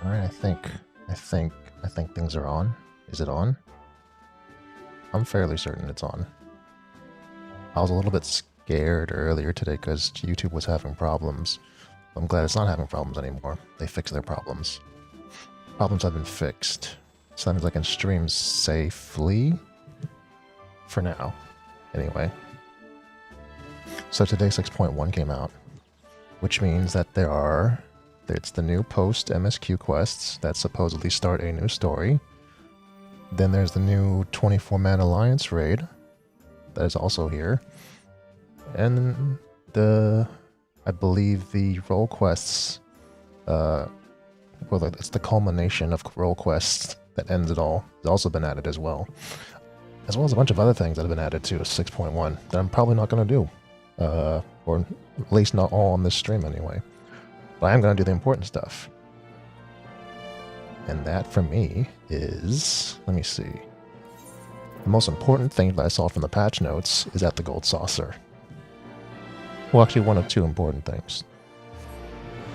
Alright, I think things are on. Is it on? I'm fairly certain it's on. I was a little bit scared earlier today because YouTube was having problems. I'm glad it's not having problems anymore. They fixed their problems. Problems have been fixed. So that means I can stream safely. For now. Anyway. So today 6.1 came out. Which means that it's the new post MSQ quests that supposedly start a new story. Then there's the new 24-man alliance raid that is also here. And I believe the role quests, well, it's the culmination of role quests that ends it all. It's also been added as well. As well as a bunch of other things that have been added to 6.1 that I'm probably not going to do. Or at least not all on this stream anyway. But I am going to do the important stuff. And that, for me, is... Let me see. The most important thing that I saw from the patch notes is at the gold saucer. Well, actually, one of two important things.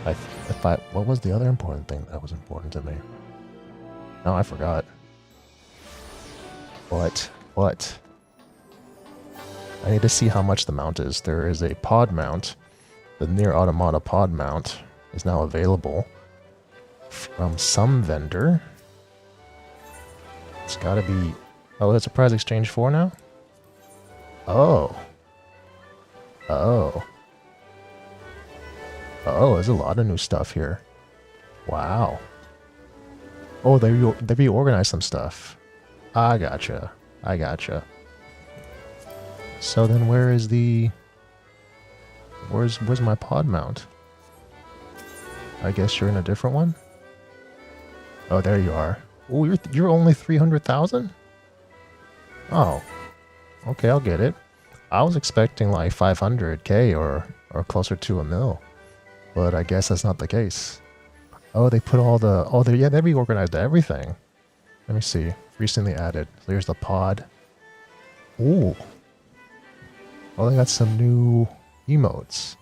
What was the other important thing that was important to me? No, I forgot. What? I need to see how much the mount is. There is a pod mount. The Near Automata pod mount is now available from some vendor. It's gotta be... Oh, it's a prize exchange 4 now? Oh, there's a lot of new stuff here. Wow. Oh, they reorganized some stuff. I gotcha. So then where's my pod mount? I guess you're in a different one? Oh, there you are. Oh, you're only 300,000? Oh. Okay, I'll get it. I was expecting like 500k or closer to a mil. But I guess that's not the case. Oh, they put all the... Oh, they reorganized everything. Let me see. Recently added. There's the pod. Ooh. Oh, they got some new emotes.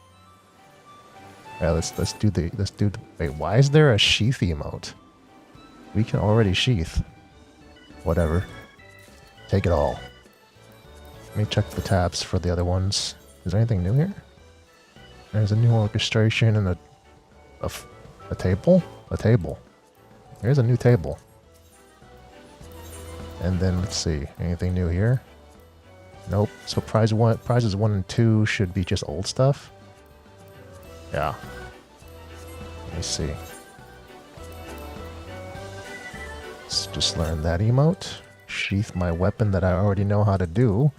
Yeah, let's do the... Wait, why is there a sheath emote? We can already sheath. Whatever. Take it all. Let me check the tabs for the other ones. Is there anything new here? There's a new orchestration and a table? A table. There's a new table. And then, let's see. Anything new here? Nope. So prizes 1 and 2 should be just old stuff? Yeah. Let me see. Let's just learn that emote. Sheath my weapon that I already know how to do.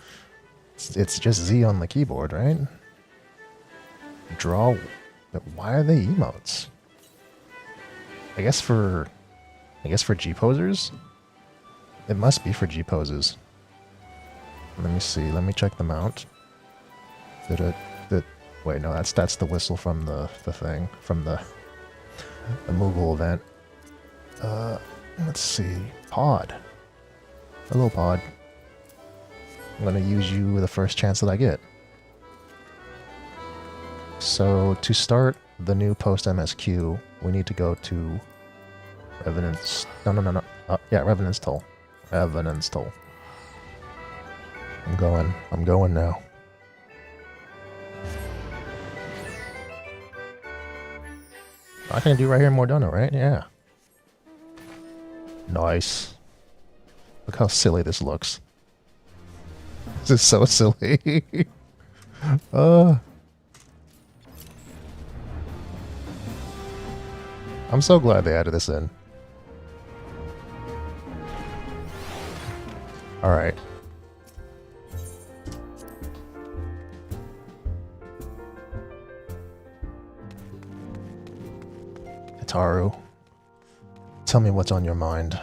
It's just Z on the keyboard, right? Draw... But why are they emotes? I guess for G posers? It must be for G poses. Let me see. Let me check the mount. Wait, no, that's the whistle from the thing, from the Moogle event. Let's see. Pod. Hello, Pod. I'm gonna use you the first chance that I get. So, to start the new post MSQ, we need to go to Revenant's... No. Yeah, Revenant's Toll. Revenant's Toll. I'm going now. I can do right here in Mordona, right? Yeah. Nice. Look how silly this looks. This is so silly. I'm so glad they added this in. Alright. Hitaru, tell me what's on your mind.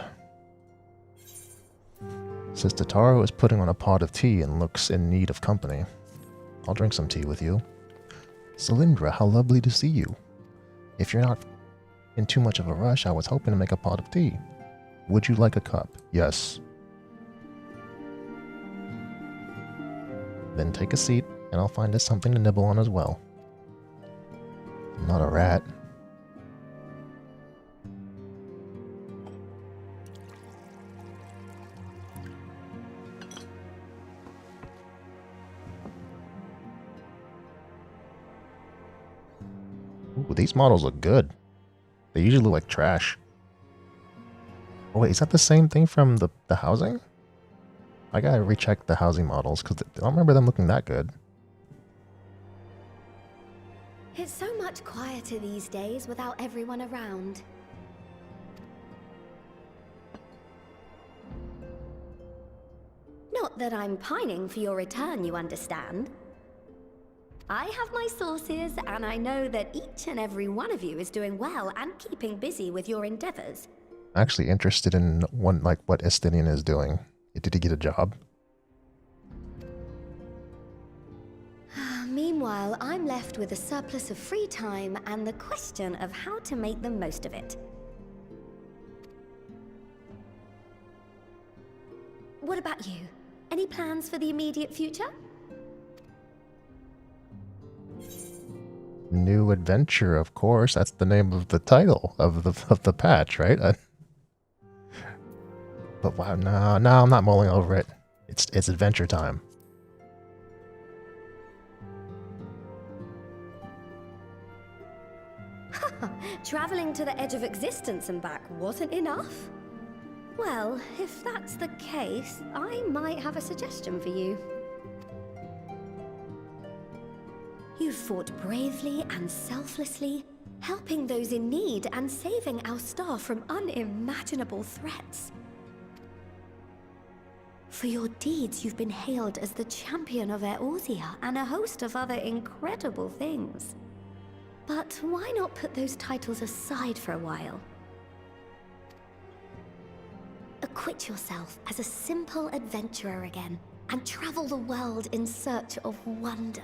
Says Tataru is putting on a pot of tea and looks in need of company. I'll drink some tea with you. Cylindra, how lovely to see you. If you're not in too much of a rush, I was hoping to make a pot of tea. Would you like a cup? Yes. Then take a seat, and I'll find us something to nibble on as well. I'm not a rat. Ooh, these models look good. They usually look like trash. Oh wait, is that the same thing from the housing? I gotta recheck the housing models because I don't remember them looking that good. It's so much quieter these days without everyone around. Not that I'm pining for your return, you understand. I have my sources, and I know that each and every one of you is doing well and keeping busy with your endeavors. I'm actually interested in what Estinian is doing. Did he get a job? Meanwhile, I'm left with a surplus of free time and the question of how to make the most of it. What about you? Any plans for the immediate future? New adventure, of course. That's the name of the title of the patch, right? But wow, no, I'm not mulling over it. It's adventure time. Traveling to the edge of existence and back wasn't enough? Well, if that's the case, I might have a suggestion for you. You fought bravely and selflessly, helping those in need and saving our star from unimaginable threats. For your deeds, you've been hailed as the champion of Eorzea and a host of other incredible things. But why not put those titles aside for a while? Acquit yourself as a simple adventurer again, and travel the world in search of wonder.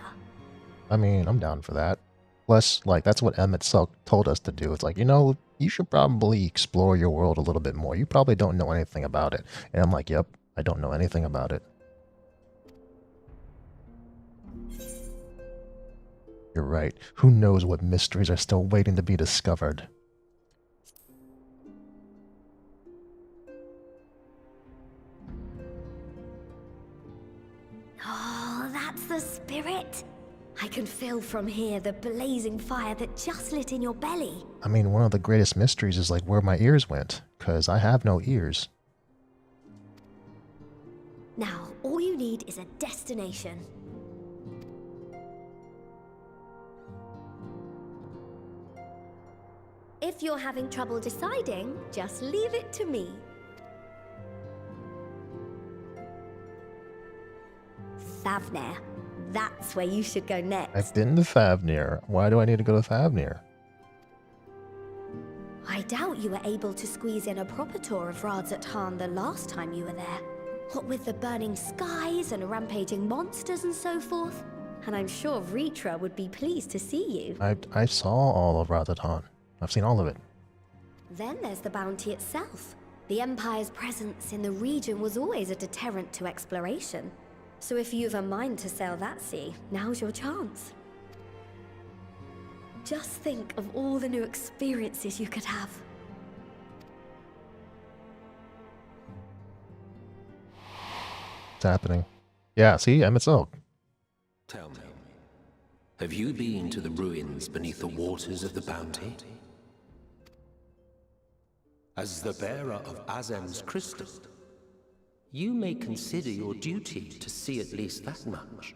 I mean, I'm down for that. Plus, like, that's what Emmett Silk told us to do. It's like, you know, you should probably explore your world a little bit more. You probably don't know anything about it. And I'm like, yep, I don't know anything about it. You're right. Who knows what mysteries are still waiting to be discovered? Oh, that's the spirit. I can feel from here the blazing fire that just lit in your belly. I mean, one of the greatest mysteries is like where my ears went, because I have no ears. Now, all you need is a destination. If you're having trouble deciding, just leave it to me. Thavnir. That's where you should go next. I've been to Thavnir. Why do I need to go to Thavnir? I doubt you were able to squeeze in a proper tour of Radzatan the last time you were there. What with the burning skies and rampaging monsters and so forth. And I'm sure Ritra would be pleased to see you. I saw all of Radzatan. I've seen all of it. Then there's the bounty itself. The Empire's presence in the region was always a deterrent to exploration. So if you've a mind to sail that sea, now's your chance. Just think of all the new experiences you could have. It's happening. Yeah, see? Emmett Silk. Tell me, have you been to the ruins beneath the waters of the bounty? As the bearer of Azem's crystal, you may consider your duty to see at least that much.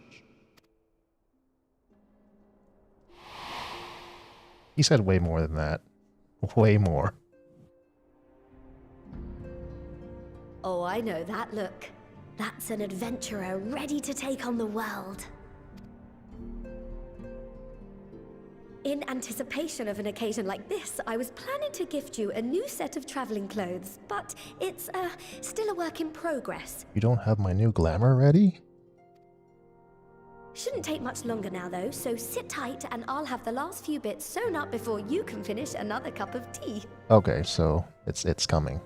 He said way more than that. Way more. Oh, I know that look. That's an adventurer ready to take on the world. In anticipation of an occasion like this, I was planning to gift you a new set of traveling clothes, but it's still a work in progress. You don't have my new glamour ready? Shouldn't take much longer now though, so sit tight and I'll have the last few bits sewn up before you can finish another cup of tea. Okay, so it's coming.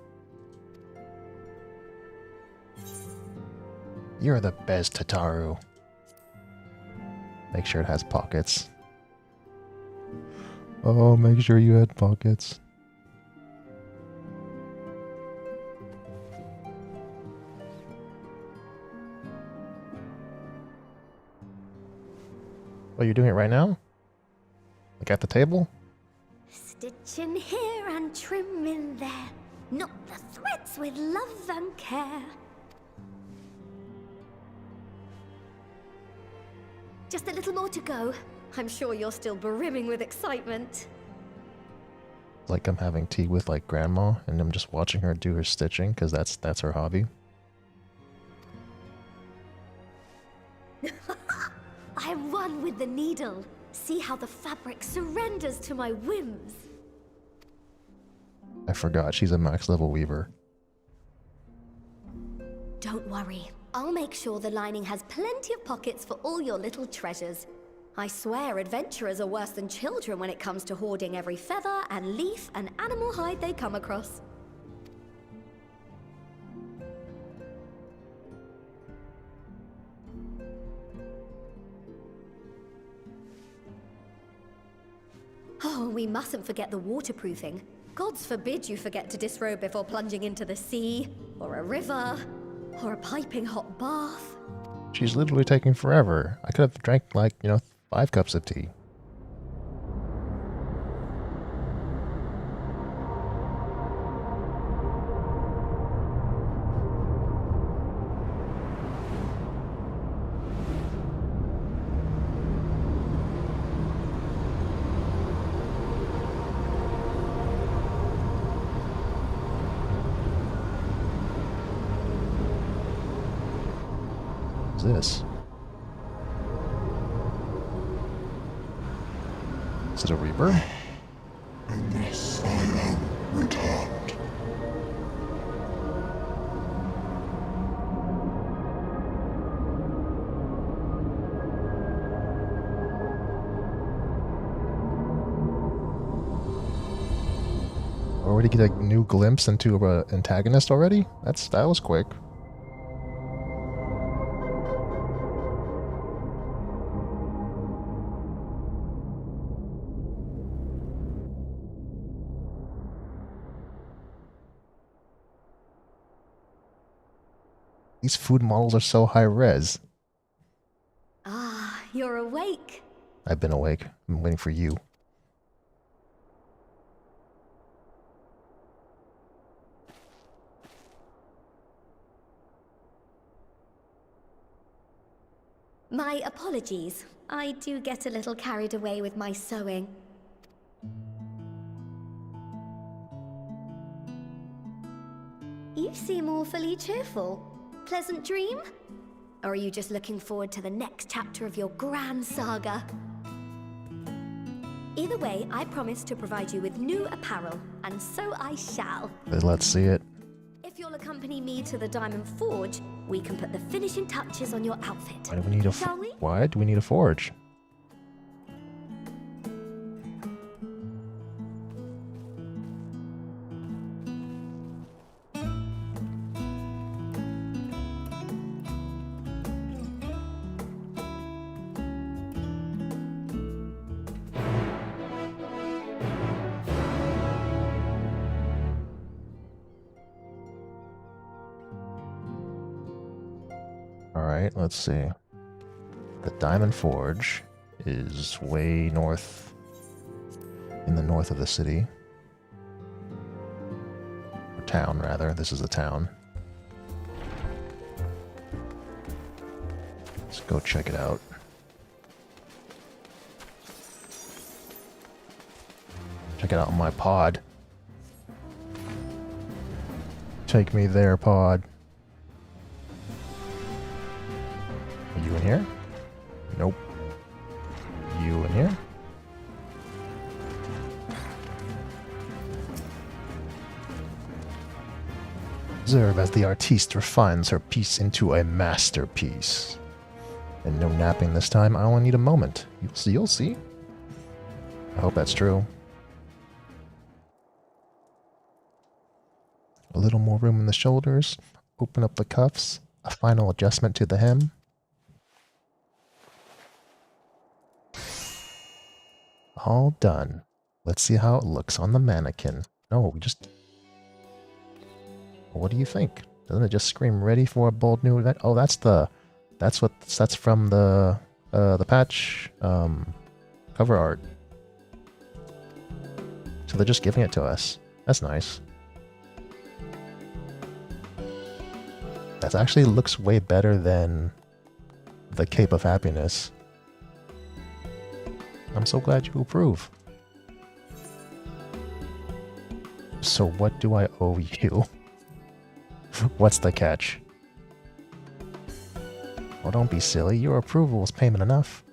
You're the best, Tataru. Make sure it has pockets. Oh, make sure you had pockets. Oh, you're doing it right now? Like at the table? Stitch in here and trim in there. Knot the threads with love and care. Just a little more to go. I'm sure you're still brimming with excitement. Like I'm having tea with like grandma and I'm just watching her do her stitching because that's her hobby. I am one with the needle. See how the fabric surrenders to my whims. I forgot she's a max level weaver. Don't worry. I'll make sure the lining has plenty of pockets for all your little treasures. I swear adventurers are worse than children when it comes to hoarding every feather and leaf and animal hide they come across. Oh, we mustn't forget the waterproofing. Gods forbid you forget to disrobe before plunging into the sea, or a river, or a piping hot bath. She's literally taking forever. I could have drank like, 5 cups of tea. This? Is it a Reaper? In this I am returned. Already get a new glimpse into an antagonist already? That was quick. These food models are so high res. Ah, you're awake. I've been awake. I'm waiting for you. My apologies. I do get a little carried away with my sewing. You seem awfully cheerful. Pleasant dream? Or are you just looking forward to the next chapter of your grand saga? Either way, I promise to provide you with new apparel, and so I shall. Let's see it. If you'll accompany me to the Diamond Forge, we can put the finishing touches on your outfit. Why do we need a Shall we? Why do we need a forge? Alright, let's see. The Diamond Forge is way north, in the north of the city. Or town, rather. This is the town. Let's go check it out. Check it out on my pod. Take me there, pod. Are you in here? Nope. You in here? Observe as the artiste refines her piece into a masterpiece. And no napping this time, I only need a moment. You'll see, you'll see. I hope that's true. A little more room in the shoulders. Open up the cuffs. A final adjustment to the hem. All done. Let's see how it looks on the mannequin. No, we just... What do you think? Doesn't it just scream ready for a bold new event? Oh, that's from the patch cover art. So they're just giving it to us. That's nice. That actually looks way better than the Cape of Happiness. I'm so glad you approve. So what do I owe you? What's the catch? Well, don't be silly. Your approval is payment enough.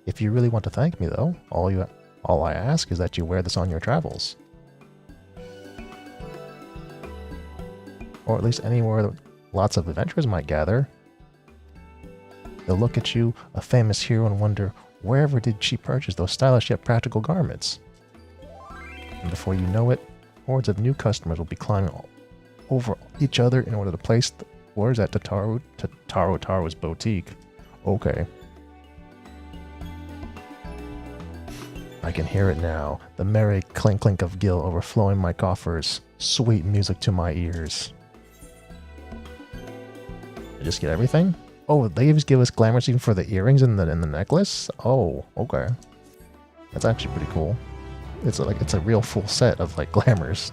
If you really want to thank me, though, all I ask is that you wear this on your travels. Or at least anywhere that lots of adventurers might gather. They'll look at you, a famous hero, and wonder, wherever did she purchase those stylish yet practical garments? And before you know it, hordes of new customers will be climbing over each other in order to place the orders at Taro's boutique. Okay. I can hear it now, the merry clink-clink of gil overflowing my coffers, sweet music to my ears. I just get everything? Oh, they just give us glamours even for the earrings and the necklace? Oh, okay. That's actually pretty cool. It's a real full set of like glamours.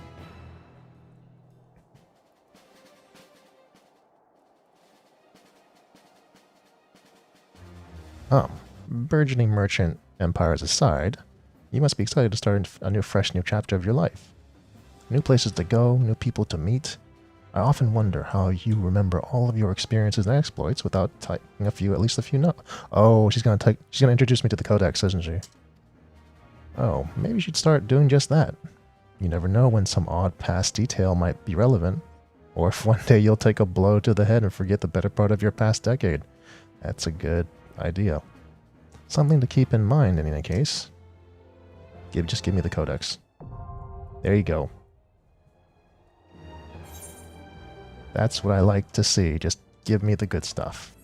Burgeoning merchant empires aside, you must be excited to start a fresh new chapter of your life. New places to go, new people to meet. I often wonder how you remember all of your experiences and exploits without typing at least a few notes. Oh, she's gonna introduce me to the codex, isn't she? Oh, maybe she'd start doing just that. You never know when some odd past detail might be relevant, or if one day you'll take a blow to the head and forget the better part of your past decade. That's a good idea. Something to keep in mind in any case. Just give me the codex. There you go. That's what I like to see. Just give me the good stuff.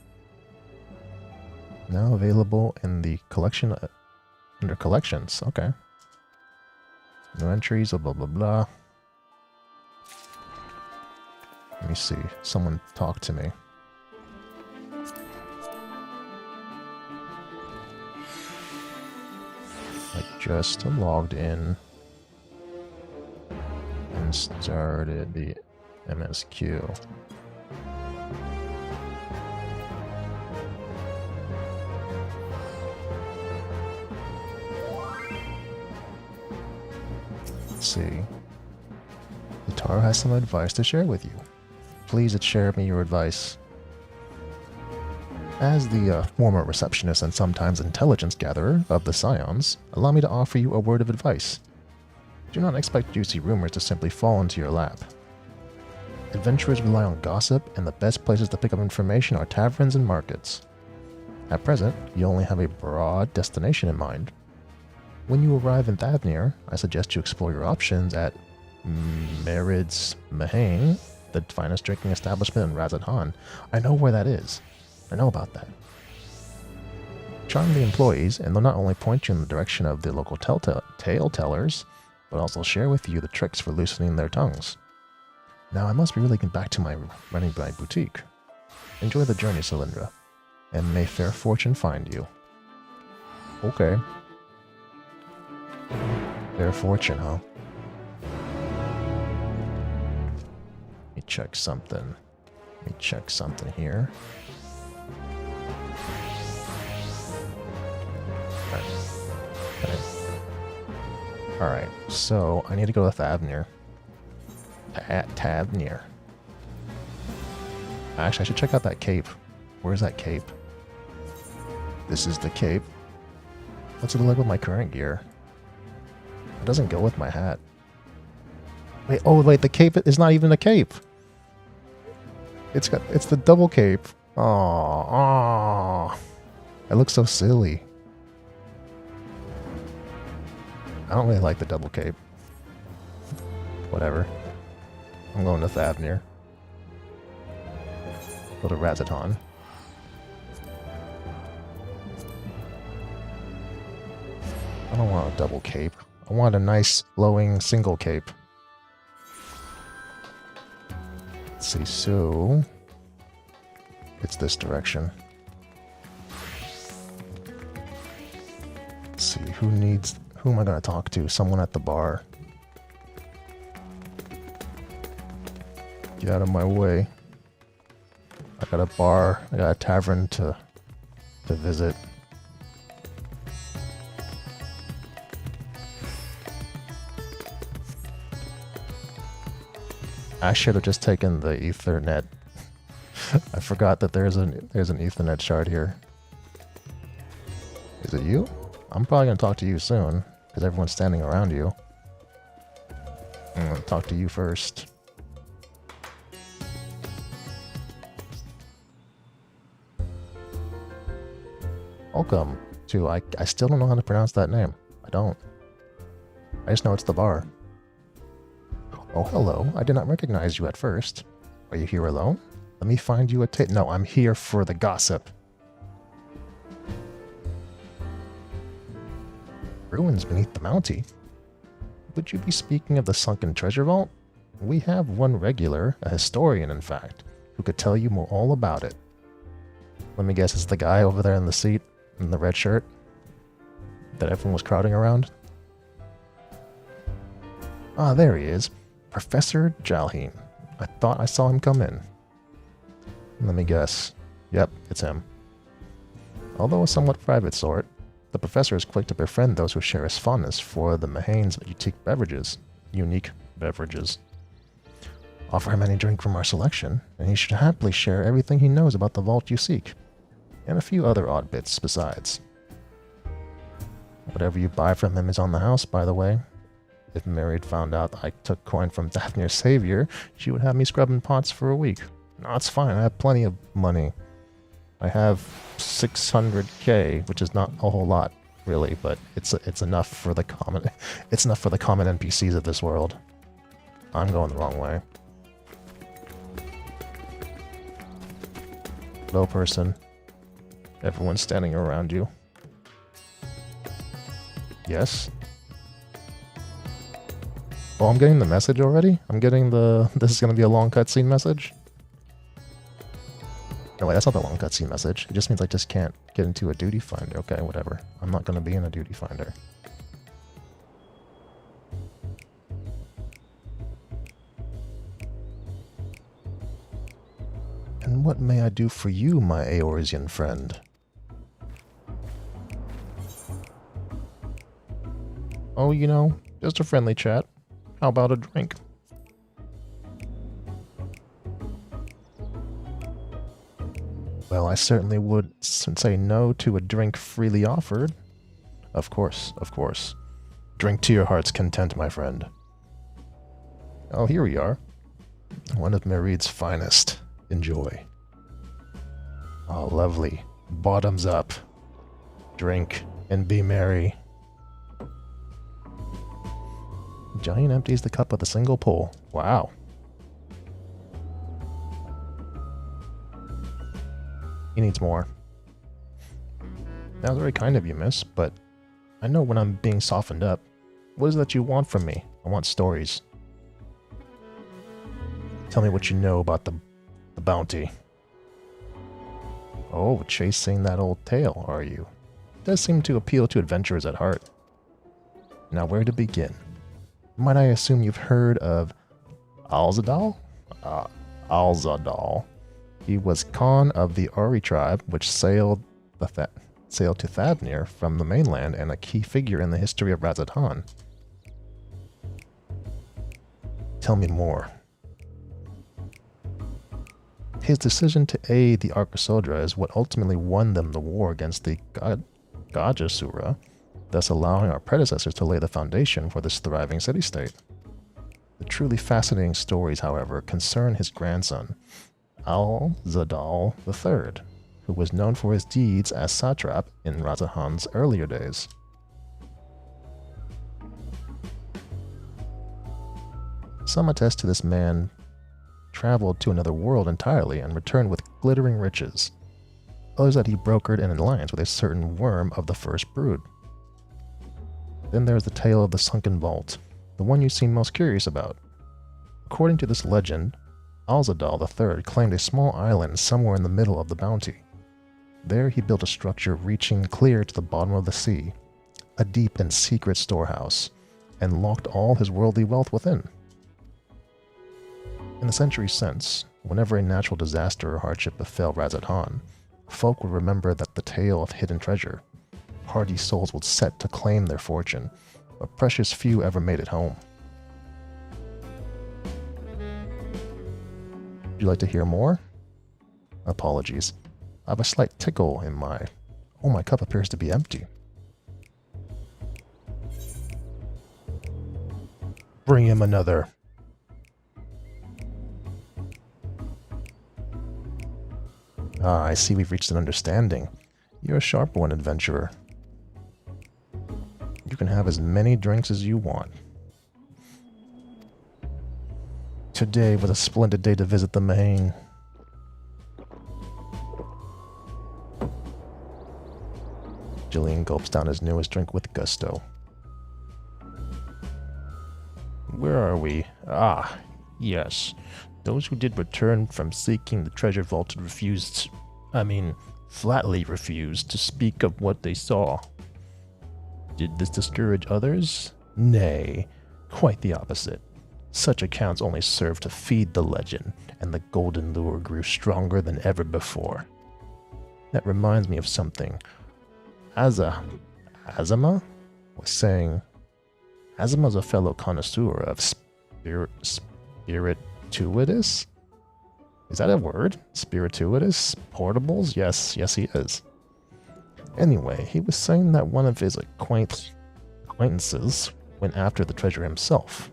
Now available in the collection under collections. Okay. No entries, blah blah blah. Let me see. Someone talk to me. I just logged in and started the MSQ. Let's see. The Taro has some advice to share with you. Please share me your advice. As the former receptionist and sometimes intelligence gatherer of the Scions, allow me to offer you a word of advice. Do not expect juicy rumors to simply fall into your lap. Adventurers rely on gossip, and the best places to pick up information are taverns and markets. At present, you only have a broad destination in mind. When you arrive in Thavnir, I suggest you explore your options at Merid's Mahane, the finest drinking establishment in Razathan. I know where that is. I know about that. Charm the employees, and they'll not only point you in the direction of the local tale tellers, but also share with you the tricks for loosening their tongues. Now I must be really getting back to running my boutique. Enjoy the journey, Cylindra, and may fair fortune find you. Okay. Fair fortune, huh? Let me check something. Here. Alright, so I need to go to Thavnir. Thavnir. Actually, I should check out that cape. Where's that cape? This is the cape. What's it look like with my current gear? It doesn't go with my hat. Wait, the cape is not even a cape. It's the double cape. Aww. It looks so silly. I don't really like the double cape. Whatever. I'm going to Thavnir. Go to Razathan. I don't want a double cape. I want a nice, flowing single cape. Let's see, so... it's this direction. Let's see, who am I going to talk to? Someone at the bar. Get out of my way. I got a bar, I got a tavern to visit. I should have just taken the Ethernet. I forgot that there's an Ethernet shard here. Is it you? I'm probably gonna talk to you soon, because everyone's standing around you. I'm gonna talk to you first. Welcome to, I still don't know how to pronounce that name. I don't. I just know it's the bar. Oh, hello. I did not recognize you at first. Are you here alone? Let me find you a No, I'm here for the gossip. Ruins beneath the Mountie. Would you be speaking of the sunken treasure vault? We have one regular, a historian in fact, who could tell you all about it. Let me guess, it's the guy over there in the seat, in the red shirt, that everyone was crowding around? Ah, there he is. Professor Jalheen. I thought I saw him come in. Let me guess. Yep, it's him. Although a somewhat private sort, the professor is quick to befriend those who share his fondness for the Mahane's unique beverages. Offer him any drink from our selection, and he should happily share everything he knows about the vault you seek, and a few other odd bits besides. Whatever you buy from him is on the house, by the way. If Mary found out I took coin from Daphne's savior, she would have me scrubbing pots for a week. No, it's fine. I have plenty of money. I have 600k, which is not a whole lot, really, but it's enough for the common. It's enough for the common NPCs of this world. I'm going the wrong way. Hello, person. Everyone's standing around you. Yes. Oh, I'm getting the message already? I'm getting the... This is going to be a long cutscene message? No, wait, that's not the long cutscene message. It just means I just can't get into a duty finder. Okay, whatever. I'm not going to be in a duty finder. And what may I do for you, my Eorzean friend? Oh, you know, just a friendly chat. How about a drink? Well, I certainly would say no to a drink freely offered. Of course, of course. Drink to your heart's content, my friend. Oh, here we are. One of Merid's finest. Enjoy. Oh, lovely. Bottoms up. Drink and be merry. Giant empties the cup with a single pull. Wow. He needs more. That was very kind of you, miss, but I know when I'm being softened up. What is it that you want from me? I want stories. Tell me what you know about the bounty. Oh, chasing that old tale, are you? It does seem to appeal to adventurers at heart. Now, where to begin? Might I assume you've heard of Alzadaal? Alzadaal. He was Khan of the Uri tribe, which sailed to Thavnir from the mainland and a key figure in the history of Razatan. Tell me more. His decision to aid the Arkasodra is what ultimately won them the war against the Gajasura, thus allowing our predecessors to lay the foundation for this thriving city-state. The truly fascinating stories, however, concern his grandson, Alzadaal III, who was known for his deeds as satrap in Razahan's earlier days. Some attest to this man traveled to another world entirely and returned with glittering riches. Others that he brokered an alliance with a certain worm of the first brood. Then there's the tale of the sunken vault, the one you seem most curious about. According to this legend, Alzadaal III claimed a small island somewhere in the middle of the bounty. There he built a structure reaching clear to the bottom of the sea, a deep and secret storehouse, and locked all his worldly wealth within. In the centuries since, whenever a natural disaster or hardship befell Razatan, folk would remember that the tale of hidden treasure. Hardy souls would set to claim their fortune, but precious few ever made it home. Would you like to hear more? Apologies. I have a slight tickle in my... Oh, my cup appears to be empty. Bring him another. Ah, I see we've reached an understanding. You're a sharp one, adventurer. You can have as many drinks as you want. Today was a splendid day to visit the main. Jillian gulps down his newest drink with gusto. Where are we? Ah, yes. Those who did return from seeking the treasure vault flatly refused to speak of what they saw. Did this discourage others? Nay, quite the opposite. Such accounts only served to feed the legend, and the golden lure grew stronger than ever before. That reminds me of something. Azama was saying... Azama's a fellow connoisseur of spirituitous? Is that a word? Spirituitous? Portables? Yes, he is. Anyway, he was saying that one of his acquaintances went after the treasure himself.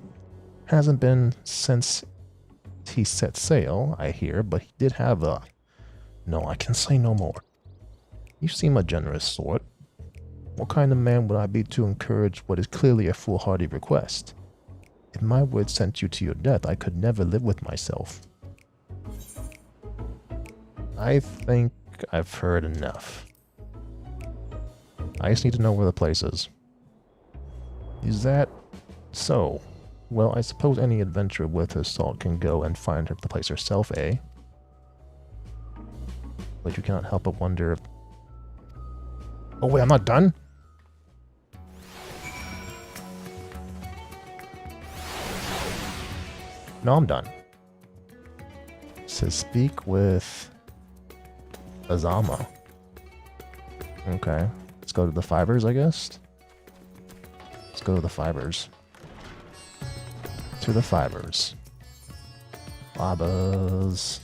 Hasn't been since he set sail, I hear, but he did have a... No, I can say no more. You seem a generous sort. What kind of man would I be to encourage what is clearly a foolhardy request? If my word sent you to your death, I could never live with myself. I think I've heard enough. I just need to know where the place is. Is that so? Well, I suppose any adventurer with his salt can go and find the place herself, eh? But you cannot help but wonder if... Oh wait, I'm not done? No, I'm done. It says speak with Azama. Okay. Let's go to the fibers, I guess. Let's go to the fibers. To the fibers. Fibers.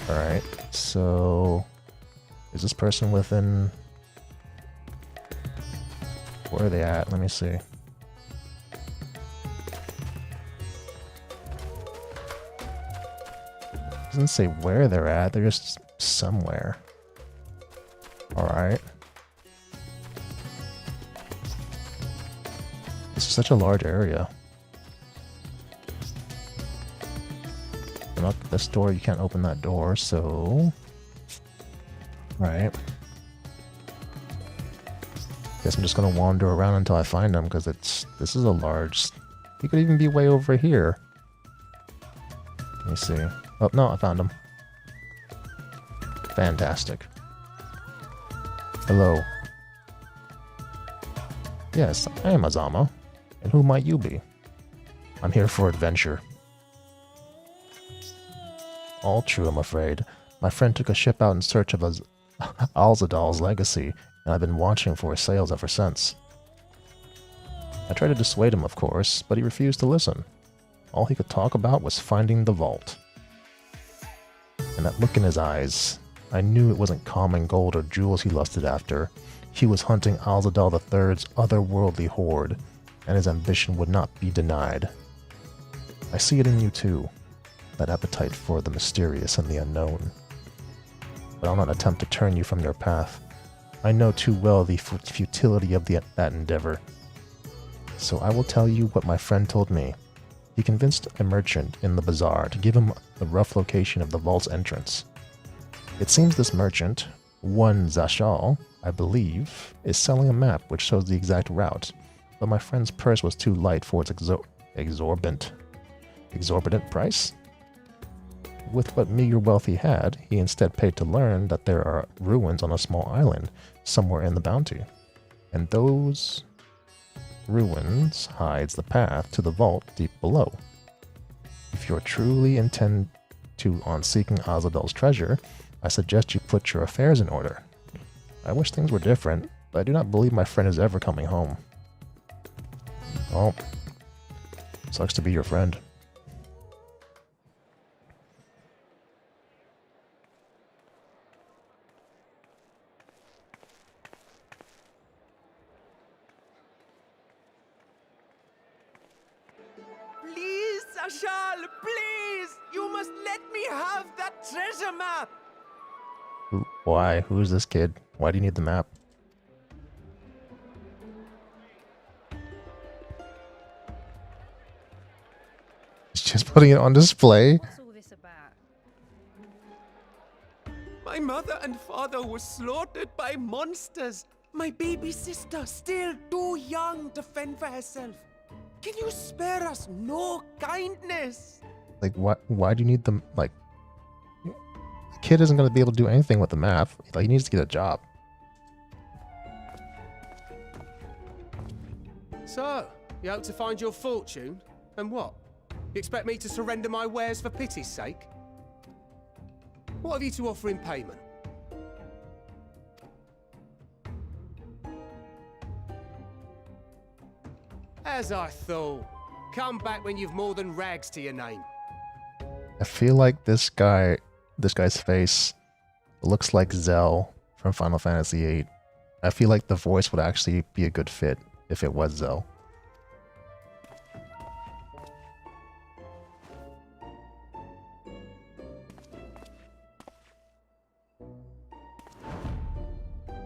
Alright, so... Is this person within... Where are they at? Let me see. Doesn't say where they're at, they're just somewhere. Alright. This is such a large area. Not this door, you can't open that door, so... Alright. Guess I'm just gonna wander around until I find them, because this is a large... He could even be way over here. Let me see. Oh, no, I found him. Fantastic. Hello. Yes, I am Azama. And who might you be? I'm here for adventure. All true, I'm afraid. My friend took a ship out in search of alzadaals' legacy, and I've been watching for his sails ever since. I tried to dissuade him, of course, but he refused to listen. All he could talk about was finding the vault. And that look in his eyes, I knew it wasn't common gold or jewels he lusted after. He was hunting Alzadaal III's otherworldly hoard, and his ambition would not be denied. I see it in you too, that appetite for the mysterious and the unknown. But I'll not attempt to turn you from your path. I know too well the futility of that endeavor. So I will tell you what my friend told me. He convinced a merchant in the bazaar to give him the rough location of the vault's entrance. It seems this merchant, one Zashal, I believe, is selling a map which shows the exact route, but my friend's purse was too light for its exorbitant price. With what meager wealth he had, he instead paid to learn that there are ruins on a small island somewhere in the bounty. And those ruins hides the path to the vault deep below. If you truly intend on seeking Alzadaals' treasure, I suggest you put your affairs in order. I wish things were different, but I do not believe my friend is ever coming home. Oh, sucks to be your friend. Please, Ashal, please! You must let me have that treasure map! Why? Who is this kid? Why do you need the map? He's just putting it on display. What's all this about? My mother and father were slaughtered by monsters. My baby sister, still too young to fend for herself. Can you spare us no kindness? Like, why do you need them? Like, the kid isn't going to be able to do anything with the map. Like, he needs to get a job. So, you hope to find your fortune? And what? You expect me to surrender my wares for pity's sake? What have you to offer in payment? As I thought. Come back when you've more than rags to your name. I feel like this guy's face looks like Zell from Final Fantasy VIII. I feel like the voice would actually be a good fit if it was Zell.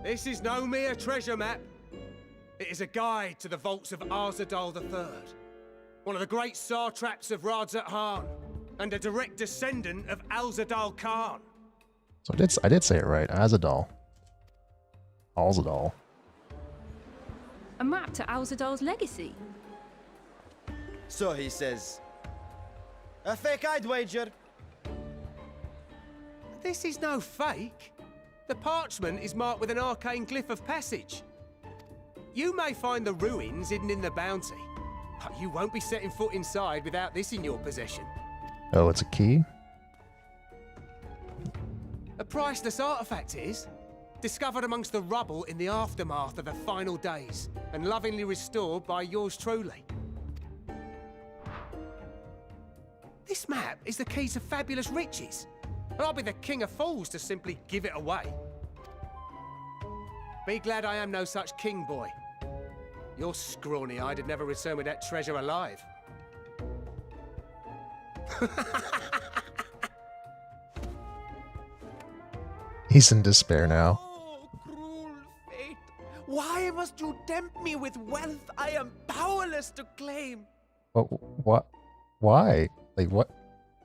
This is no mere treasure map. It is a guide to the vaults of Alzadaal III, one of the great satraps of Radzat-Han, and a direct descendant of Alzadaal Khan. So I did say it right. Alzadaal. Alzadaal. A map to Alzadaal's legacy. So he says. A fake, I'd wager. This is no fake. The parchment is marked with an arcane glyph of passage. You may find the ruins hidden in the bounty, but you won't be setting foot inside without this in your possession. Oh, it's a key? A priceless artifact it is, discovered amongst the rubble in the aftermath of the final days, and lovingly restored by yours truly. This map is the key to fabulous riches, and I'll be the king of fools to simply give it away. Be glad I am no such king, boy. Your scrawny-eyed would never return with that treasure alive. He's in despair now. Oh, cruel fate. Why must you tempt me with wealth I am powerless to claim? What? Why? Like, what?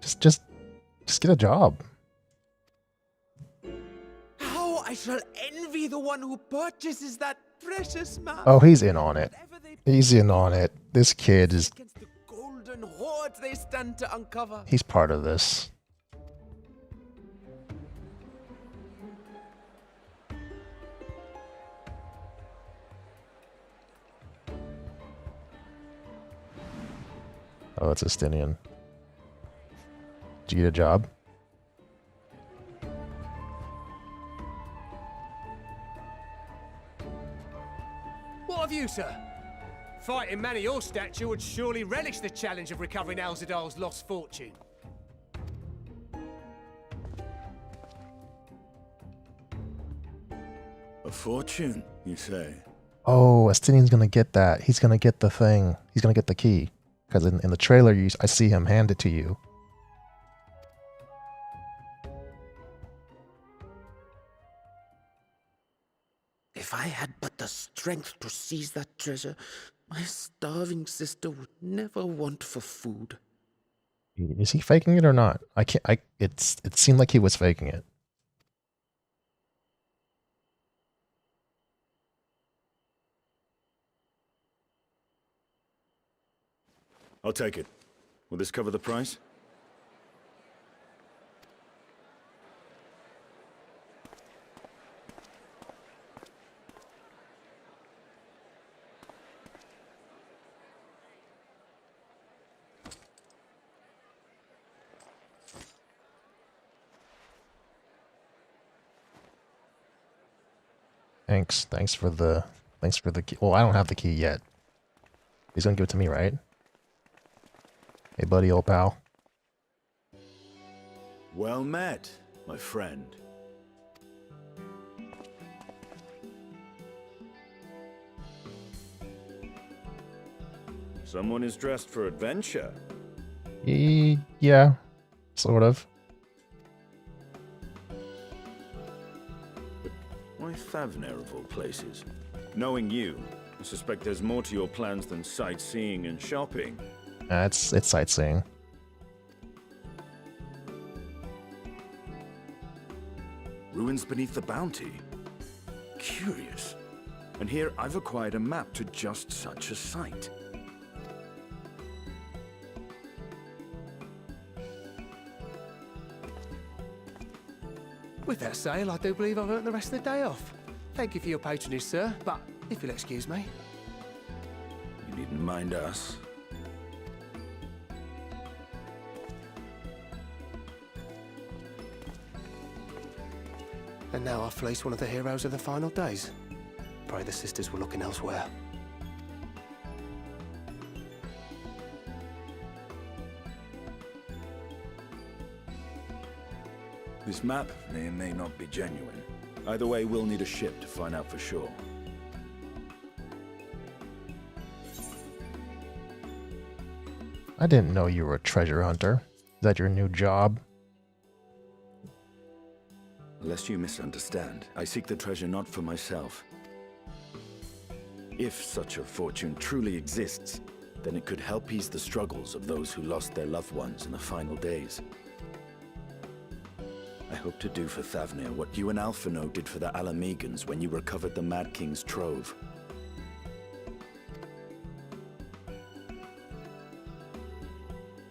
Just get a job. How I shall envy the one who purchases that precious map. Oh, he's in on it. Whatever they He's in on it. This kid is... against the golden hoards they stand to uncover. He's part of this. Oh, it's Estinian. Did you get a job? What have you, sir? Fighting man of your stature would surely relish the challenge of recovering Alzadaal's lost fortune. A fortune, you say? Oh, Estinian's gonna get that. He's gonna get the thing. He's gonna get the key. Because in the trailer, I see him hand it to you. If I had but the strength to seize that treasure, my starving sister would never want for food. Is he faking it or not? It seemed like he was faking it. I'll take it. Will this cover the price? Thanks. Thanks for the key. Well, I don't have the key yet. He's gonna give it to me, right? Hey, buddy, old pal. Well met, my friend. Someone is dressed for adventure. Yeah, sort of. Why Thavner of all places? Knowing you, I suspect there's more to your plans than sightseeing and shopping. It's sightseeing. Ruins beneath the Bounty. Curious. And here I've acquired a map to just such a site. With that sale, I do believe I've earned the rest of the day off. Thank you for your patronage, sir, but if you'll excuse me. You needn't mind us. And now I've fleeced one of the heroes of the final days. Pray the sisters were looking elsewhere. This map may or may not be genuine. Either way, we'll need a ship to find out for sure. I didn't know you were a treasure hunter. Is that your new job? Lest you misunderstand, I seek the treasure not for myself. If such a fortune truly exists, then it could help ease the struggles of those who lost their loved ones in the final days. I hope to do for Thavner what you and Alphino did for the Alamegans when you recovered the Mad King's trove.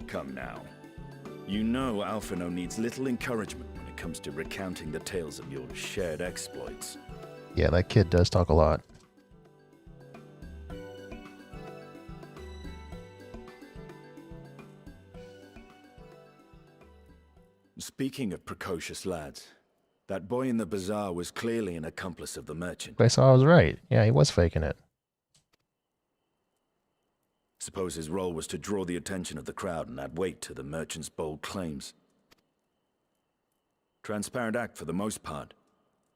Come now. You know Alphino needs little encouragement when it comes to recounting the tales of your shared exploits. Yeah, that kid does talk a lot. Speaking of precocious lads, that boy in the bazaar was clearly an accomplice of the merchant. I saw I was right. Yeah, he was faking it. Suppose his role was to draw the attention of the crowd and add weight to the merchant's bold claims. Transparent act for the most part.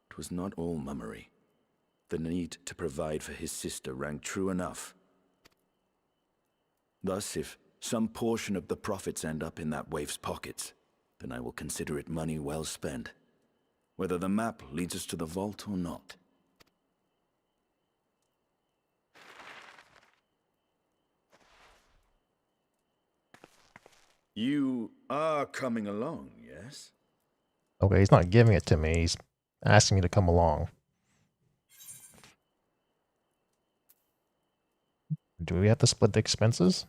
It was not all mummery. The need to provide for his sister rang true enough. Thus, if some portion of the profits end up in that waif's pockets, then I will consider it money well spent, whether the map leads us to the vault or not. You are coming along, yes? Okay, he's not giving it to me. He's asking me to come along. Do we have to split the expenses?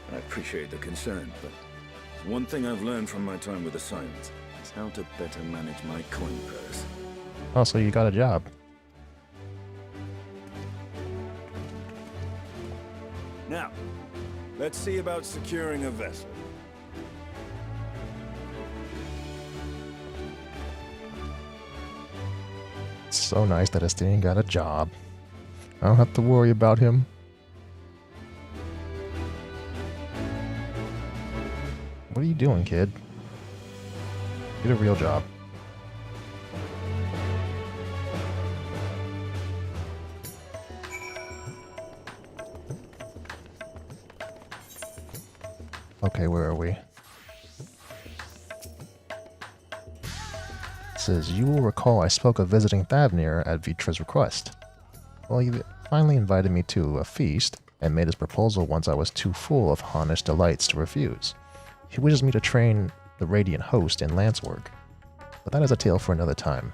I appreciate the concern, but one thing I've learned from my time with the Silence is how to better manage my coin purse. Oh, so you got a job. Now, let's see about securing a vessel. It's so nice that Estienne got a job. I don't have to worry about him. What are you doing, kid? Get a real job. Okay, where are we? It says, you will recall I spoke of visiting Thavner at Vitra's request. Well, he finally invited me to a feast and made his proposal once I was too full of Hannish delights to refuse. He wishes me to train the Radiant Host in lance work, but that is a tale for another time.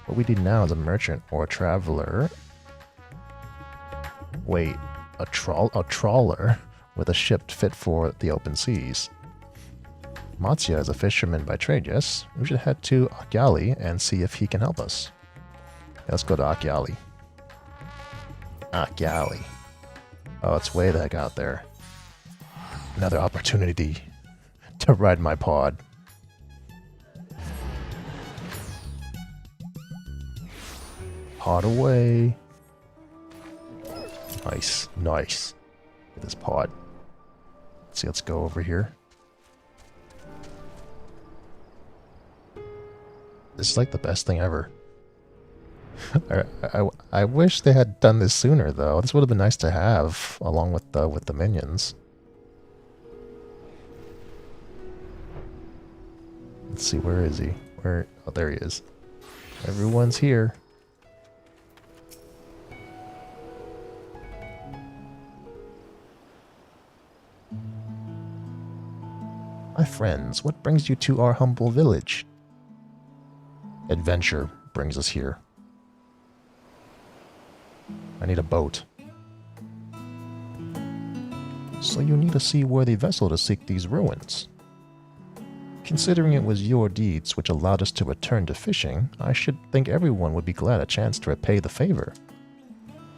What we need now is a merchant or a traveler. Wait, a trawler with a ship fit for the open seas. Matsya is a fisherman by trade, yes? We should head to Akyali and see if he can help us. Let's go to Akyali. Akyali. Oh, it's way the heck out there. Another opportunity to ride my pod. Pod away. Nice, nice. Get this pod. Let's see, let's go over here. This is like the best thing ever. I wish they had done this sooner, though. This would have been nice to have along with the minions. Let's see, where is he? Where? Oh, there he is. Everyone's here. My friends, what brings you to our humble village? Adventure brings us here. I need a boat. So you need a seaworthy vessel to seek these ruins. Considering it was your deeds which allowed us to return to fishing, I should think everyone would be glad a chance to repay the favor.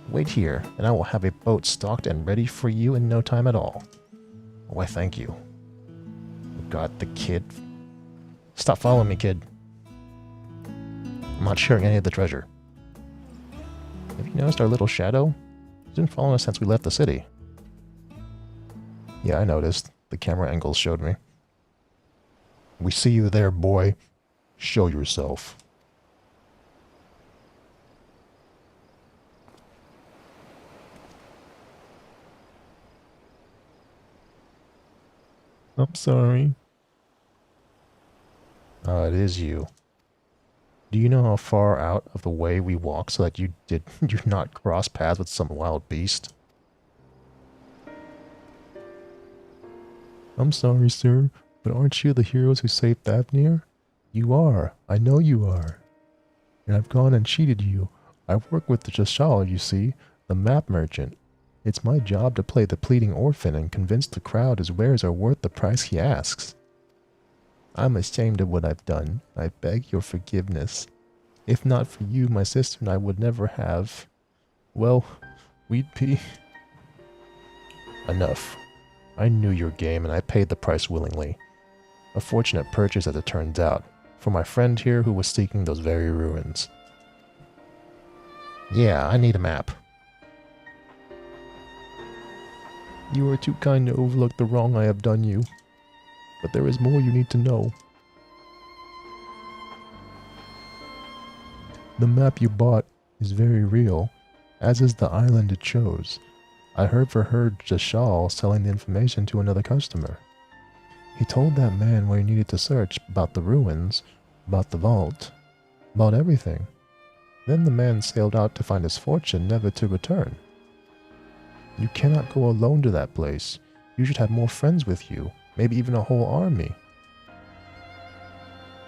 Wait here, and I will have a boat stocked and ready for you in no time at all. Why, thank you. God, the kid. Stop following me, kid. I'm not sharing any of the treasure. Have you noticed our little shadow? He's been following us since we left the city. Yeah, I noticed. The camera angles showed me. We see you there, boy. Show yourself. I'm sorry. It is you. Do you know how far out of the way we walk so that you do not cross paths with some wild beast? I'm sorry, sir, but aren't you the heroes who saved Thavnir? You are. I know you are. And I've gone and cheated you. I work with the Jashal, you see, the map merchant. It's my job to play the pleading orphan and convince the crowd his wares are worth the price he asks. I'm ashamed of what I've done. I beg your forgiveness. If not for you, my sister and I would never have... Well, we'd be... Enough. I knew your game and I paid the price willingly. A fortunate purchase as it turns out, for my friend here who was seeking those very ruins. Yeah, I need a map. You are too kind to overlook the wrong I have done you. But there is more you need to know. The map you bought is very real, as is the island it chose. I overheard Jashal selling the information to another customer. He told that man where he needed to search about the ruins, about the vault, about everything. Then the man sailed out to find his fortune, never to return. You cannot go alone to that place. You should have more friends with you. Maybe even a whole army.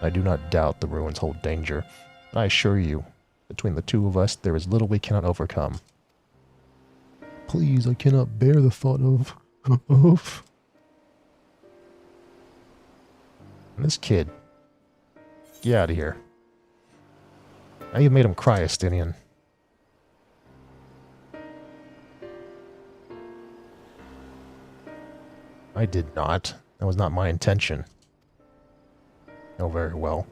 I do not doubt the ruins hold danger. I assure you, between the two of us, there is little we cannot overcome. Please, I cannot bear the thought of... And this kid. Get out of here. Now you've made him cry, Estinian. I did not. That was not my intention. Oh, very well.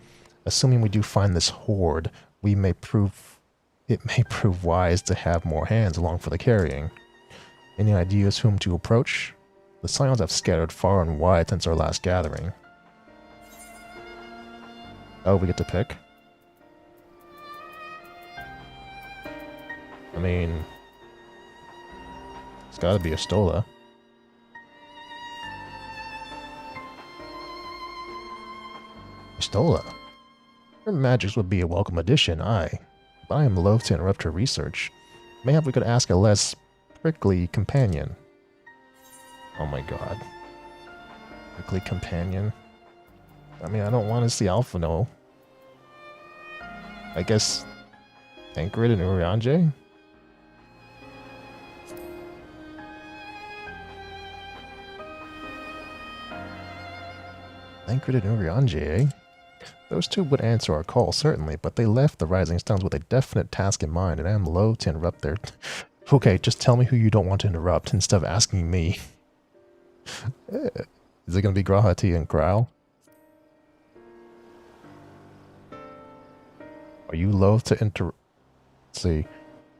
Assuming we do find this hoard, it may prove wise to have more hands along for the carrying. Any ideas whom to approach? The Scions have scattered far and wide since our last gathering. Oh, we get to pick? I mean... It's gotta be a Stola. Stola. Her magics would be a welcome addition, aye. But I am loath to interrupt her research. Mayhap we could ask a less prickly companion. Oh my god. Prickly companion? I mean, I don't want to see Alphino. I guess... Tancred and Urianger? Tancred and Urianger, eh? Those two would answer our call, certainly, but they left the Rising Stones with a definite task in mind, and I am loath to interrupt their... Okay, just tell me who you don't want to interrupt, instead of asking me. Is it gonna be Graha, T, and Growl? Are you loath to see?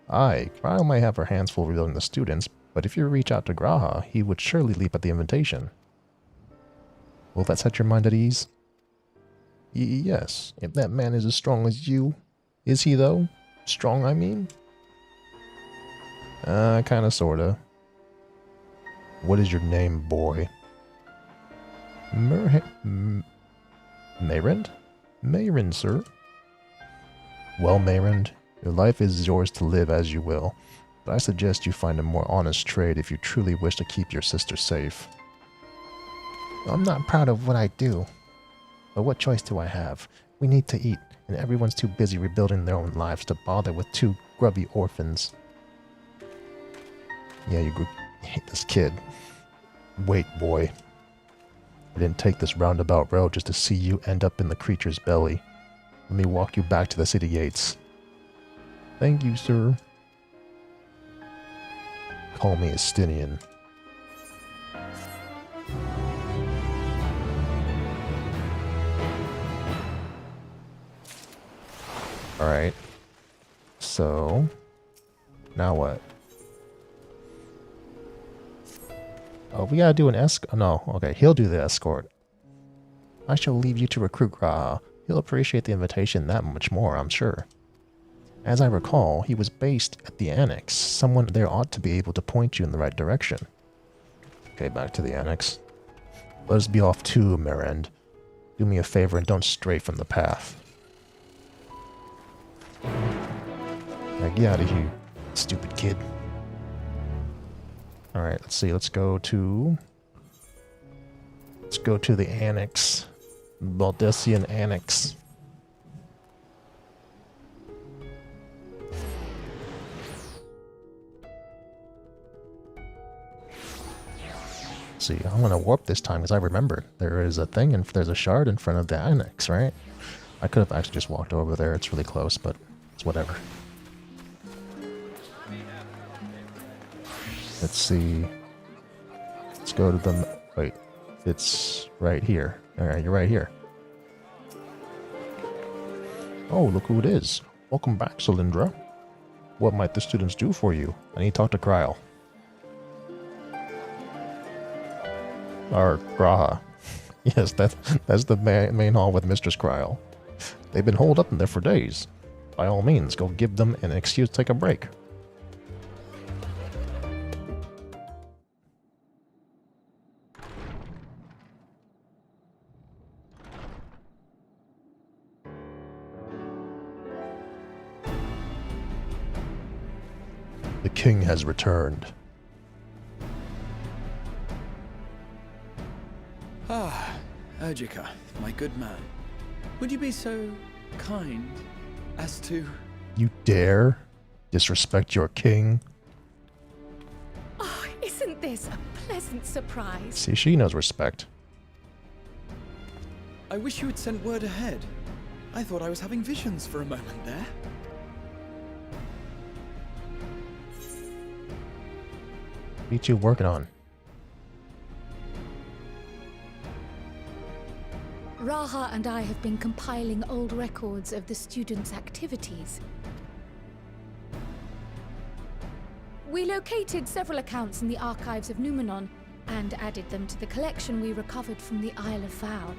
Growl might have her hands full rebuilding the students, but if you reach out to Graha, he would surely leap at the invitation. Will that set your mind at ease? Yes, if that man is as strong as you. Is he, though? Strong, I mean? Kinda, sorta. What is your name, boy? Mayrind? Mayrind, sir. Well, Mayrind, your life is yours to live as you will, but I suggest you find a more honest trade if you truly wish to keep your sister safe. I'm not proud of what I do, but what choice do I have? We need to eat, and everyone's too busy rebuilding their own lives to bother with two grubby orphans. Yeah, you hate this kid. Wait, boy. I didn't take this roundabout road just to see you end up in the creature's belly. Let me walk you back to the city gates. Thank you, sir. Call me Estinian. Alright. So, now what? Oh, we gotta do an no, okay, he'll do the escort. I shall leave you to recruit Graha. He'll appreciate the invitation that much more, I'm sure. As I recall, he was based at the Annex. Someone there ought to be able to point you in the right direction. Okay, back to the Annex. Let us be off too, Merend. Do me a favor and don't stray from the path. Now get out of here, stupid kid. Alright, let's see, let's go to the Annex. Baldessian Annex. See, I'm gonna warp this time because I remembered there is a thing and there's a shard in front of the Annex, right? I could have actually just walked over there, it's really close, but it's whatever. Let's see. Let's go to the... Wait. It's right here. Alright, you're right here. Oh, look who it is. Welcome back, Cylindra. What might the students do for you? I need to talk to Kryle. Or Graha. Yes, that's the main hall with Mistress Kryle. They've been holed up in there for days. By all means, go give them an excuse to take a break. The king has returned. Ah, Urgica, my good man. Would you be so kind as to... You dare disrespect your king? Oh, isn't this a pleasant surprise? See, she knows respect. I wish you had sent word ahead. I thought I was having visions for a moment there. What are you working on? Raha and I have been compiling old records of the students' activities. We located several accounts in the archives of Numenon and added them to the collection we recovered from the Isle of Vow.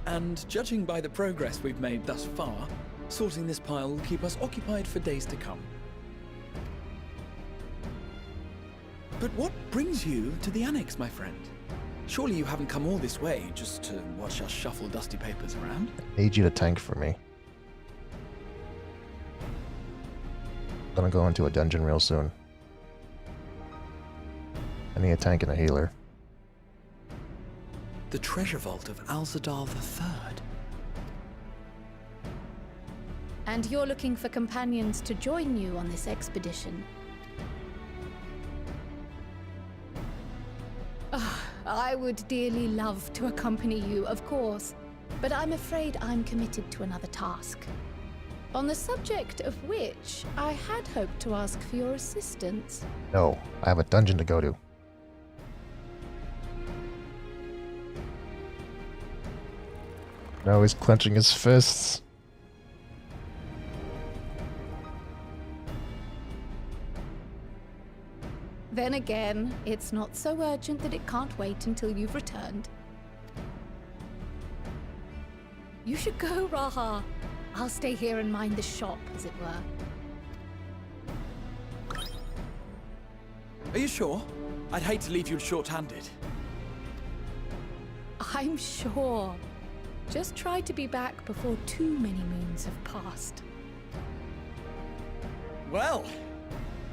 And judging by the progress we've made thus far, sorting this pile will keep us occupied for days to come. But what brings you to the Annex, my friend? Surely you haven't come all this way just to watch us shuffle dusty papers around? I need you to tank for me. I'm gonna go into a dungeon real soon. I need a tank and a healer. The treasure vault of Alzadaal III. And you're looking for companions to join you on this expedition? I would dearly love to accompany you, of course, but I'm afraid I'm committed to another task. On the subject of which, I had hoped to ask for your assistance. No, I have a dungeon to go to. Now he's clenching his fists. Then again, it's not so urgent that it can't wait until you've returned. You should go, Raha. I'll stay here and mind the shop, as it were. Are you sure? I'd hate to leave you short-handed. I'm sure. Just try to be back before too many moons have passed. Well,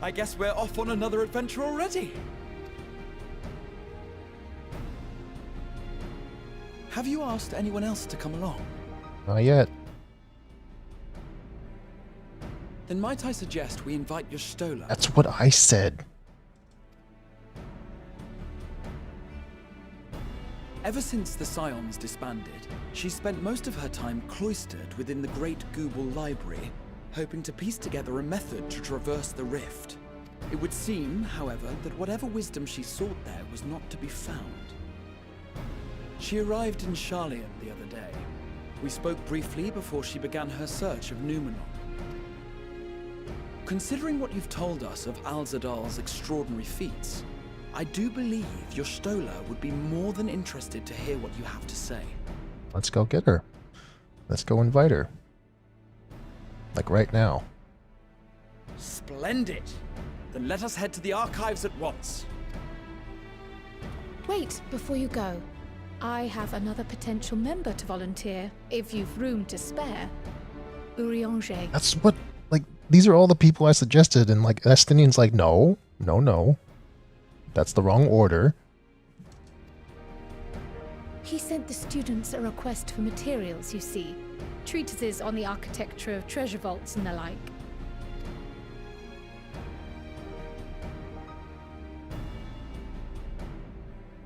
I guess we're off on another adventure already. Have you asked anyone else to come along? Not yet. Then might I suggest we invite your Stola? That's what I said. Ever since the Scions disbanded, she spent most of her time cloistered within the Great Google Library, hoping to piece together a method to traverse the rift. It would seem, however, that whatever wisdom she sought there was not to be found. She arrived in Charlian the other day. We spoke briefly before she began her search of Numenor. Considering what you've told us of alzadaals' extraordinary feats, I do believe your Stola would be more than interested to hear what you have to say. Let's go get her. Let's go invite her. Like right now. Splendid! Then let us head to the archives at once. Wait, before you go. I have another potential member to volunteer, if you've room to spare. Urianger. That's what, like, these are all the people I suggested, and like, Estinian's like, no, no, no. That's the wrong order. He sent the students a request for materials, you see. Treatises on the architecture of treasure vaults and the like.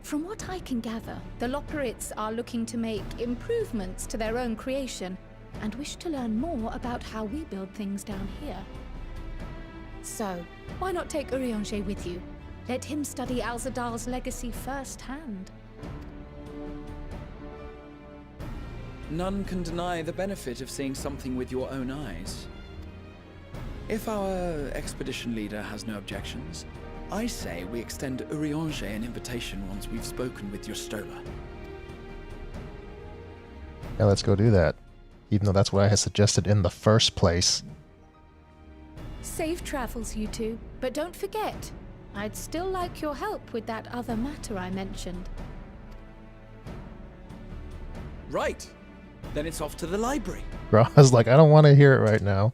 From what I can gather, the Loperites are looking to make improvements to their own creation and wish to learn more about how we build things down here. So, why not take Urianger with you? Let him study alzadaals' legacy firsthand. None can deny the benefit of seeing something with your own eyes. If our expedition leader has no objections, I say we extend Urianger an invitation once we've spoken with your Stola. Yeah, let's go do that. Even though that's what I had suggested in the first place. Safe travels, you two. But don't forget, I'd still like your help with that other matter I mentioned. Right. Then it's off to the library. Bro, I was like, I don't want to hear it right now.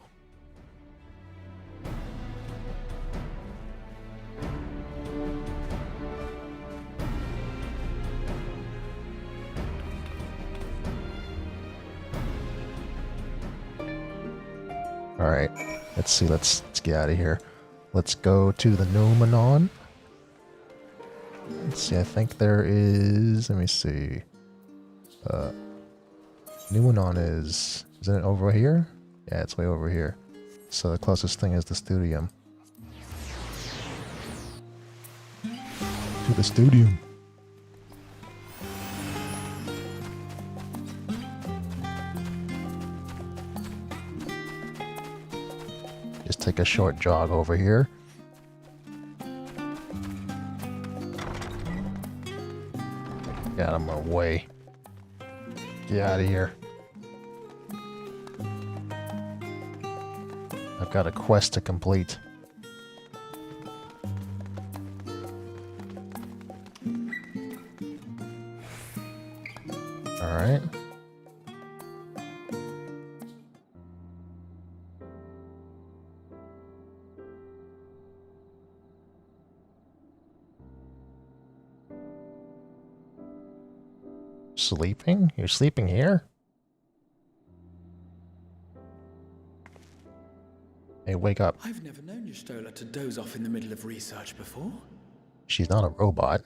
Alright, let's see, let's get out of here. Let's go to the Numenor. Let's see, I think there is, let me see. Numenor isn't it over here? Yeah, it's way over here. So the closest thing is the Studium. To the Studium. Just take a short jog over here. Get out of my way. Get out of here. I've got a quest to complete. Alright. Sleeping? You're sleeping here? Hey, wake up. I've never known your Stola to doze off in the middle of research before. She's not a robot.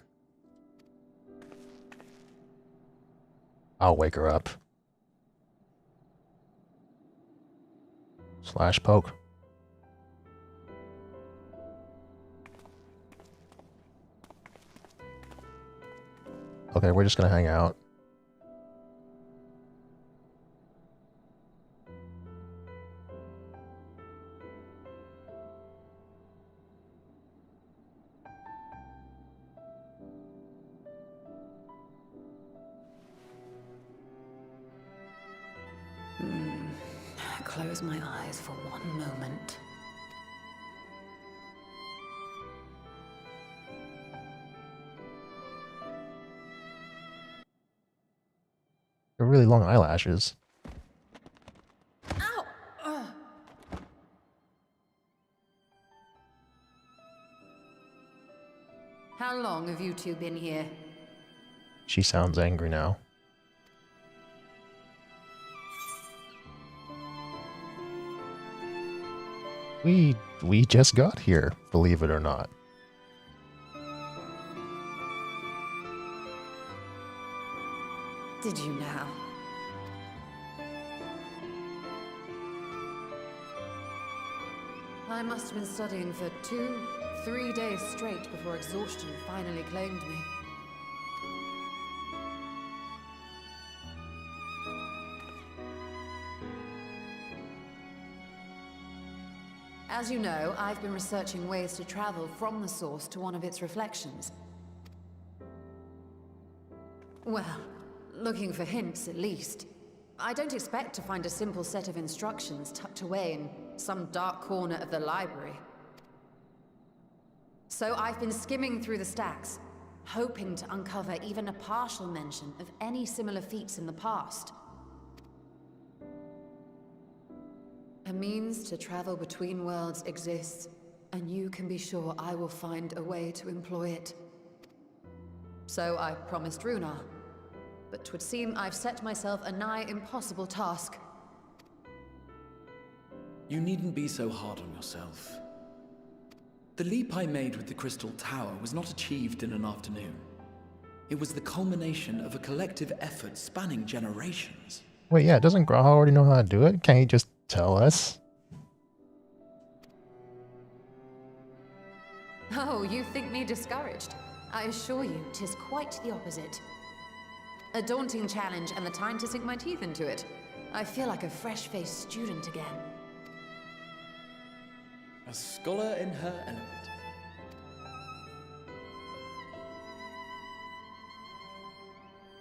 I'll wake her up. Slash poke. Okay, we're just gonna hang out. Close my eyes for one moment. They're really long eyelashes. Ow! Ugh. How long have you two been here? She sounds angry now. We just got here, believe it or not. Did you now? I must have been studying for 2-3 days straight before exhaustion finally claimed me. As you know, I've been researching ways to travel from the source to one of its reflections. Well, looking for hints at least. I don't expect to find a simple set of instructions tucked away in some dark corner of the library. So I've been skimming through the stacks, hoping to uncover even a partial mention of any similar feats in the past. A means to travel between worlds exists, and you can be sure I will find a way to employ it. So I promised Runar, but 'twould seem I've set myself a nigh impossible task. You needn't be so hard on yourself. The leap I made with the Crystal Tower was not achieved in an afternoon. It was the culmination of a collective effort spanning generations. Wait, yeah, doesn't Graha already know how to do it? Can't he just tell us? Oh, you think me discouraged? I assure you, 'tis quite the opposite. A daunting challenge and the time to sink my teeth into it. I feel like a fresh-faced student again. A scholar in her element.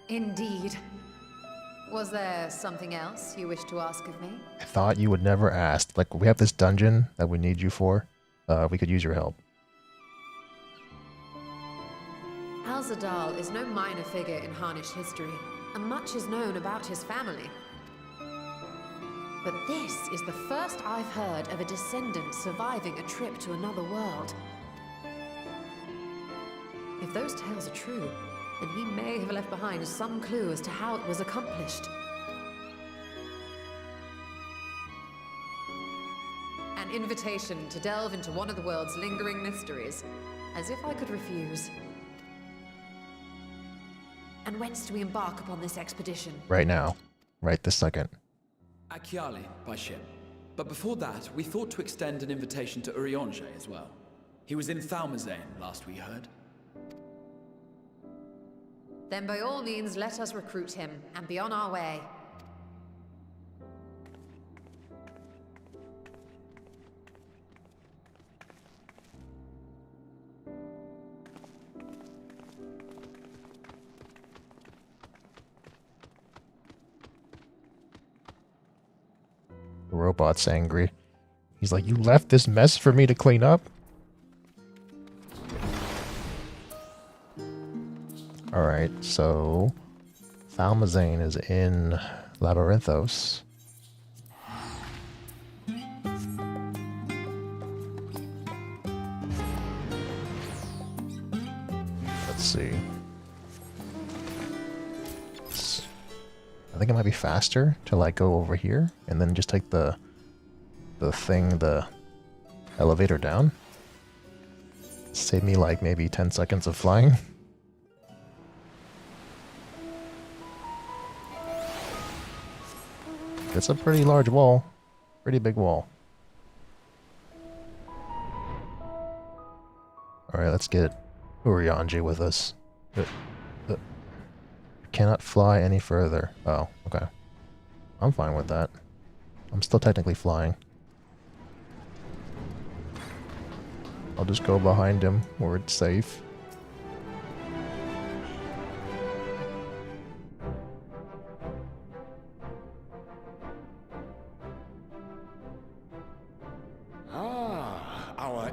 Indeed. Was there something else you wish to ask of me? I thought you would never ask. Like, we have this dungeon that we need you for. We could use your help. Alzadaal is no minor figure in Harnish history, and much is known about his family. But this is the first I've heard of a descendant surviving a trip to another world. If those tales are true, then he may have left behind some clue as to how it was accomplished. An invitation to delve into one of the world's lingering mysteries, as if I could refuse. And whence do we embark upon this expedition? Right now. Right this second. Akiali, by ship. But before that, we thought to extend an invitation to Urianger as well. He was in Thalmazane, last we heard. Then by all means, let us recruit him, and be on our way. The robot's angry. He's like, you left this mess for me to clean up? Alright, so Thalmazane is in Labyrinthos. Let's see. I think it might be faster to like go over here and then just take the elevator down. Save me like maybe 10 seconds of flying. It's a pretty large wall. Pretty big wall. Alright, let's get Urianger with us. Cannot fly any further. Oh, okay. I'm fine with that. I'm still technically flying. I'll just go behind him where it's safe.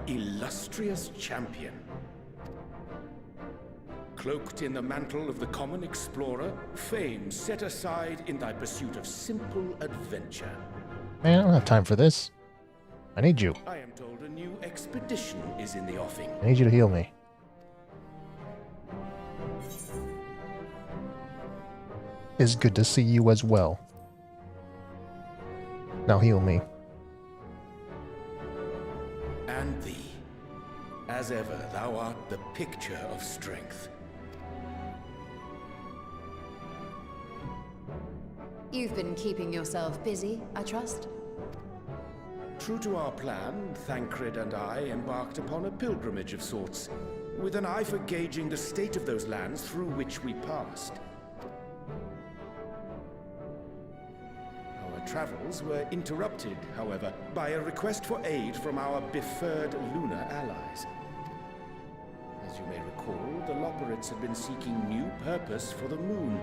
illustrious champion. Cloaked in the mantle of the common explorer, fame set aside in thy pursuit of simple adventure. Man, I don't have time for this. I need you. I am told a new expedition is in the offing. I need you to heal me. It's good to see you as well. Now heal me. And thee. As ever, thou art the picture of strength. You've been keeping yourself busy, I trust? True to our plan, Thancred and I embarked upon a pilgrimage of sorts, with an eye for gauging the state of those lands through which we passed. Our travels were interrupted, however, by a request for aid from our befurred lunar allies. As you may recall, the Loperites have been seeking new purpose for the moon,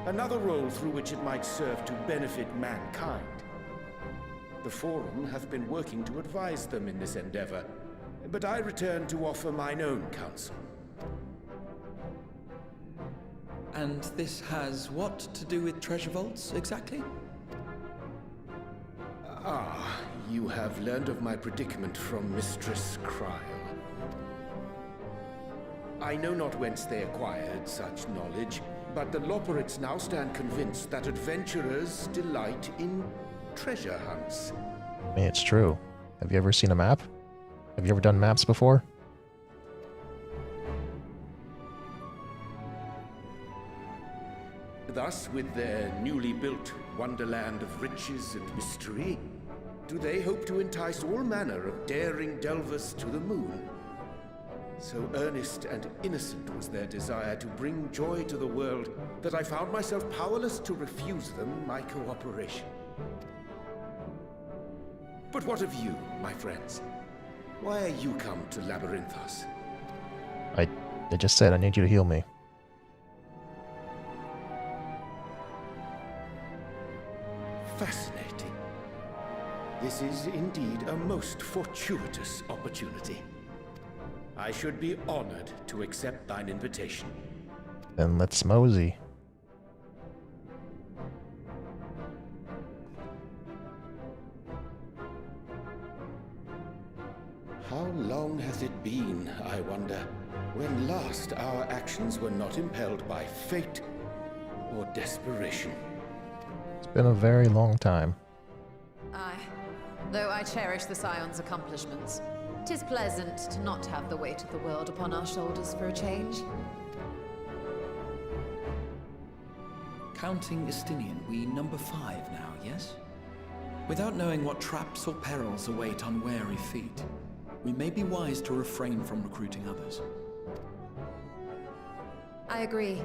another role through which it might serve to benefit mankind. The Forum hath been working to advise them in this endeavor, but I return to offer mine own counsel. And this has what to do with treasure vaults, exactly? Ah, you have learned of my predicament from Mistress Cryle. I know not whence they acquired such knowledge, but the Loperites now stand convinced that adventurers delight in treasure hunts. I mean, it's true. Have you ever seen a map? Have you ever done maps before? Thus, with their newly built wonderland of riches and mystery, do they hope to entice all manner of daring delvers to the moon. So earnest and innocent was their desire to bring joy to the world that I found myself powerless to refuse them my cooperation. But what of you, my friends? Why are you come to Labyrinthos? I just said I need you to heal me. Fascinating. This is indeed a most fortuitous opportunity. I should be honored to accept thine invitation. Then let's mosey. How long has it been, I wonder, when last our actions were not impelled by fate or desperation? It's been a very long time. Aye. Though I cherish the Scion's accomplishments, 'tis pleasant to not have the weight of the world upon our shoulders for a change. Counting Estinian, we number 5 now, yes? Without knowing what traps or perils await unwary feet, we may be wise to refrain from recruiting others. I agree.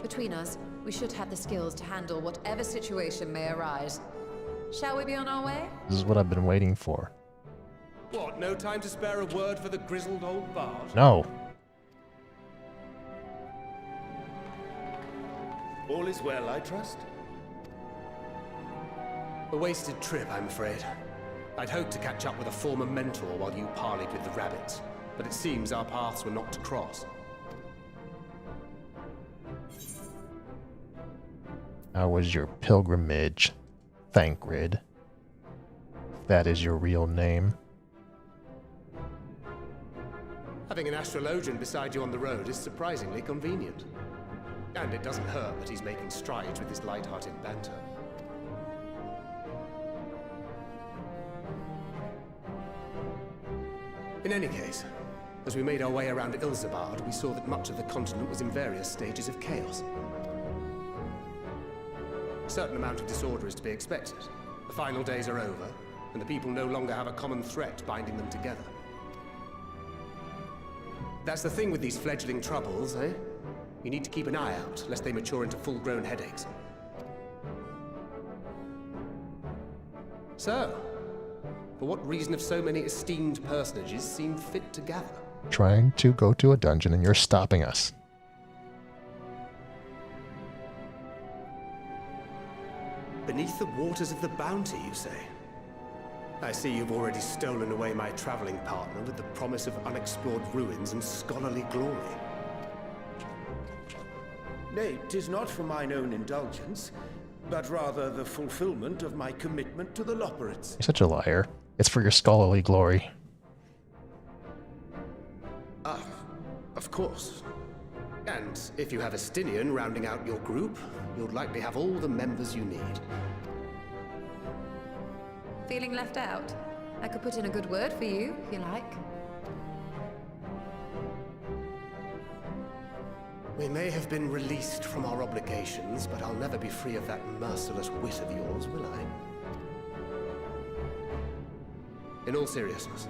Between us, we should have the skills to handle whatever situation may arise. Shall we be on our way? This is what I've been waiting for. What, no time to spare a word for the grizzled old bard? No. All is well, I trust? A wasted trip, I'm afraid. I'd hoped to catch up with a former mentor while you parleyed with the rabbits, but it seems our paths were not to cross. How was your pilgrimage, Thancred? That is your real name. Having an astrologian beside you on the road is surprisingly convenient. And it doesn't hurt that he's making strides with his light-hearted banter. In any case, as we made our way around Ilzabard, we saw that much of the continent was in various stages of chaos. A certain amount of disorder is to be expected. The final days are over, and the people no longer have a common threat binding them together. That's the thing with these fledgling troubles, eh? You need to keep an eye out, lest they mature into full-grown headaches. So, for what reason have so many esteemed personages seemed fit to gather? Trying to go to a dungeon and you're stopping us. Beneath the waters of the bounty, you say? I see you've already stolen away my traveling partner with the promise of unexplored ruins and scholarly glory. Nay, 'tis not for mine own indulgence, but rather the fulfillment of my commitment to the Loperates. You're such a liar. It's for your scholarly glory. Ah, of course. And if you have a Stinian rounding out your group, you'll likely have all the members you need. Feeling left out? I could put in a good word for you, if you like. We may have been released from our obligations, but I'll never be free of that merciless wit of yours, will I? In all seriousness,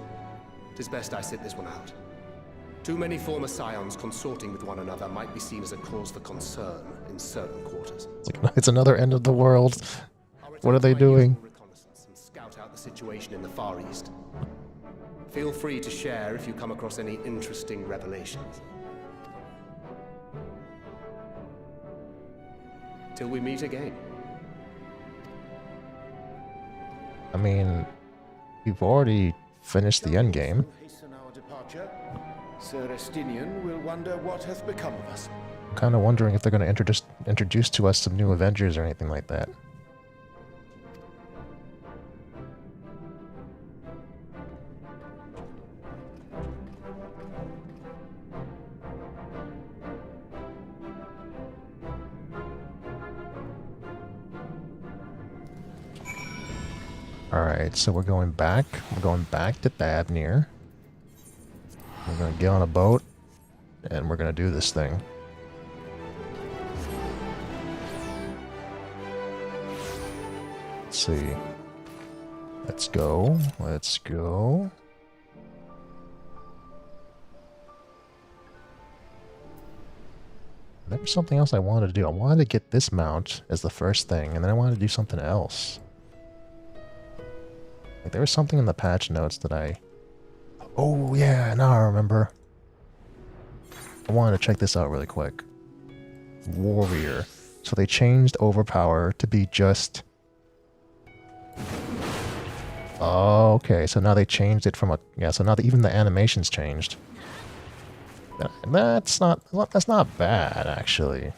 it is best I sit this one out. Too many former scions consorting with one another might be seen as a cause for concern in certain quarters. It's another end of the world. What are they doing? And scout out the situation in the Far East. Feel free to share if you come across any interesting revelations. Till we meet again. I mean, we've already finished the end game. Hasten our departure. Sir Estinian will wonder what hath become of us. I'm kind of wondering if they're going to introduce to us some new Avengers or anything like that. Alright, so we're going back. We're going back to Babnir. We're going to get on a boat, and we're going to do this thing. Let's see. Let's go. Let's go. There was something else I wanted to do. I wanted to get this mount as the first thing, and then I wanted to do something else. Like, there was something in the patch notes that I... Oh, yeah, now I remember. I wanted to check this out really quick. Warrior. So they changed Overpower to be just... Oh, okay, so now they changed it from a... Yeah, so now even the animation's changed. That's not bad, actually.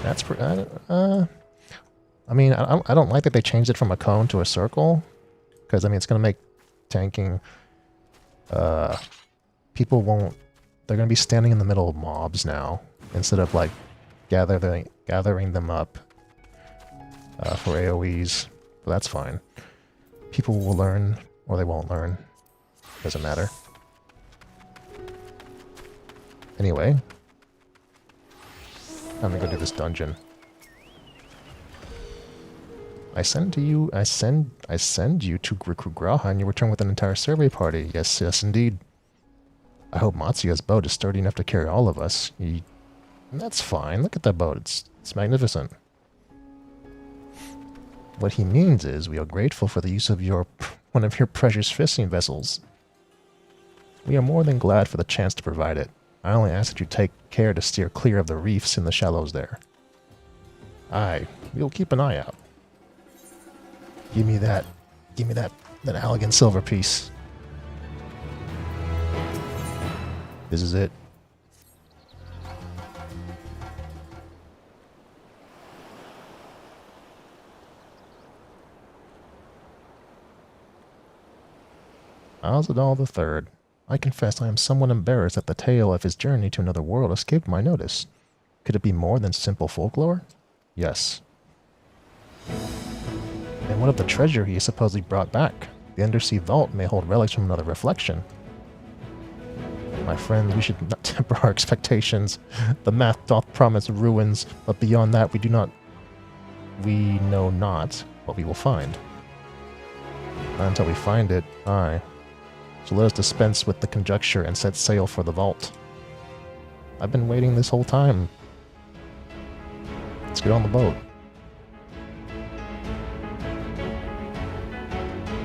That's I mean, I don't like that they changed it from a cone to a circle, because I mean it's gonna make tanking. People won't. They're gonna be standing in the middle of mobs now instead of like gathering them up for AOE's. But that's fine. People will learn, or they won't learn. Doesn't matter. Anyway, I'm gonna go do this dungeon. I send you to recruit Graha, and you return with an entire survey party. Yes, yes, indeed. I hope Matsuya's boat is sturdy enough to carry all of us. That's fine. Look at that boat. It's magnificent. What he means is, we are grateful for the use of one of your precious fishing vessels. We are more than glad for the chance to provide it. I only ask that you take care to steer clear of the reefs in the shallows there. Aye, we'll keep an eye out. Give me that elegant silver piece. This is it. Alzadaal III. I confess I am somewhat embarrassed that the tale of his journey to another world escaped my notice. Could it be more than simple folklore? Yes. And what of the treasure he supposedly brought back? The undersea vault may hold relics from another reflection. My friends, we should not temper our expectations. The map doth promise ruins, but beyond that we know not what we will find. Not until we find it, aye. So let us dispense with the conjecture and set sail for the vault. I've been waiting this whole time. Let's get on the boat.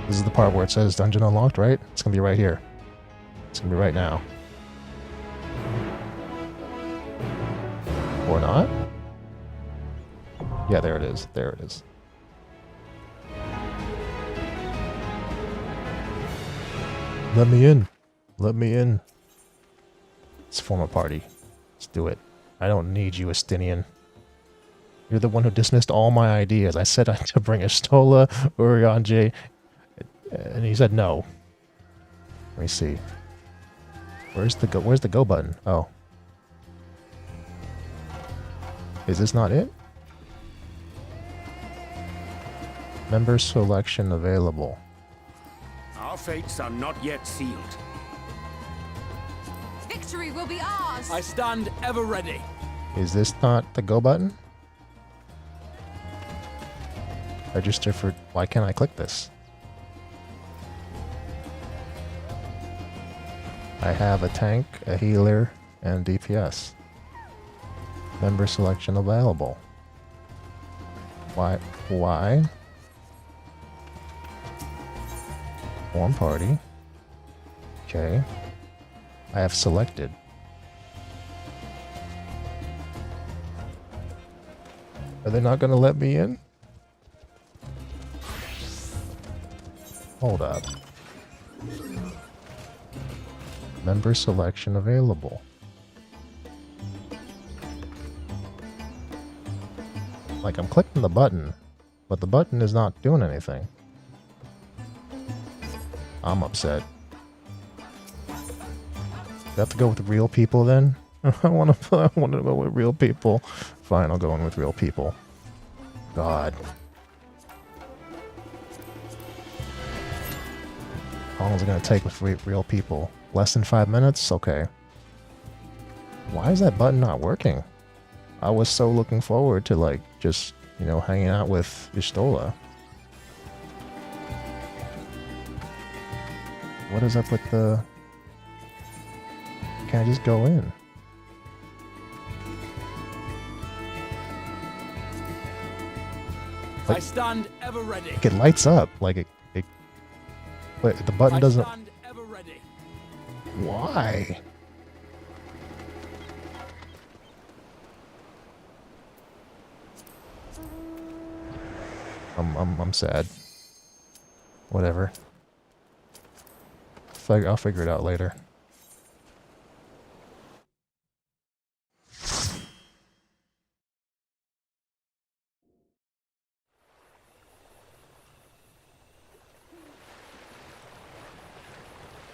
This is the part where it says dungeon unlocked, right? It's gonna be right here. It's gonna be right now. Or not? Yeah, there it is. There it is. Let me in. Let me in. Let's form a party. Let's do it. I don't need you, Estinian. You're the one who dismissed all my ideas. I said I had to bring Estola, Urianger, and he said no. Let me see. Where's the go button? Oh. Is this not it? Member selection available. Our fates are not yet sealed. Victory will be ours! I stand ever ready. Is this not the go button? Register for... Why can't I click this? I have a tank, a healer, and DPS. Member selection available. Why? Why? Form party. Okay. I have selected. Are they not gonna let me in? Hold up. Member selection available. Like, I'm clicking the button, but the button is not doing anything. I'm upset. Do I have to go with real people then? I want to go with real people. Fine, I'll go in with real people. God. How long is it going to take with real people? Less than 5 minutes? Okay. Why is that button not working? I was so looking forward to, like, just, you know, hanging out with Istola. What is up with the... Can't I just go in? I stand ever ready. Like, it lights up. Like, it but the button doesn't... I stand ever ready. Why? I'm sad. Whatever. I'll figure it out later.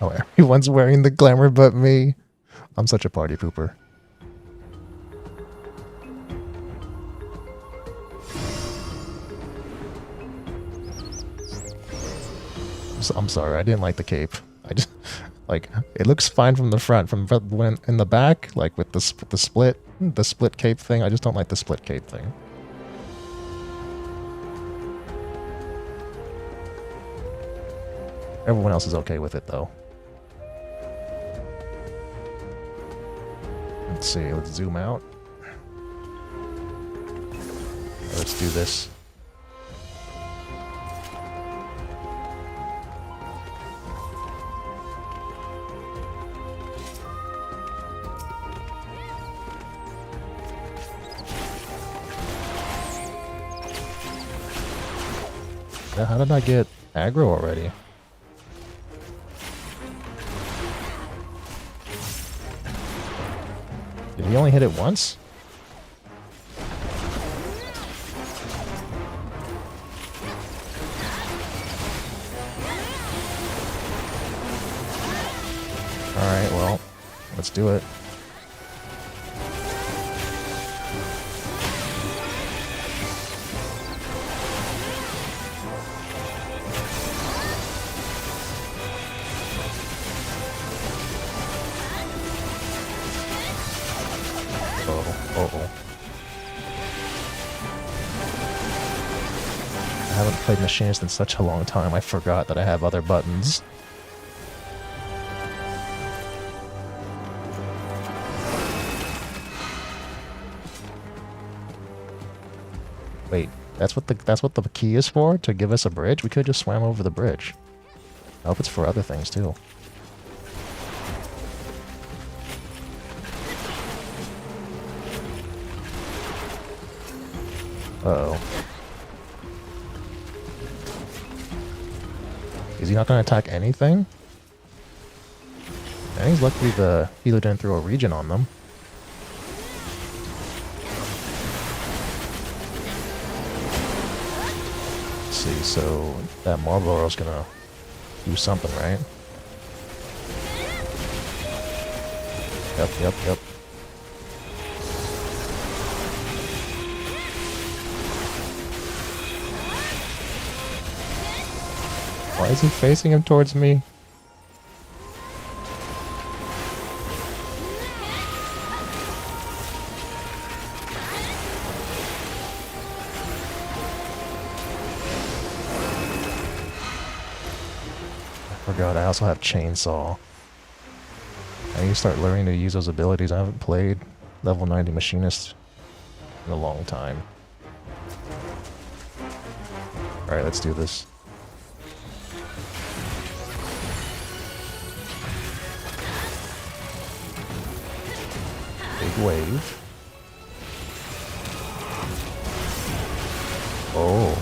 Oh, everyone's wearing the glamour but me. I'm such a party pooper. I'm sorry, I didn't like the cape. I just, like, it looks fine from the front, when in the back, like with the split cape thing. I just don't like the split cape thing. Everyone else is okay with it though. Let's see, let's zoom out. Let's do this. How did I get aggro already? Did he only hit it once? Alright, well, let's do it. I haven't played Machinist in such a long time, I forgot that I have other buttons. Wait, that's what the key is for? To give us a bridge? We could have just swam over the bridge. I hope it's for other things too. Uh-oh. Is he not going to attack anything? And he's lucky the healer didn't throw a regen on them. Let's see, so that Marlboro's gonna do something, right? Yep. Why is he facing him towards me? I forgot I also have Chainsaw. I need to start learning to use those abilities. I haven't played level 90 Machinist in a long time. Alright, let's do this. Big wave. Oh.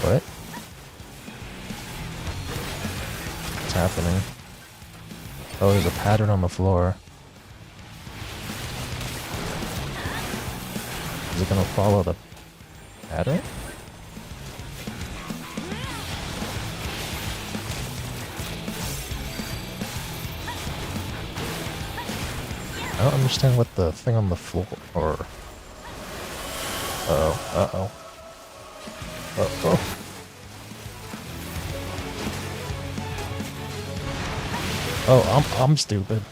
What? What's happening? Oh, there's a pattern on the floor. Is it gonna follow the pattern? I don't understand what the thing on the floor or uh-oh. Oh, I'm stupid.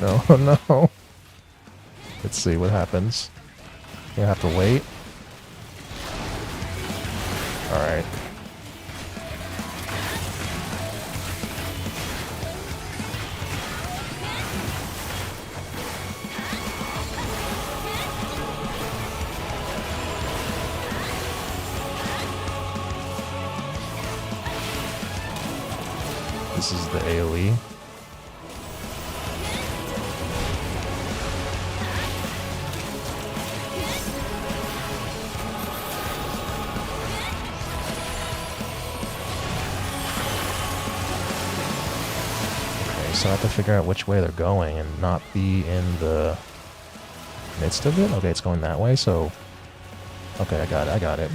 No, no. Let's see what happens. You have to wait. Alright. This is the AoE. So I have to figure out which way they're going and not be in the midst of it. Okay, it's going that way, so... Okay, I got it.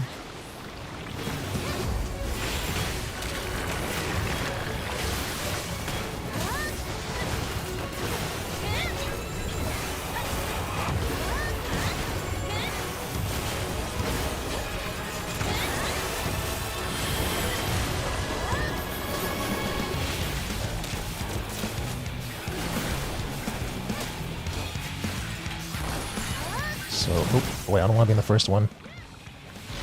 So, oop, wait, I don't want to be in the first one.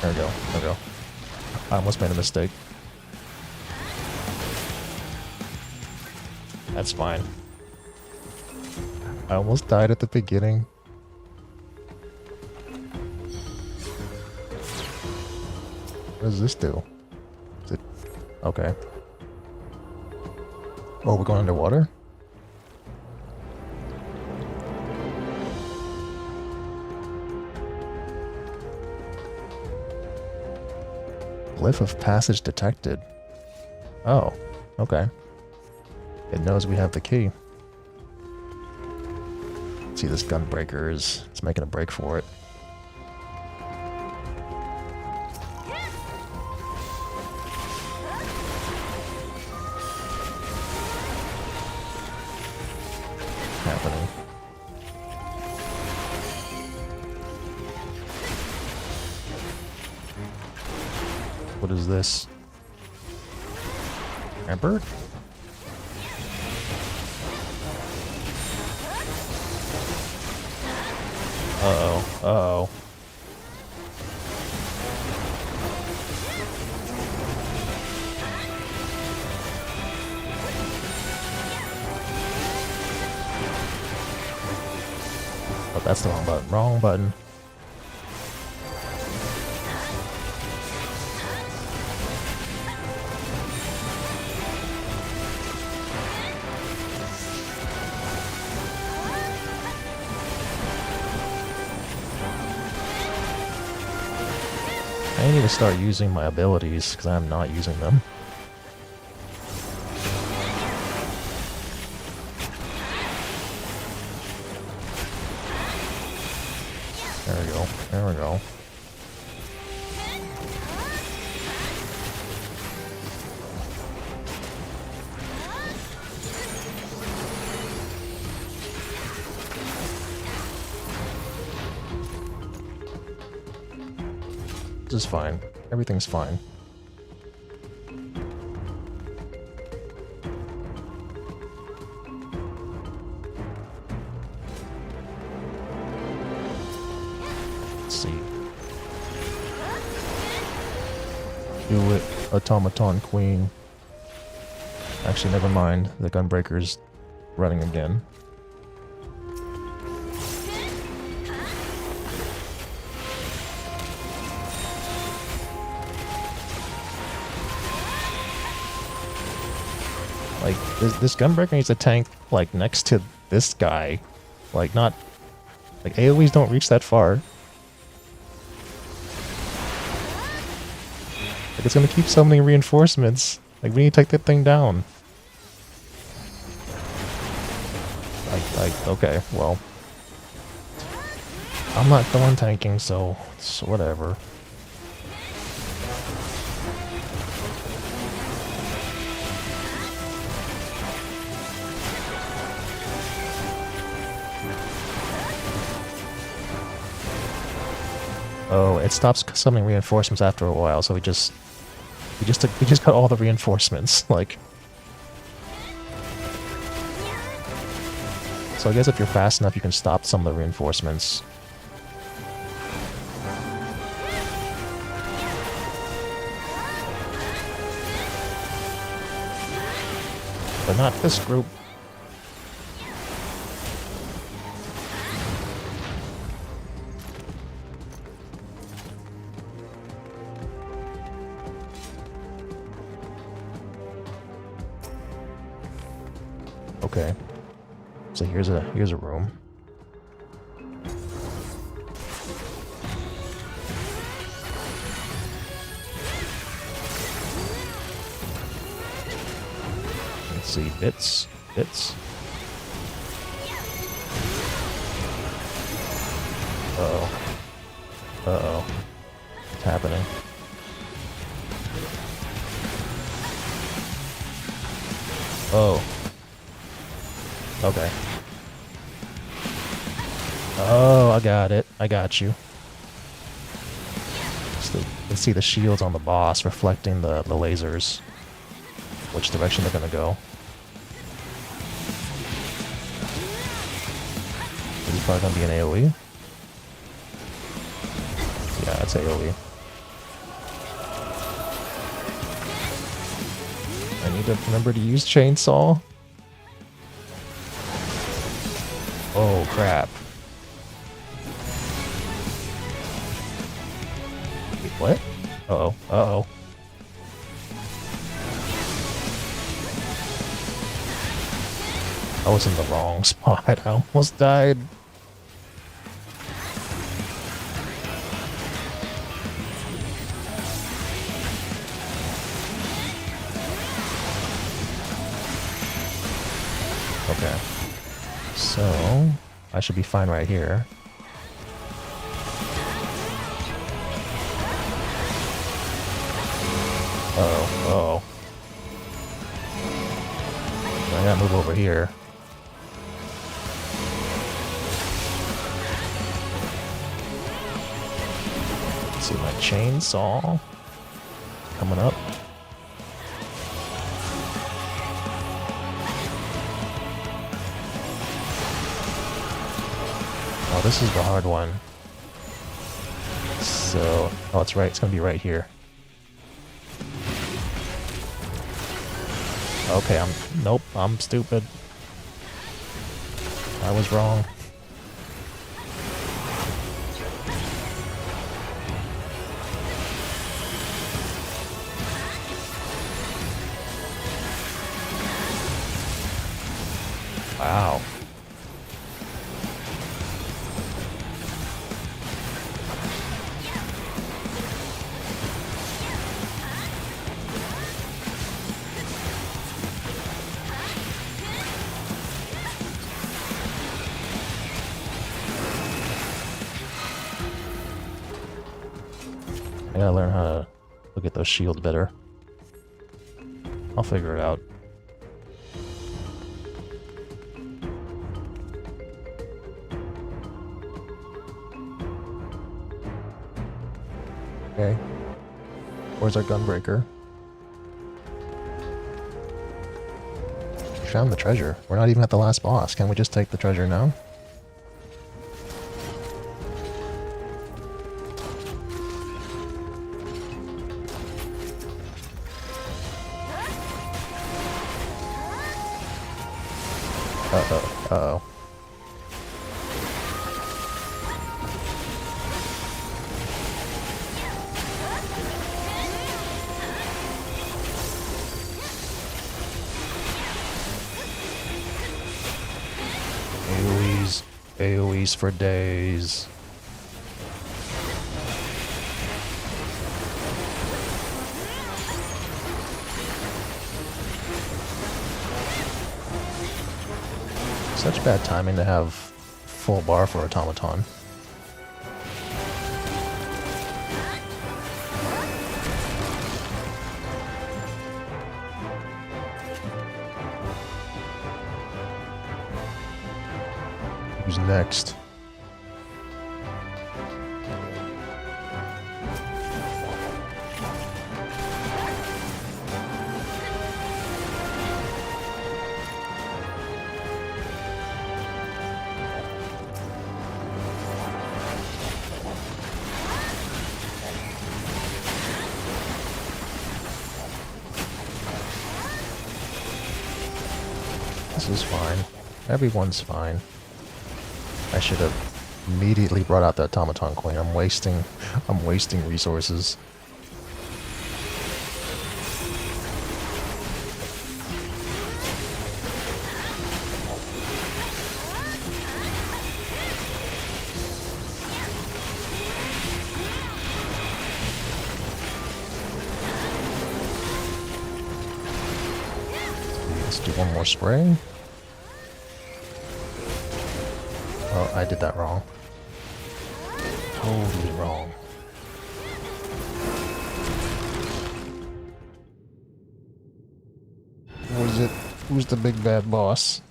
There we go, there we go. I almost made a mistake. That's fine. I almost died at the beginning. What does this do? Is it... Okay. Oh, we're going underwater? Glyph of passage detected. Oh, okay. It knows we have the key. See, this gunbreaker is... It's making a break for it. Happening. What is this? Bird? Uh-oh. Uh-oh. Oh, that's the wrong button. Wrong button. I need to start using my abilities, because I'm not using them. There we go. There we go. This is fine. Everything's fine. Let's see. Do it, Automaton Queen. Actually, never mind. The Gunbreaker's running again. Like, this Gunbreaker needs a tank, like, next to this guy. Like, not... Like, AoEs don't reach that far. Like, it's gonna keep summoning reinforcements. Like, we need to take that thing down. Like, okay, well. I'm not the one tanking, so it's whatever. Oh, it stops summoning reinforcements after a while, so we just got all the reinforcements, like. So I guess if you're fast enough, you can stop some of the reinforcements. But not this group. Okay. So here's a room. Let's see, bits. Uh-oh. Uh-oh. What's happening? Oh. Okay. Oh, I got it. I got you. So you can see the shields on the boss reflecting the lasers. Which direction they're gonna go. Is it probably gonna be an AoE? Yeah, it's AoE. I need to remember to use chainsaw. Oh, crap. Wait, what? Uh-oh. Uh-oh. I was in the wrong spot. I almost died. Okay. So, I should be fine right here. Uh-oh. I gotta move over here. Let's see my chainsaw coming up. Oh, this is the hard one. So, oh, it's right. It's gonna be right here. Okay, nope, I'm stupid. I was wrong. Wow. gotta learn how to look at those shields better. I'll figure it out. Okay. Where's our gunbreaker? We found the treasure. We're not even at the last boss. Can we just take the treasure now? Uh-oh. Uh-oh. AoEs. AoEs for days. Such bad timing to have full bar for automaton. Who's next? This is fine. Everyone's fine. I should have immediately brought out the automaton coin. I'm wasting resources. Let's do one more spray. Oh, I did that wrong. Totally wrong. What is it? Who's the big bad boss?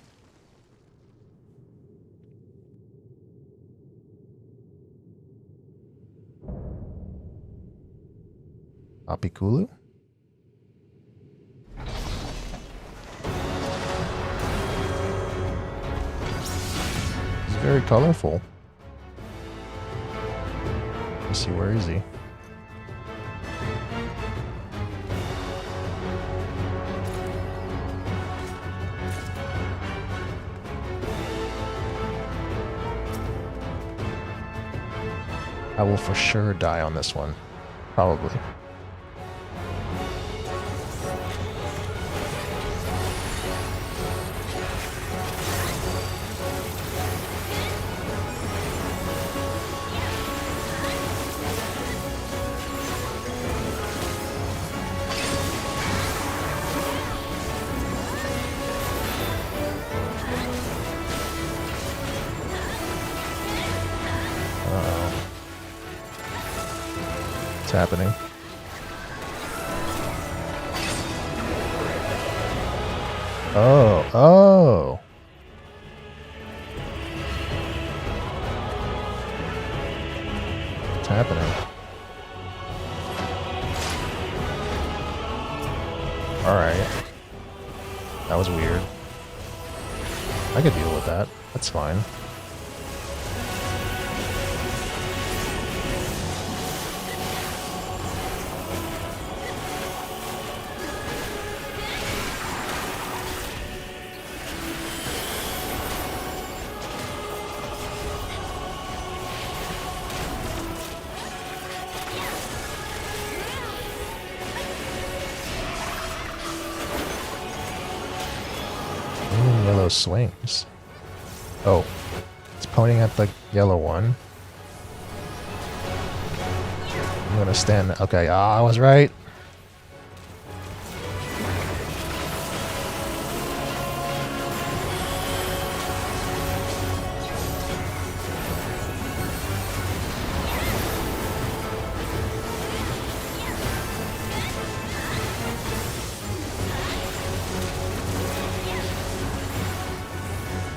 Apikulu? Very colorful. Let's see, where is he? I will for sure die on this one. Probably. What's happening? Oh. What's happening? Alright. That was weird. I could deal with that. That's fine. Yellow swings. Oh, it's pointing at the yellow one. I'm gonna stand. Okay, I was right.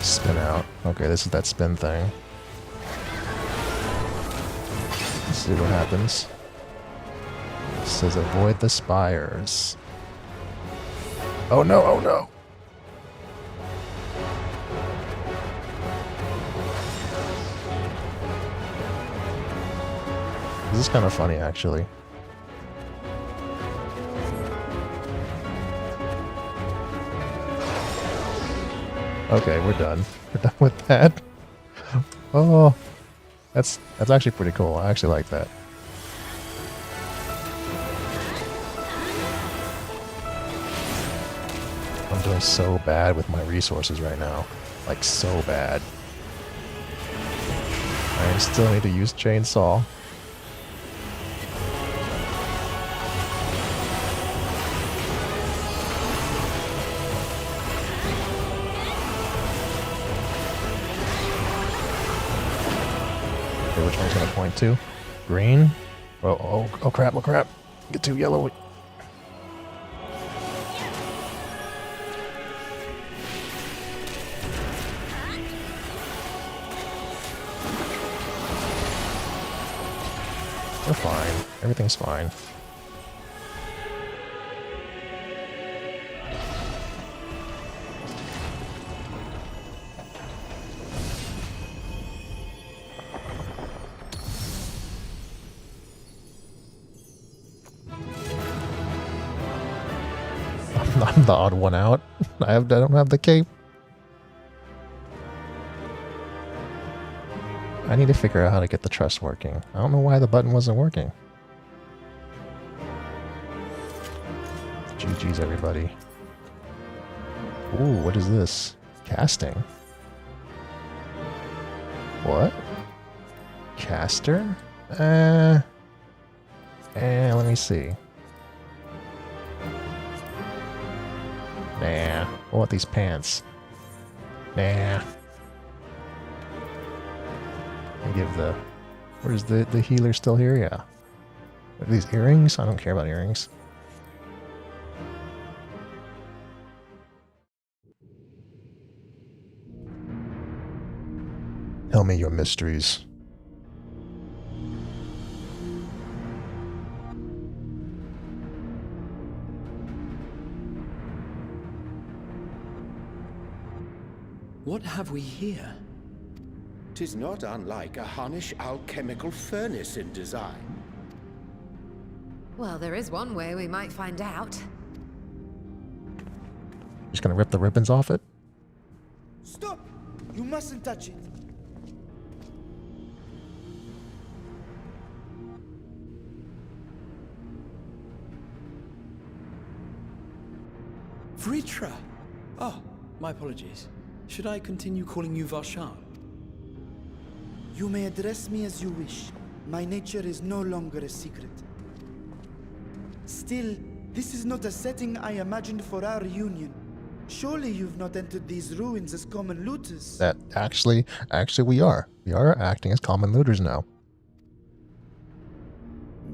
Spin out. Okay, this is that spin thing. Let's see what happens. It says avoid the spires. Oh no, oh no! This is kind of funny, actually. Okay, we're done. We're done with that. Oh, that's actually pretty cool. I actually like that. I'm doing so bad with my resources right now. Like, so bad. I still need to use chainsaw. Okay, which one's gonna point to? Green? Oh crap, oh crap. Get too yellow. We're fine. Everything's fine. I'm the odd one out. I don't have the cape. I need to figure out how to get the truss working. I don't know why the button wasn't working. GG's, everybody. Ooh, what is this? Casting. What? Caster? Let me see. Nah. I want these pants. Nah. Give the... Where's the healer still here? Yeah. Are these earrings? I don't care about earrings. Tell me your mysteries. What have we here? 'Tis not unlike a Hunnish alchemical furnace in design. Well, there is one way we might find out. Just gonna rip the ribbons off it? Stop! You mustn't touch it. Vritra! Oh, my apologies. Should I continue calling you Varshan? You may address me as you wish. My nature is no longer a secret. Still, this is not a setting I imagined for our reunion. Surely you've not entered these ruins as common looters. That actually we are. We are acting as common looters now.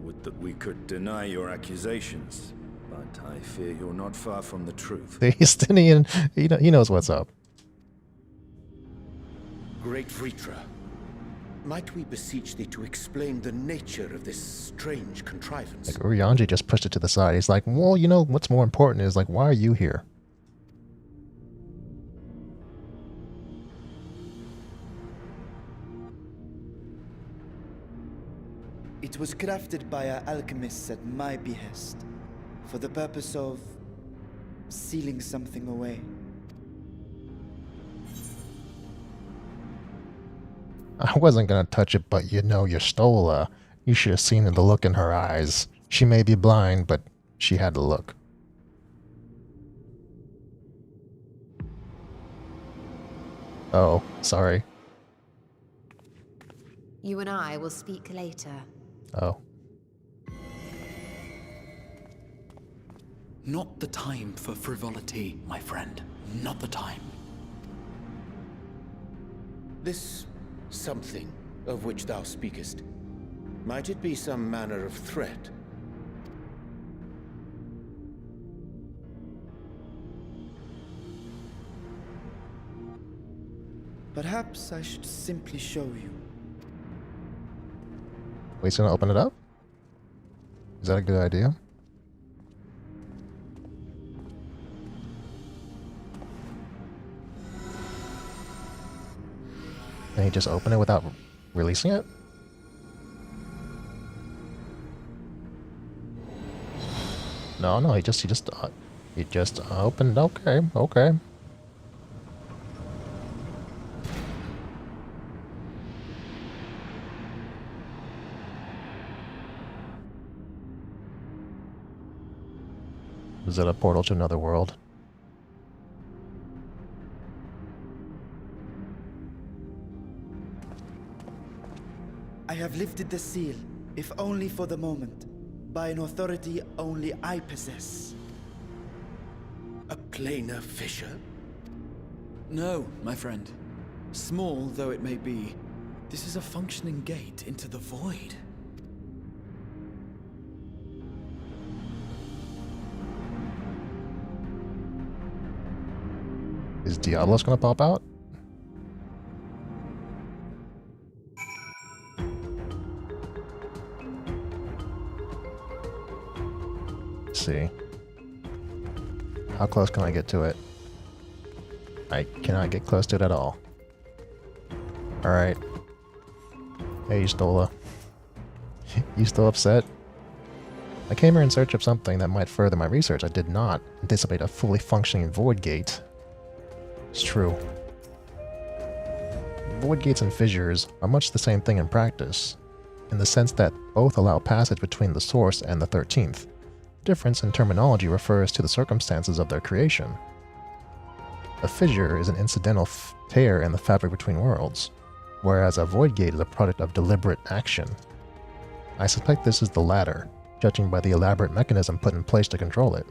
Would that we could deny your accusations, but I fear you're not far from the truth. The Estinian, he knows what's up. Great Vritra, might we beseech thee to explain the nature of this strange contrivance? Like, Urianji just pushed it to the side. He's like, well, you know, what's more important is, like, why are you here? It was crafted by our alchemists at my behest, for the purpose of sealing something away. I wasn't gonna touch it, but you know, you stole her. You should have seen the look in her eyes. She may be blind, but she had the look. Oh, sorry. You and I will speak later. Oh. Not the time for frivolity, my friend. Not the time. This something of which thou speakest, might it be some manner of threat? Perhaps I should simply show you. Wait, he's gonna open it up? Is that a good idea? And he just opened it without releasing it? No, he just opened. Okay, okay. Is it a portal to another world? I have lifted the seal, if only for the moment, by an authority only I possess. A planar fissure? No, my friend. Small though it may be, this is a functioning gate into the void. Is Diablos gonna pop out? Let's see. How close can I get to it? I cannot get close to it at all. Alright. Hey, Stola. You still upset? I came here in search of something that might further my research. I did not anticipate a fully functioning void gate. It's true. Void gates and fissures are much the same thing in practice, in the sense that both allow passage between the source and the 13th. Difference in terminology refers to the circumstances of their creation. A fissure is an incidental tear in the fabric between worlds, whereas a void gate is a product of deliberate action. I suspect this is the latter, judging by the elaborate mechanism put in place to control it.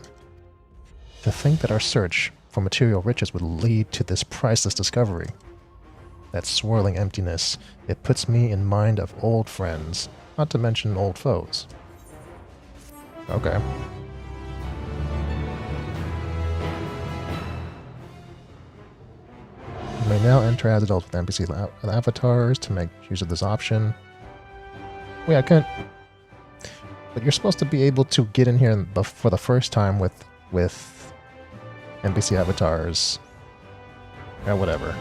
To think that our search for material riches would lead to this priceless discovery. That swirling emptiness, it puts me in mind of old friends, not to mention old foes. Okay. You may now enter as adults with NPC avatars to make use of this option. Wait, I couldn't... But you're supposed to be able to get in here for the first time with NPC avatars. Yeah, whatever.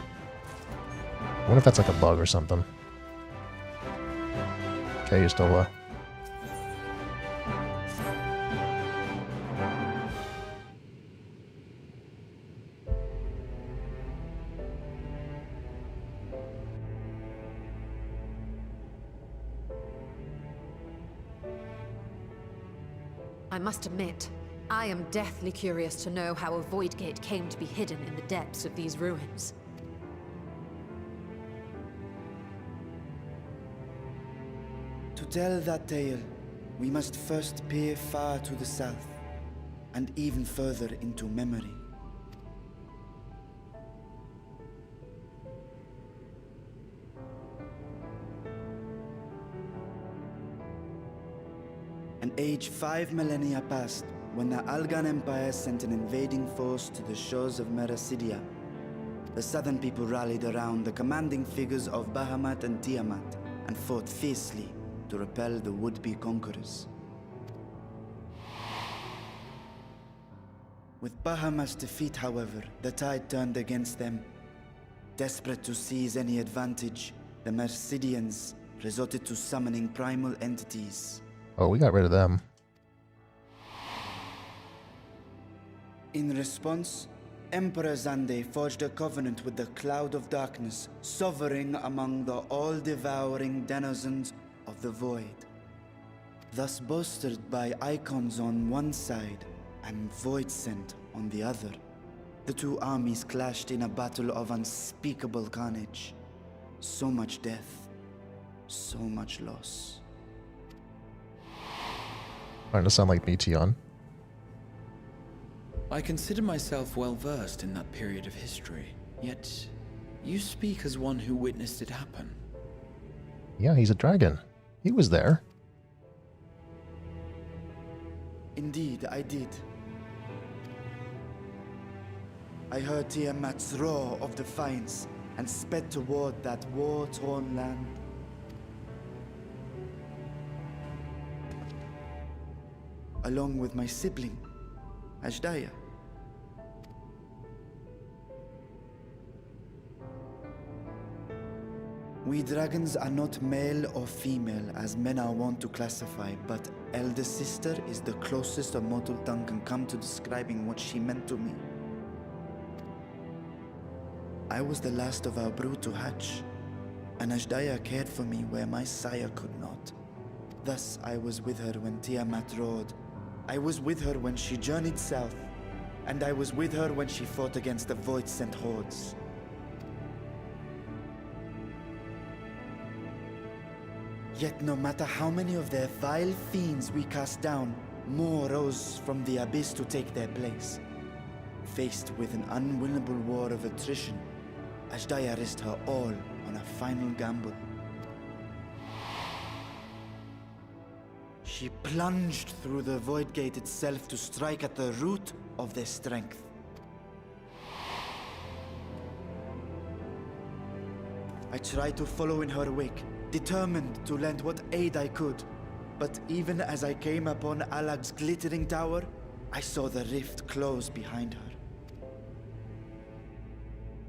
I wonder if that's like a bug or something. Okay, you're still I must admit, I am deathly curious to know how a void gate came to be hidden in the depths of these ruins. To tell that tale, we must first peer far to the south, and even further into memory. An age 5 millennia passed when the Algan Empire sent an invading force to the shores of Merasidia. The southern people rallied around the commanding figures of Bahamut and Tiamat and fought fiercely to repel the would-be conquerors. With Bahamut's defeat, however, the tide turned against them. Desperate to seize any advantage, the Mercidians resorted to summoning primal entities. Oh, we got rid of them. In response, Emperor Zande forged a covenant with the Cloud of Darkness, sovereign among the all-devouring denizens of the Void. Thus bolstered by icons on one side and Void Scent on the other, the two armies clashed in a battle of unspeakable carnage. So much death, so much loss. Starting to sound like Meteon. I consider myself well versed in that period of history, yet you speak as one who witnessed it happen. Yeah, he's a dragon. He was there. Indeed, I did. I heard Tiamat's roar of defiance and sped toward that war-torn land. Along with my sibling, Aglaia. We dragons are not male or female as men are wont to classify, but elder sister is the closest a mortal tongue can come to describing what she meant to me. I was the last of our brood to hatch, and Aglaia cared for me where my sire could not. Thus I was with her when Tiamat roared. I was with her when she journeyed south, and I was with her when she fought against the Void-sent hordes. Yet no matter how many of their vile fiends we cast down, more rose from the abyss to take their place. Faced with an unwinnable war of attrition, Aglaia risked her all on a final gamble. She plunged through the Void Gate itself to strike at the root of their strength. I tried to follow in her wake, determined to lend what aid I could. But even as I came upon Alag's glittering tower, I saw the rift close behind her.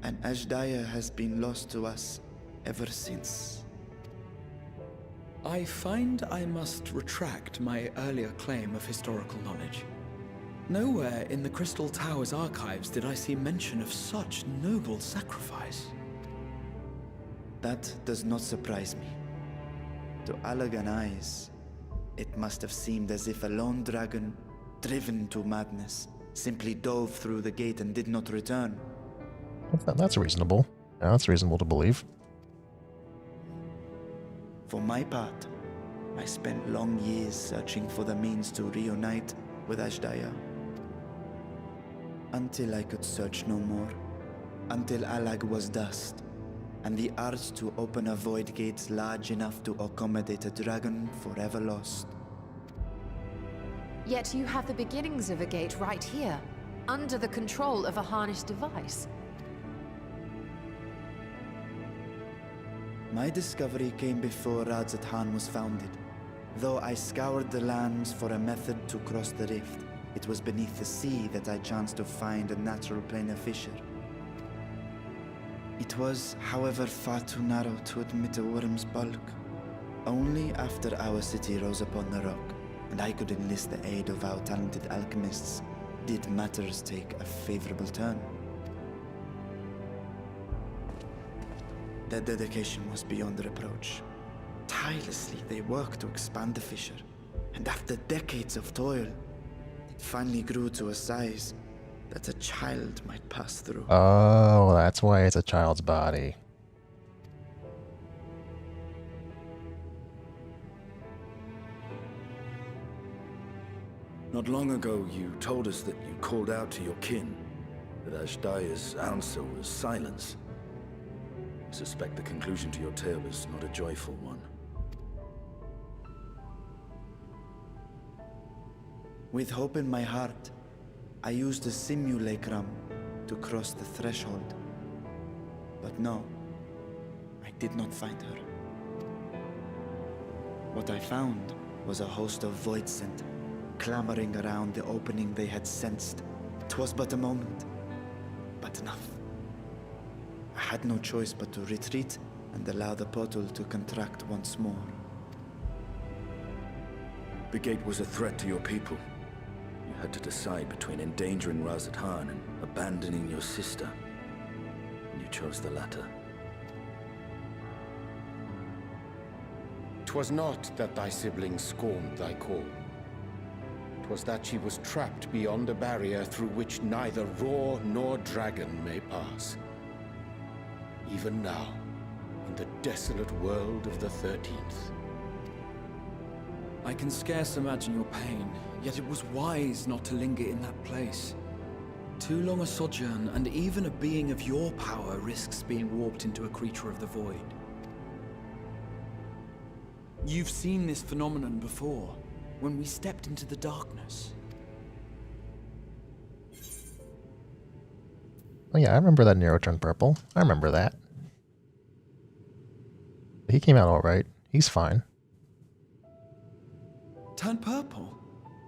And Aglaia has been lost to us ever since. I find I must retract my earlier claim of historical knowledge. Nowhere in the Crystal Tower's archives did I see mention of such noble sacrifice. That does not surprise me. To Allagan eyes, it must have seemed as if a lone dragon, driven to madness, simply dove through the gate and did not return. That's reasonable. Yeah, that's reasonable to believe. For my part, I spent long years searching for the means to reunite with Aglaia. Until I could search no more. Until Allag was dust, and the art to open a void gate large enough to accommodate a dragon forever lost. Yet you have the beginnings of a gate right here, under the control of a harnessed device. My discovery came before Radzat was founded. Though I scoured the lands for a method to cross the rift, it was beneath the sea that I chanced to find a natural planar fissure. It was, however, far too narrow to admit a worm's bulk. Only after our city rose upon the rock, and I could enlist the aid of our talented alchemists, did matters take a favorable turn. Their dedication was beyond reproach. Tirelessly, they worked to expand the fissure, and after decades of toil, it finally grew to a size that a child might pass through. Oh, that's why it's a child's body. Not long ago, you told us that you called out to your kin, that Agdaia's answer was silence. I suspect the conclusion to your tale is not a joyful one. With hope in my heart, I used a simulacrum to cross the threshold. But no, I did not find her. What I found was a host of Void-sent, clamoring around the opening they had sensed. 'Twas but a moment, but enough. I had no choice but to retreat and allow the portal to contract once more. The gate was a threat to your people. You had to decide between endangering Radzat and abandoning your sister. And you chose the latter. 'Twas not that thy sibling scorned thy call. 'Twas that she was trapped beyond a barrier through which neither roar nor dragon may pass. Even now, in the desolate world of the 13th. I can scarce imagine your pain, yet it was wise not to linger in that place. Too long a sojourn, and even a being of your power risks being warped into a creature of the void. You've seen this phenomenon before, when we stepped into the darkness. Oh yeah, I remember that Nero turned purple. I remember that. He came out alright. He's fine. Turned purple?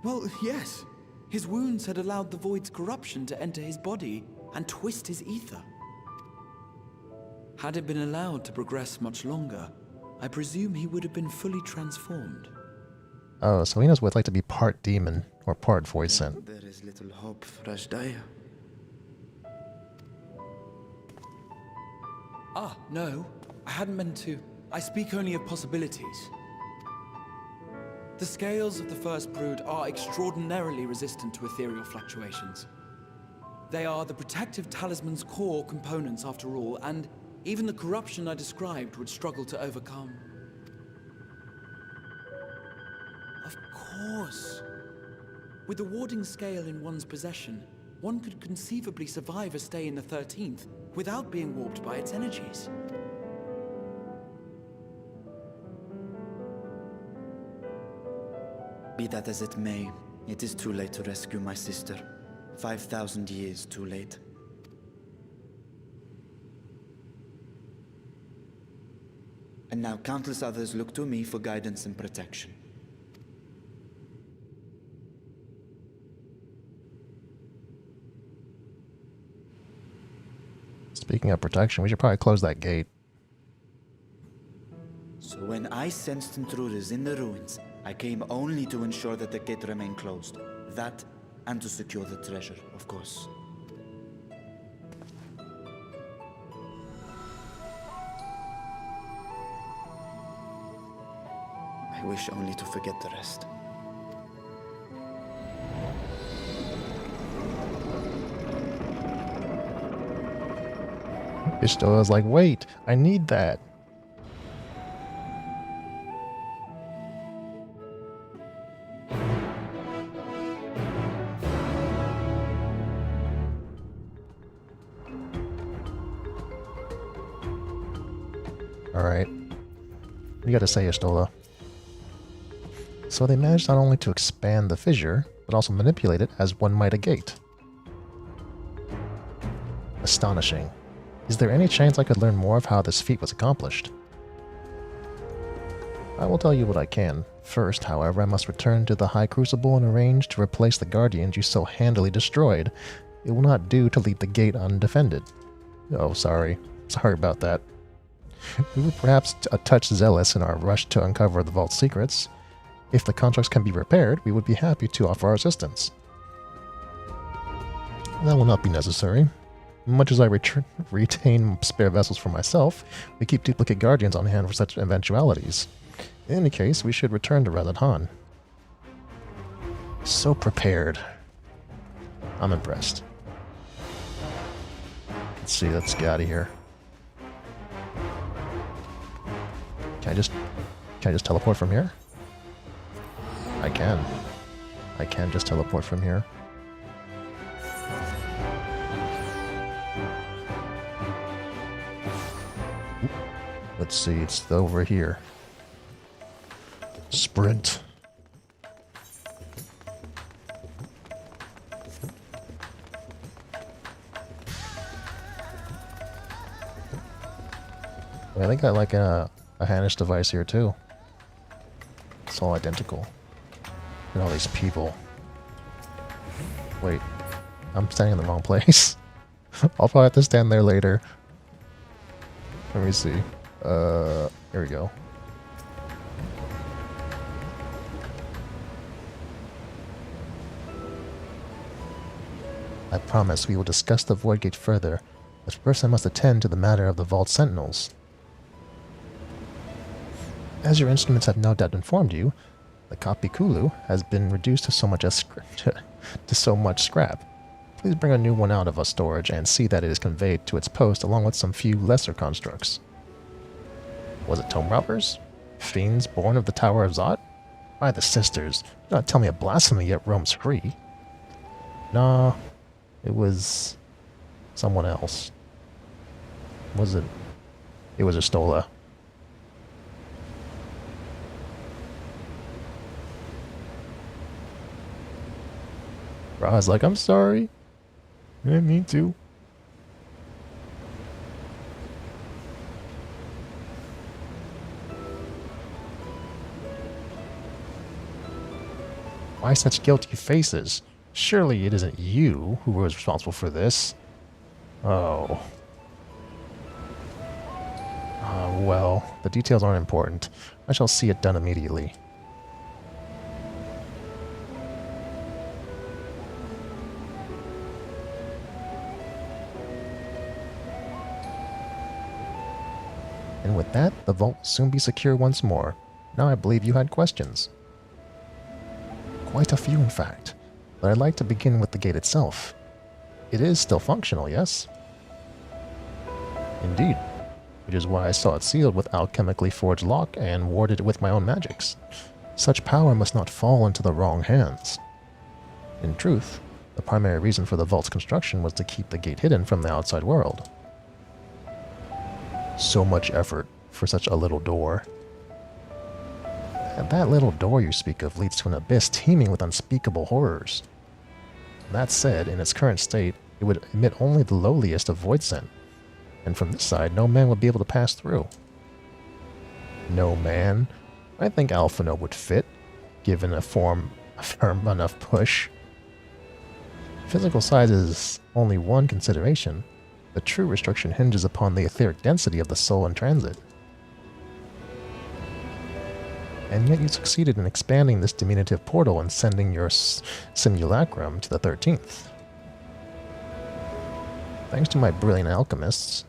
Well, yes. His wounds had allowed the void's corruption to enter his body and twist his ether. Had it been allowed to progress much longer, I presume he would have been fully transformed. Oh, so he knows what it's like to be part demon or part void sent. There is little hope for Ashdaya. Ah, no. I hadn't meant to. I speak only of possibilities. The scales of the first brood are extraordinarily resistant to ethereal fluctuations. They are the protective talisman's core components after all, and even the corruption I described would struggle to overcome. Of course. With the warding scale in one's possession, one could conceivably survive a stay in the 13th without being warped by its energies. Be that as it may, it is too late to rescue my sister. 5,000 years too late. And now countless others look to me for guidance and protection. Speaking of protection, we should probably close that gate. So when I sensed intruders in the ruins, I came only to ensure that the gate remained closed. That, and to secure the treasure, of course. I wish only to forget the rest. Ishto was like, wait, I need that. Alright. You gotta say, Ishtola. So they managed not only to expand the fissure, but also manipulate it as one might a gate. Astonishing. Is there any chance I could learn more of how this feat was accomplished? I will tell you what I can. First, however, I must return to the High Crucible and arrange to replace the Guardians you so handily destroyed. It will not do to leave the gate undefended. Oh, sorry. Sorry about that. We were perhaps a touch zealous in our rush to uncover the vault's secrets. If the constructs can be repaired, we would be happy to offer our assistance. That will not be necessary. Much as I retain spare vessels for myself, we keep duplicate guardians on hand for such eventualities. In any case, we should return to Razat. So prepared. I'm impressed. Let's see, let's get out of here. Can I just teleport from here? I can. I can just teleport from here. Let's see, it's over here. Sprint. I think I like a Hanish device here too. It's all identical. And all these people. Wait, I'm standing in the wrong place. I'll probably have to stand there later. Let me see. Here we go. I promise we will discuss the Void Gate further, but first I must attend to the matter of the Vault Sentinels. As your instruments have no doubt informed you, the copy Kulu has been reduced to so much scrap. Please bring a new one out of our storage and see that it is conveyed to its post along with some few lesser constructs. Was it tomb robbers? Fiends born of the Tower of Zot? By the sisters, do not tell me a blasphemy yet roams free. Nah, it was someone else. Was it? It was Astola. Ra's like, I'm sorry. I didn't mean to. Why such guilty faces? Surely it isn't you who was responsible for this. Oh. Well, the details aren't important. I shall see it done immediately. And with that, the vault will soon be secure once more. Now I believe you had questions. Quite a few, in fact. But I'd like to begin with the gate itself. It is still functional, yes? Indeed. Which is why I saw it sealed with alchemically forged lock and warded it with my own magics. Such power must not fall into the wrong hands. In truth, the primary reason for the vault's construction was to keep the gate hidden from the outside world. So much effort for such a little door. And that little door you speak of leads to an abyss teeming with unspeakable horrors. That said, in its current state, it would emit only the lowliest of void scent, and from this side no man would be able to pass through. No man? I think Alphino would fit, given a firm enough push. Physical size is only one consideration. The true restriction hinges upon the etheric density of the soul in transit. And yet you succeeded in expanding this diminutive portal and sending your simulacrum to the 13th. Thanks to my brilliant alchemists,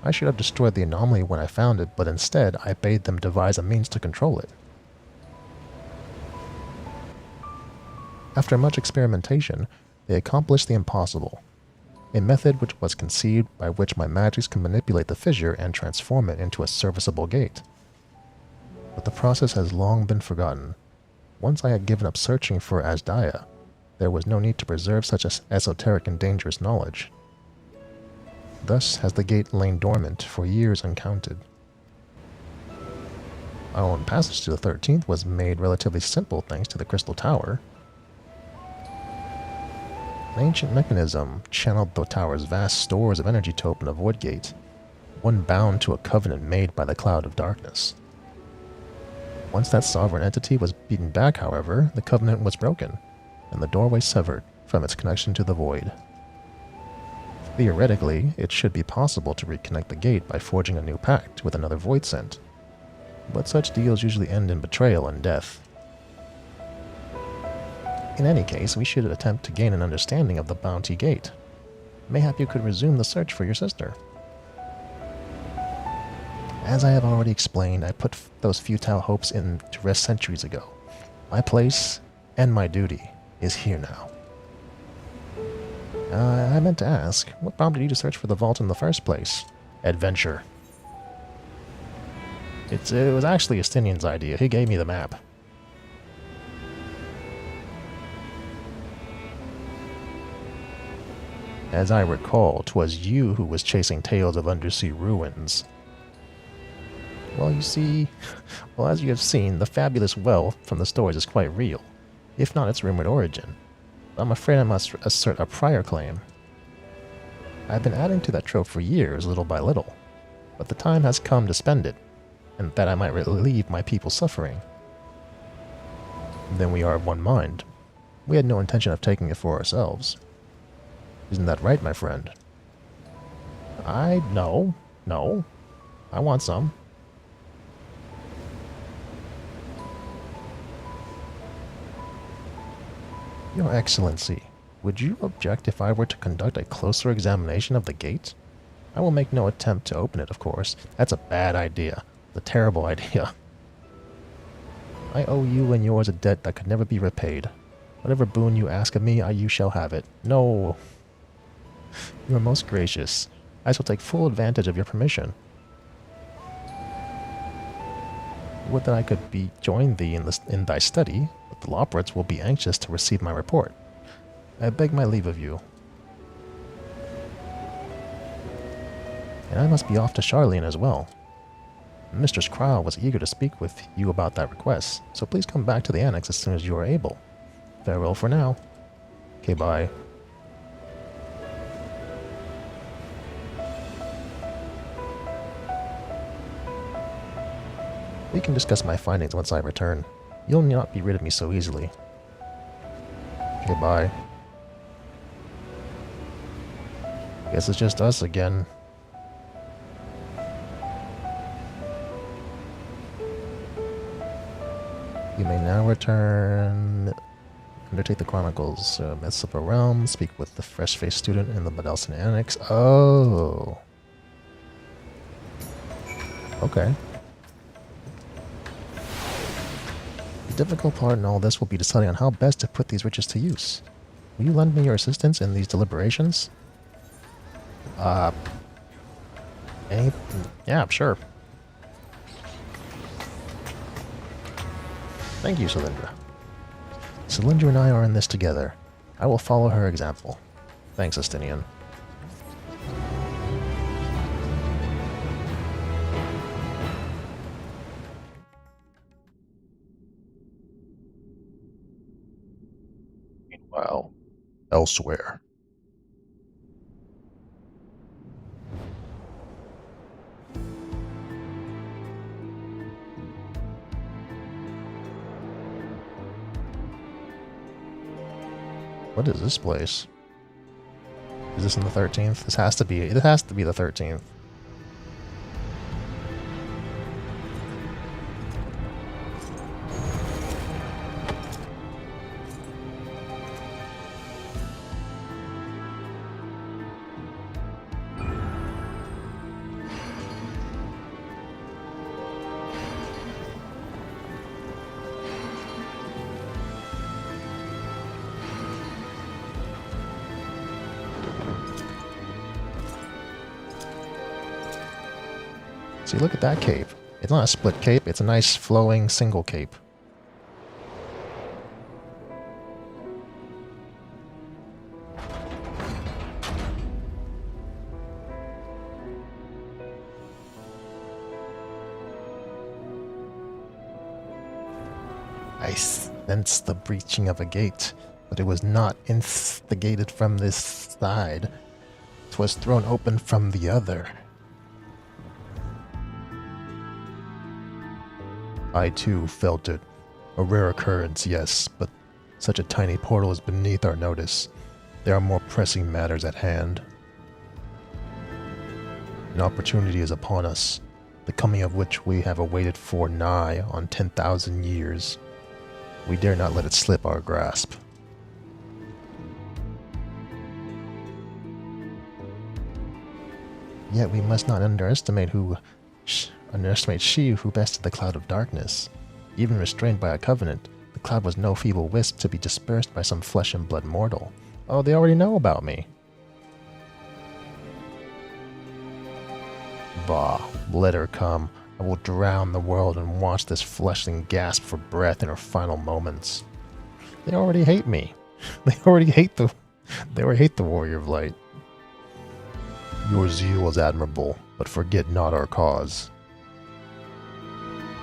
I should have destroyed the anomaly when I found it, but instead I bade them devise a means to control it. After much experimentation, they accomplished the impossible. A method which was conceived by which my magics can manipulate the fissure and transform it into a serviceable gate. But the process has long been forgotten. Once I had given up searching for Azdaia, there was no need to preserve such esoteric and dangerous knowledge. Thus has the gate lain dormant for years uncounted. Our own passage to the 13th was made relatively simple thanks to the Crystal Tower. An ancient mechanism channeled the tower's vast stores of energy to open a void gate, one bound to a covenant made by the Cloud of Darkness. Once that sovereign entity was beaten back, however, the covenant was broken, and the doorway severed from its connection to the void. Theoretically, it should be possible to reconnect the gate by forging a new pact with another void scent, but such deals usually end in betrayal and death. In any case, we should attempt to gain an understanding of the Bounty Gate. Mayhap you could resume the search for your sister. As I have already explained, I put those futile hopes to rest centuries ago. My place and my duty is here now. I meant to ask, what prompted you to search for the vault in the first place? Adventure. It was actually Estinian's idea. He gave me the map. As I recall, 'twas you who was chasing tales of undersea ruins. Well, you see, as you have seen, the fabulous wealth from the stories is quite real, if not its rumored origin. I'm afraid I must assert a prior claim. I've been adding to that trove for years, little by little, but the time has come to spend it, and that I might relieve my people's suffering. Then we are of one mind. We had no intention of taking it for ourselves. Isn't that right, my friend? No. I want some. Your Excellency, would you object if I were to conduct a closer examination of the gate? I will make no attempt to open it, of course. That's a bad idea. It's a terrible idea. I owe you and yours a debt that could never be repaid. Whatever boon you ask of me, you shall have it. No. You are most gracious. I shall take full advantage of your permission. Would that I could join thee in thy study, but the Loporrits will be anxious to receive my report. I beg my leave of you. And I must be off to Charlene as well. Mistress Kryle was eager to speak with you about that request, so please come back to the annex as soon as you are able. Farewell for now. Okay, bye. We can discuss my findings once I return. You'll not be rid of me so easily. Okay, bye. Guess it's just us again. You may now return. Undertake the Chronicles. Myths of a Realm. Speak with the fresh-faced student in the Badelson Annex. Oh. Okay. The difficult part in all this will be deciding on how best to put these riches to use. Will you lend me your assistance in these deliberations? Yeah, sure. Thank you, Cylindra. Cylindra and I are in this together. I will follow her example. Thanks, Estinian. Meanwhile, elsewhere. What is this place? Is this in the 13th? This has to be. It has to be the 13th. See, look at that cape. It's not a split cape, it's a nice flowing single cape. I sensed the breaching of a gate, but it was not instigated from this side. 'Twas thrown open from the other. I too felt it. A rare occurrence, yes, but such a tiny portal is beneath our notice. There are more pressing matters at hand. An opportunity is upon us, the coming of which we have awaited for nigh on 10,000 years. We dare not let it slip our grasp. Yet we must not underestimate she who bested the cloud of darkness. Even restrained by a covenant, the cloud was no feeble wisp to be dispersed by some flesh and blood mortal. Oh, they already know about me. Bah, let her come. I will drown the world and watch this fleshling gasp for breath in her final moments. They already hate me. They already hate the Warrior of Light. Your zeal is admirable, but forget not our cause.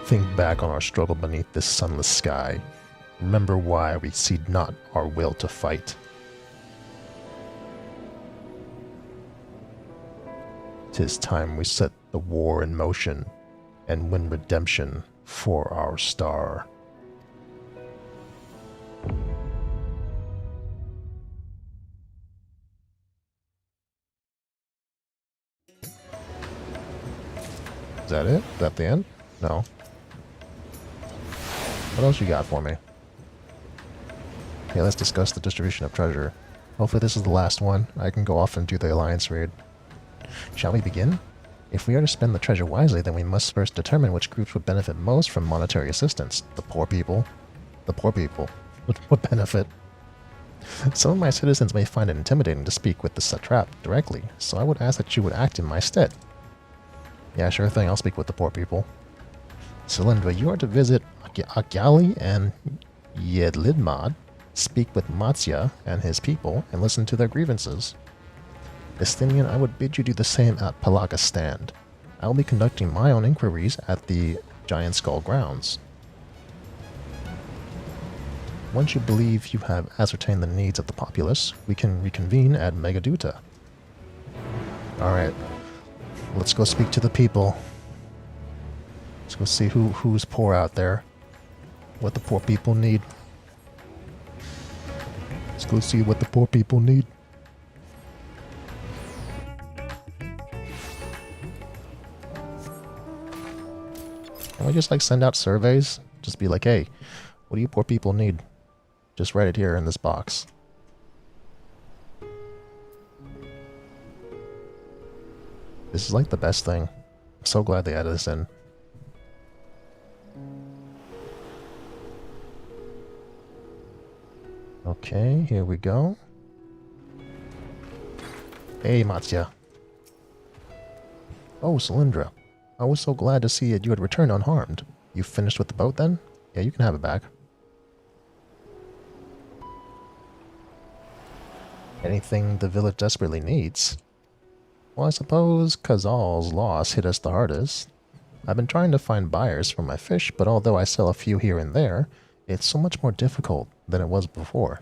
Think back on our struggle beneath this sunless sky. Remember why we cede not our will to fight. 'Tis time we set the war in motion and win redemption for our star. Is that it? Is that the end? No. What else you got for me? Okay, let's discuss the distribution of treasure. Hopefully this is the last one. I can go off and do the Alliance raid. Shall we begin? If we are to spend the treasure wisely, then we must first determine which groups would benefit most from monetary assistance. The poor people. The poor people would benefit. Some of my citizens may find it intimidating to speak with the satrap directly, so I would ask that you would act in my stead. Yeah, sure thing, I'll speak with the poor people. Cylindra, you are to visit Agali and Yedlidmad, speak with Matsya and his people, and listen to their grievances. Estinian, I would bid you do the same at Palaga Stand. I will be conducting my own inquiries at the Giant Skull grounds. Once you believe you have ascertained the needs of the populace, we can reconvene at Megaduta. Alright, let's go speak to the people. Let's go see who's poor out there. What the poor people need. go see what the poor people need. Can we just like send out surveys? Just be like, hey, what do you poor people need? Just write it here in this box. This is like the best thing. I'm so glad they added this in. Okay, here we go. Hey, Matsya. Oh, Cylindra. I was so glad to see that you had returned unharmed. You finished with the boat then? Yeah, you can have it back. Anything the village desperately needs? Well, I suppose Kazal's loss hit us the hardest. I've been trying to find buyers for my fish, but although I sell a few here and there, it's so much more difficult than it was before.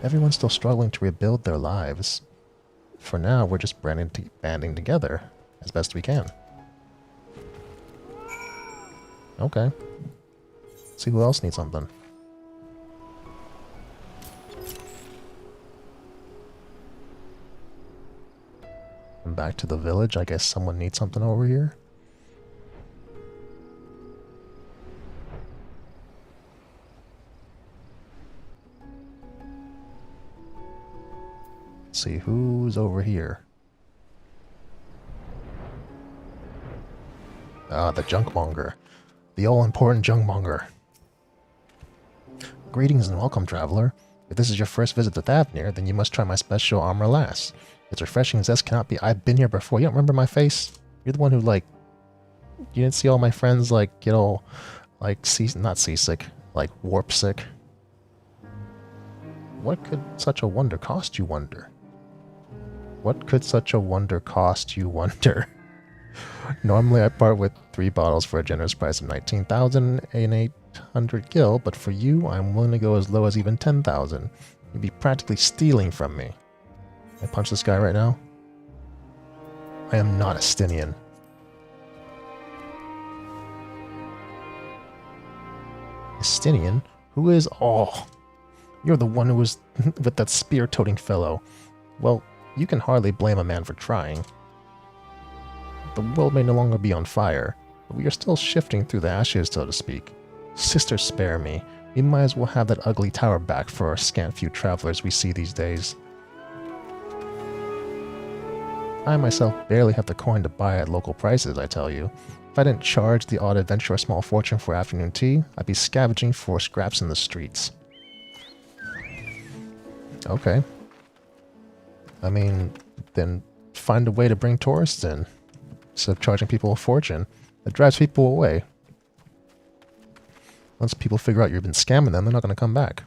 Everyone's still struggling to rebuild their lives. For now, we're just banding together as best we can. Okay. Let's see who else needs something. And back to the village. I guess someone needs something over here. Let's see who's over here. Ah, the junkmonger. The all-important junkmonger. Greetings and welcome, traveler. If this is your first visit to Thavnir, then you must try my special armor lass. Its refreshing zest cannot be... I've been here before. You don't remember my face? You're the one who, like... You didn't see all my friends, like, get all... Like, not seasick. Like, warp sick. What could such a wonder cost, you wonder? What could such a wonder cost, you wonder? Normally I part with 3 bottles for a generous price of 19,800 gil, but for you, I'm willing to go as low as even 10,000. You'd be practically stealing from me. Can I punch this guy right now? I am not a Stinian. Estinian? Who is... Oh, you're the one who was with that spear-toting fellow. Well, you can hardly blame a man for trying. The world may no longer be on fire, but we are still shifting through the ashes, so to speak. Sister, spare me. We might as well have that ugly tower back for our scant few travelers we see these days. I myself barely have the coin to buy at local prices, I tell you. If I didn't charge the odd adventurer a small fortune for afternoon tea, I'd be scavenging for scraps in the streets. Okay. I mean, then find a way to bring tourists in. Instead of charging people a fortune, that drives people away. Once people figure out you've been scamming them, they're not going to come back.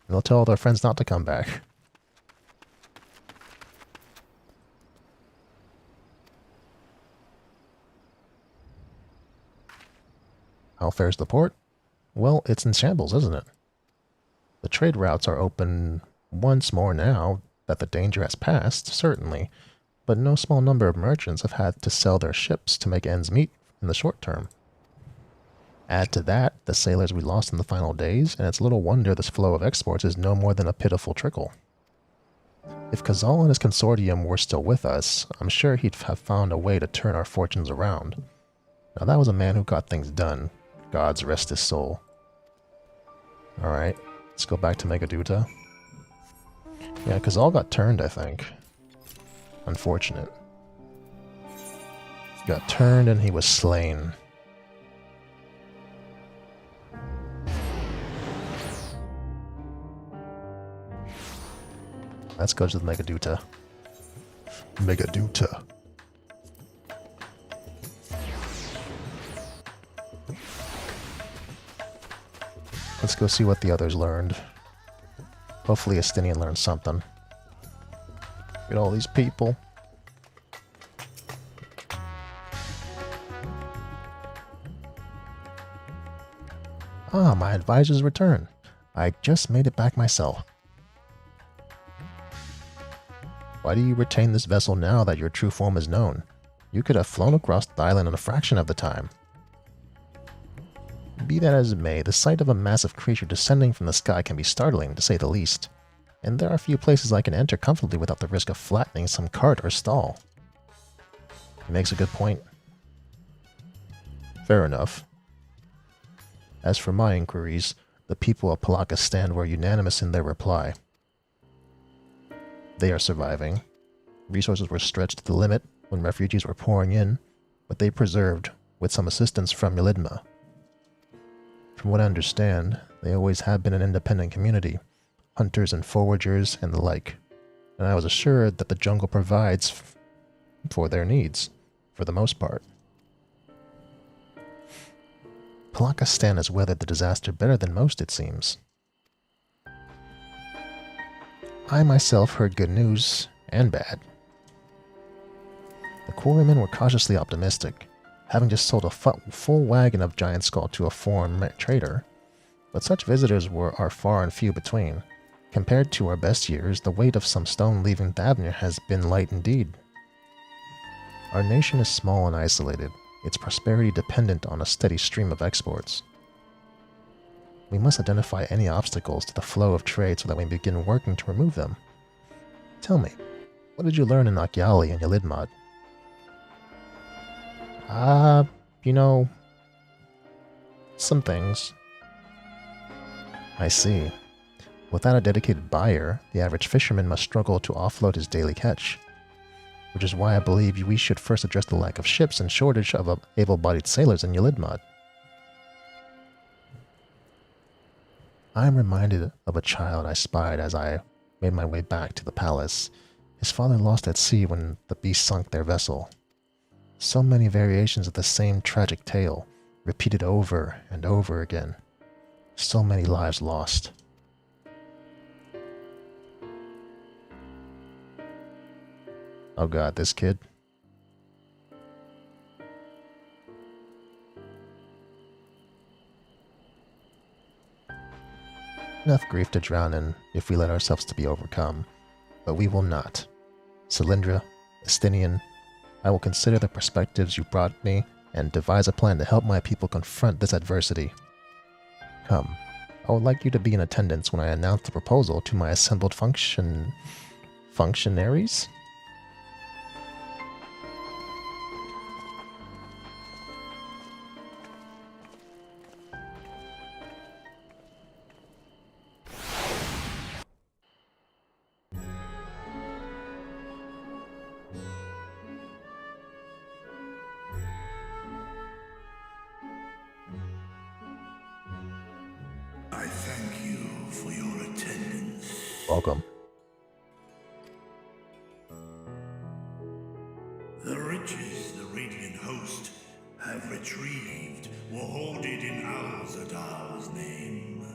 And they'll tell all their friends not to come back. How fares the port? Well, it's in shambles, isn't it? The trade routes are open once more now that the danger has passed, certainly, but no small number of merchants have had to sell their ships to make ends meet in the short term. Add to that the sailors we lost in the final days, and it's little wonder this flow of exports is no more than a pitiful trickle. If Kazal and his consortium were still with us, I'm sure he'd have found a way to turn our fortunes around. Now that was a man who got things done. Gods rest his soul. Alright, let's go back to Megaduta. Yeah, Kazal got turned, I think. Unfortunate. He got turned and he was slain. Let's go to the Megaduta. Megaduta. Let's go see what the others learned. Hopefully Estinian learned something. Get all these people. Ah, my advisor's return. I just made it back myself. Why do you retain this vessel now that your true form is known? You could have flown across the island in a fraction of the time. Be that as it may, the sight of a massive creature descending from the sky can be startling, to say the least, and there are few places I can enter comfortably without the risk of flattening some cart or stall. He makes a good point. Fair enough. As for my inquiries, the people of Palakistan were unanimous in their reply. They are surviving. Resources were stretched to the limit when refugees were pouring in, but they preserved, with some assistance from Yelidma. From what I understand, they always have been an independent community, hunters and foragers and the like, and I was assured that the jungle provides for their needs, for the most part. Palakistan has weathered the disaster better than most, it seems. I myself heard good news and bad. The quarrymen were cautiously optimistic, having just sold a full wagon of giant skull to a foreign trader, but such visitors are far and few between. Compared to our best years, the weight of some stone leaving Thavnir has been light indeed. Our nation is small and isolated, its prosperity dependent on a steady stream of exports. We must identify any obstacles to the flow of trade so that we begin working to remove them. Tell me, what did you learn in Akyali and Yelidmad? You know, some things. I see. Without a dedicated buyer, the average fisherman must struggle to offload his daily catch. Which is why I believe we should first address the lack of ships and shortage of able-bodied sailors in Yelidmad. I am reminded of a child I spied as I made my way back to the palace. His father lost at sea when the beast sunk their vessel. So many variations of the same tragic tale, repeated over and over again. So many lives lost. Oh god, this kid. Enough grief to drown in if we let ourselves to be overcome, but we will not. Cylindra, Estinian, I will consider the perspectives you brought me and devise a plan to help my people confront this adversity. Come, I would like you to be in attendance when I announce the proposal to my assembled functionaries? I thank you for your attendance. Welcome. The riches the Radiant Host have retrieved were hoarded in alzadaals' name.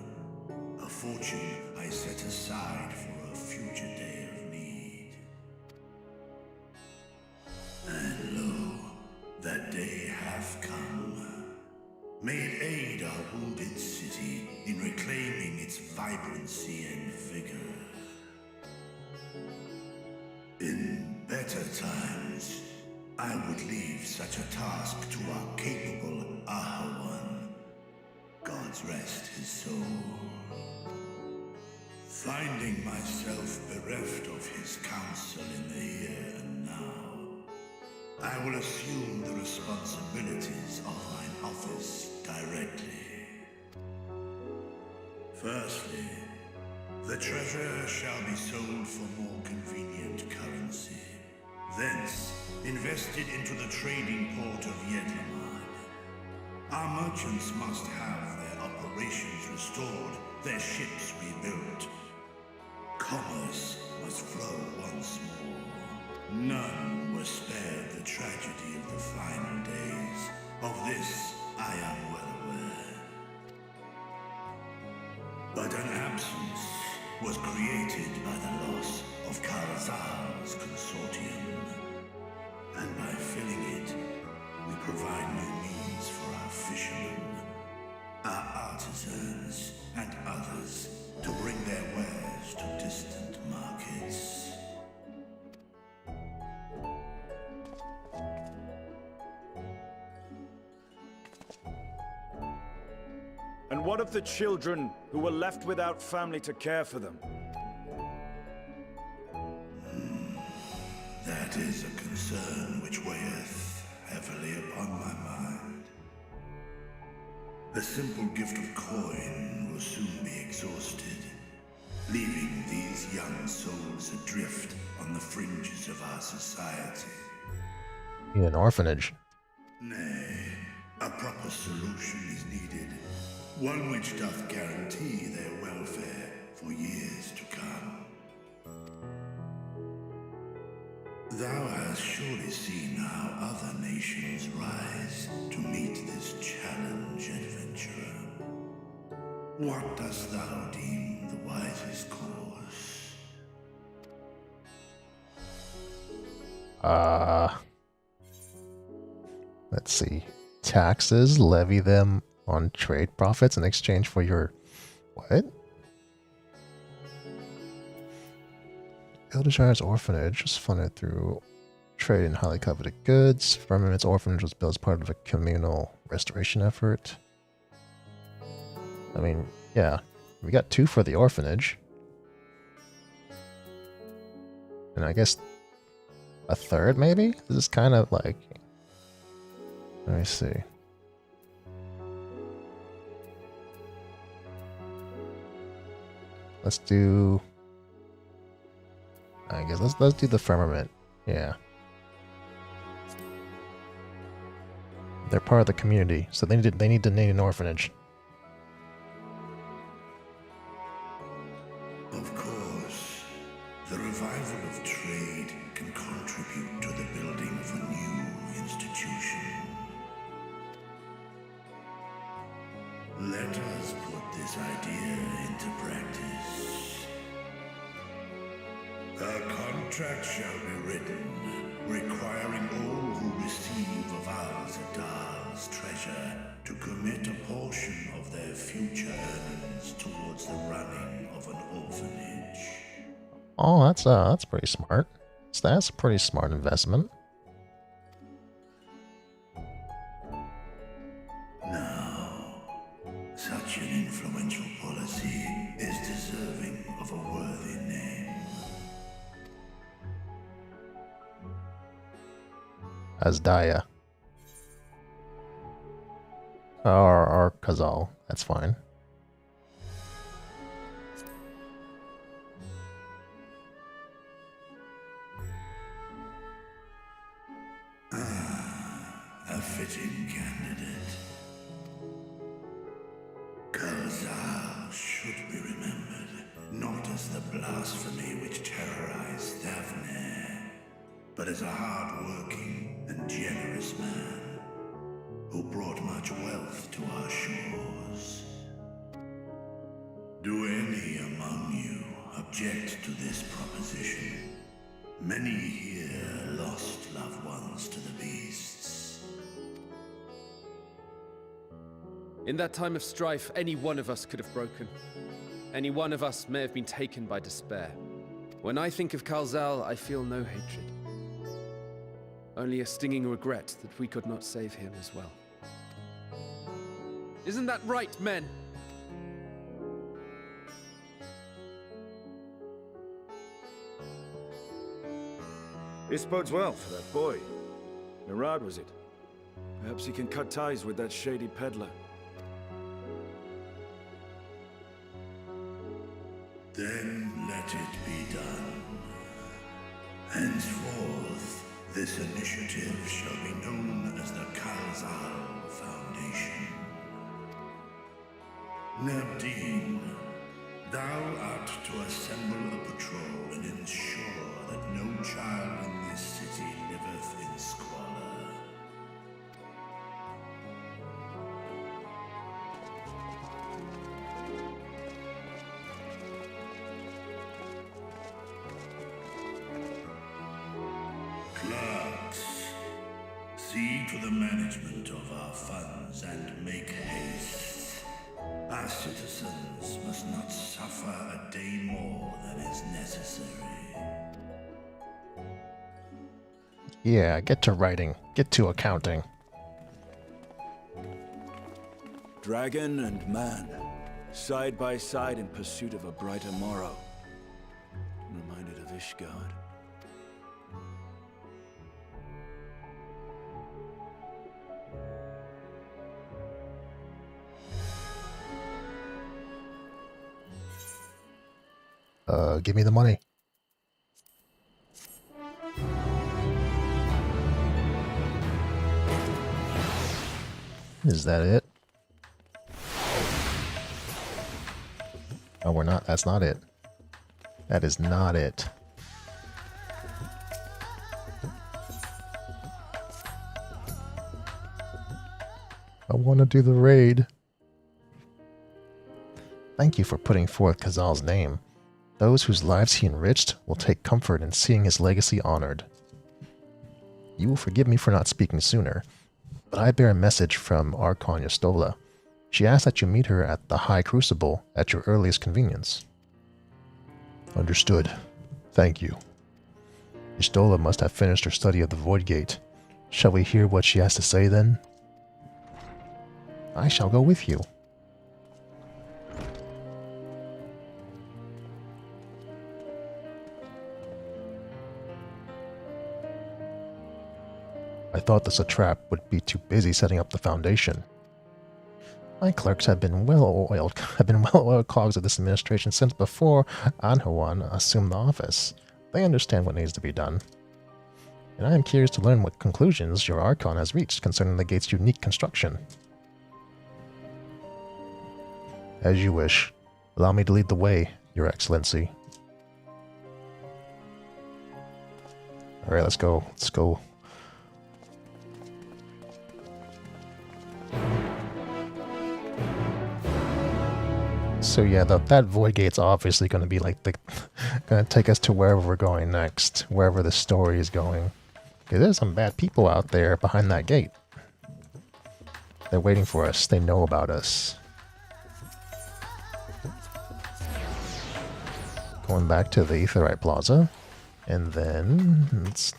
A fortune I set aside for a future day of need. And lo, that day hath come. May it aid our wounded city in reclaiming its vibrancy and vigor. In better times, I would leave such a task to our capable Ahawan. God's rest his soul. Finding myself bereft of his counsel in the here and now, I will assume the responsibilities of mine office directly. Firstly, the treasure shall be sold for more convenient currency. Thence, invested into the trading port of Yedlamad. Our merchants must have their operations restored, their ships rebuilt. Commerce must flow once more. None were spared the tragedy of the final days. Of this, I am well aware. But an absence was created by the loss of Karazal's consortium. And by filling it, we provide new means for our fishermen, our artisans, and others to bring their wares to distant markets. And what of the children who were left without family to care for them? That is a concern which weigheth heavily upon my mind. A simple gift of coin will soon be exhausted, leaving these young souls adrift on the fringes of our society. In an orphanage. Nay, a proper solution is needed, one which doth guarantee their welfare for years to come. Thou hast surely seen how other nations rise to meet this challenge, adventurer. What dost thou deem the wisest course? Let's see. Taxes, levy them on trade profits in exchange for your... What? Ildeshire's orphanage was funded through trade in highly coveted goods. Firmament's orphanage was built as part of a communal restoration effort. I mean, yeah, we got 2 for the orphanage. And I guess a third, maybe? This is kind of like... Let me see. Let's do... I guess let's do the firmament. Yeah. They're part of the community, so they need to name an orphanage. Of course, the revival of trade can contribute to the building of a new institution. Let us put this idea into practice. A contract shall be written, requiring all who receive of alzadaals treasure to commit a portion of their future earnings towards the running of an orphanage. Oh, that's pretty smart. So that's a pretty smart investment. Now, such an influential policy is deserving of a worthy name. Asdaya. Or Kazal. That's fine. A fitting candidate. Kazal should be remembered, not as the blasphemy which terrorized Daphne, but as a hard-working and generous man who brought much wealth to our shores. Do any among you object to this proposition? Many here lost loved ones to the beasts. In that time of strife, any one of us could have broken. Any one of us may have been taken by despair. When I think of Kalzal, I feel no hatred. Only a stinging regret that we could not save him as well. Isn't that right, men? This bodes well for that boy. Mirad, was it? Perhaps he can cut ties with that shady peddler. Then let it be done. Henceforth, this initiative shall be known as the Kalzal Foundation. Nabdeen, thou art to assemble a patrol and ensure that no child in this city liveth in squalor. Clerks, see to the management of our funds and make haste. Our citizens must not suffer a day more than is necessary. Yeah, get to writing. Get to accounting. Dragon and man, side by side in pursuit of a brighter morrow. Reminded of Ishgard. Give me the money. Is that it? Oh, we're not. That's not it. That is not it. I want to do the raid. Thank you for putting forth Kazal's name. Those whose lives he enriched will take comfort in seeing his legacy honored. You will forgive me for not speaking sooner, but I bear a message from Archon Yastola. She asks that you meet her at the High Crucible at your earliest convenience. Understood. Thank you. Yastola must have finished her study of the Void Gate. Shall we hear what she has to say then? I shall go with you. I thought the satrap would be too busy setting up the foundation. My clerks have been well-oiled cogs of this administration since before Anhuan assumed the office. They understand what needs to be done. And I am curious to learn what conclusions your Archon has reached concerning the gate's unique construction. As you wish. Allow me to lead the way, Your Excellency. Alright, let's go. Let's go. So yeah, that Void Gate's obviously going to be like going to take us to wherever we're going next, wherever the story is going. Okay, there's some bad people out there behind that gate. They're waiting for us. They know about us. Going back to the Aetheryte Plaza, and then let's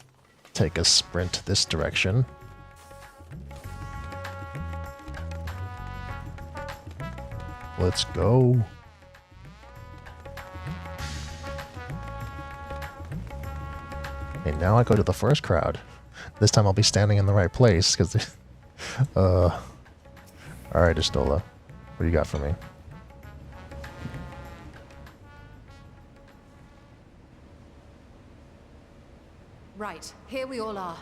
take a sprint this direction. Let's go. And now I go to the first crowd. This time I'll be standing in the right place, because alright, Yastola. What do you got for me? Right, here we all are.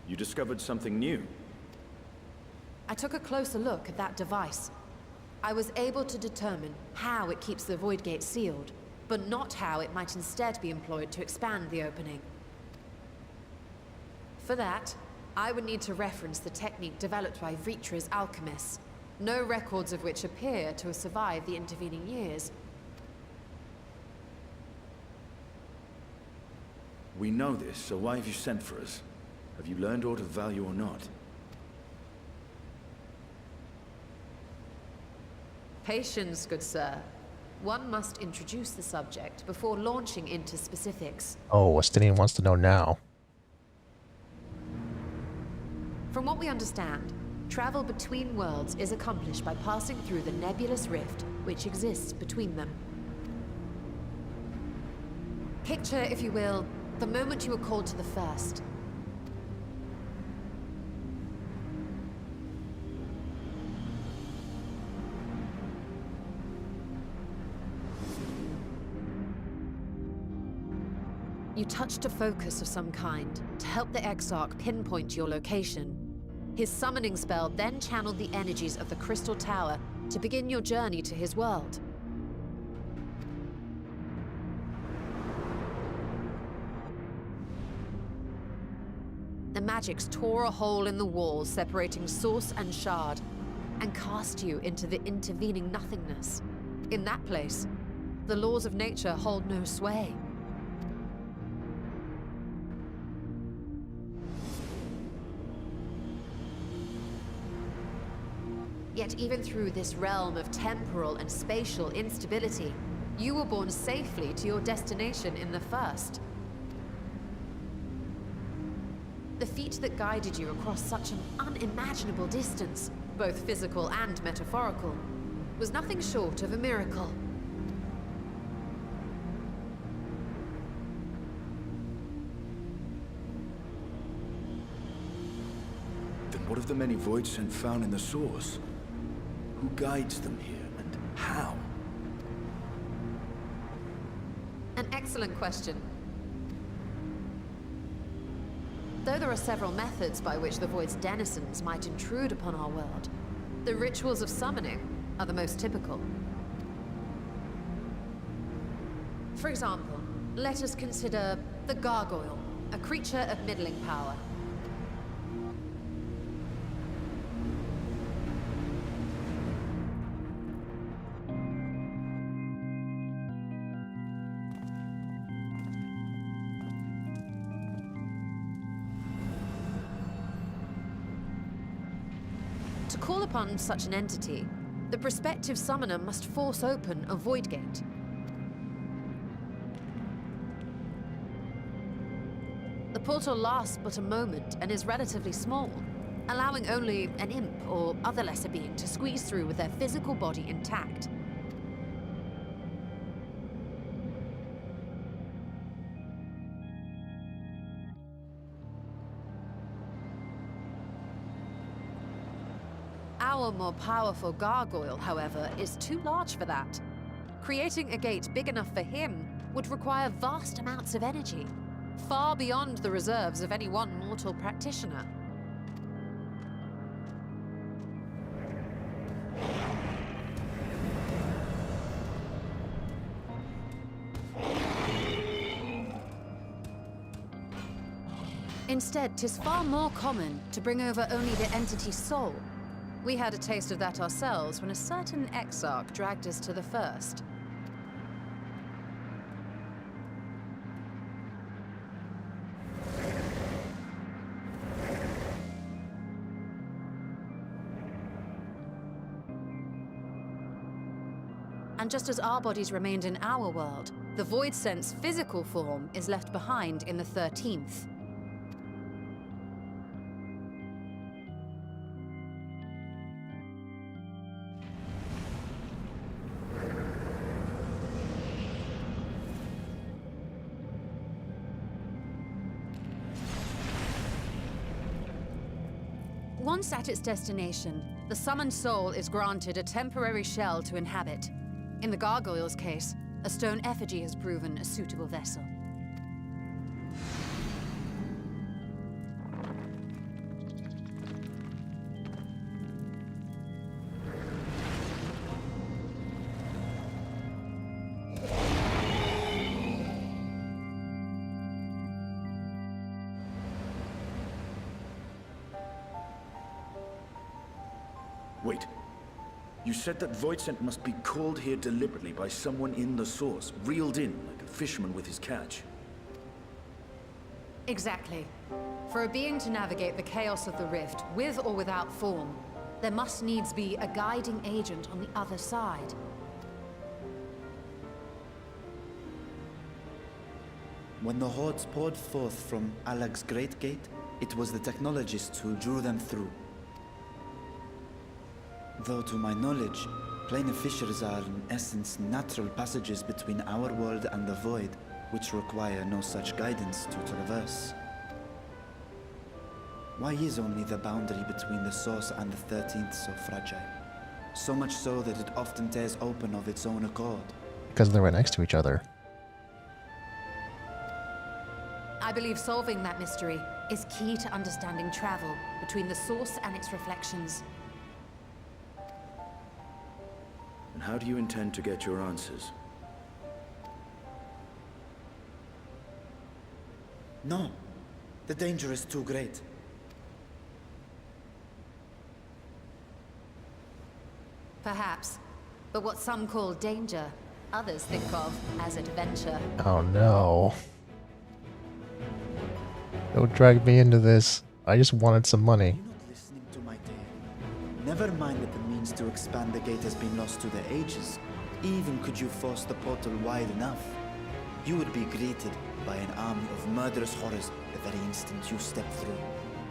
You discovered something new. I took a closer look at that device. I was able to determine how it keeps the Void Gate sealed, but not how it might instead be employed to expand the opening. For that, I would need to reference the technique developed by Vritra's alchemists, no records of which appear to have survived the intervening years. We know this, so why have you sent for us? Have you learned aught of value or not? Patience, good sir. One must introduce the subject before launching into specifics. Oh, Estinian wants to know now. From what we understand, travel between worlds is accomplished by passing through the nebulous rift which exists between them. Picture, if you will, the moment you were called to the first. You touched a focus of some kind to help the Exarch pinpoint your location. His summoning spell then channeled the energies of the Crystal Tower to begin your journey to his world. The magics tore a hole in the wall separating source and shard, and cast you into the intervening nothingness. In that place, the laws of nature hold no sway. Yet even through this realm of temporal and spatial instability, you were borne safely to your destination in the first. The feat that guided you across such an unimaginable distance both physical and metaphorical, was nothing short of a miracle. Then what of the many void scent found in the source? Who guides them here, and how? An excellent question. Though there are several methods by which the Void's denizens might intrude upon our world, the rituals of summoning are the most typical. For example, let us consider the Gargoyle, a creature of middling power. To call upon such an entity, the prospective summoner must force open a void gate. The portal lasts but a moment and is relatively small, allowing only an imp or other lesser being to squeeze through with their physical body intact. Our more powerful gargoyle, however, is too large for that. Creating a gate big enough for him would require vast amounts of energy, far beyond the reserves of any one mortal practitioner. Instead, 'tis far more common to bring over only the entity's soul. We had a taste of that ourselves when a certain exarch dragged us to the first. And just as our bodies remained in our world, the Void Sense physical form is left behind in the 13th. Once at its destination, the summoned soul is granted a temporary shell to inhabit. In the Gargoyle's case, a stone effigy has proven a suitable vessel. Wait. You said that void scent must be called here deliberately by someone in the source, reeled in like a fisherman with his catch. Exactly. For a being to navigate the chaos of the rift, with or without form, there must needs be a guiding agent on the other side. When the hordes poured forth from Alag's Great Gate, it was the technologists who drew them through. Though to my knowledge, planar fissures are in essence natural passages between our world and the void, which require no such guidance to traverse. Why is only the boundary between the source and the 13th so fragile? So much so that it often tears open of its own accord. Because they're right next to each other. I believe solving that mystery is key to understanding travel between the source and its reflections. And how do you intend to get your answers? No. The danger is too great. Perhaps. But what some call danger, others think of as adventure. Oh no. Don't drag me into this. I just wanted some money. You're not listening to my tale. Never mind that the means to expand the gate has been lost to the ages. Even could you force the portal wide enough, you would be greeted by an army of murderous horrors the very instant you step through.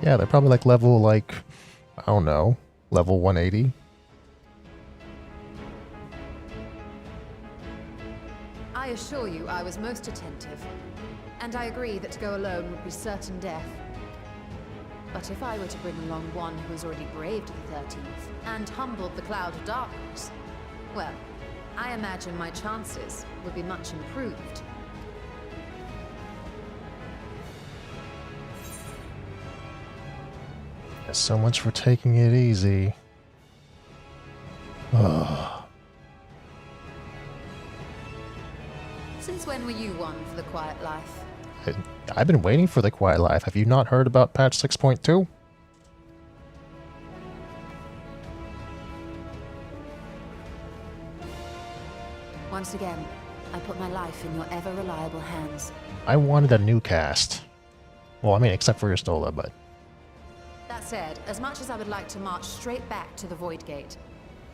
Yeah, they're probably like level, I don't know, Level 180. I assure you I was most attentive, and I agree that to go alone would be certain death. But if I were to bring along one who has already braved the 13th and humbled the cloud of darkness, well, I imagine my chances would be much improved. So much for taking it easy. Ugh. Since when were you one for the quiet life? I've been waiting for the quiet life. Have you not heard about patch 6.2? Once again, I put my life in your ever-reliable hands. I wanted a new cast. Well, I mean, except for Ristola, but... That said, as much as I would like to march straight back to the Void Gate,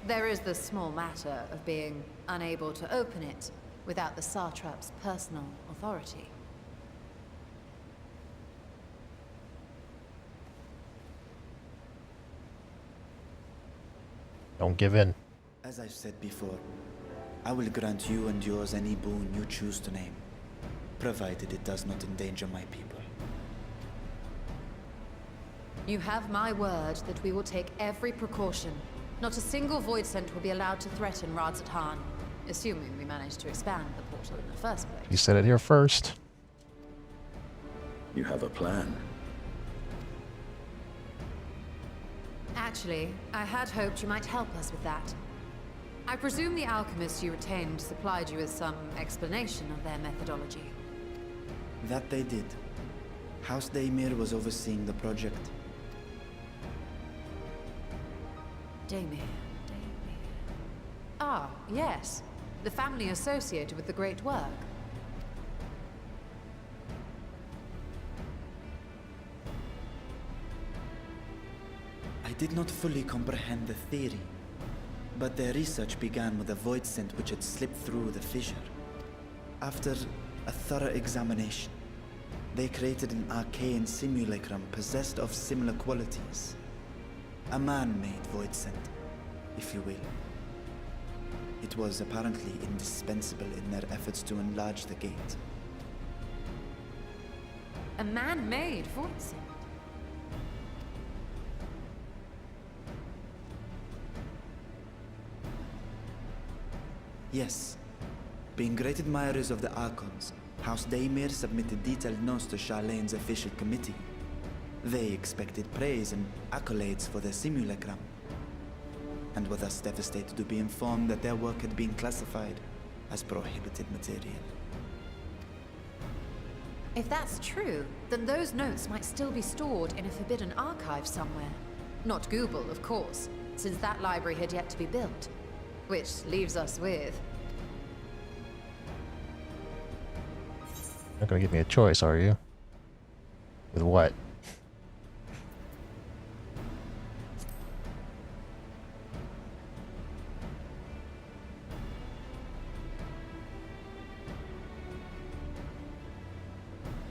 there is the small matter of being unable to open it without the Satrap's personal authority. Don't give in. As I've said before, I will grant you and yours any boon you choose to name, provided it does not endanger my people. You have my word that we will take every precaution. Not a single void scent will be allowed to threaten Radzat, assuming we manage to expand the portal in the first place. You said it here first. You have a plan. Actually, I had hoped you might help us with that. I presume the alchemists you retained supplied you with some explanation of their methodology. That they did. House Daemir was overseeing the project. Daemir. Ah, yes. The family associated with the great work. I did not fully comprehend the theory, but their research began with a void scent which had slipped through the fissure. After a thorough examination, they created an arcane simulacrum possessed of similar qualities. A man-made void scent, if you will. It was apparently indispensable in their efforts to enlarge the gate. A man-made void scent? Yes. Being great admirers of the Archons, House Daemir submitted detailed notes to Charlene's official committee. They expected praise and accolades for their simulacrum, and were thus devastated to be informed that their work had been classified as prohibited material. If that's true, then those notes might still be stored in a forbidden archive somewhere. Not Google, of course, since that library had yet to be built. Which leaves us with... Not gonna give me a choice, are you? With what?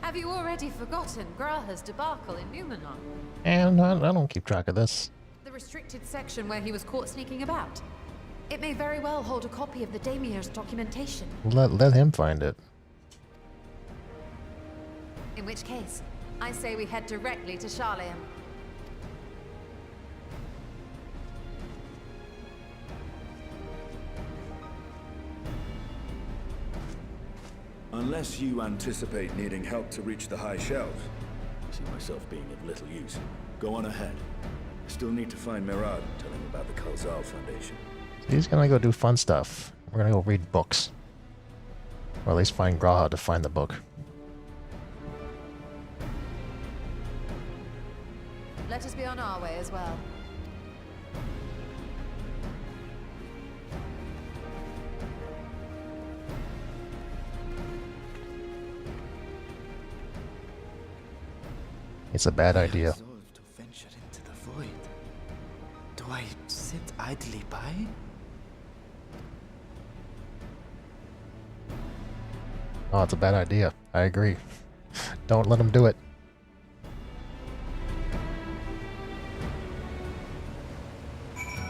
Have you already forgotten Graha's debacle in Numenor? And I don't keep track of this. The restricted section where he was caught sneaking about. It may very well hold a copy of the Daemir's documentation. Let him find it. In which case, I say we head directly to Charlene. Unless you anticipate needing help to reach the high shelves. I see myself being of little use. Go on ahead. I still need to find Mirad and tell him about the Calzal Foundation. He's gonna go do fun stuff. We're gonna go read books. Or at least find Graha to find the book. Let us be on our way as well. It's a bad idea. Resolved to venture into the void. Do I sit idly by? Oh, it's a bad idea. I agree. Don't let him do it.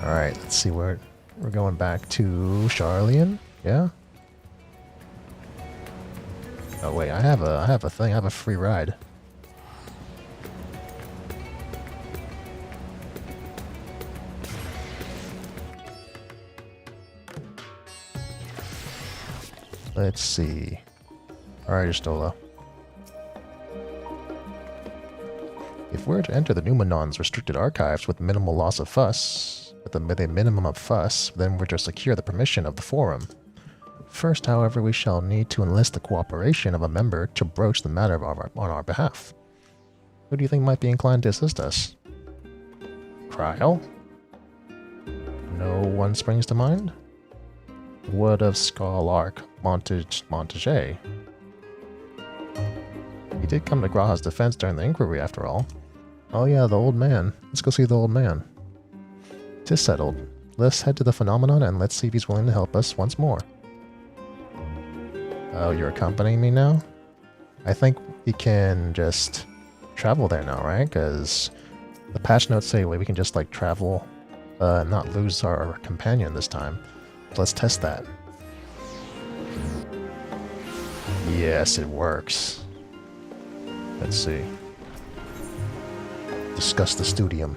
Alright, let's see where we're going back to Charlian. Yeah? Oh wait, I have a thing, I have a free ride. Let's see. Alright, Istola. If we're to enter the Numenon's restricted archives with minimal loss of fuss, with a minimum of fuss, then we're to secure the permission of the Forum. First, however, we shall need to enlist the cooperation of a member to broach the matter on our behalf. Who do you think might be inclined to assist us? Cryle? No one springs to mind? What of Scalark Montage? He did come to Graha's defense during the inquiry, after all. Oh yeah, the old man. Let's go see the old man. 'Tis settled. Let's head to the phenomenon and let's see if he's willing to help us once more. Oh, you're accompanying me now? I think we can just travel there now, right? Because the patch notes say we can just like travel, not lose our companion this time. Let's test that. Yes, it works. Let's see. Discuss the studium.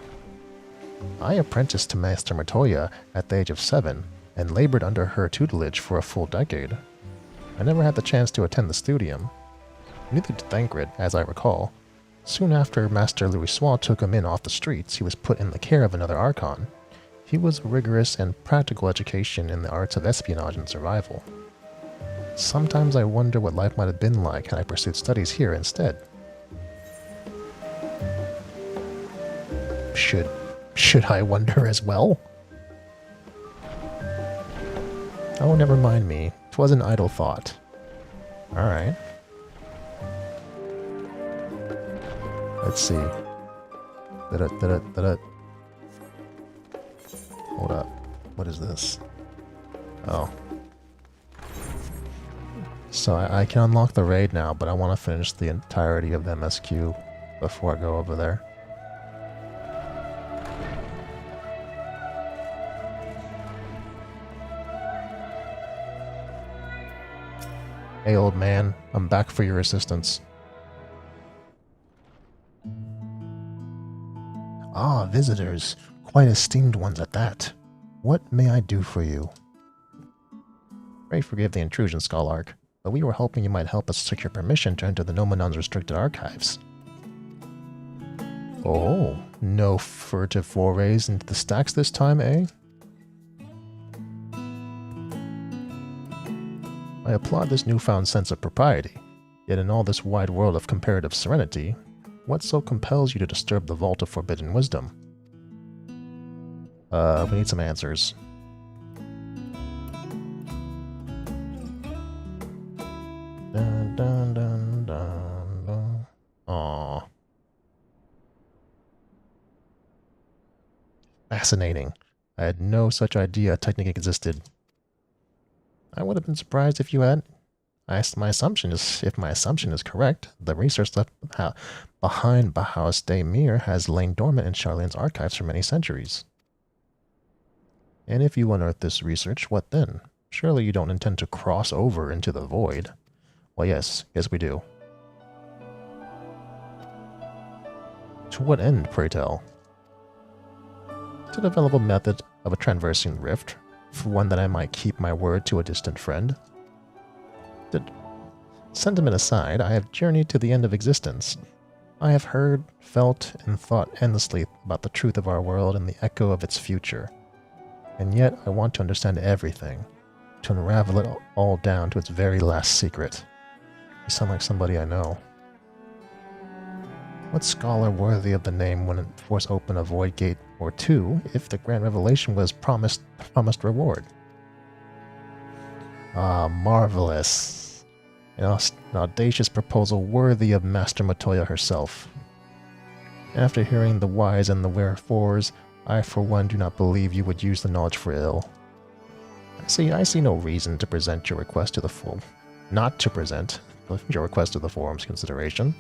I apprenticed to Master Matoya at the age of 7 and labored under her tutelage for a full decade. I never had the chance to attend the studium. Neither did Thancred, as I recall. Soon after Master Louisoix took him in off the streets, he was put in the care of another Archon. He was a rigorous and practical education in the arts of espionage and survival. Sometimes I wonder what life might have been like had I pursued studies here instead. Should I wonder as well? Oh, never mind me. 'Twas an idle thought. Alright. Let's see. Hold up. What is this? Oh. So I can unlock the raid now, but I want to finish the entirety of the MSQ before I go over there. Hey old man, I'm back for your assistance. Ah, visitors. Quite esteemed ones at that. What may I do for you? Pray forgive the intrusion, Scalark, but we were hoping you might help us secure permission to enter the Nomenon's restricted archives. Oh, no furtive forays into the stacks this time, eh? I applaud this newfound sense of propriety, yet in all this wide world of comparative serenity, what so compels you to disturb the vault of forbidden wisdom? We need some answers. Dun, dun, dun, dun, dun. Aww. Fascinating. I had no such idea a technique existed. I would have been surprised if you had. If my assumption is correct, the research left behind Bauhaus de Mir has lain dormant in Charlian's archives for many centuries. And if you unearth this research, what then? Surely you don't intend to cross over into the void. Well, yes we do. To what end, pray tell? To develop a method of a traversing rift, for one that I might keep my word to a distant friend. Sentiment aside, I have journeyed to the end of existence. I have heard, felt, and thought endlessly about the truth of our world and the echo of its future. And yet I want to understand everything, to unravel it all down to its very last secret. You sound like somebody I know. What scholar worthy of the name wouldn't force open a void gate or two if the grand revelation was promised reward? Ah, marvelous. An audacious proposal worthy of Master Matoya herself. After hearing the whys and the wherefores, I for one do not believe you would use the knowledge for ill. I see no reason to present your request to the forum. Not to present your request to the forum's consideration.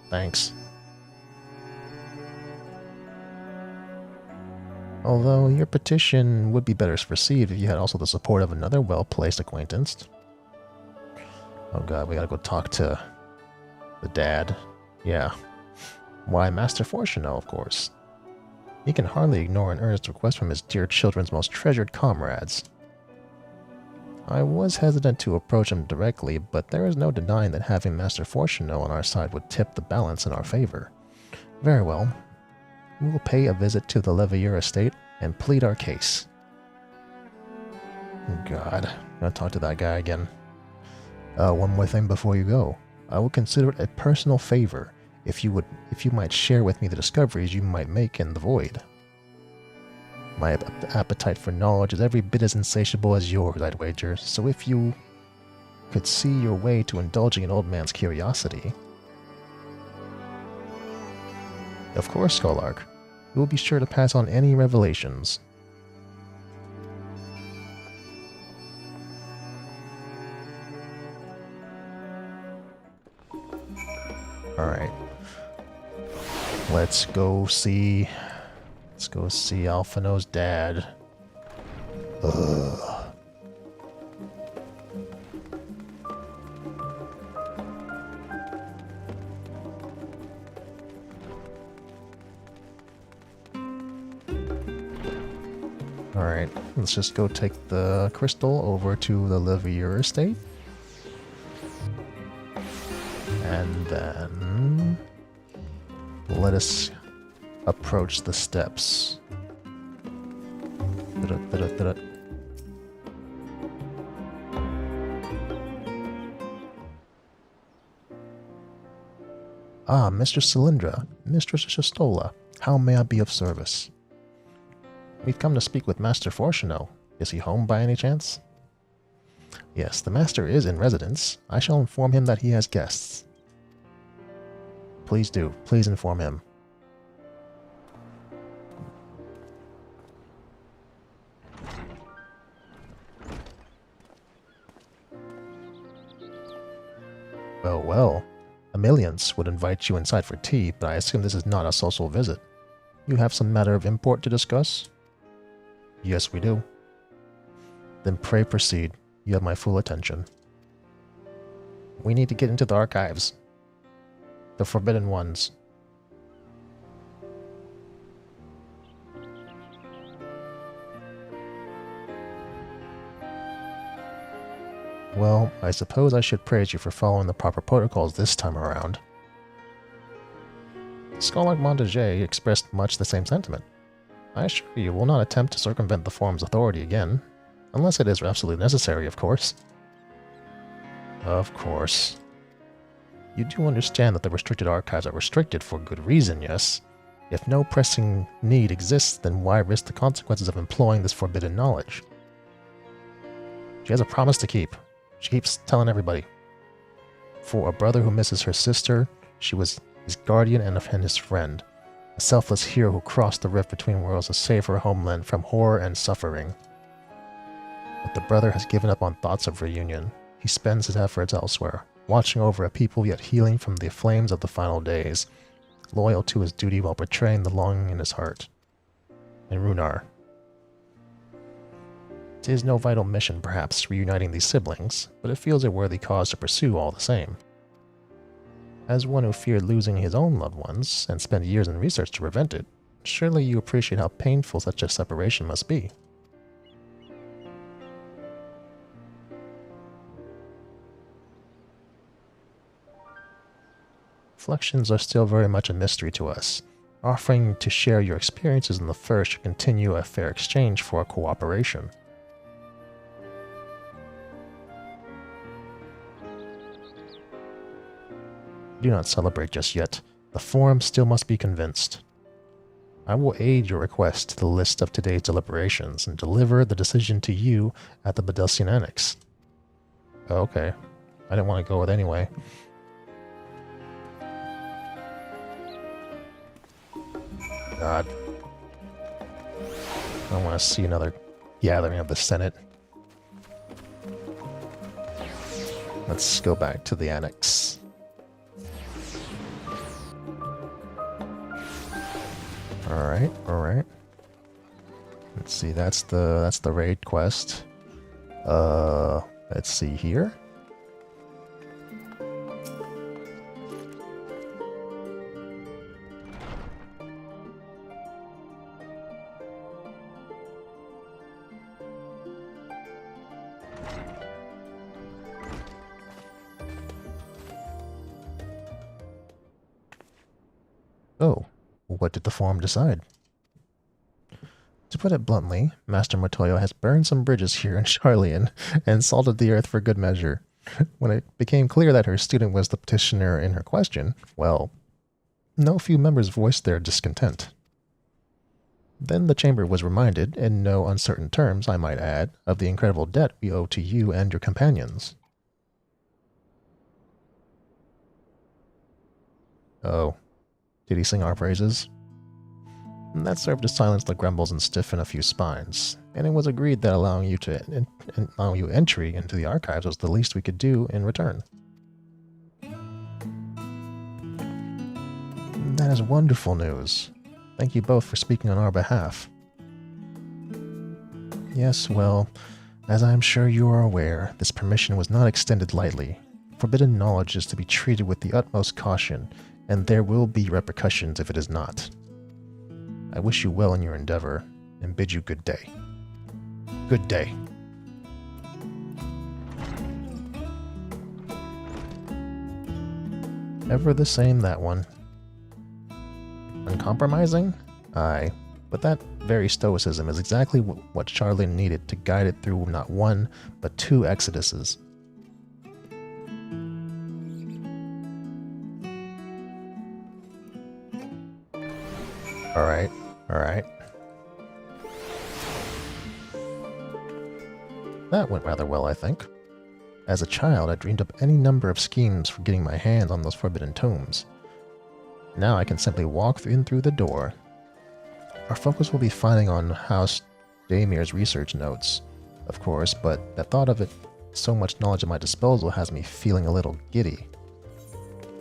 Thanks. Although your petition would be better received if you had also the support of another well-placed acquaintance. Oh god, we gotta go talk to the dad. Yeah. Why, Master Fortuno, of course. He can hardly ignore an earnest request from his dear children's most treasured comrades. I was hesitant to approach him directly, but there is no denying that having Master Fortuno on our side would tip the balance in our favor. Very well. We will pay a visit to the Leveilleur estate and plead our case. God, I'm gonna talk to that guy again. One more thing before you go. I will consider it a personal favor if you might share with me the discoveries you might make in the void. My appetite for knowledge is every bit as insatiable as yours, I'd wager, so if you could see your way to indulging an old man's curiosity... Of course, Skolark. We will be sure to pass on any revelations. Alright. Let's go see Alphino's dad. Ugh. Alright, let's just go take the crystal over to the Leveilleur estate. And then let us approach the steps. Ah, Mr. Cylindra, Mistress Shastola, how may I be of service? We've come to speak with Master Fortuno. Is he home by any chance? Yes, the master is in residence. I shall inform him that he has guests. Please do. Please inform him. Well, well. Emilians would invite you inside for tea, but I assume this is not a social visit. You have some matter of import to discuss? Yes, we do. Then pray proceed. You have my full attention. We need to get into the archives. The forbidden ones. Well, I suppose I should praise you for following the proper protocols this time around. Scholar Montague expressed much the same sentiment. I assure you will not attempt to circumvent the forum's authority again, unless it is absolutely necessary, of course. Of course. You do understand that the restricted archives are restricted for good reason, yes? If no pressing need exists, then why risk the consequences of employing this forbidden knowledge? She has a promise to keep. She keeps telling everybody. For a brother who misses her sister, she was his guardian and his friend. A selfless hero who crossed the rift between worlds to save her homeland from horror and suffering. But the brother has given up on thoughts of reunion. He spends his efforts elsewhere, watching over a people yet healing from the flames of the final days, loyal to his duty while betraying the longing in his heart. And Runar. 'Tis no vital mission, perhaps, reuniting these siblings, but it feels a worthy cause to pursue all the same. As one who feared losing his own loved ones, and spent years in research to prevent it, surely you appreciate how painful such a separation must be. Reflections are still very much a mystery to us. Offering to share your experiences in the first should continue a fair exchange for cooperation. Do not celebrate just yet. The forum still must be convinced. I will aid your request to the list of today's deliberations and deliver the decision to you at the Bedelsian Annex. Okay. I didn't want to go with anyway. God. I want to see another gathering of the Senate. Let's go back to the Annex. Alright, alright. Let's see, that's the raid quest. Let's see here. Oh, what did the forum decide? To put it bluntly, Master Motoyo has burned some bridges here in Charlian and salted the earth for good measure. When it became clear that her student was the petitioner in her question, well, no few members voiced their discontent. Then the chamber was reminded, in no uncertain terms, I might add, of the incredible debt we owe to you and your companions. Oh, did he sing our praises? That served to silence the grumbles and stiffen a few spines, and it was agreed that allowing you entry into the archives was the least we could do in return. That is wonderful news. Thank you both for speaking on our behalf. Yes, well, as I am sure you are aware, this permission was not extended lightly. Forbidden knowledge is to be treated with the utmost caution, and there will be repercussions if it is not. I wish you well in your endeavor, and bid you good day. Good day. Ever the same, that one. Uncompromising? Aye, but that very stoicism is exactly what Charlene needed to guide it through not one, but 2 exoduses. Alright, alright. That went rather well, I think. As a child, I dreamed up any number of schemes for getting my hands on those forbidden tomes. Now I can simply walk in through the door. Our focus will be finding on House Damir's research notes, of course, but the thought of it, so much knowledge at my disposal, has me feeling a little giddy.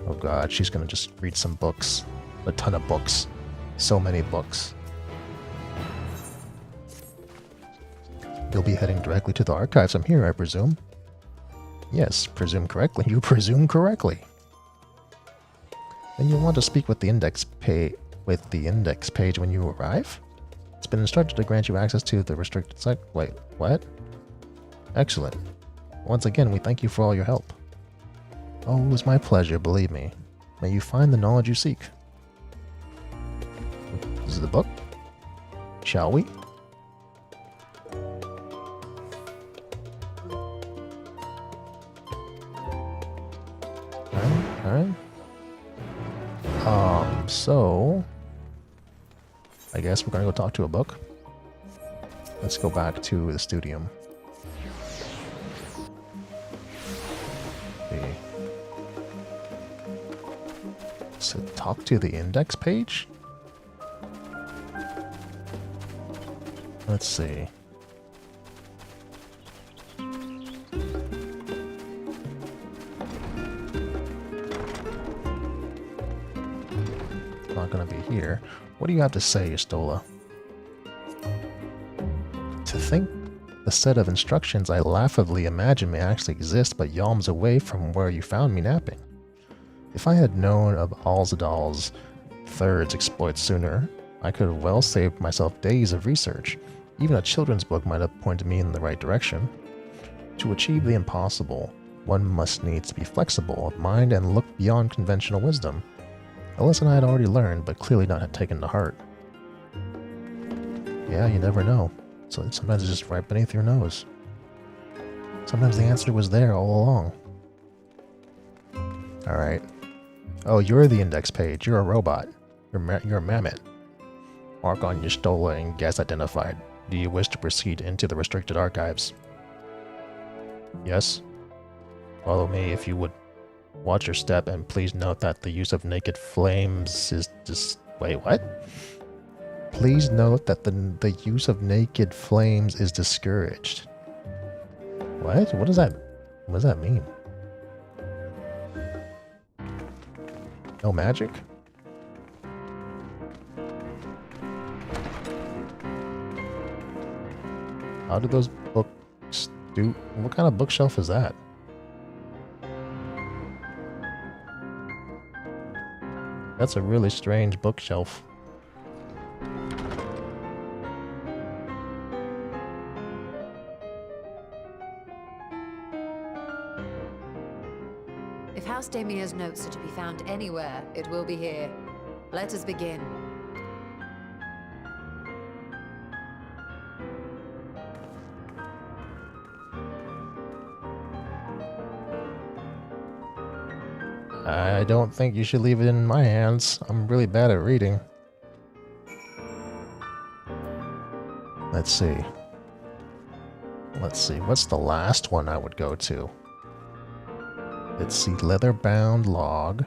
Oh god, she's gonna just read some books. A ton of books. So many books. You'll be heading directly to the archives from here, I presume? Yes, presume correctly. You presume correctly. Then you'll want to speak with the index page when you arrive? It's been instructed to grant you access to the restricted site. Wait, what? Excellent. Once again, we thank you for all your help. Oh, it was my pleasure, believe me. May you find the knowledge you seek. This is the book? Shall we? Alright. So I guess we're gonna go talk to a book. Let's go back to the studium. Okay. So talk to the index page? Let's see. Not gonna be here. What do you have to say, Istola? To think the set of instructions I laughably imagine may actually exist but yalms away from where you found me napping. If I had known of alzadaals third's exploits sooner, I could have well saved myself days of research. Even a children's book might have pointed me in the right direction. To achieve the impossible, one must needs be flexible of mind and look beyond conventional wisdom. A lesson I had already learned, but clearly not had taken to heart. Yeah, you never know. So sometimes it's just right beneath your nose. Sometimes the answer was there all along. Alright. Oh, you're the index page. You're a robot. You're a mammoth. Mark on your stola and guest identified. Do you wish to proceed into the restricted archives? Yes? Follow me if you would. Watch your step and please note that the use of naked flames is wait, what? Please note that the use of naked flames is discouraged. What? What does that mean? No magic? How do those books do? What kind of bookshelf is that? That's a really strange bookshelf. If House Damia's notes are to be found anywhere, it will be here. Let us begin. I don't think you should leave it in my hands. I'm really bad at reading. Let's see. What's the last one I would go to? Let's see. Leather-bound log.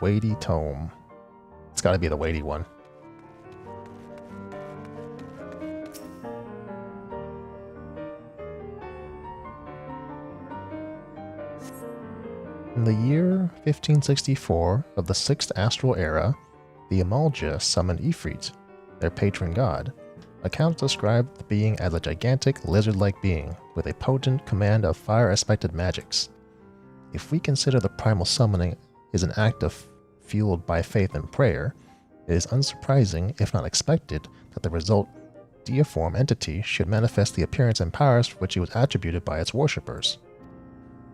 Weighty tome. It's gotta be the weighty one. In the year 1564 of the 6th astral era, the Amalja summoned Ifrit, their patron god. Accounts describe the being as a gigantic, lizard-like being, with a potent command of fire-aspected magics. If we consider the primal summoning is an act fueled by faith and prayer, it is unsurprising, if not expected, that the result deiform entity should manifest the appearance and powers which it was attributed by its worshippers.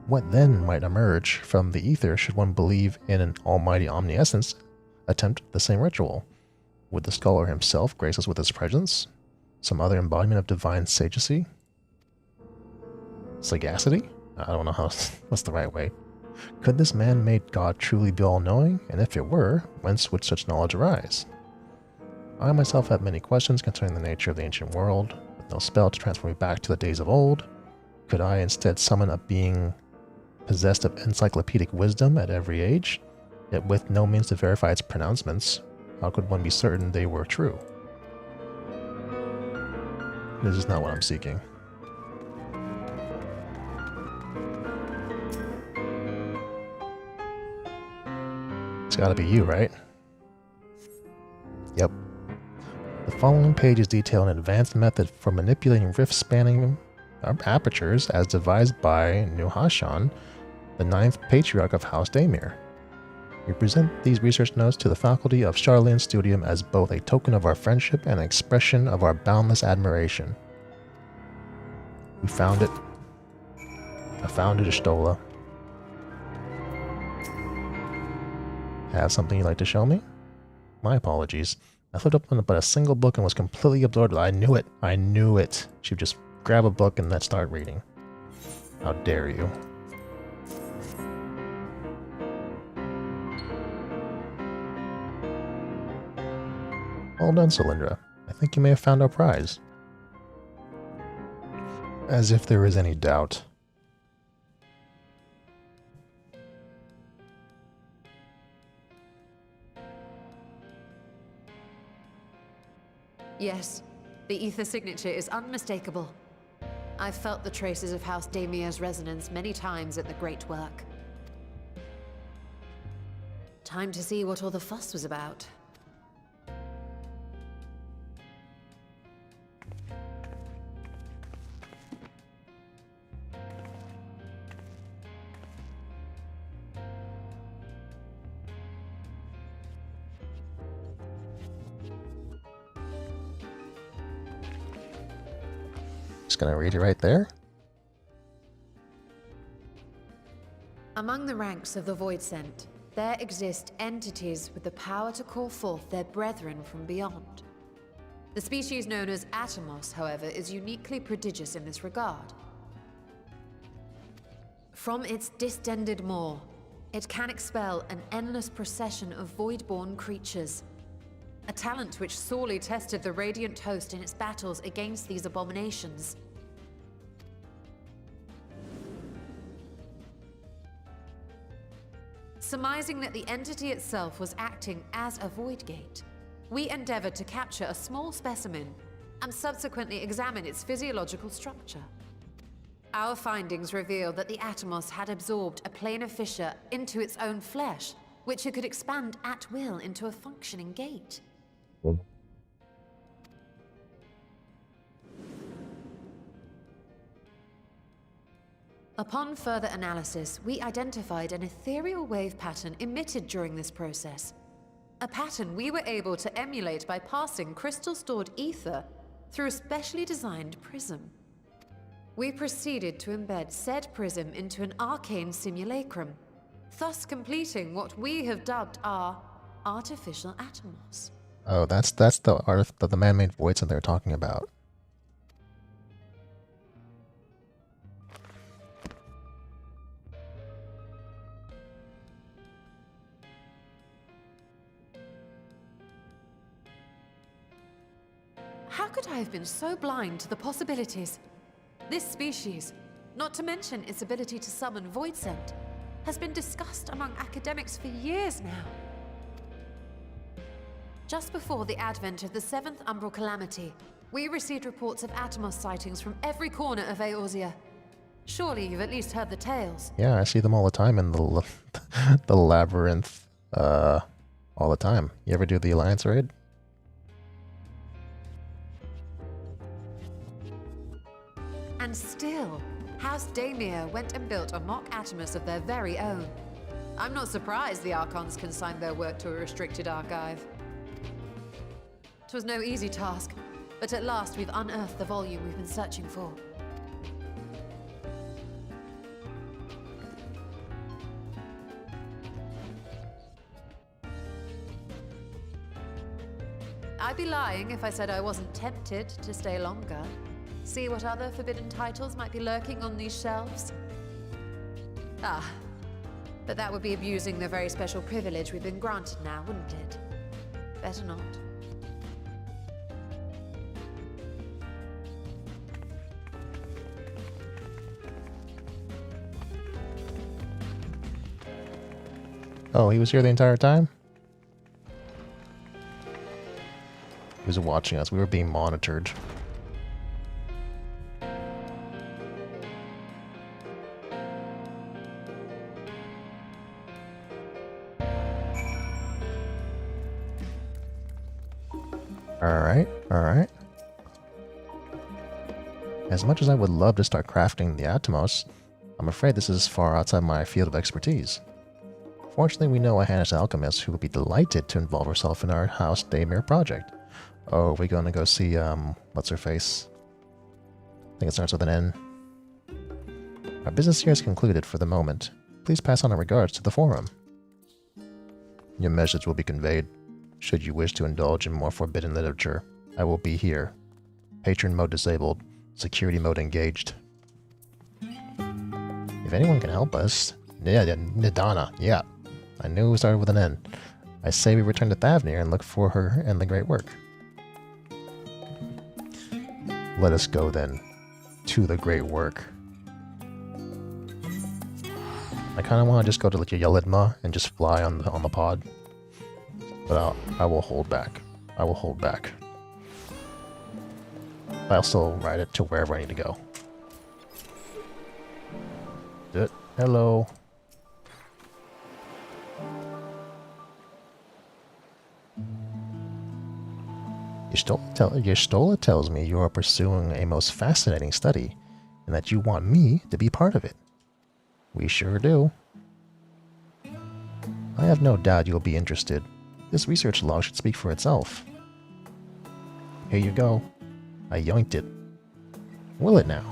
What then might emerge from the ether should one believe in an almighty omniscience attempt the same ritual? Would the scholar himself grace us with his presence? Some other embodiment of divine sagacity? Sagacity? I don't know what's the right way. Could this man-made god truly be all-knowing? And if it were, whence would such knowledge arise? I myself have many questions concerning the nature of the ancient world. With no spell to transfer me back to the days of old, could I instead summon a being possessed of encyclopedic wisdom at every age, yet with no means to verify its pronouncements? How could one be certain they were true? This is not what I'm seeking. It's gotta be you, right? Yep. The following pages detail an advanced method for manipulating rift-spanning apertures as devised by Nuhashan, the 9th patriarch of House Daimir. We present these research notes to the faculty of Charlene Studium as both a token of our friendship and an expression of our boundless admiration. We found it. I found it, Ishtola. Have something you'd like to show me? My apologies. I flipped open but a single book and was completely absorbed. I knew it. I knew it. She would just grab a book and then start reading. How dare you? Well done, Cylindra. I think you may have found our prize. As if there is any doubt. Yes, the ether signature is unmistakable. I've felt the traces of House Damia's resonance many times at the Great Work. Time to see what all the fuss was about. Just gonna read it right there. Among the ranks of the Void Sent, there exist entities with the power to call forth their brethren from beyond. The species known as Atomos, however, is uniquely prodigious in this regard. From its distended maw, it can expel an endless procession of void-born creatures. A talent which sorely tested the Radiant Host in its battles against these abominations. Surmising that the entity itself was acting as a void gate, we endeavored to capture a small specimen and subsequently examine its physiological structure. Our findings revealed that the Atomos had absorbed a planar fissure into its own flesh, which it could expand at will into a functioning gate. Upon further analysis, we identified an ethereal wave pattern emitted during this process. A pattern we were able to emulate by passing crystal-stored ether through a specially designed prism. We proceeded to embed said prism into an arcane simulacrum, thus completing what we have dubbed our artificial atomos. Oh, that's the man-made voids that they're talking about. How could I have been so blind to the possibilities? This species, not to mention its ability to summon void scent, has been discussed among academics for years now. Just before the advent of the 7th Umbral Calamity, we received reports of Atomos sightings from every corner of Eorzea. Surely you've at least heard the tales. Yeah, I see them all the time in the the labyrinth, all the time. You ever do the Alliance raid? And still, House Daemir went and built a mock Atomos of their very own. I'm not surprised the Archons consigned their work to a restricted archive. It was no easy task, but at last we've unearthed the volume we've been searching for. I'd be lying if I said I wasn't tempted to stay longer. See what other forbidden titles might be lurking on these shelves? Ah, but that would be abusing the very special privilege we've been granted now, wouldn't it? Better not. Oh, he was here the entire time? He was watching us. We were being monitored. Alright, alright. As much as I would love to start crafting the Atomos, I'm afraid this is far outside my field of expertise. Fortunately, we know a Hannish alchemist who would be delighted to involve herself in our House Daemir project. Oh, we're gonna go see, what's her face? I think it starts with an N. Our business here is concluded for the moment. Please pass on our regards to the forum. Your message will be conveyed. Should you wish to indulge in more forbidden literature, I will be here. Patron mode disabled. Security mode engaged. If anyone can help us... Yeah, Nidana. Yeah. I knew it started with an N. I say we return to Thavnir and look for her and the great work. Let us go then. To the great work. I kind of want to just go to like Yelidma and just fly on the pod. But I will hold back. I will hold back. I'll still ride it to wherever I need to go. Hello. Your Stola tells me you are pursuing a most fascinating study, and that you want me to be part of it. We sure do. I have no doubt you'll be interested. This research log should speak for itself. Here you go. I yoinked it. Will it now?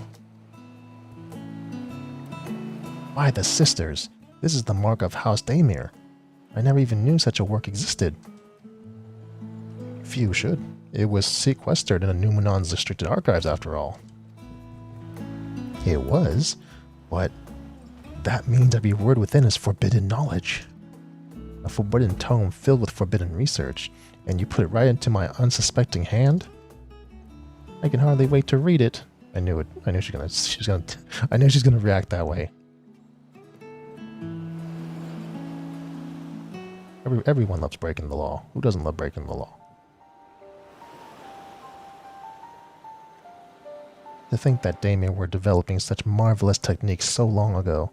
By the sisters, this is the mark of House Daemir. I never even knew such a work existed. Few should. It was sequestered in a Numenon's restricted archives after all. It was, but that means every word within is forbidden knowledge. A forbidden tome filled with forbidden research, and you put it right into my unsuspecting hand? I can hardly wait to read it. I knew it. I knew I knew she's gonna react that way. Everyone loves breaking the law. Who doesn't love breaking the law? To think that Daemir were developing such marvelous techniques so long ago.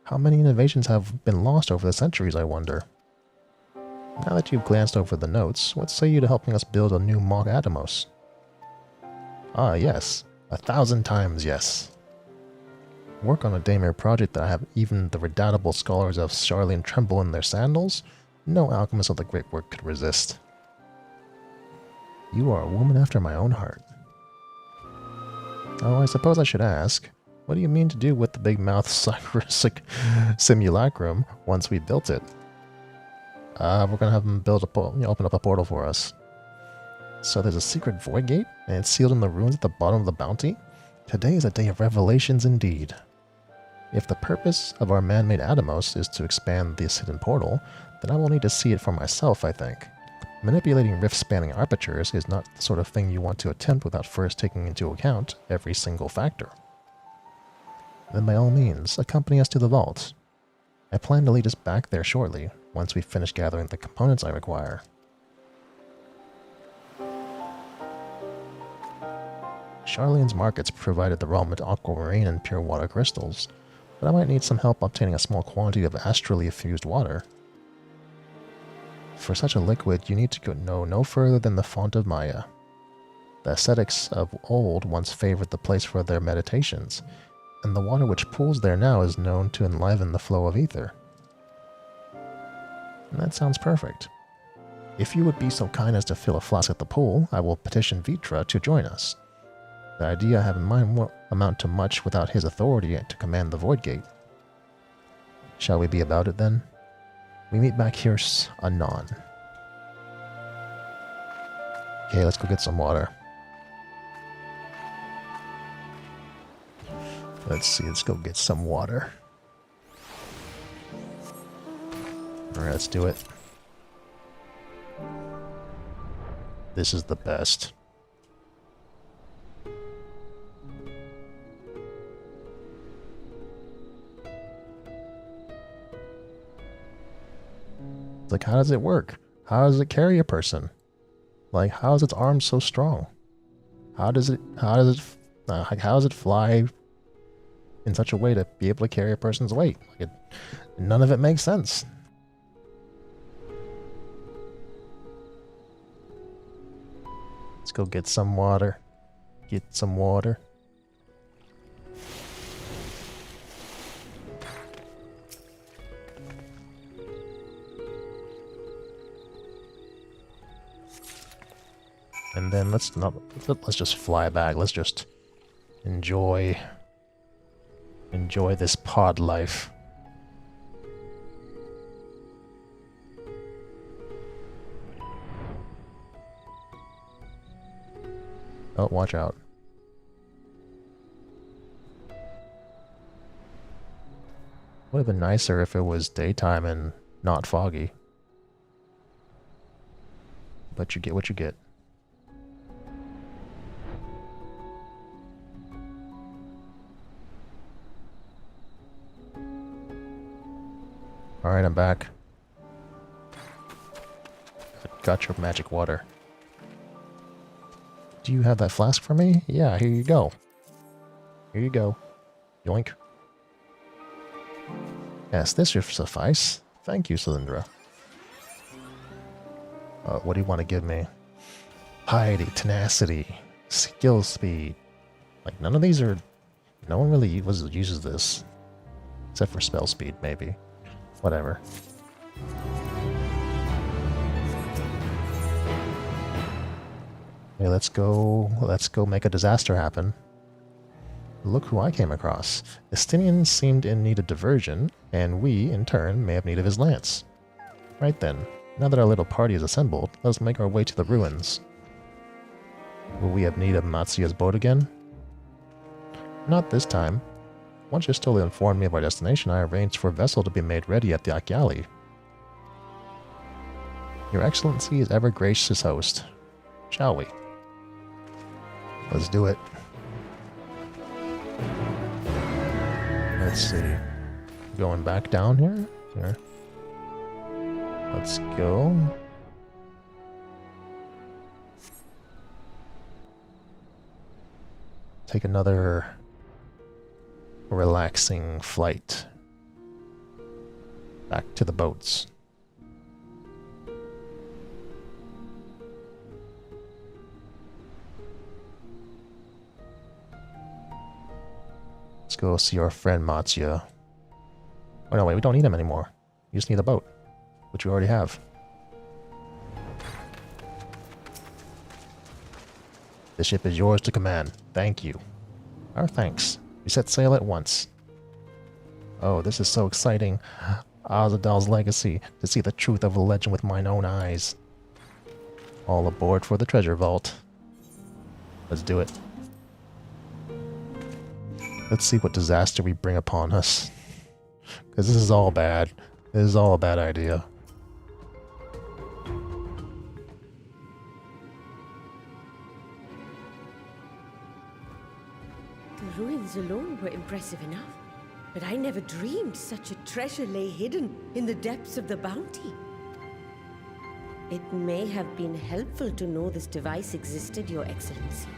How many innovations have been lost over the centuries, I wonder? Now that you've glanced over the notes, what say you to helping us build a new mock Atomos? Ah, yes. 1,000 times yes. Work on a Daymare project that I have even the redoubtable scholars of Charlene tremble in their sandals? No alchemist of the great work could resist. You are a woman after my own heart. Oh, I suppose I should ask, what do you mean to do with the big mouth simulacrum once we built it? We're gonna have them build open up a portal for us. So there's a secret void gate, and it's sealed in the ruins at the bottom of the bounty? Today is a day of revelations indeed. If the purpose of our man-made Atomos is to expand this hidden portal, then I will need to see it for myself, I think. Manipulating rift-spanning apertures is not the sort of thing you want to attempt without first taking into account every single factor. Then by all means, accompany us to the vault. I plan to lead us back there shortly, once we finish gathering the components I require. Charlene's markets provided the raw aquamarine and pure water crystals, but I might need some help obtaining a small quantity of astrally fused water. For such a liquid, you need to go no further than the font of Maya. The ascetics of old once favored the place for their meditations, and the water which pools there now is known to enliven the flow of ether. And that sounds perfect. If you would be so kind as to fill a flask at the pool, I will petition Vitra to join us. The idea I have in mind won't amount to much without his authority to command the Void Gate. Shall we be about it then? We meet back here anon. Okay, let's go get some water. Let's see, let's go get some water. Alright, let's do it. This is the best. Like, how does it work? How does it carry a person? Like, how is its arms so strong? How does it fly in such a way to be able to carry a person's weight? Like, none of it makes sense. Let's go get some water. Get some water. And then let's just fly back. Let's just enjoy this pod life. Oh, watch out. Would have been nicer if it was daytime and not foggy. But you get what you get. Alright, I'm back. Got your magic water. Do you have that flask for me? Yeah, here you go. Here you go. Yoink. Yes, this should suffice. Thank you, Cylindra. What do you want to give me? Piety, tenacity, skill speed. Like, none of these are... No one really uses this. Except for spell speed, maybe. Whatever. Hey, let's go make a disaster happen. Look who I came across. Estinian seemed in need of diversion, and we, in turn, may have need of his lance. Right then, now that our little party is assembled, let's make our way to the ruins. Will we have need of Matsuya's boat again? Not this time. Once Yastoli informed me of our destination, I arranged for a vessel to be made ready at the Akyali. Your Excellency is ever gracious host. Shall we? Let's do it. Let's see. Going back down here? Here. Let's go. Take another relaxing flight back to the boats. Let's go see our friend Matsuya. Oh no, wait, we don't need him anymore. We just need a boat, which we already have. The ship is yours to command. Thank you. Our thanks. We set sail at once. Oh, this is so exciting. Alzadaals' legacy, to see the truth of a legend with mine own eyes. All aboard for the treasure vault. Let's do it. Let's see what disaster we bring upon us. Because this is all bad. This is all a bad idea. The ruins alone were impressive enough. But I never dreamed such a treasure lay hidden in the depths of the bounty. It may have been helpful to know this device existed, Your Excellency.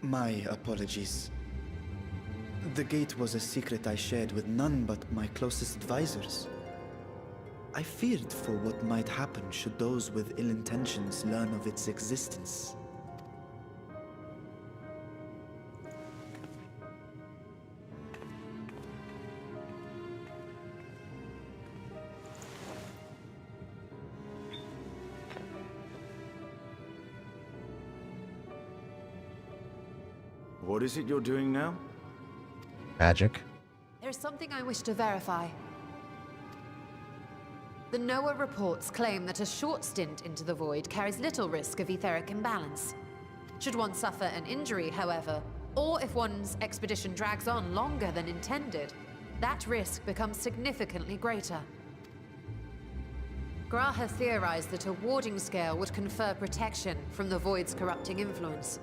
My apologies. The gate was a secret I shared with none but my closest advisors. I feared for what might happen should those with ill intentions learn of its existence. What is it you're doing now? Magic. There's something I wish to verify. The NOAA reports claim that a short stint into the void carries little risk of etheric imbalance. Should one suffer an injury, however, or if one's expedition drags on longer than intended, that risk becomes significantly greater. Graha theorized that a warding scale would confer protection from the void's corrupting influence.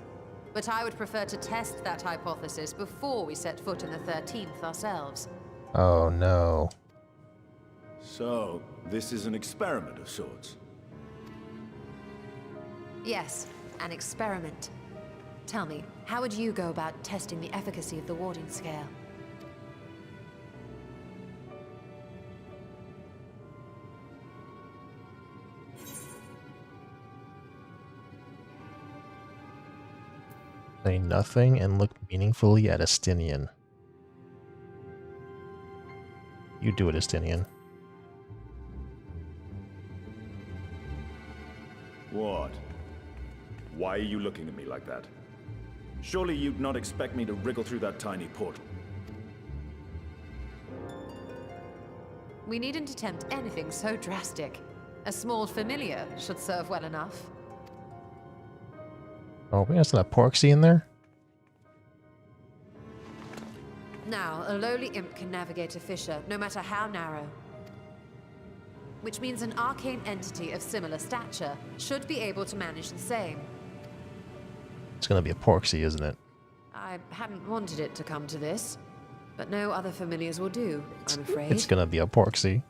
But I would prefer to test that hypothesis before we set foot in the 13th ourselves. Oh no. So, this is an experiment of sorts. Yes, an experiment. Tell me, how would you go about testing the efficacy of the warding scale? Say nothing and look meaningfully at Estinian. You do it, Estinian. What? Why are you looking at me like that? Surely you'd not expect me to wriggle through that tiny portal. We needn't attempt anything so drastic. A small familiar should serve well enough. Oh, we got that Porksy in there? Now, a lowly imp can navigate a fissure, no matter how narrow. Which means an arcane entity of similar stature should be able to manage the same. It's gonna be a Porksy, isn't it? I hadn't wanted it to come to this, but no other familiars will do, I'm afraid. It's gonna be a Porksy.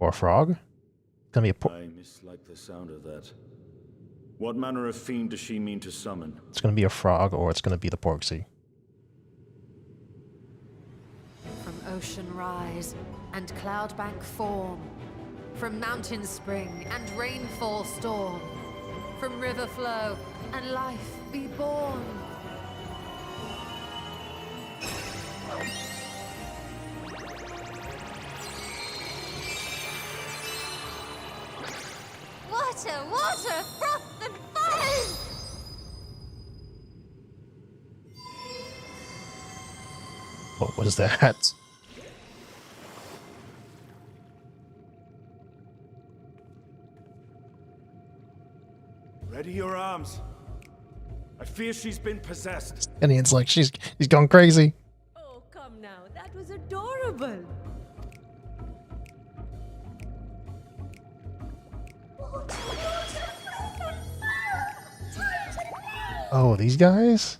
Or a frog? It's gonna be a I mislike the sound of that. What manner of fiend does she mean to summon? It's gonna be a frog, or it's gonna be the Porksy. From ocean rise and cloudbank form, from mountain spring and rainfall storm, from river flow and life be born. Water, water, froth and foam! What was that? Ready your arms. I fear she's been possessed. And it's like she's gone crazy. Oh, come now. That was adorable. Oh, these guys?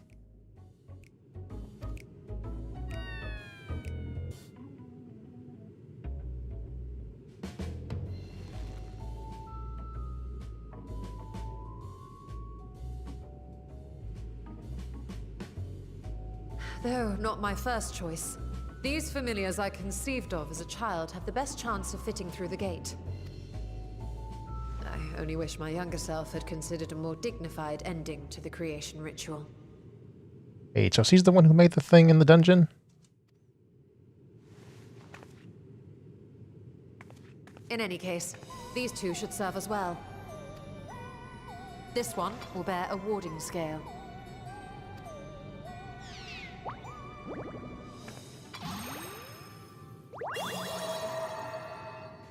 Though not my first choice. These familiars I conceived of as a child have the best chance of fitting through the gate. only wish my younger self had considered a more dignified ending to the creation ritual. Hey, so he's the one who made the thing in the dungeon? In any case, these two should serve as well. This one will bear a warding scale.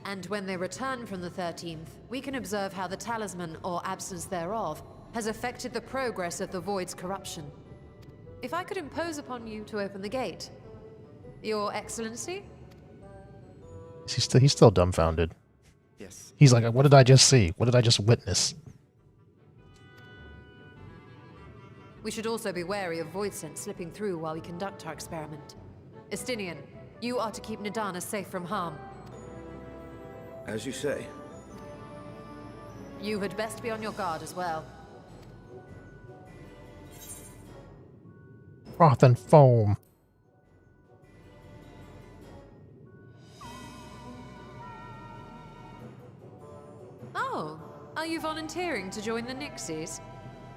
And when they return from the 13th, we can observe how the talisman, or absence thereof, has affected the progress of the Void's corruption. If I could impose upon you to open the gate. Your Excellency? He's still dumbfounded. Yes. He's like, what did I just see? What did I just witness? We should also be wary of void scent slipping through while we conduct our experiment. Estinian, you are to keep Nadana safe from harm. As you say. You had best be on your guard as well. Froth and foam. Oh, are you volunteering to join the Nixies?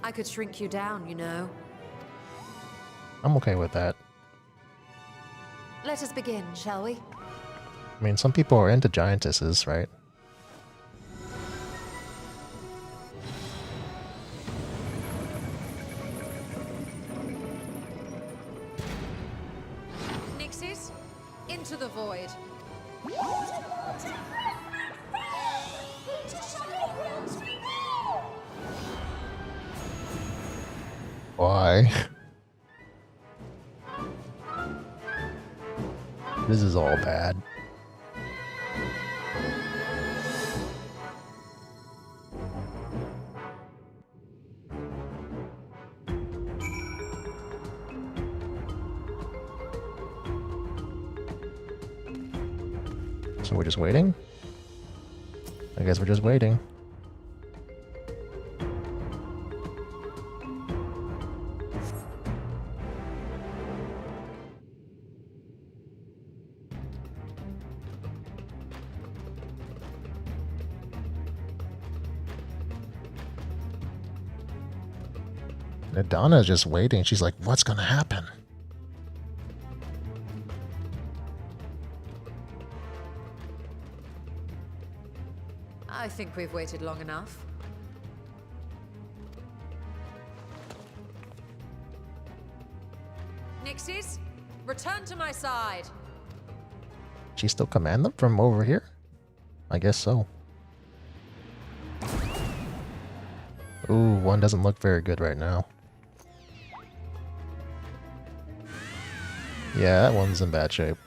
I could shrink you down, you know. I'm okay with that. Let us begin, shall we? I mean, some people are into giantesses, right? Nixies, into the void. Why? This is all bad. So we're just waiting? I guess we're just waiting. Donna's just waiting. She's like, what's gonna happen? I think we've waited long enough. Nixies, return to my side. She still command them from over here? I guess so. Ooh, one doesn't look very good right now. Yeah, that one's in bad shape.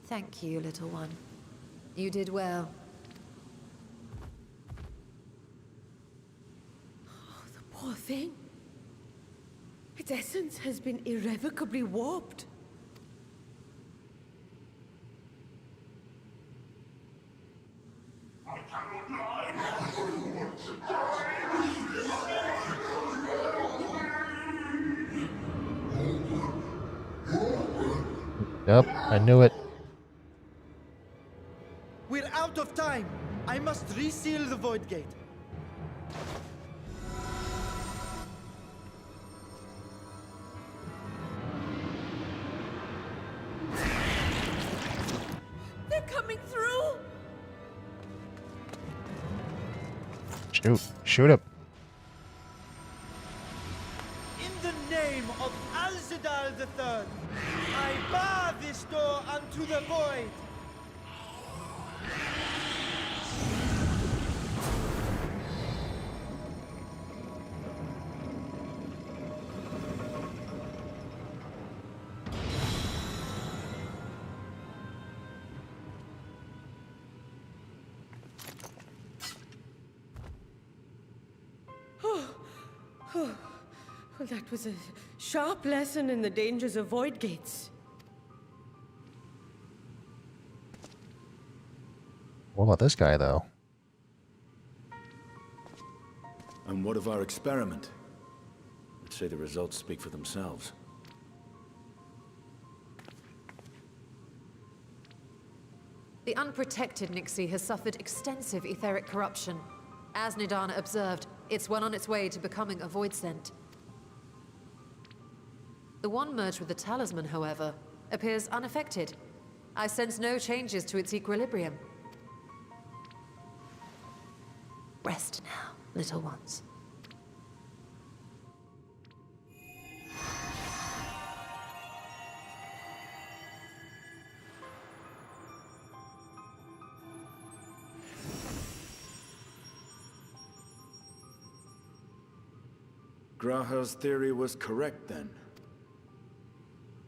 Thank you, little one. You did well. Oh, the poor thing. Its essence has been irrevocably warped. Yep, I knew it. We're out of time. I must reseal the void gate. They're coming through! Shoot. Shoot him. In the name of Alzadaal III, I bar this door unto the void. Well, that was a sharp lesson in the dangers of void gates. What about this guy, though? And what of our experiment? Let's say the results speak for themselves. The unprotected Nixie has suffered extensive etheric corruption. As Nidana observed, it's well on its way to becoming a void scent. The one merged with the talisman, however, appears unaffected. I sense no changes to its equilibrium. Rest now, little ones. Graha's theory was correct, then.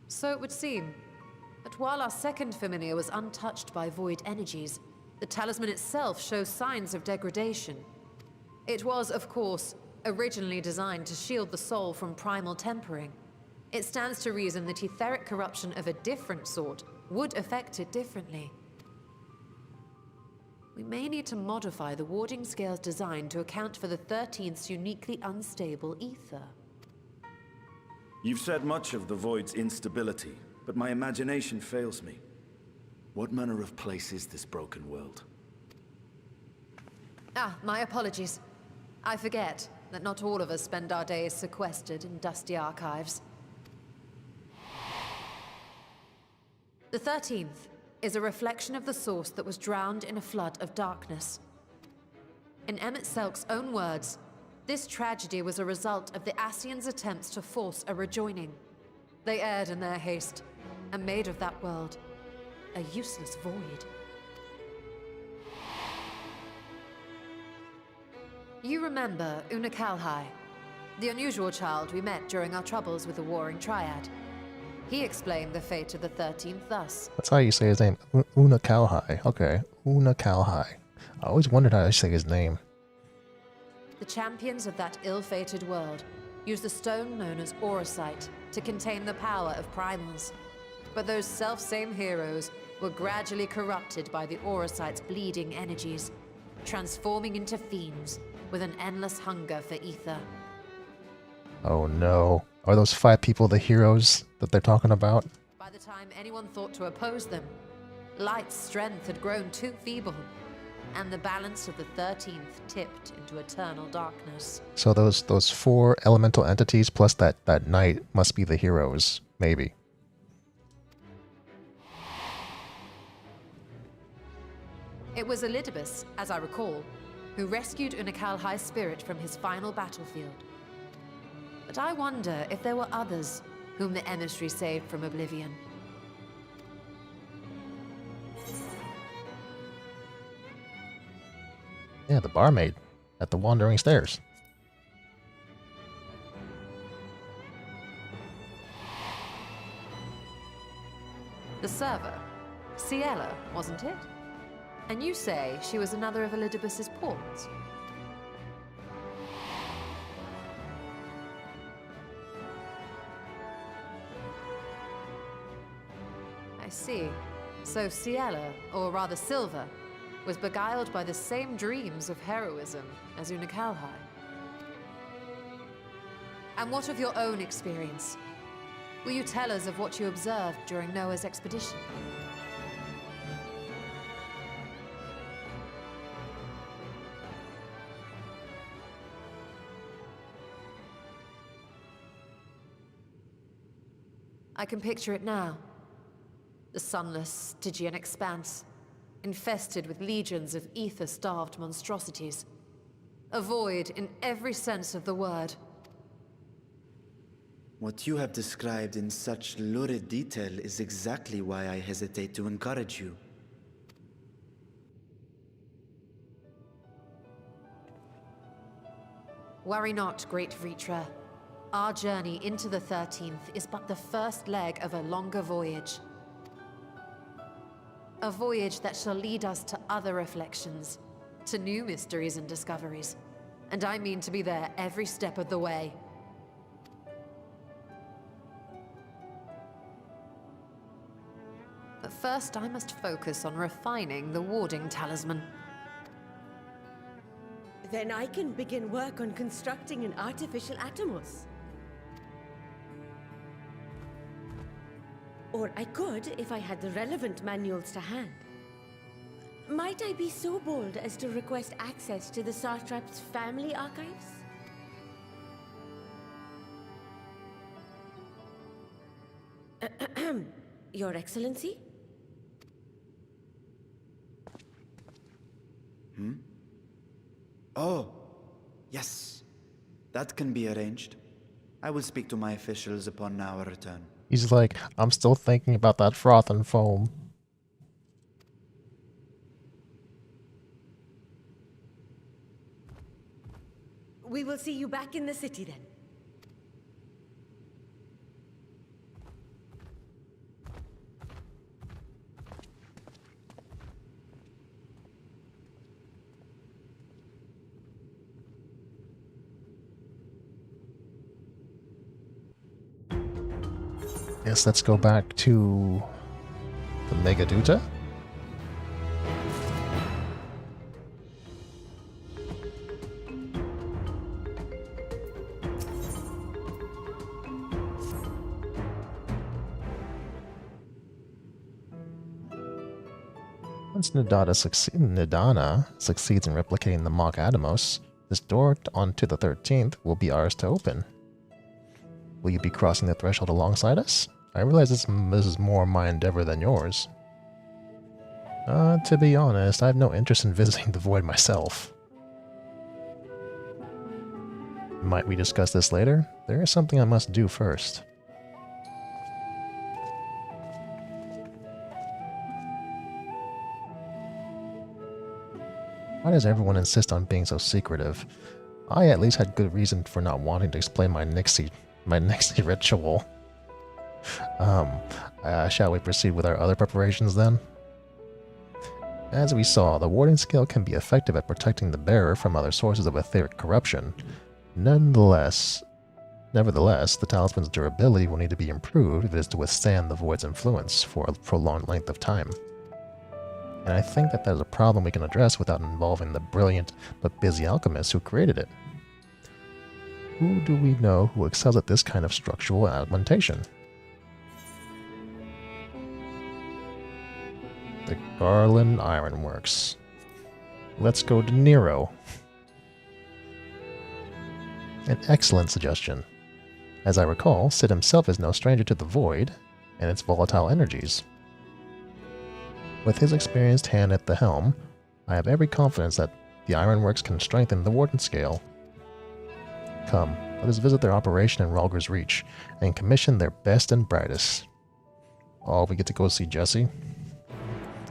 So it would seem. But while our second familiar was untouched by void energies, the talisman itself shows signs of degradation. It was, of course, originally designed to shield the soul from primal tempering. It stands to reason that etheric corruption of a different sort would affect it differently. We may need to modify the warding scale's design to account for the 13th's uniquely unstable ether. You've said much of the Void's instability, but my imagination fails me. What manner of place is this broken world? Ah, my apologies. I forget that not all of us spend our days sequestered in dusty archives. The 13th is a reflection of the source that was drowned in a flood of darkness. In Emmett Selk's own words, this tragedy was a result of the Ascians' attempts to force a rejoining. They erred in their haste, and made of that world a useless void. You remember Una Kalhai, the unusual child we met during our troubles with the Warring Triad. He explained the fate of the 13th thus. That's how you say his name. Una Kalhai. Okay. Una Kalhai. I always wondered how to say his name. The champions of that ill-fated world used the stone known as Auracite to contain the power of primals. But those self-same heroes were gradually corrupted by the Auracite's bleeding energies, transforming into fiends with an endless hunger for ether. Oh no. Are those 5 people the heroes that they're talking about? By the time anyone thought to oppose them, Light's strength had grown too feeble, and the balance of the 13th tipped into eternal darkness. So those 4 elemental entities plus that knight must be the heroes, maybe. It was Elidibus, as I recall, who rescued Unakalhai's spirit from his final battlefield. But I wonder if there were others whom the emissary saved from oblivion. Yeah, the barmaid at the Wandering Stairs. The server, Ciela, wasn't it? And you say she was another of Elidibus's pawns? I see. So Ciela, or rather Silva, was beguiled by the same dreams of heroism as Unakalhai. And what of your own experience? Will you tell us of what you observed during Noah's expedition? I can picture it now. The sunless, Stygian expanse, infested with legions of ether-starved monstrosities. A void in every sense of the word. What you have described in such lurid detail is exactly why I hesitate to encourage you. Worry not, great Vritra. Our journey into the 13th is but the first leg of a longer voyage. A voyage that shall lead us to other reflections, to new mysteries and discoveries. And I mean to be there every step of the way. But first I must focus on refining the warding talisman. Then I can begin work on constructing an artificial Atomos. Or I could if I had the relevant manuals to hand. Might I be so bold as to request access to the Satrap's family archives? Your Excellency? Oh, yes. That can be arranged. I will speak to my officials upon our return. He's like, I'm still thinking about that froth and foam. We will see you back in the city then. Yes, let's go back to the Megaduta. Once Nidana succeeds in replicating the mock Atomos, this door onto the 13th will be ours to open. Will you be crossing the threshold alongside us? I realize this is more my endeavor than yours. To be honest, I have no interest in visiting the void myself. Might we discuss this later? There is something I must do first. Why does everyone insist on being so secretive? I at least had good reason for not wanting to explain my Nixie ritual. Shall we proceed with our other preparations then? As we saw, the warding scale can be effective at protecting the bearer from other sources of etheric corruption. Nevertheless, the talisman's durability will need to be improved if it is to withstand the void's influence for a prolonged length of time. And I think that is a problem we can address without involving the brilliant but busy alchemists who created it. Who do we know who excels at this kind of structural augmentation? The Garland Ironworks. Let's go to Nero. An excellent suggestion. As I recall, Sid himself is no stranger to the void and its volatile energies. With his experienced hand at the helm, I have every confidence that the Ironworks can strengthen the Warden scale. Come, let us visit their operation in Ralger's Reach and commission their best and brightest. Oh, we get to go see Jessie.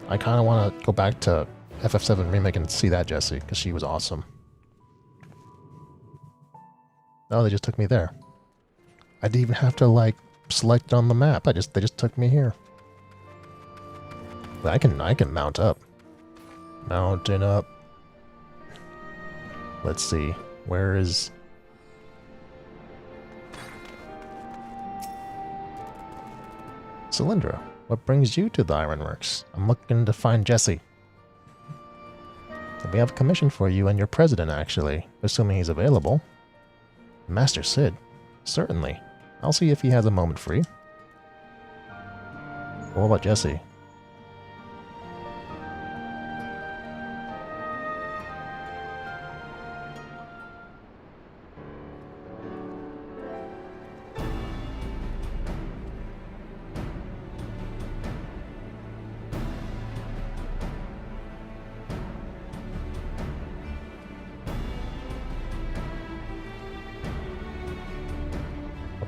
I kind of want to go back to FF7 Remake and see that Jessie, because she was awesome. Oh, they just took me there. I didn't even have to, like, select it on the map. They just took me here. But I can mount up. Mountain up. Let's see. Where is... Cylindra, what brings you to the Ironworks? I'm looking to find Jessie. We have a commission for you and your president, actually, assuming he's available. Master Sid? Certainly. I'll see if he has a moment free. What about Jessie?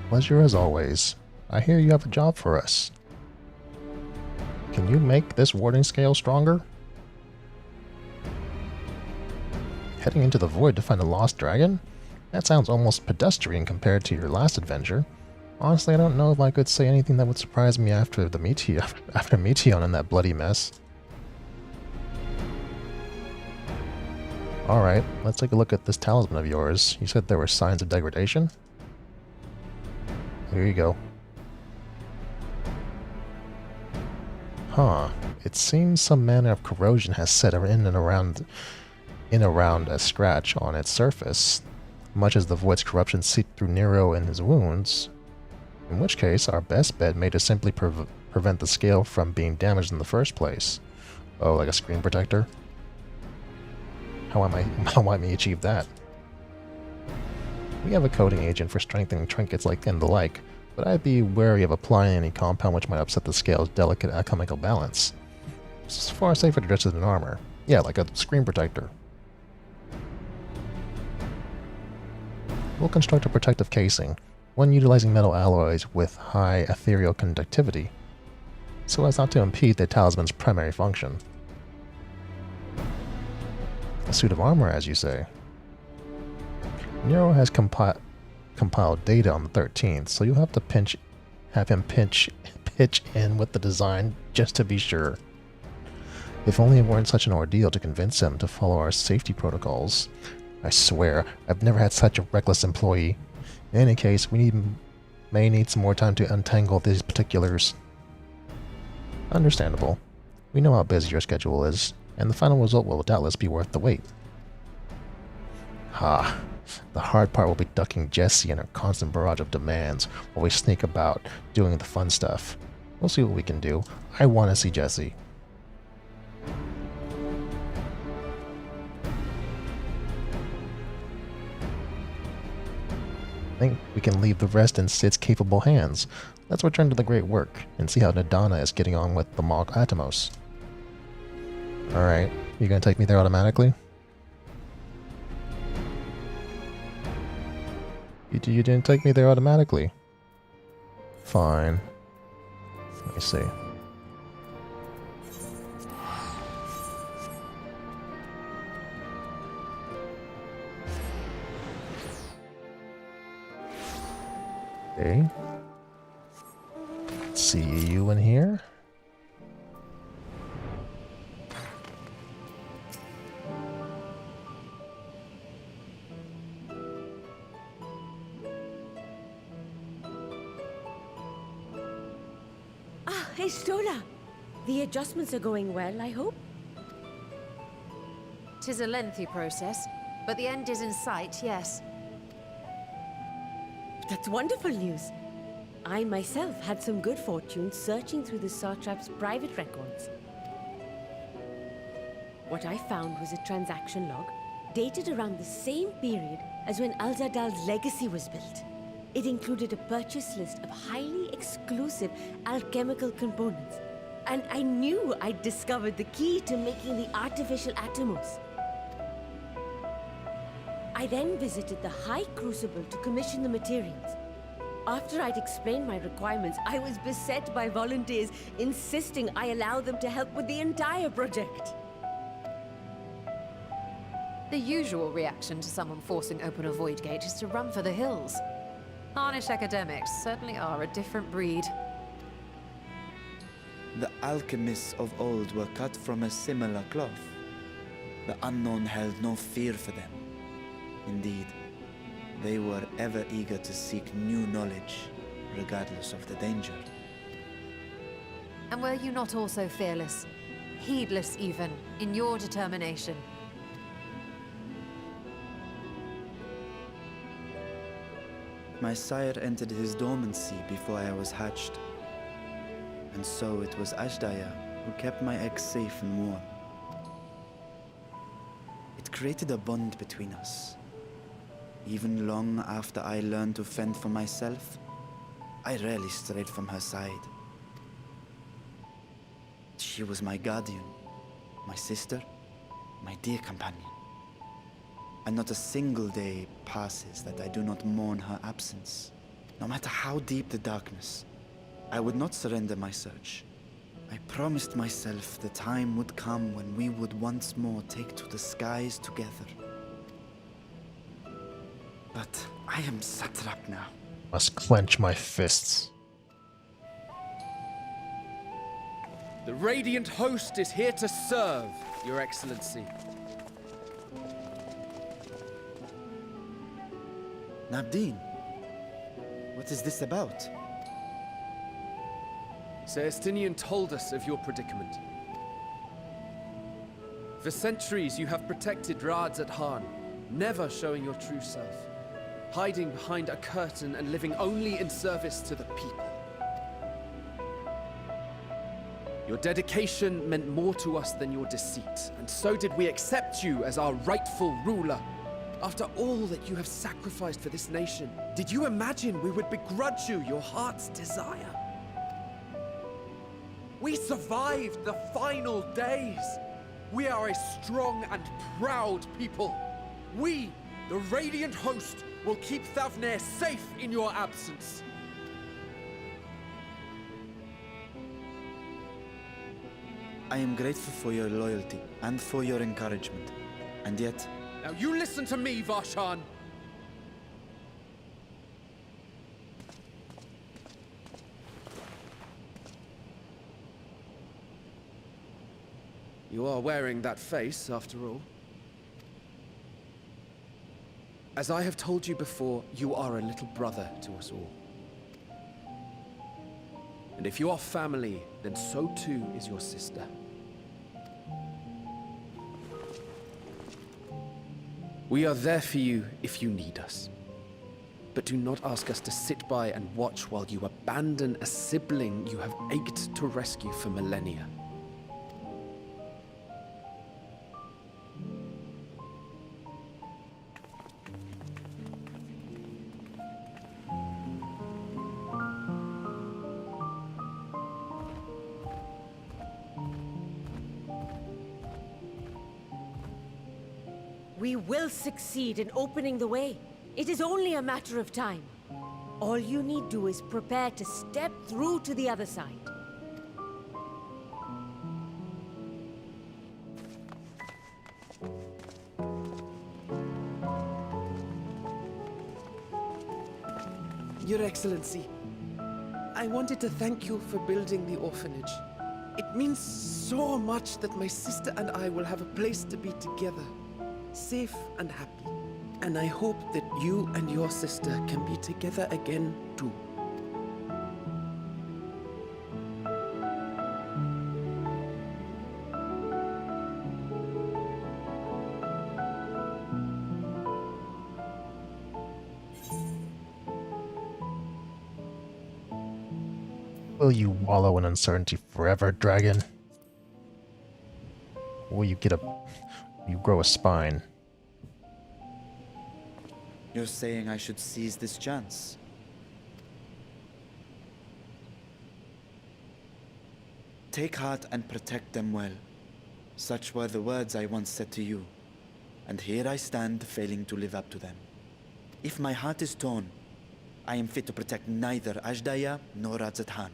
Pleasure as always. I hear you have a job for us. Can you make this warding scale stronger? Heading into the void to find a lost dragon? That sounds almost pedestrian compared to your last adventure. Honestly, I don't know if I could say anything that would surprise me after Meteon and that bloody mess. Alright, let's take a look at this talisman of yours. You said there were signs of degradation? Here you go. Huh. It seems some manner of corrosion has set in and around a scratch on its surface, much as the void's corruption seeped through Nero and his wounds. In which case, our best bet may just simply prevent the scale from being damaged in the first place. Oh, like a screen protector? How might we achieve that? We have a coating agent for strengthening trinkets and the like, but I'd be wary of applying any compound which might upset the scale's delicate alchemical balance. It's far safer to dress it in armor. Yeah, like a screen protector. We'll construct a protective casing, one utilizing metal alloys with high ethereal conductivity, so as not to impede the talisman's primary function. A suit of armor, as you say. Nero has compiled data on the 13th, so you'll have to have him pitch in with the design just to be sure. If only it weren't such an ordeal to convince him to follow our safety protocols. I swear, I've never had such a reckless employee. In any case, we may need some more time to untangle these particulars. Understandable. We know how busy your schedule is, and the final result will doubtless be worth the wait. Ha! The hard part will be ducking Jessie and her constant barrage of demands while we sneak about doing the fun stuff. We'll see what we can do. I want to see Jessie. I think we can leave the rest in Sid's capable hands. Let's return to the great work and see how Nadana is getting on with the Mog Atomos. Alright, you gonna take me there automatically? You didn't take me there automatically. Fine. Let me see. Okay. See you in here. Hey, Stola! The adjustments are going well, I hope? 'Tis a lengthy process, but the end is in sight, yes. That's wonderful news. I myself had some good fortune searching through the Satrap's private records. What I found was a transaction log dated around the same period as when Alzadaals' legacy was built. It included a purchase list of highly exclusive alchemical components, and I knew I'd discovered the key to making the artificial atomos. I then visited the High Crucible to commission the materials. After I'd explained my requirements, I was beset by volunteers insisting I allow them to help with the entire project. The usual reaction to someone forcing open a void gate is to run for the hills. Harnish academics certainly are a different breed. The alchemists of old were cut from a similar cloth. The unknown held no fear for them. Indeed, they were ever eager to seek new knowledge, regardless of the danger. And were you not also fearless, heedless even, in your determination? My sire entered his dormancy before I was hatched. And so it was Ashdaya who kept my eggs safe and warm. It created a bond between us. Even long after I learned to fend for myself, I rarely strayed from her side. She was my guardian, my sister, my dear companion. And not a single day passes that I do not mourn her absence. No matter how deep the darkness, I would not surrender my search. I promised myself the time would come when we would once more take to the skies together. But I am satrap now. Must clench my fists. The Radiant Host is here to serve, Your Excellency. Nabdeen, what is this about? Celestinian told us of your predicament. For centuries you have protected Radzat-Han, never showing your true self, hiding behind a curtain and living only in service to the people. Your dedication meant more to us than your deceit, and so did we accept you as our rightful ruler. After all that you have sacrificed for this nation, did you imagine we would begrudge you your heart's desire? We survived the final days. We are a strong and proud people. We, the Radiant Host, will keep Thavnair safe in your absence. I am grateful for your loyalty and for your encouragement. And yet... Now you listen to me, Varshan. You are wearing that face, after all. As I have told you before, you are a little brother to us all. And if you are family, then so too is your sister. We are there for you if you need us. But do not ask us to sit by and watch while you abandon a sibling you have ached to rescue for millennia. We will succeed in opening the way. It is only a matter of time. All you need do is prepare to step through to the other side. Your Excellency, I wanted to thank you for building the orphanage. It means so much that my sister and I will have a place to be together. Safe and happy. And I hope that you and your sister can be together again, too. Will you wallow in uncertainty forever, dragon? Or will you you grow a spine? You're saying I should seize this chance? Take heart and protect them well. Such were the words I once said to you. And here I stand, failing to live up to them. If my heart is torn, I am fit to protect neither Aglaia nor Radzat-Han.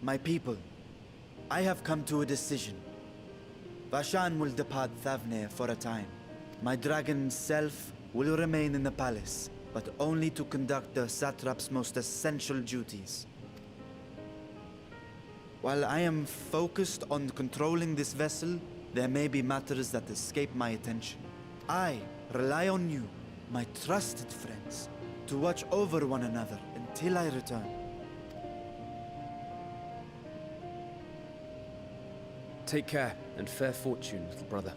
My people, I have come to a decision. Varshan will depart Thavnair for a time. My dragon self will remain in the palace, but only to conduct the satrap's most essential duties. While I am focused on controlling this vessel, there may be matters that escape my attention. I rely on you, my trusted friends, to watch over one another until I return. Take care and fair fortune, little brother.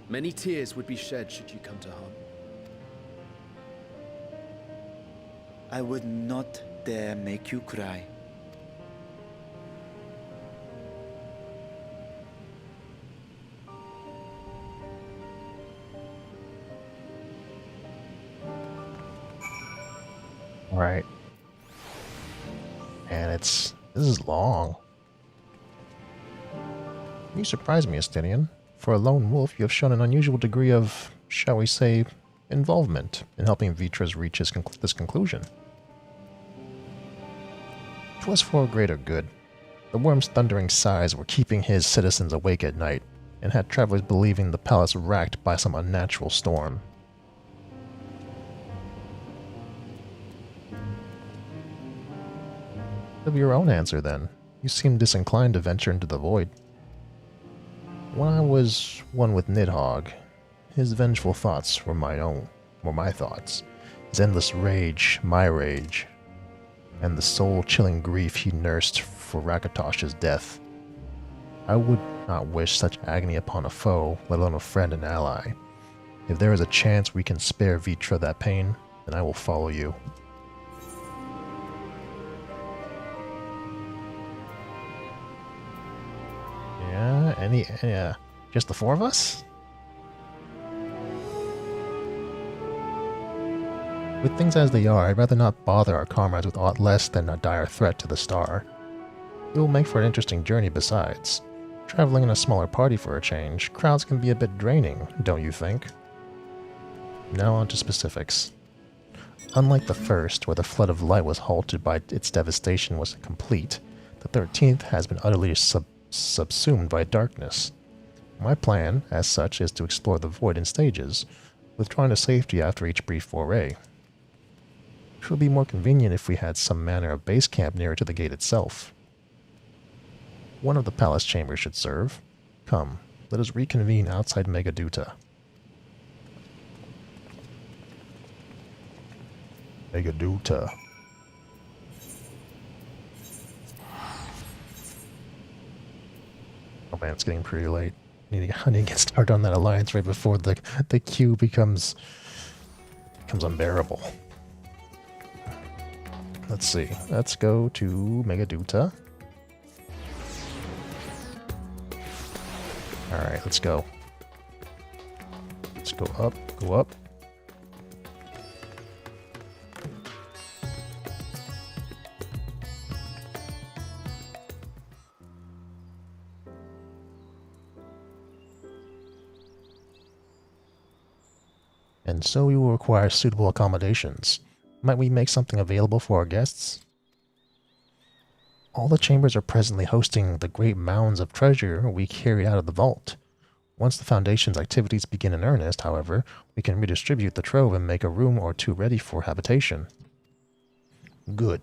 Many tears would be shed should you come to harm. I would not dare make you cry. Right. And this is long. You surprise me, Estinian. For a lone wolf, you have shown an unusual degree of, shall we say, involvement in helping Vitras reach this conclusion. 'Twas for a greater good. The worm's thundering sighs were keeping his citizens awake at night, and had travelers believing the palace racked by some unnatural storm. Of your own answer, then. You seem disinclined to venture into the void. When I was one with Nidhogg, his vengeful thoughts were my thoughts. His endless rage, my rage, and the soul-chilling grief he nursed for Rakatosh's death. I would not wish such agony upon a foe, let alone a friend and ally. If there is a chance we can spare Vitra that pain, then I will follow you. Yeah, just the four of us? With things as they are, I'd rather not bother our comrades with aught less than a dire threat to the star. It will make for an interesting journey besides. Traveling in a smaller party for a change, crowds can be a bit draining, don't you think? Now on to specifics. Unlike the first, where the flood of light was halted by its devastation was complete, the 13th has been utterly subsumed by darkness. My plan, as such, is to explore the void in stages, withdrawing to safety after each brief foray. It would be more convenient if we had some manner of base camp nearer to the gate itself. One of the palace chambers should serve. Come, let us reconvene outside Megaduta. Megaduta. Oh man, it's getting pretty late. I need to get started on that alliance right before the queue becomes unbearable. Let's see. Let's go to Megaduta. Alright, let's go. Let's go up, go up. And so we will require suitable accommodations. Might we make something available for our guests? All the chambers are presently hosting the great mounds of treasure we carried out of the vault. Once the Foundation's activities begin in earnest, however, we can redistribute the trove and make a room or two ready for habitation. Good.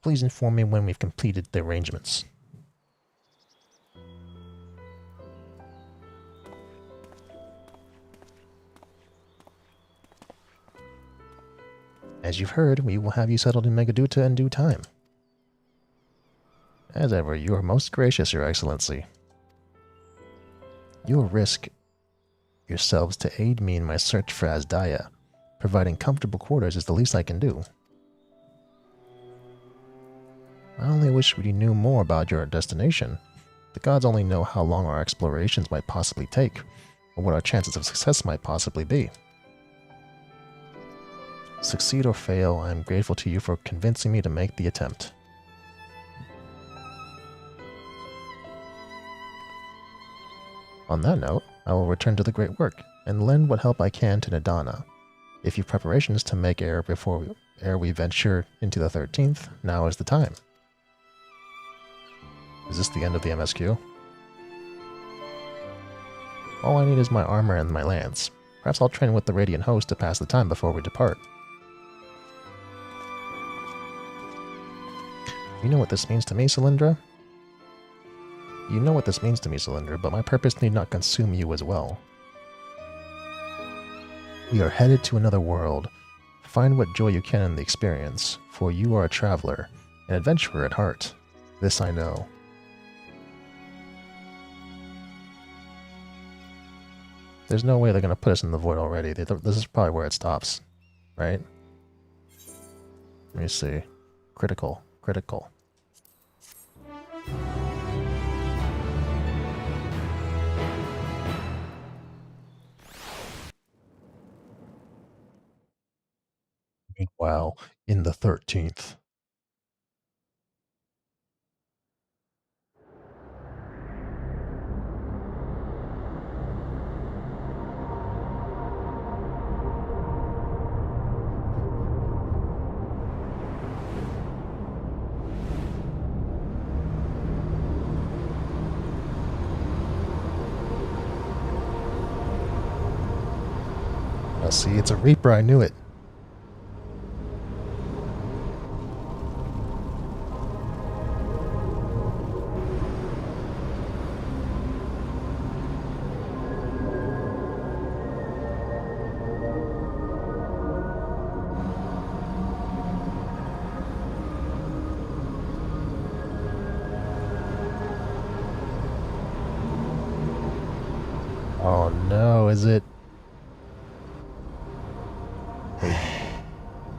Please inform me when we've completed the arrangements. As you've heard, we will have you settled in Megaduta in due time. As ever, you are most gracious, Your Excellency. You will risk yourselves to aid me in my search for Azdaia. Providing comfortable quarters is the least I can do. I only wish we knew more about your destination. The gods only know how long our explorations might possibly take, or what our chances of success might possibly be. Succeed or fail, I am grateful to you for convincing me to make the attempt. On that note, I will return to the great work, and lend what help I can to Nadana. If you've preparations to make ere we venture into the 13th, now is the time. Is this the end of the MSQ? All I need is my armor and my lance. Perhaps I'll train with the Radiant Host to pass the time before we depart. You know what this means to me, Cylindra? You know what this means to me, Cylindra, but my purpose need not consume you as well. We are headed to another world. Find what joy you can in the experience, for you are a traveler, an adventurer at heart. This I know. There's no way they're going to put us in the void already. This is probably where it stops, right? Let me see. Critical. Meanwhile, in the 13th. See, it's a Reaper, I knew it. Oh no, is it?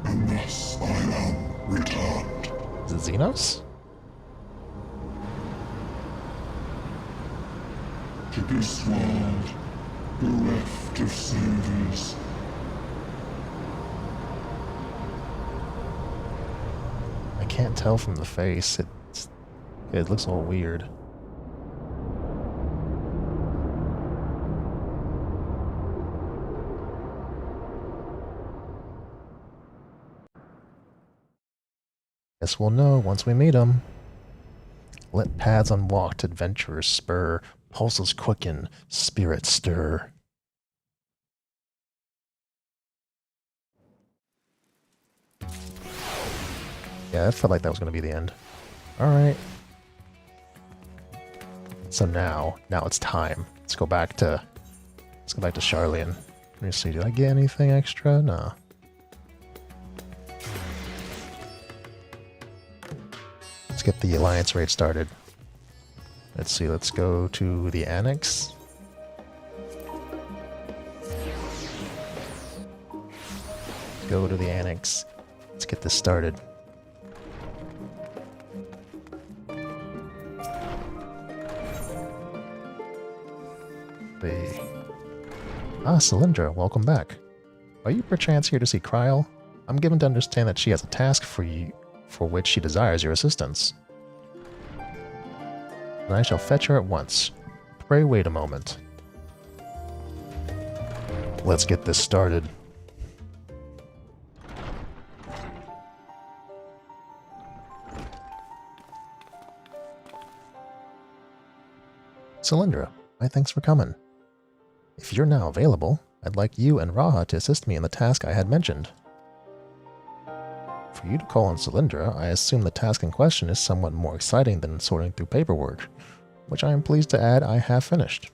And thus I am returned. Is it Xenos? To this world, bereft of service. I can't tell from the face. It looks all weird. Guess we'll know once we meet him. Let paths unwalked, adventurers spur, pulses quicken, spirits stir. Yeah, I felt like that was going to be the end. Alright. So now it's time. Let's go back to Charlian. Let me see, did I get anything extra? No. Let's get the alliance raid started. Let's see, let's go to the annex. Go to the annex. Let's get this started. Cylindra, welcome back. Are you perchance here to see Kryl? I'm given to understand that she has a task for you, for which she desires your assistance. And I shall fetch her at once. Pray wait a moment. Let's get this started. Cylindra, my thanks for coming. If you're now available, I'd like you and Raha to assist me in the task I had mentioned. For you to call on Cylindra, I assume the task in question is somewhat more exciting than sorting through paperwork, which I am pleased to add I have finished.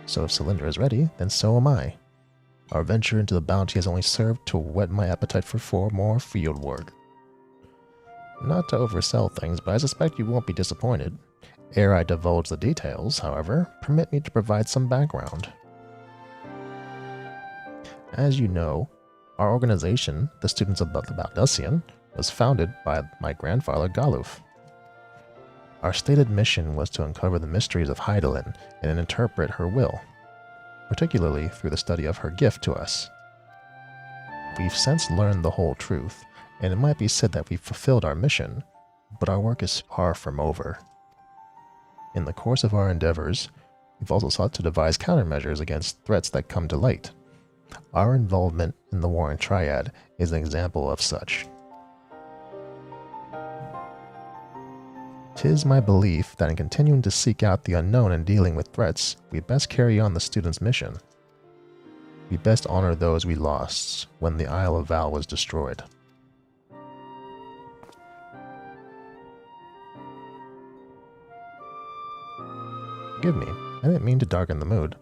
So if Cylindra is ready, then so am I. Our venture into the bounty has only served to whet my appetite for more field work. Not to oversell things, but I suspect you won't be disappointed. Ere I divulge the details, however, permit me to provide some background. As you know, our organization, the Students of the Baldusian, was founded by my grandfather Galuf. Our stated mission was to uncover the mysteries of Hydaelyn and interpret her will, particularly through the study of her gift to us. We've since learned the whole truth, and it might be said that we've fulfilled our mission, but our work is far from over. In the course of our endeavors, we've also sought to devise countermeasures against threats that come to light. Our involvement in the Warring Triad is an example of such. 'Tis my belief that in continuing to seek out the unknown and dealing with threats, we best carry on the student's mission. We best honor those we lost when the Isle of Val was destroyed. Forgive me, I didn't mean to darken the mood.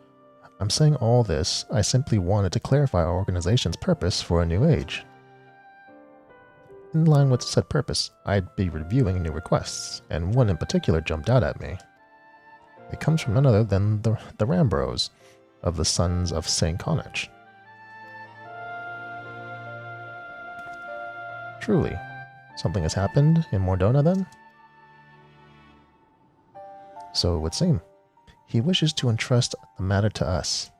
I'm saying all this, I simply wanted to clarify our organization's purpose for a new age. In line with said purpose, I'd be reviewing new requests, and one in particular jumped out at me. It comes from none other than the Rambros of the Sons of St. Connach. Truly, something has happened in Mordona then? So it would seem. He wishes to entrust the matter to us.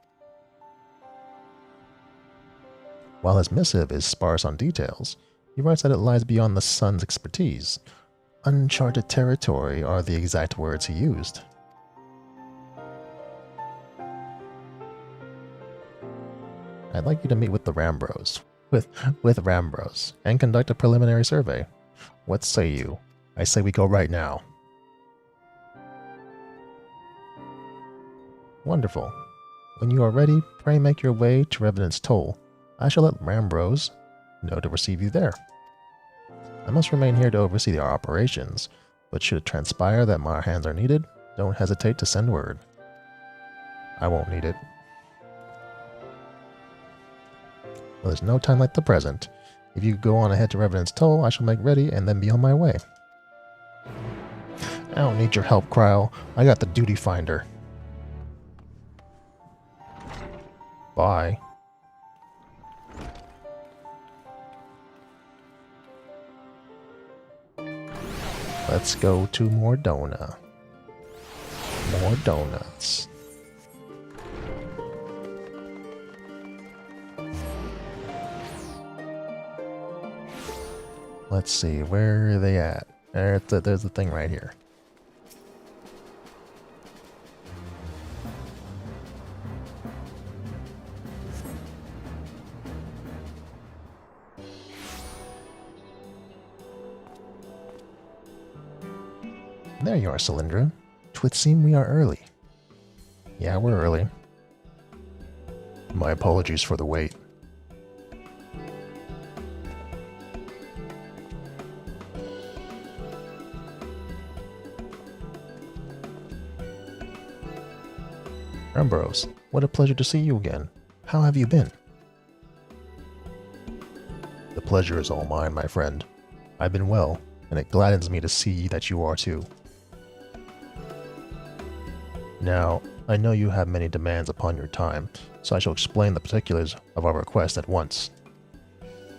While his missive is sparse on details, he writes that it lies beyond the Sun's expertise. Uncharted territory are the exact words he used. I'd like you to meet with the Rambros, with Rambros, and conduct a preliminary survey. What say you? I say we go right now. Wonderful. When you are ready, pray make your way to Revenant's Toll. I shall let Rambros know to receive you there. I must remain here to oversee our operations, but should it transpire that my hands are needed, don't hesitate to send word. I won't need it. Well, there's no time like the present. If you go on ahead to Revenant's Toll, I shall make ready and then be on my way. I don't need your help, Kryl. I got the duty finder. Bye. Let's go to Mordona. More donuts. Let's see, where are they at? There's the thing right here. There you are, Cylindra. 'Twould seem we are early. Yeah, we're early. My apologies for the wait. Ambrose, what a pleasure to see you again. How have you been? The pleasure is all mine, my friend. I've been well, and it gladdens me to see that you are too. Now, I know you have many demands upon your time, so I shall explain the particulars of our request at once.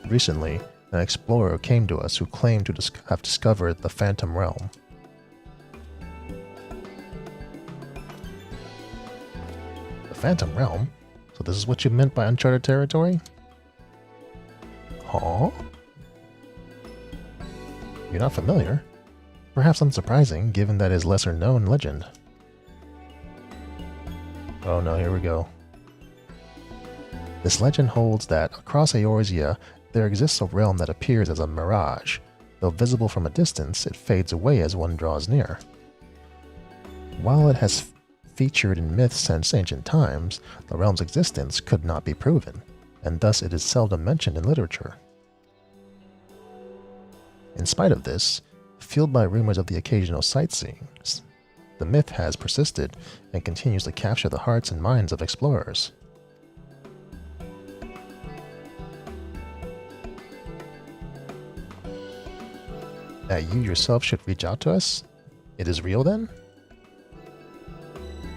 Recently, an explorer came to us who claimed to have discovered the Phantom Realm. The Phantom Realm? So this is what you meant by uncharted territory? Huh? You're not familiar? Perhaps unsurprising, given that it is lesser known legend. Oh no, here we go. This legend holds that across Eorzea there exists a realm that appears as a mirage. Though visible from a distance, it fades away as one draws near. While it has featured in myths since ancient times, the realm's existence could not be proven, and thus it is seldom mentioned in literature. In spite of this, fueled by rumors of the occasional sightseeings, the myth has persisted and continues to capture the hearts and minds of explorers. That you yourself should reach out to us? It is real then?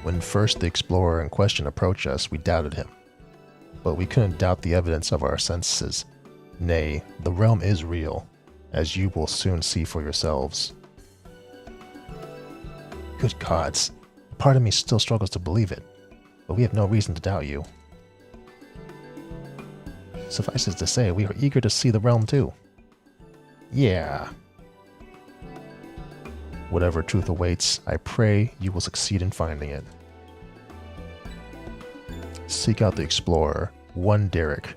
When first the explorer in question approached us, we doubted him. But we couldn't doubt the evidence of our senses. Nay, the realm is real, as you will soon see for yourselves. Good gods, part of me still struggles to believe it, but we have no reason to doubt you. Suffice it to say, we are eager to see the realm too. Yeah. Whatever truth awaits, I pray you will succeed in finding it. Seek out the explorer, one Derek.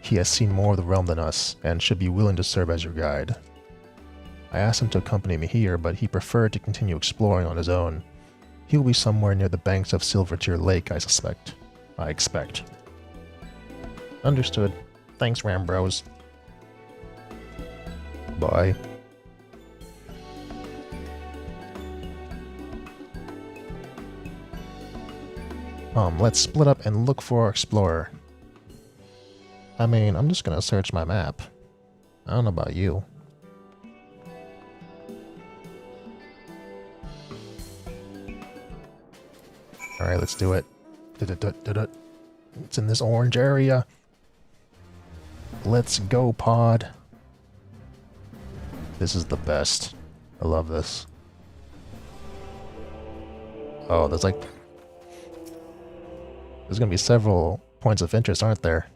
He has seen more of the realm than us, and should be willing to serve as your guide. I asked him to accompany me here, but he preferred to continue exploring on his own. He will be somewhere near the banks of Silvertear Lake, I expect. Understood. Thanks, Rambros. Bye. Let's split up and look for our explorer. I mean, I'm just gonna search my map. I don't know about you. Alright, let's do it. It's in this orange area. Let's go, pod. This is the best. I love this. Oh, there's gonna be several points of interest, aren't there?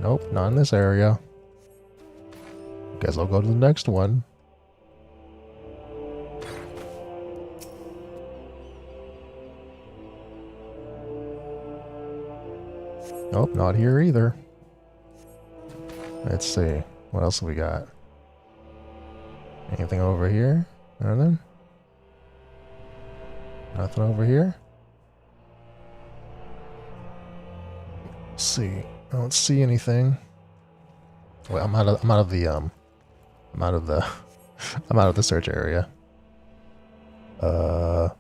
Nope, not in this area. Guess I'll go to the next one. Nope, not here either. Let's see. What else have we got? Anything over here? Nothing? Nothing over here? Let's see. I don't see anything. Wait, I'm out of the search area. Oh,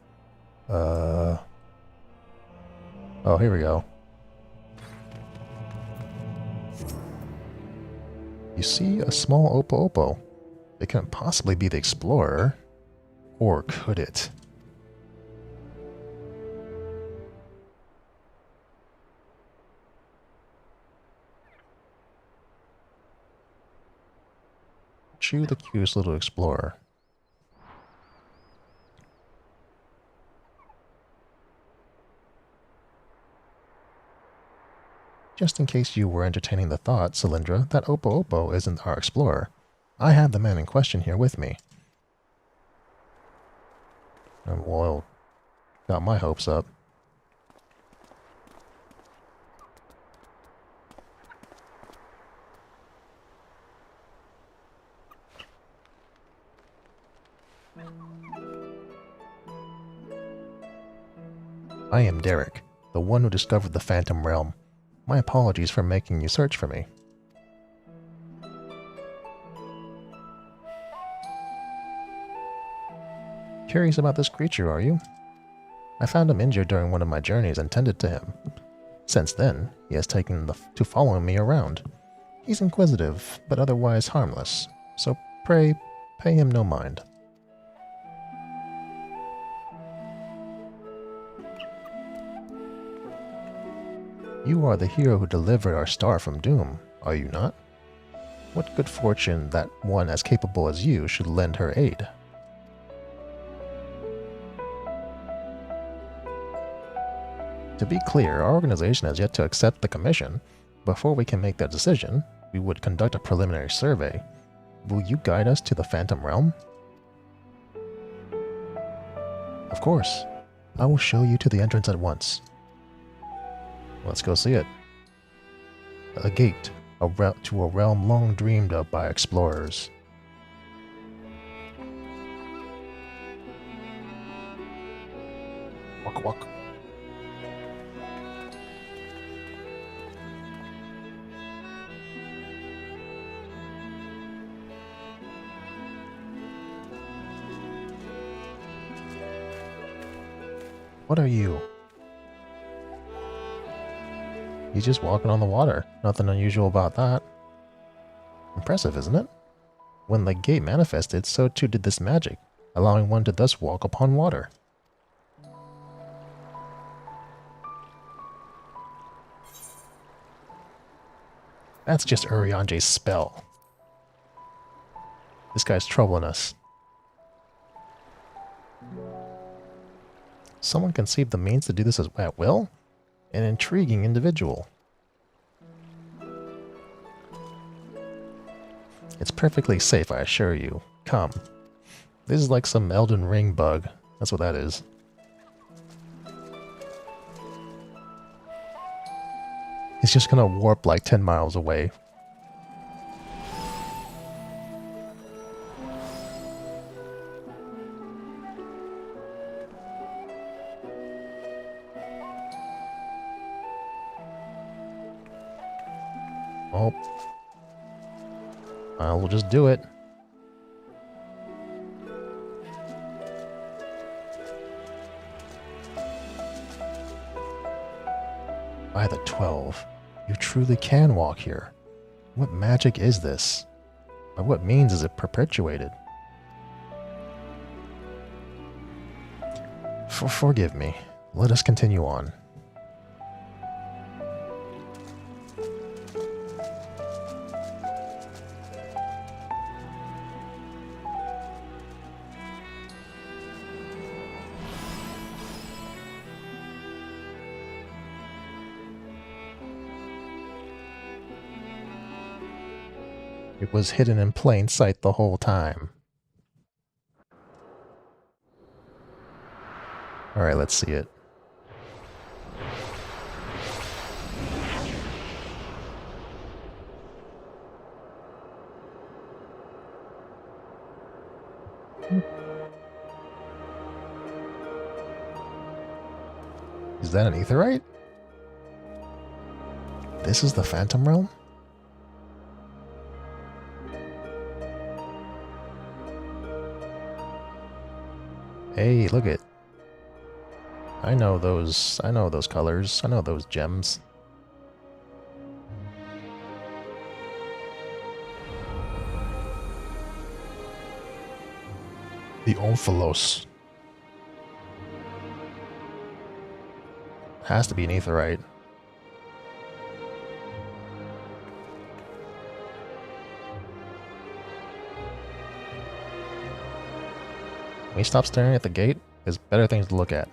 here we go. You see a small Opo. It couldn't possibly be the explorer. Or could it? you the curious little explorer? Just in case you were entertaining the thought, Cylindra, that Oppo Oppo isn't our explorer. I have the man in question here with me. And well, got my hopes up. I am Derek, the one who discovered the Phantom Realm. My apologies for making you search for me. Curious about this creature, are you? I found him injured during one of my journeys and tended to him. Since then, he has taken to following me around. He's inquisitive, but otherwise harmless, so pray, pay him no mind. You are the hero who delivered our star from doom, are you not? What good fortune that one as capable as you should lend her aid. To be clear, our organization has yet to accept the commission. Before we can make that decision, we would conduct a preliminary survey. Will you guide us to the Phantom Realm? Of course. I will show you to the entrance at once. Let's go see it. A gate to a realm long dreamed of by explorers. Walk, walk. What are you? He's just walking on the water. Nothing unusual about that. Impressive, isn't it? When the gate manifested, so too did this magic, allowing one to thus walk upon water. That's just Urianger's spell. This guy's troubling us. Someone conceived the means to do this at will? An intriguing individual. It's perfectly safe, I assure you. Come. This is like some Elden Ring bug. That's what that is. He's just gonna warp like 10 miles away. Oh. We'll just do it. By the 12, you truly can walk here. What magic is this? By what means is it perpetuated? Forgive me. Let us continue on. It was hidden in plain sight the whole time. Alright, let's see it. Is that an aetheryte? This is the Phantom Realm? Hey, look it. I know those colors. I know those gems. The Omphalos. Has to be an aetheryte. Can we stop staring at the gate? There's better things to look at.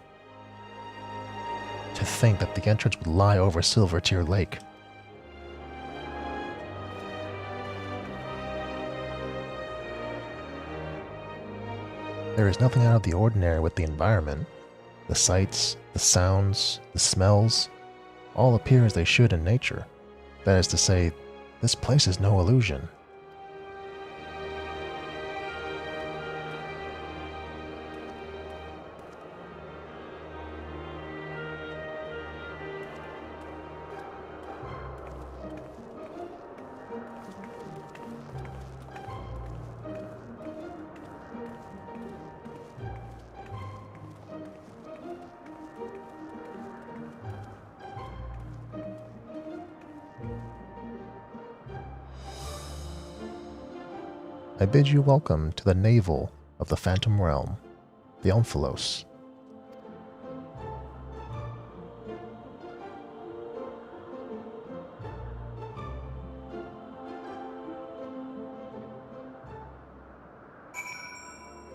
To think that the entrance would lie over Silvertear Lake. There is nothing out of the ordinary with the environment. The sights, the sounds, the smells, all appear as they should in nature. That is to say, this place is no illusion. I bid you welcome to the navel of the Phantom Realm, the Omphalos.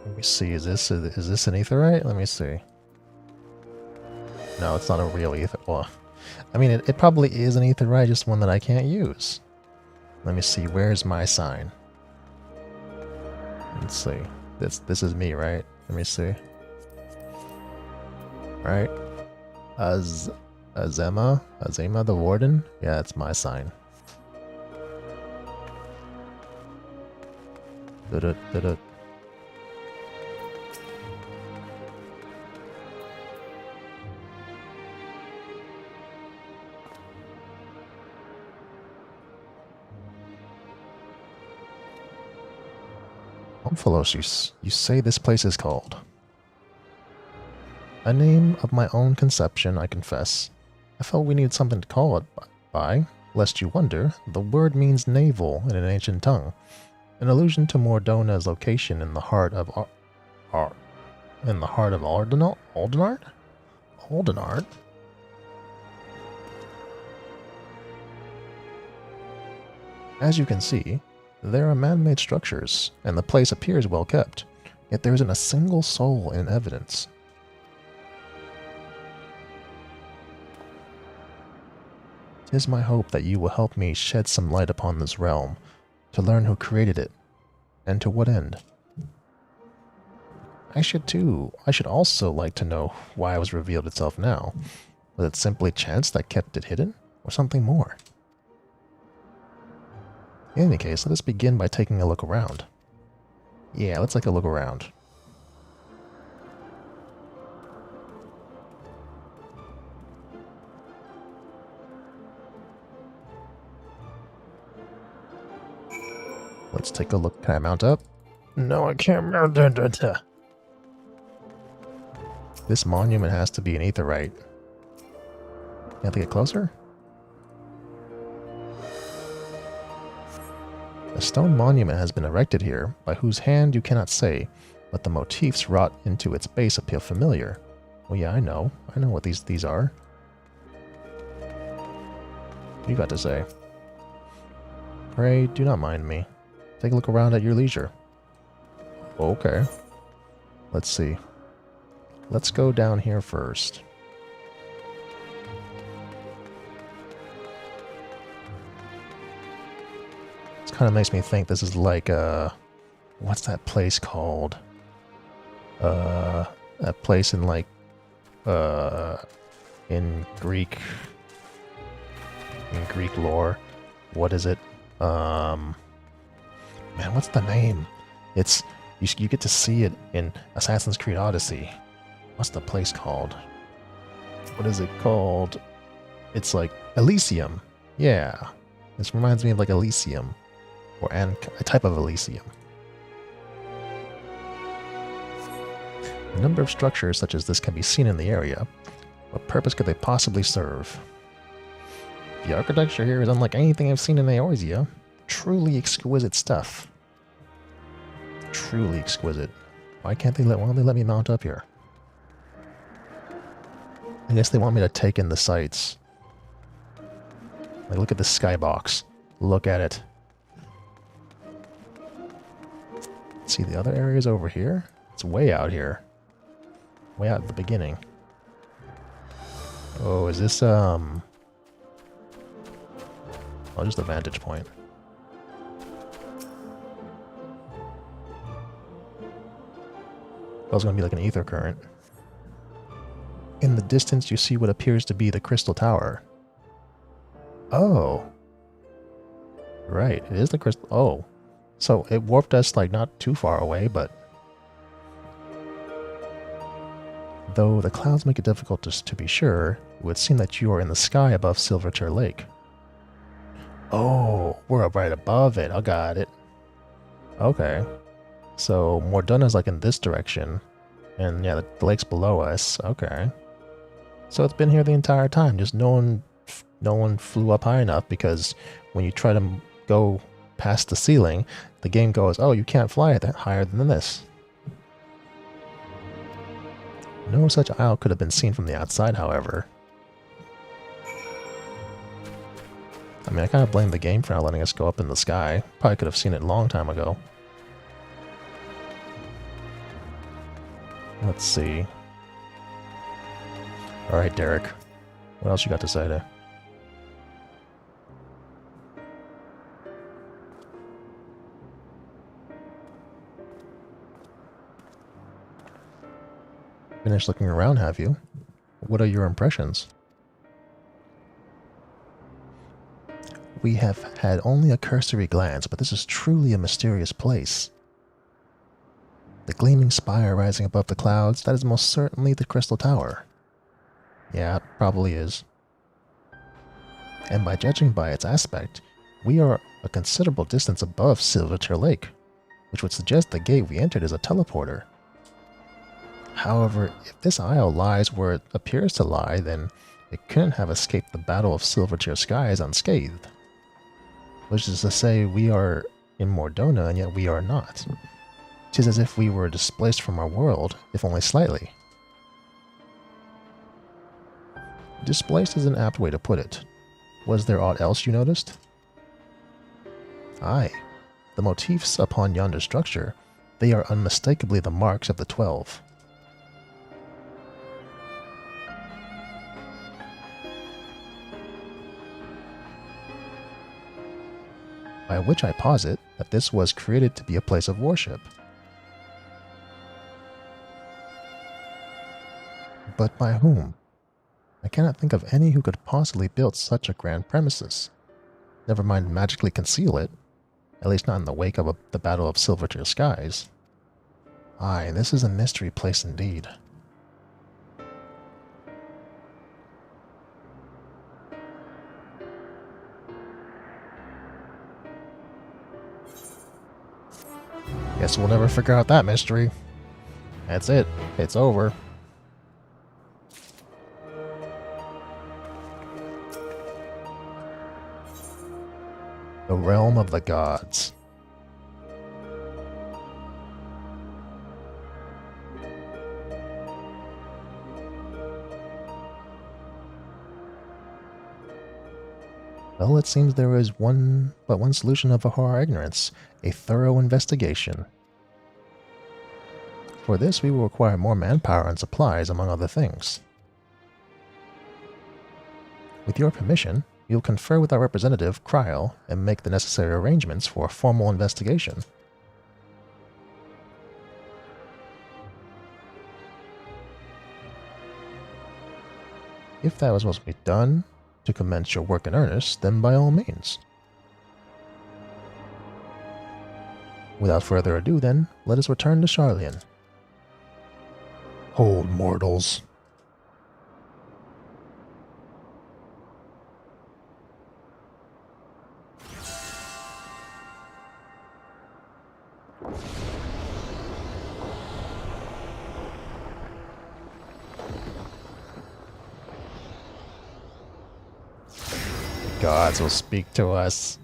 Let me see, is this an aetheryte? Let me see. No, it's not a real ether. Well, I mean, it probably is an aetheryte, just one that I can't use. Let me see, where's my sign? Let's see. This is me, right? Let me see. Right? Azema the Warden? Yeah, it's my sign. Da-da-da-da. Omphalos, you say this place is called? A name of my own conception, I confess. I felt we needed something to call it by, lest you wonder. The word means navel in an ancient tongue, an allusion to Mordona's location in the heart of Aldenard? As you can see, there are man-made structures, and the place appears well kept, yet there isn't a single soul in evidence. Tis my hope that you will help me shed some light upon this realm, to learn who created it, and to what end. I should also like to know why it was revealed itself now. Was it simply chance that kept it hidden, or something more? In any case, let us begin by taking a look around. Yeah, let's take a look around. Let's take a look. Can I mount up? No, I can't mount up. This monument has to be an aetheryte. You have to get closer? A stone monument has been erected here, by whose hand you cannot say, but the motifs wrought into its base appear familiar. Well, yeah, I know what these are. What you got to say? Pray, do not mind me. Take a look around at your leisure. Okay. Let's see. Let's go down here first. This kind of makes me think this is like what's that place called? That place in like in Greek lore. What is it? Man, what's the name? It's you get to see it in Assassin's Creed Odyssey. What's the place called? What is it called? It's like Elysium. Yeah. This reminds me of like Elysium. Or a type of Elysium. A number of structures such as this can be seen in the area. What purpose could they possibly serve? The architecture here is unlike anything I've seen in Eorzea. Truly exquisite stuff. Truly exquisite. Why don't they let me mount up here? I guess they want me to take in the sights. Like, look at the skybox. Look at it. See the other areas over here? It's way out here. Way out at the beginning. Oh, is this, oh, just a vantage point. That was going to be like an ether current. In the distance, you see what appears to be the crystal tower. Oh. Right, it is the crystal. Oh. So it warped us like not too far away, but... Though the clouds make it difficult to be sure, it would seem that you are in the sky above Silverchair Lake. Oh, we're up right above it. I got it. Okay. So Mordona's like in this direction. And yeah, the lake's below us. Okay. So it's been here the entire time. Just no one flew up high enough, because when you try to go past the ceiling, the game goes, oh, you can't fly that higher than this. No such isle could have been seen from the outside, however. I mean, I kind of blame the game for not letting us go up in the sky. Probably could have seen it a long time ago. Let's see. Alright, Derek. What else you got to say there? Finished looking around, have you? What are your impressions? We have had only a cursory glance, but this is truly a mysterious place. The gleaming spire rising above the clouds, that is most certainly the Crystal Tower. Yeah, it probably is. And by judging by its aspect, we are a considerable distance above Silverchair Lake, which would suggest the gate we entered is a teleporter. However, if this isle lies where it appears to lie, then it couldn't have escaped the Battle of Silverchair Skies unscathed. Which is to say, we are in Mordona, and yet we are not. 'Tis as if we were displaced from our world, if only slightly. Displaced is an apt way to put it. Was there aught else you noticed? Aye. The motifs upon yonder structure, they are unmistakably the marks of the 12. By which I posit that this was created to be a place of worship. But by whom? I cannot think of any who could possibly build such a grand premises. Never mind magically conceal it, at least not in the wake of the Battle of Silverchair Skies. Aye, this is a mystery place indeed. Guess we'll never figure out that mystery. That's it. It's over. The realm of the gods. Well, it seems there is but one solution of our ignorance, a thorough investigation. For this, we will require more manpower and supplies, among other things. With your permission, we will confer with our representative, Kryl, and make the necessary arrangements for a formal investigation. If that was supposed to be done, to commence your work in earnest, then by all means. Without further ado, then, let us return to Sharlayan. Hold, mortals. Gods will speak to us.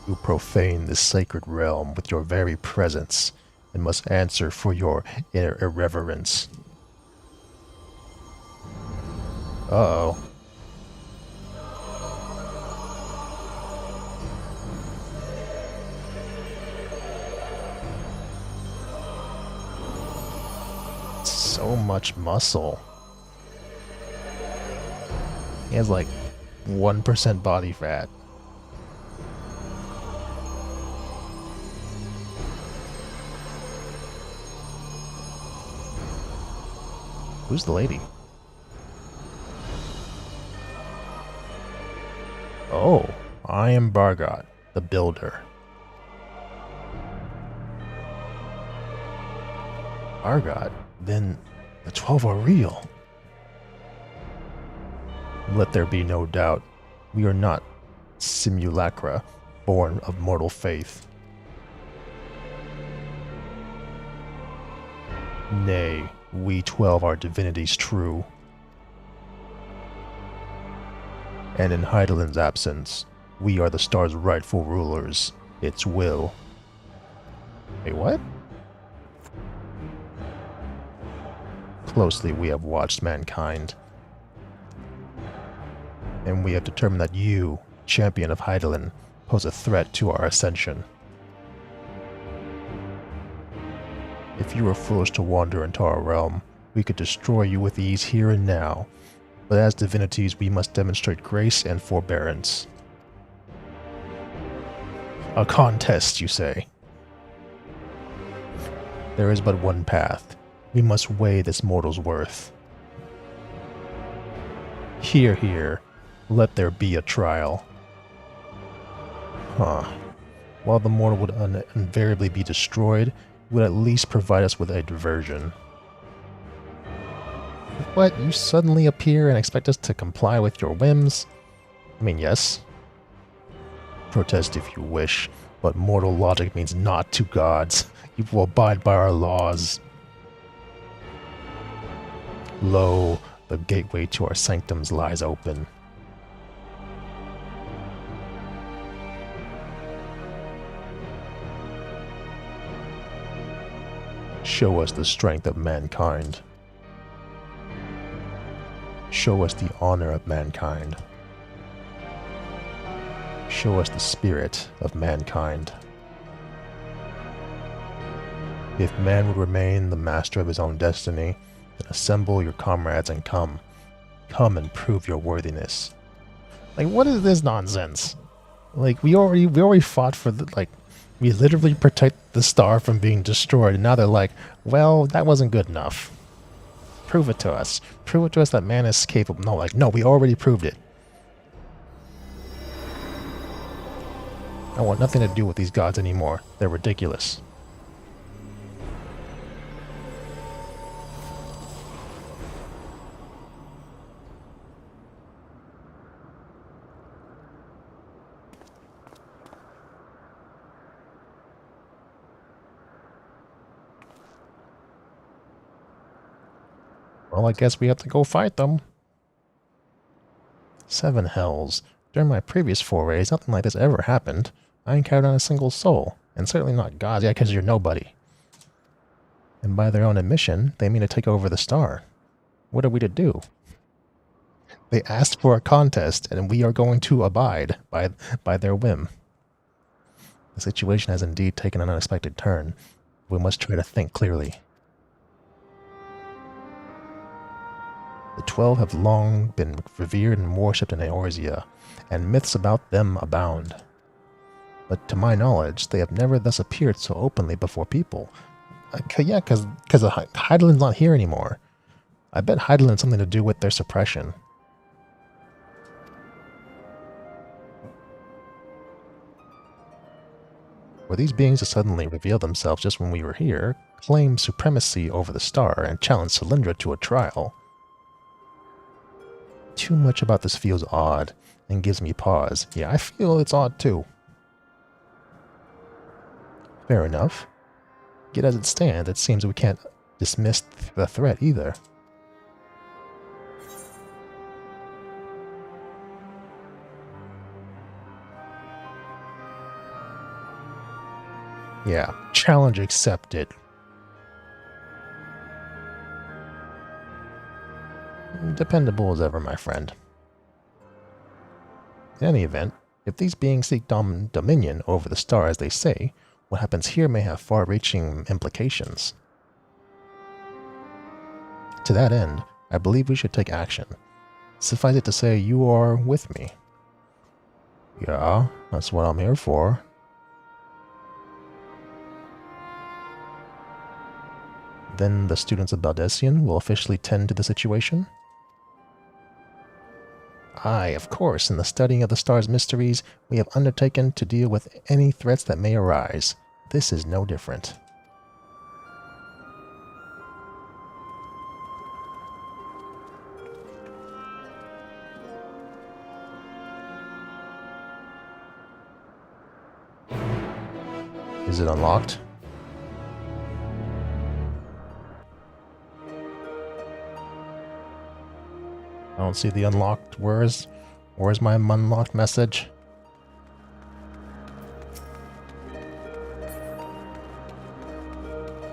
You profane this sacred realm with your very presence, and must answer for your irreverence. Uh-oh. So much muscle. He has like 1% body fat. Who's the lady? Oh, I am Bargot, the builder. Bargot? Then the 12 are real. Let there be no doubt, we are not simulacra, born of mortal faith. Nay, we 12 are divinities true. And in Heidelin's absence, we are the star's rightful rulers, its will. Wait, what? Closely we have watched mankind, and we have determined that you, champion of Heidelin, pose a threat to our ascension. If you were foolish to wander into our realm, we could destroy you with ease here and now, but as divinities we must demonstrate grace and forbearance. A contest, you say? There is but one path. We must weigh this mortal's worth. Hear, hear. Let there be a trial. Huh. While the mortal would invariably be destroyed, it would at least provide us with a diversion. What? You suddenly appear and expect us to comply with your whims? I mean, yes. Protest if you wish, but mortal logic means naught to gods. You will abide by our laws. Lo, the gateway to our sanctums lies open. Show us the strength of mankind. Show us the honor of mankind. Show us the spirit of mankind. If man would remain the master of his own destiny, then assemble your comrades and come. Come and prove your worthiness. Like, what is this nonsense? Like, we already fought for the, like, we literally protect the star from being destroyed, and now they're like, well, that wasn't good enough. Prove it to us. Prove it to us that man is capable. No, like, no, we already proved it. I want nothing to do with these gods anymore. They're ridiculous. Well, I guess we have to go fight them. 7 hells. During my previous forays, nothing like this ever happened. I encountered not a single soul, and certainly not gods, yeah, because you're nobody. And by their own admission, they mean to take over the star. What are we to do? They asked for a contest, and we are going to abide by their whim. The situation has indeed taken an unexpected turn. We must try to think clearly. The 12 have long been revered and worshipped in Eorzea, and myths about them abound. But to my knowledge, they have never thus appeared so openly before people. Yeah, because Heidelin's not here anymore. I bet Heidelin had something to do with their suppression. For these beings to suddenly reveal themselves just when we were here, claim supremacy over the star, and challenge Cylindra to a trial. Too much about this feels odd, and gives me pause. Yeah, I feel it's odd too. Fair enough. Yet as it stands, it seems we can't dismiss the threat either. Yeah, challenge accepted. Dependable as ever, my friend. In any event, if these beings seek dominion over the star as they say, what happens here may have far-reaching implications. To that end, I believe we should take action. Suffice it to say, you are with me. Yeah, that's what I'm here for. Then the students of Baldessian will officially tend to the situation? Aye, of course, in the studying of the star's mysteries, we have undertaken to deal with any threats that may arise. This is no different. Is it unlocked? I don't see the unlocked. Where's my unlocked message?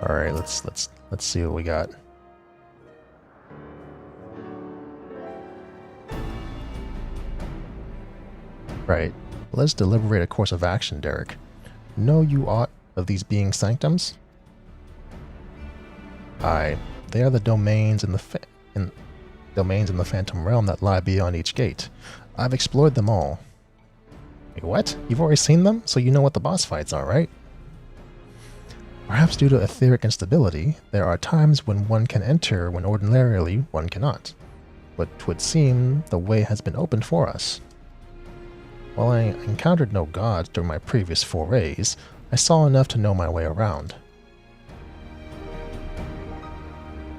All right, let's see what we got. Right. Let's deliberate a course of action, Derek. Know you aught of these being sanctums? Aye, they are the domains in the domains in the Phantom Realm that lie beyond each gate. I've explored them all. Wait, what? You've already seen them? So you know what the boss fights are, right? Perhaps due to etheric instability, there are times when one can enter when ordinarily one cannot. But 'twould seem the way has been opened for us. While I encountered no gods during my previous forays, I saw enough to know my way around.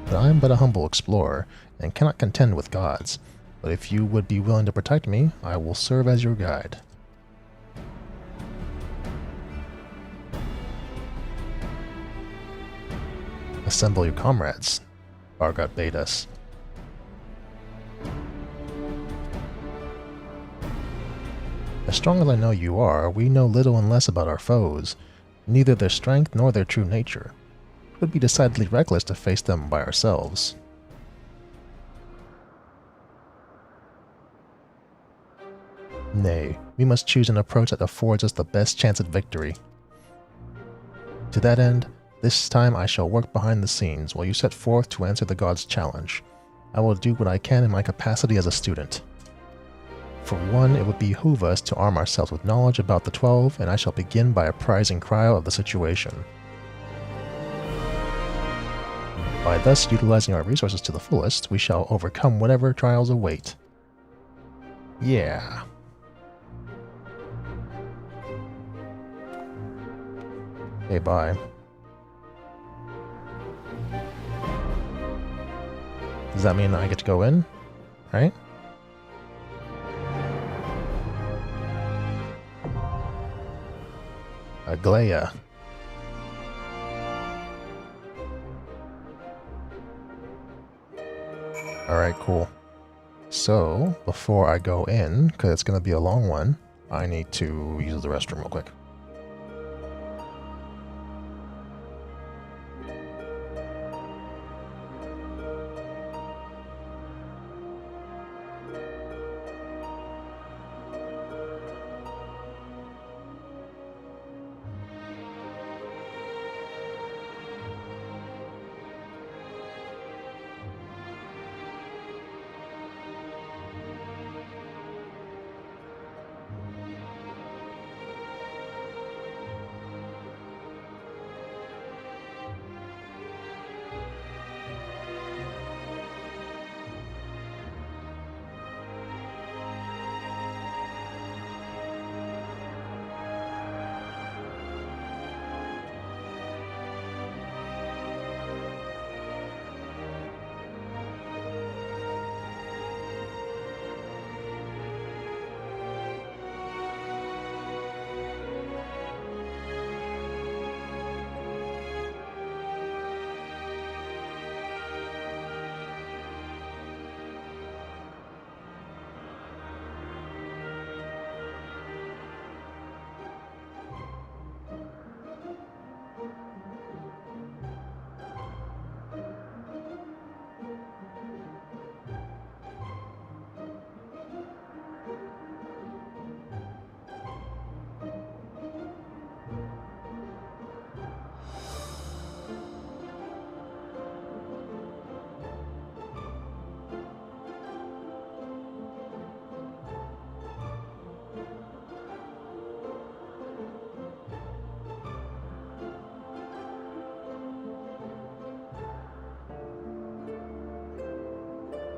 But I am but a humble explorer, and cannot contend with gods, but if you would be willing to protect me, I will serve as your guide. Assemble your comrades, Bargot bade us. As strong as I know you are, we know little and less about our foes, neither their strength nor their true nature. It would be decidedly reckless to face them by ourselves. Nay, we must choose an approach that affords us the best chance at victory. To that end, this time I shall work behind the scenes while you set forth to answer the god's challenge. I will do what I can in my capacity as a student. For one, it would behoove us to arm ourselves with knowledge about the 12, and I shall begin by apprising Cryo of the situation. By thus utilizing our resources to the fullest, we shall overcome whatever trials await. Yeah. Okay, bye. Does that mean I get to go in? Right? Aglaia. Alright, cool. So, before I go in, because it's going to be a long one, I need to use the restroom real quick.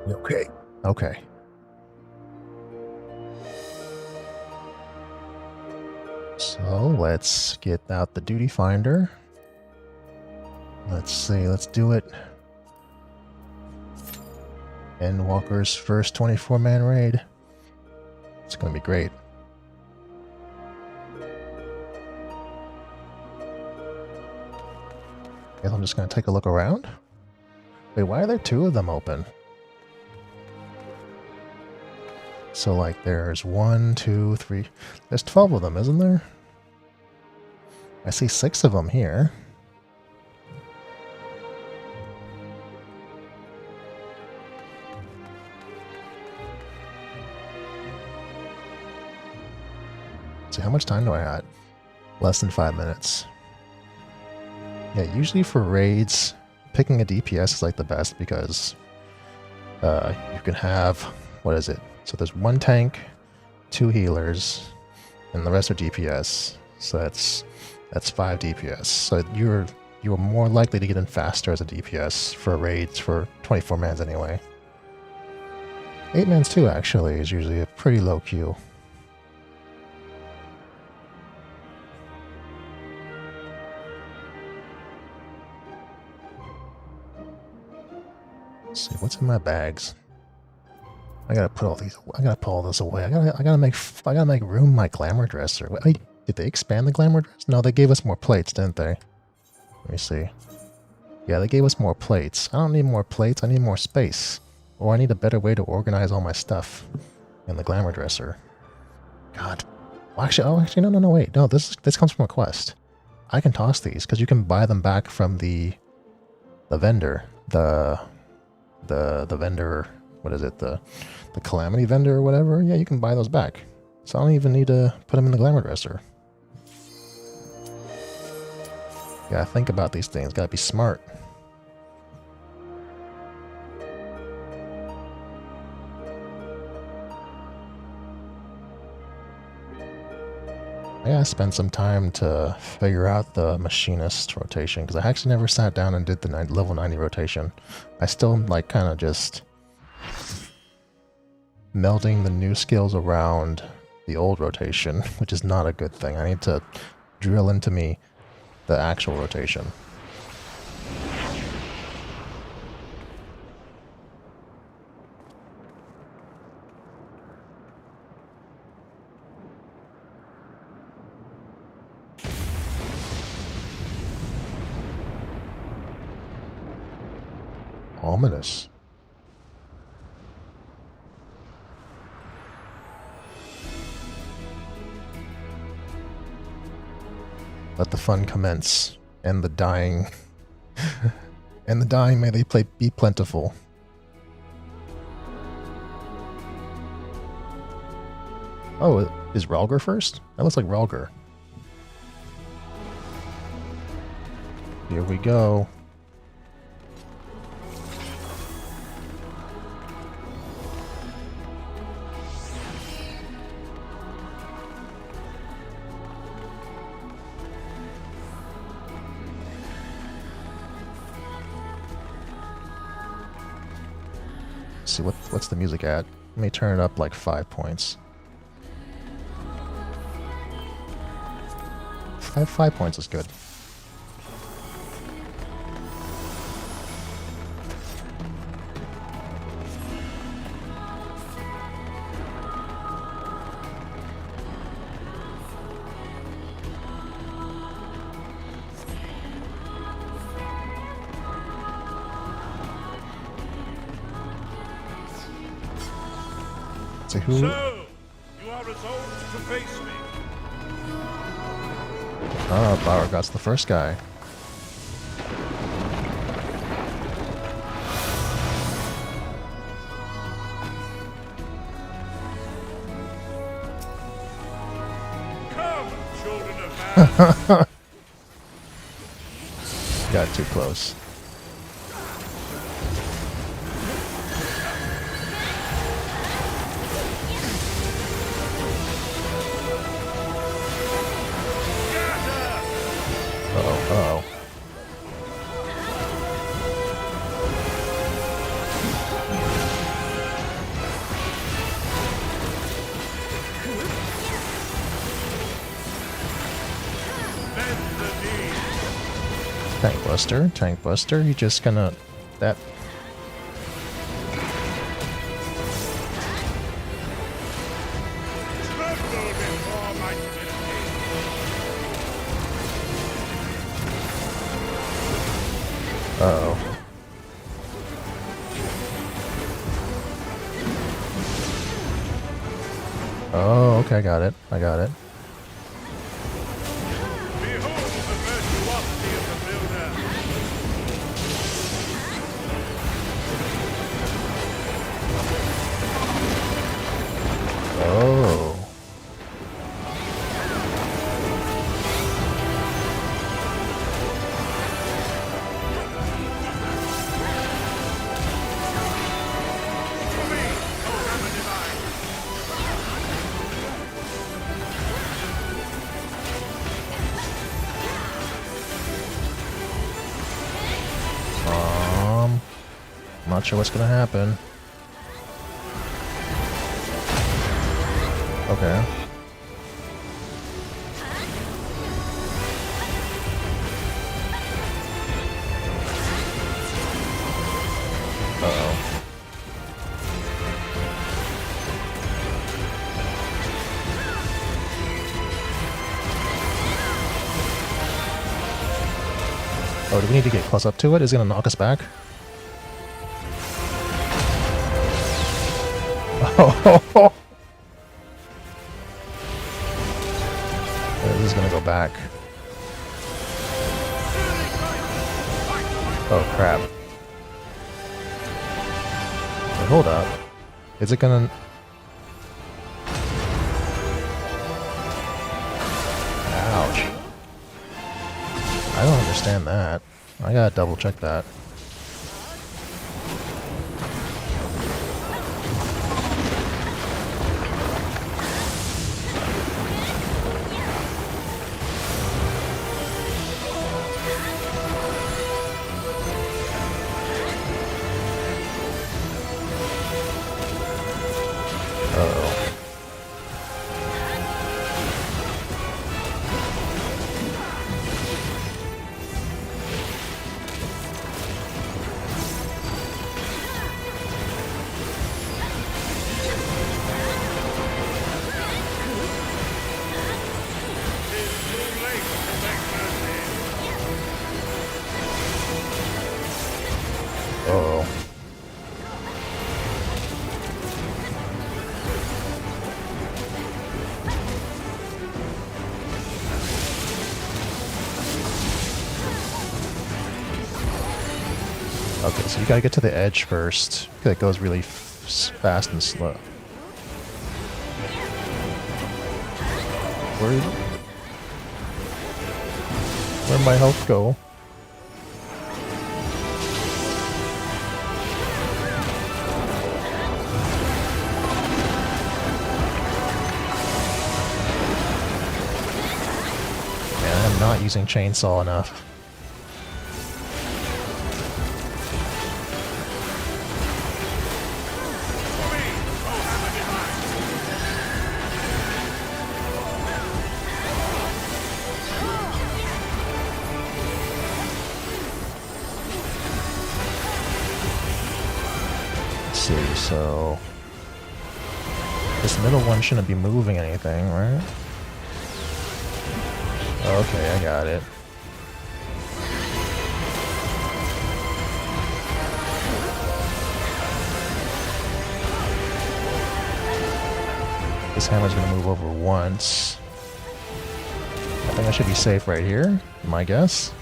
Okay. Okay. So let's get out the duty finder. Let's see, let's do it. Endwalker's first 24-man raid. It's gonna be great. Guess I'm just gonna take a look around. Wait, why are there 2 of them open? So like there's 1, 2, 3. There's 12 of them, isn't there? I see 6 of them here. So how much time do I have? Less than 5 minutes. Yeah, usually for raids, picking a DPS is like the best because you can have, what is it? So there's 1 tank, 2 healers, and the rest are DPS. So that's 5 DPS. So you're more likely to get in faster as a DPS for raids for 24 mans anyway. 8 mans too actually is usually a pretty low queue. Let's see what's in my bags. I gotta put all these. I gotta put all this away. I gotta make room in my glamour dresser. Wait, did they expand the glamour dresser? No, they gave us more plates, didn't they? Let me see. Yeah, they gave us more plates. I don't need more plates. I need more space, or I need a better way to organize all my stuff in the glamour dresser. God. Well, actually, no, wait. No, this comes from a quest. I can toss these because you can buy them back from the vendor. The vendor, what is it, the calamity vendor or whatever? Yeah, you can buy those back. So I don't even need to put them in the glamour dresser. Gotta think about these things, gotta be smart. I gotta spend some time to figure out the machinist rotation, because I actually never sat down and did the level 90 rotation. I still am like kind of just melding the new skills around the old rotation, which is not a good thing. I need to drill into me the actual rotation. Ominous. Let the fun commence, and the dying, and the dying may they be plentiful. Oh, is Ralger first? That looks like Ralger. Here we go. See what's the music at? Let me turn it up like 5 points. 5 points is good. Who? So, you are resolved to face me. Oh, Beauregard's the first guy. Come, children of man. Got too close. Uh-oh. buster, tank buster. He just gonna that. Uh-oh. Oh, okay, I got it. I got it. Oh. Not sure what's gonna happen. Okay. Uh-oh. Oh, do we need to get close up to it? Is it gonna knock us back? Oh, this is gonna go back. Oh crap. Wait, hold up. Is it gonna... Ouch. I don't understand that. I gotta double check that. Uh-oh. Okay, so you gotta get to the edge first. It goes really fast and slow. Where'd my health go? Man, I'm not using chainsaw enough. See, so this middle one shouldn't be moving anything, right? Okay, I got it. This hammer's gonna move over once. I think I should be safe right here, my guess.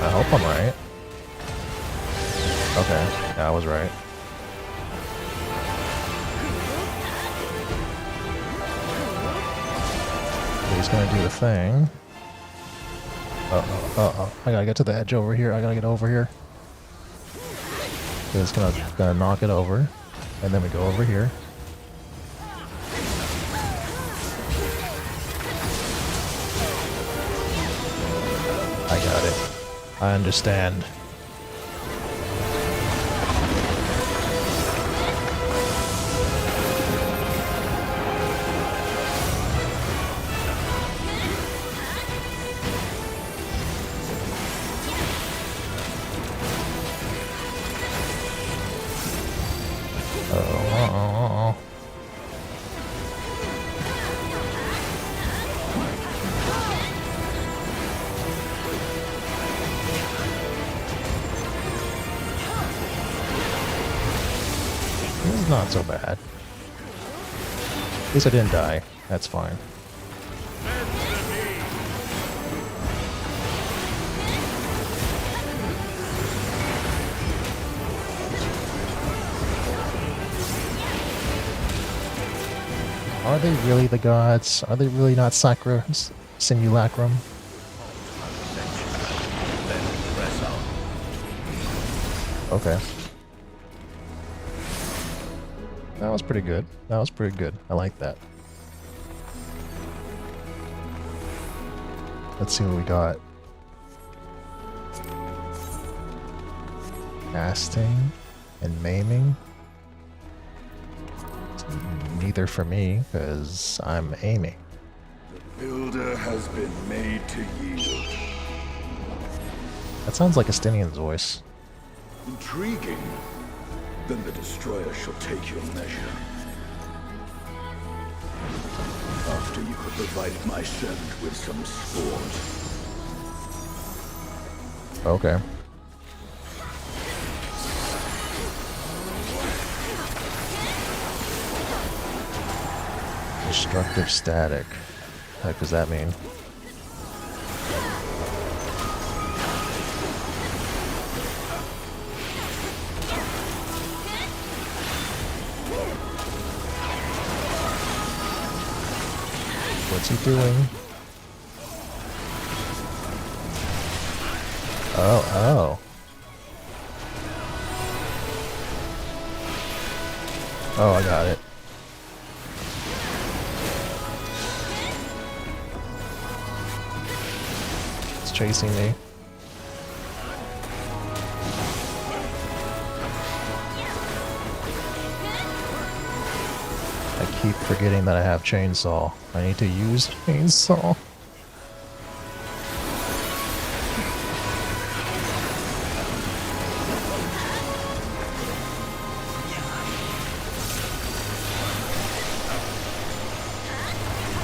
I hope I'm right. Okay, yeah, I was right. He's gonna do the thing. Uh-oh. I gotta get to the edge over here. I gotta get over here. It's gonna knock it over. And then we go over here. I got it. I understand. not so bad. At least I didn't die. That's fine. Are they really the gods? Are they really not simulacrum? Okay. That was pretty good. That was pretty good. I like that. Let's see what we got. Casting and maiming. Neither for me, because I'm aiming. The builder has been made to yield. That sounds like Estinian's voice. Intriguing. Then the destroyer shall take your measure. After you have provided my servant with some sport. Okay. Destructive static. What the heck does that mean? What's he doing? Oh. Oh, I got it. It's chasing me. I keep forgetting that I have chainsaw. I need to use chainsaw.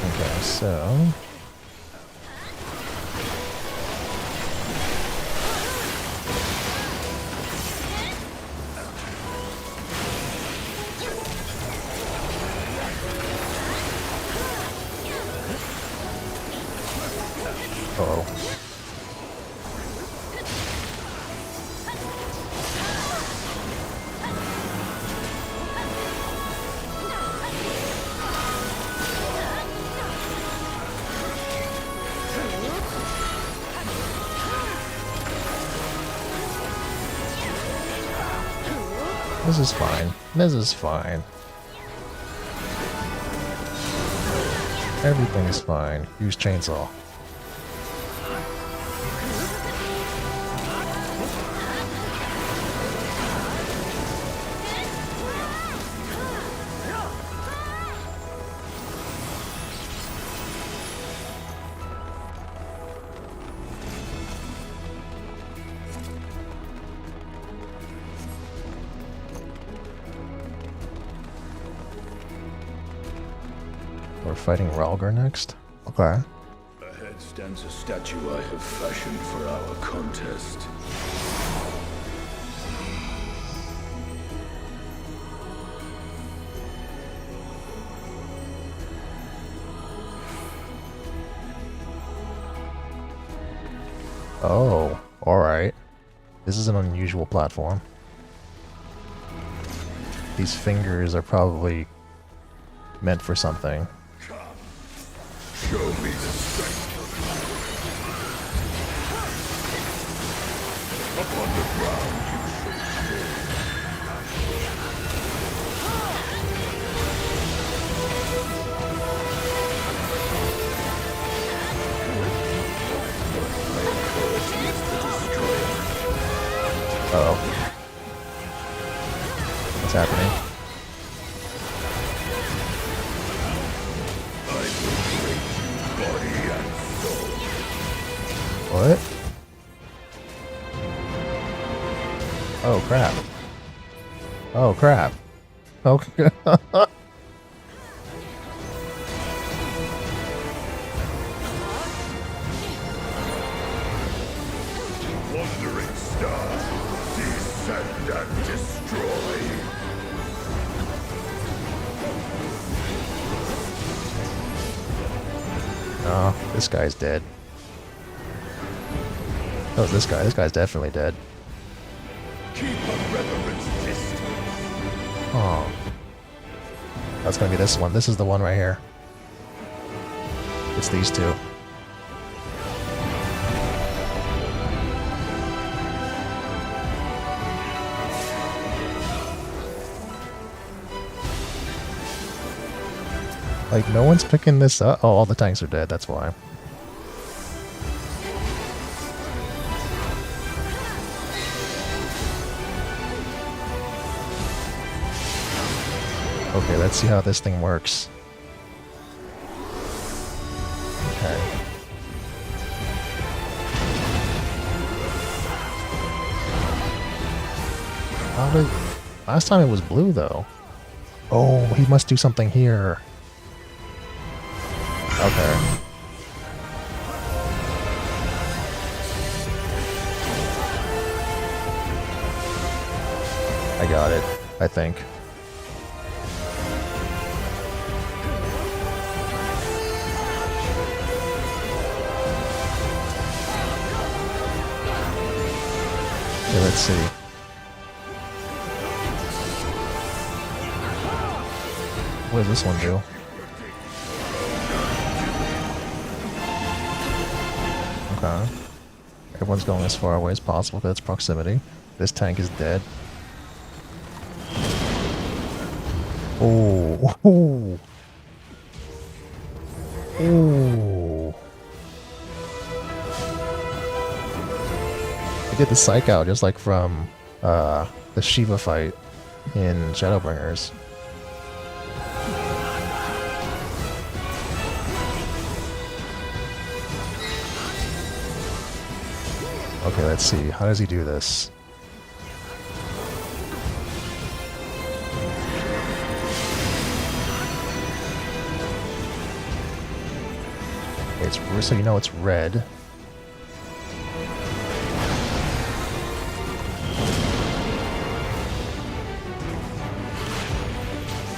Okay, so... Uh-oh. This is fine. This is fine. Everything is fine. Use chainsaw. We're fighting Ralgar next? Okay. Ahead stands a statue I have fashioned for our contest. Oh, alright. This is an unusual platform. These fingers are probably meant for something. Show me the strength. Upon the ground you shall Uh-oh. What's happening? What? Oh crap. Oh crap. Okay. Wandering star, descend and destroy. This guy's dead. Oh, this guy. This guy's definitely dead. Oh. That's gonna be this one. This is the one right here. It's these two. Like, no one's picking this up. Oh, all the tanks are dead, that's why. Okay, let's see how this thing works. Okay. How did... Last time it was blue, though. Oh, he must do something here. Okay. I got it, I think. Okay, let's see. What does this one do? Okay. Everyone's going as far away as possible for its proximity. This tank is dead. Oh. Oh. Oh. I did the psych out just like from the Shiva fight in Shadowbringers. Okay, let's see. How does he do this? It's so you know it's red.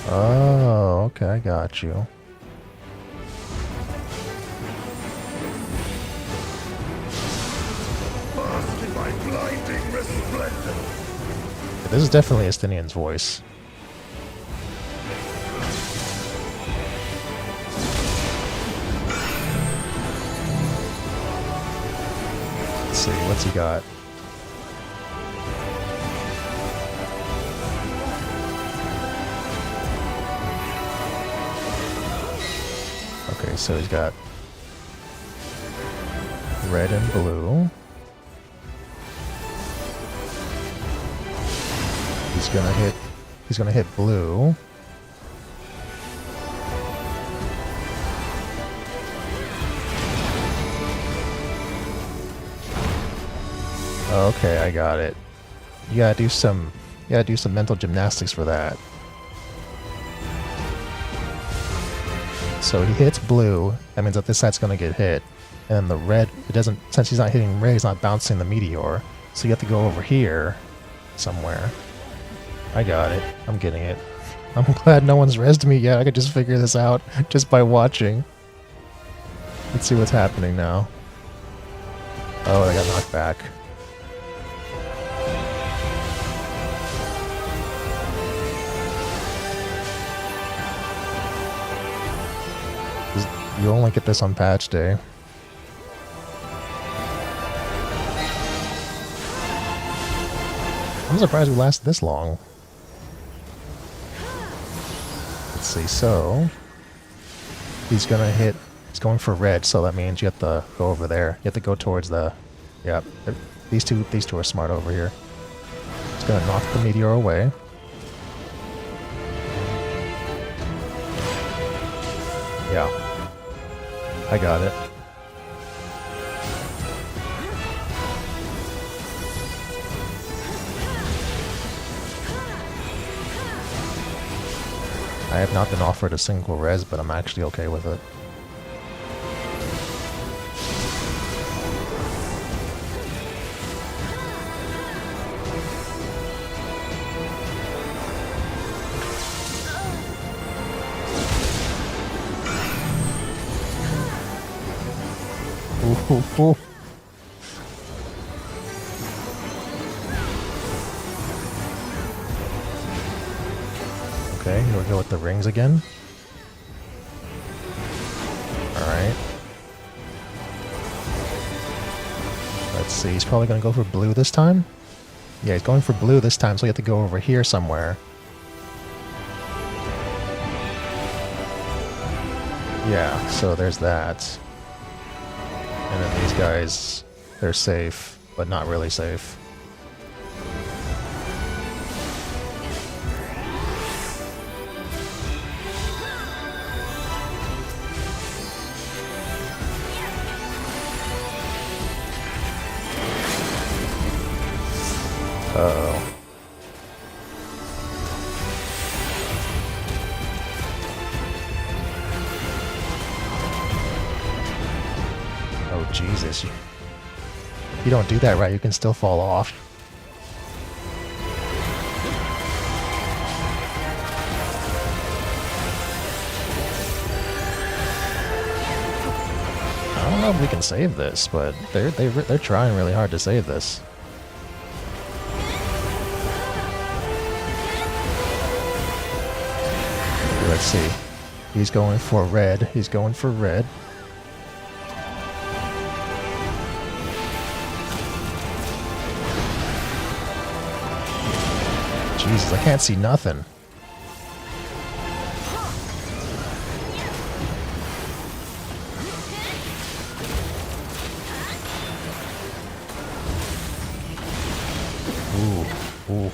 Oh, okay, I got you. This is definitely Estinian's voice. Let's see, what's he got? Okay, so he's got red and blue. He's gonna hit blue. Okay, I got it. You gotta do some mental gymnastics for that. So he hits blue, that means that this side's gonna get hit. And then the red, it doesn't, since he's not hitting red, he's not bouncing the meteor. So you have to go over here somewhere. I got it. I'm getting it. I'm glad no one's rezzed me yet. I could just figure this out just by watching. Let's see what's happening now. Oh, they got knocked back. You only get this on patch day. I'm surprised we lasted this long. Let's see, so he's gonna hit, he's going for red, so that means you have to go over there. You have to go towards the, yeah, these two are smart over here. It's gonna knock the meteor away. Yeah, I got it. I have not been offered a single res, but I'm actually okay with it. Ooh, ooh, ooh. Okay, here we go with the rings again. Alright. Let's see, he's probably gonna go for blue this time? Yeah, he's going for blue this time, so we have to go over here somewhere. Yeah, so there's that. And then these guys, they're safe, but not really safe. Uh-oh. Oh, Jesus. You don't do that right, you can still fall off. I don't know if we can save this, but they're trying really hard to save this. Let's see. He's going for red. He's going for red. Jesus, I can't see nothing. Ooh, ooh.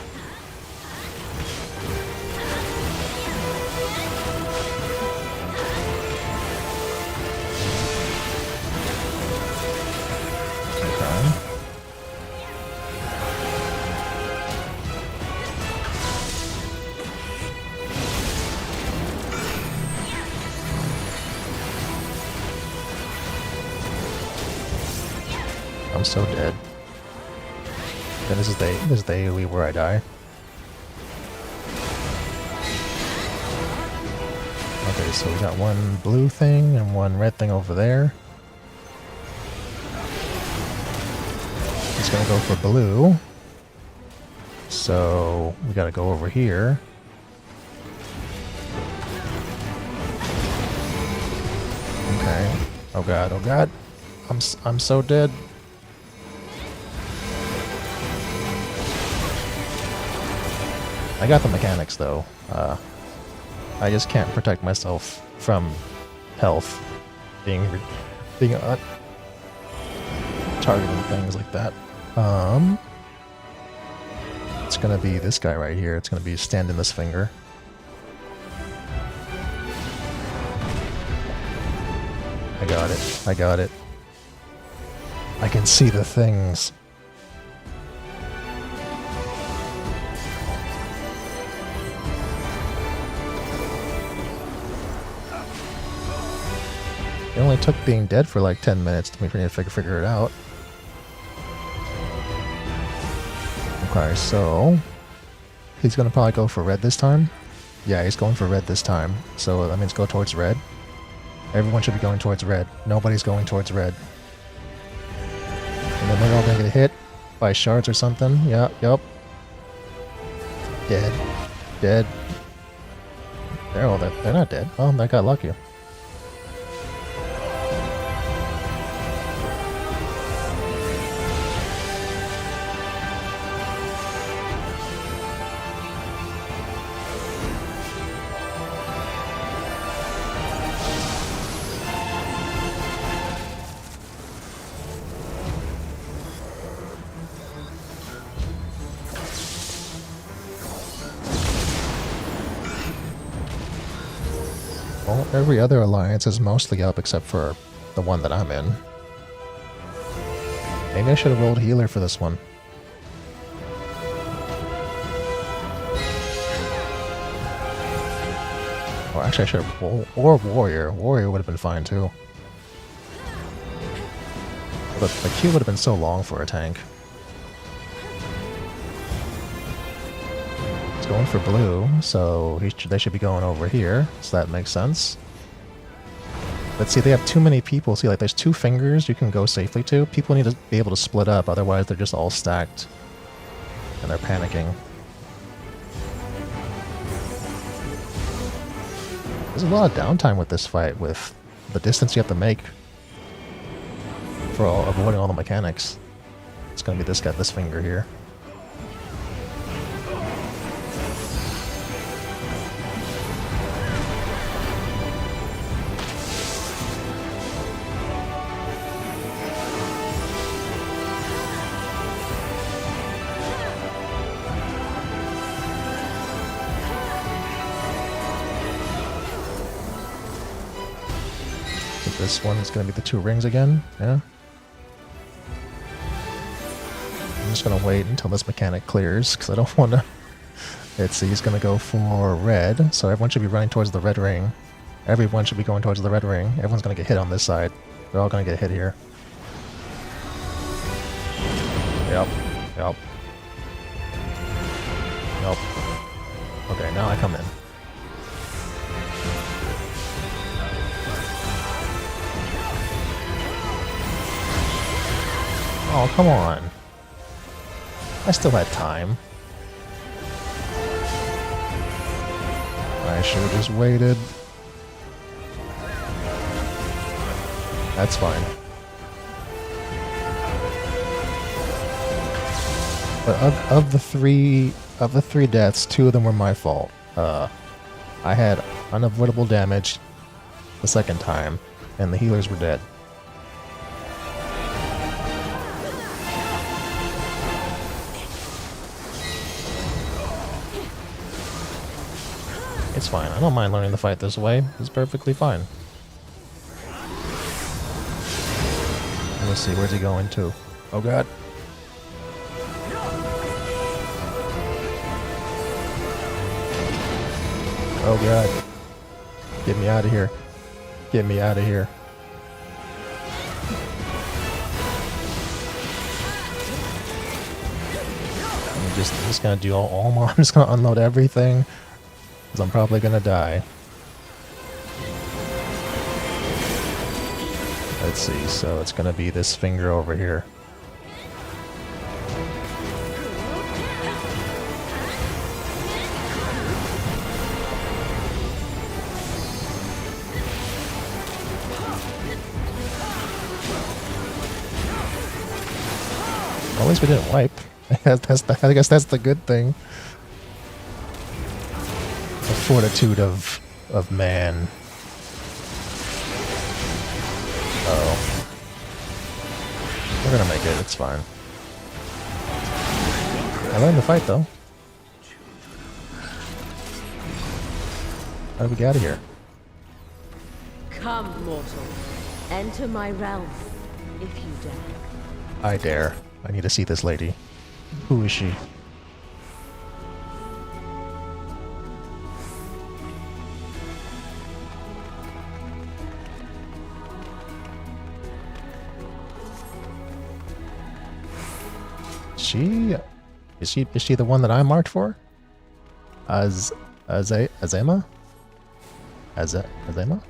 I'm so dead. And this is the AoE where I die. Okay, so we got one blue thing and one red thing over there. He's gonna go for blue. So we gotta go over here. Okay. Oh god, oh god. I'm so dead. I got the mechanics though. I just can't protect myself from health being targeting things like that. It's gonna be this guy right here. It's gonna be stand in this finger. I got it. I got it. I can see the things. It only took being dead for like 10 minutes to figure it out. Okay, so he's gonna probably go for red this time. Yeah, he's going for red this time. So that means go towards red. Everyone should be going towards red. Nobody's going towards red. And then they're all gonna get hit by shards or something. Yep, yep. Dead. Dead. They're not dead. Oh, that got lucky. Well, every other alliance is mostly up except for the one that I'm in. Maybe I should have rolled healer for this one. Or actually I should have... Or warrior. Warrior would have been fine too. But the Q would have been so long for a tank. Going for blue, so they should be going over here, so that makes sense. But see, they have too many people. See, like, there's 2 fingers you can go safely to. People need to be able to split up, otherwise they're just all stacked. And they're panicking. There's a lot of downtime with this fight, with the distance you have to make for avoiding all the mechanics. It's gonna be this guy, this finger here. This one is going to be the 2 rings again, yeah. I'm just going to wait until this mechanic clears, because I don't want to... He's going to go for red, so everyone should be running towards the red ring. Everyone should be going towards the red ring. Everyone's going to get hit on this side. They're all going to get hit here. Yep. Yep. Yep. Okay, now I come in. Oh, come on. I still had time. I should have just waited. That's fine. But of the three deaths, 2 of them were my fault. I had unavoidable damage the second time, and the healers were dead. It's fine. I don't mind learning to fight this way. It's perfectly fine. Let's see, where's he going to? Oh god. Oh god. Get me out of here. Get me out of here. I'm just gonna do all my... I'm just gonna unload everything. Because I'm probably gonna die. Let's see, so it's gonna be this finger over here. Well, at least we didn't wipe. I guess that's the good thing. The fortitude of man. Oh. We're gonna make it, it's fine. I learned to fight though. How do we get out of here? Come, mortal. Enter my realm, if you dare. I dare. I need to see this lady. Who is she? Is she the one that I marked for? Azema? Azema?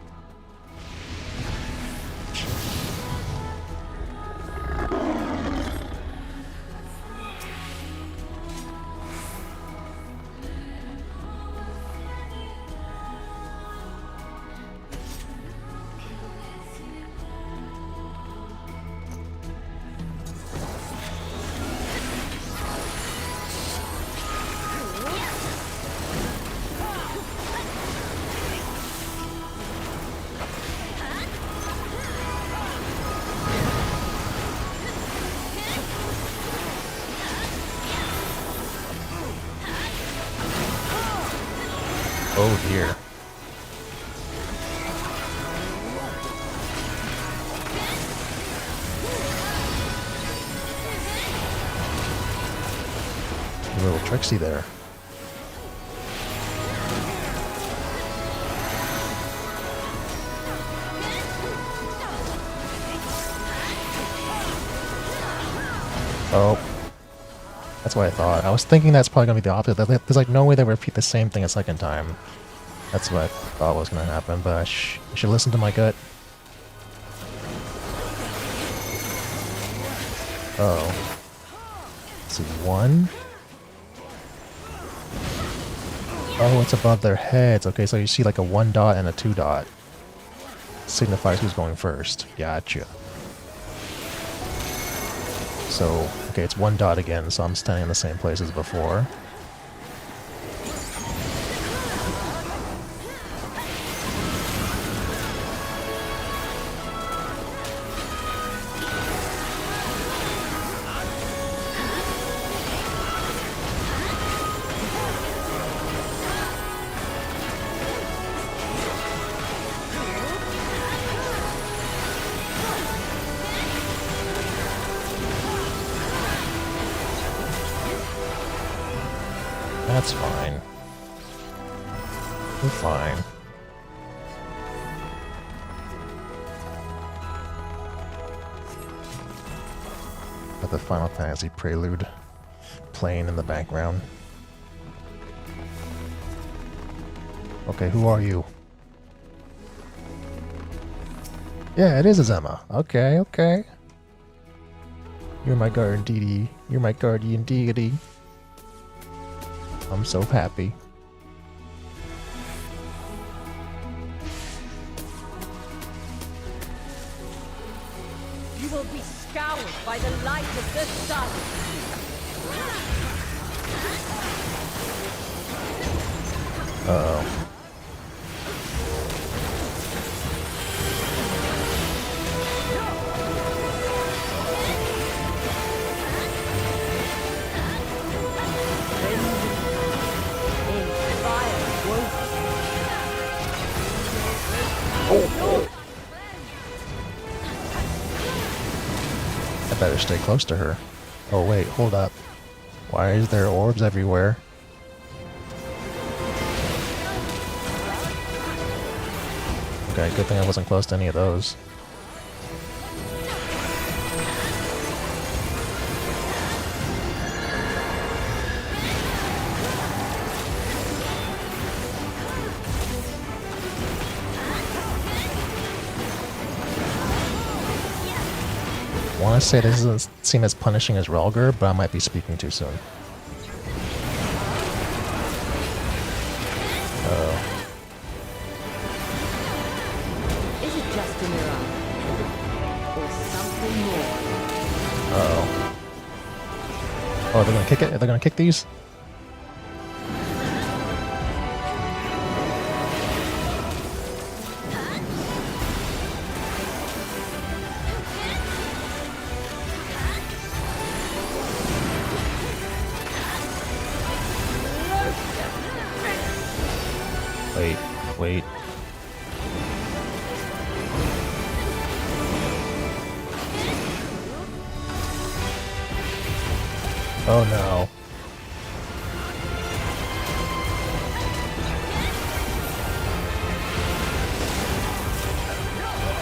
Oh dear. A little tricksy there. Oh. That's what I thought. I was thinking that's probably going to be the opposite. There's like no way they would repeat the same thing a second time. That's what I thought was going to happen, but I should listen to my gut. Oh. Let's see, 1. Oh, it's above their heads. Okay, so you see like a 1 dot and a 2 dot. Signifies who's going first. Gotcha. So, okay, it's 1 dot again, so I'm standing in the same place as before. That's fine. We're fine. Got the Final Fantasy Prelude playing in the background. Okay, who are you? Yeah, it is Azema. Okay, okay. You're my guardian deity. You're my guardian deity. I'm so happy. You will be scoured by the light of the sun. Uh-oh. I better stay close to her. Oh wait, hold up. Why is there orbs everywhere? Okay, good thing I wasn't close to any of those. I want to say this doesn't seem as punishing as Relger, but I might be speaking too soon. Uh-oh. Is it just a mirage? Or something more? Uh-oh. Oh, they're gonna kick it? They're gonna kick these? Wait, wait. Oh no.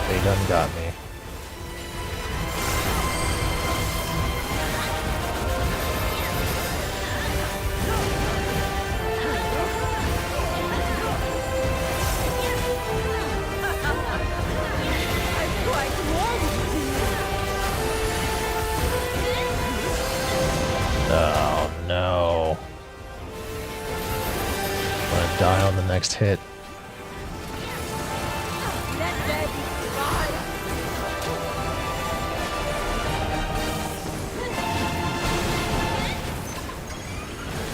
They done got me. Oh no. I'm gonna die on the next hit.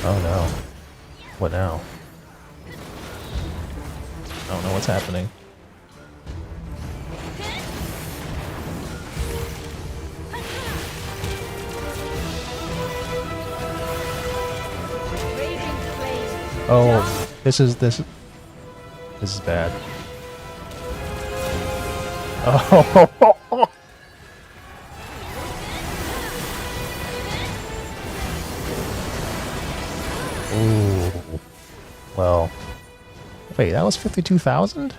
Oh no. What now? I don't know what's happening. Oh, this is bad. Oh. Ooh. Well. Wait, that was 52,000?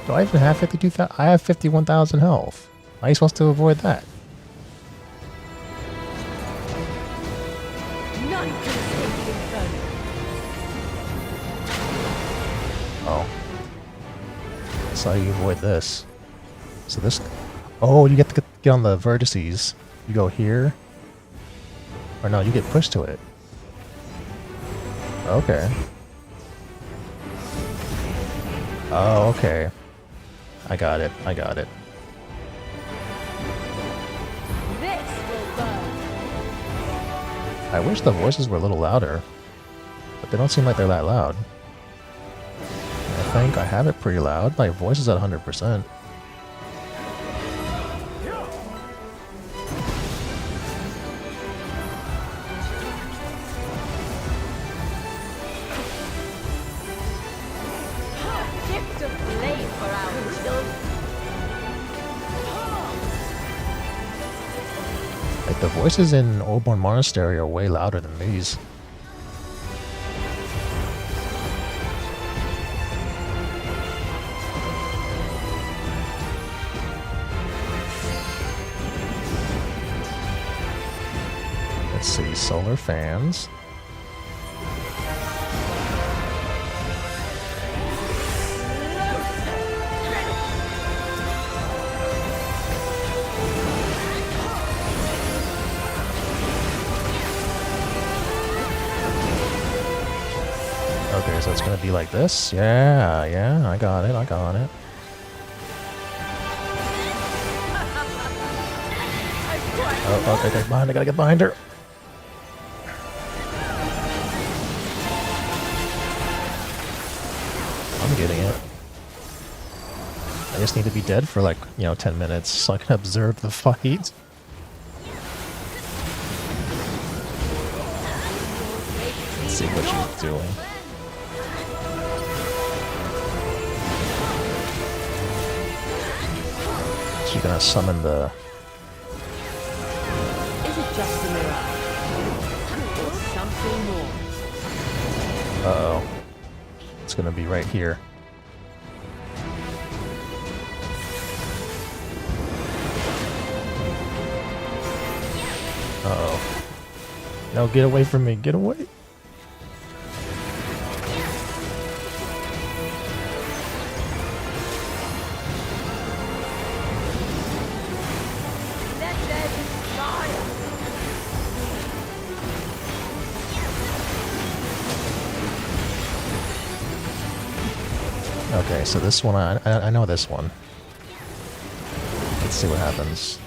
Do I even have 52,000? I have 51,000 health. How are you supposed to avoid that? None can escape the inferno. Oh. That's how you avoid this. So this... Oh, you get to get on the vertices. You go here. Or no, you get pushed to it. Okay. Oh, okay. I got it. I got it. This will burn. I wish the voices were a little louder, but they don't seem like they're that loud. I think I have it pretty loud. My voice is at 100%. Gift of flame for our children. Like the voices in Oldborn Monastery are way louder than these. Let's see, solar fans. Okay, so it's gonna be like this? Yeah, yeah, I got it, I got it. Oh, okay, get behind, I gotta get behind her. I'm getting it. I just need to be dead for like, 10 minutes so I can observe the fight. Let's see what she's doing. She's gonna summon the... Is it just a mirage? Or something more? Uh-oh. It's gonna be right here. Uh-oh. No, get away from me. Get away. Okay, so this one, I know this one. Let's see what happens.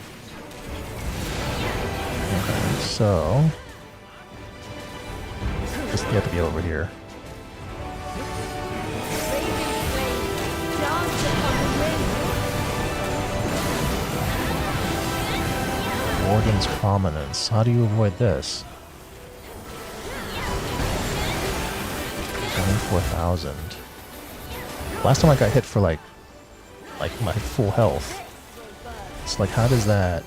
Okay, so... Just you have to be over here. Warden's Prominence. How do you avoid this? 24,000. Last time I got hit for like my full health. It's like, how does that...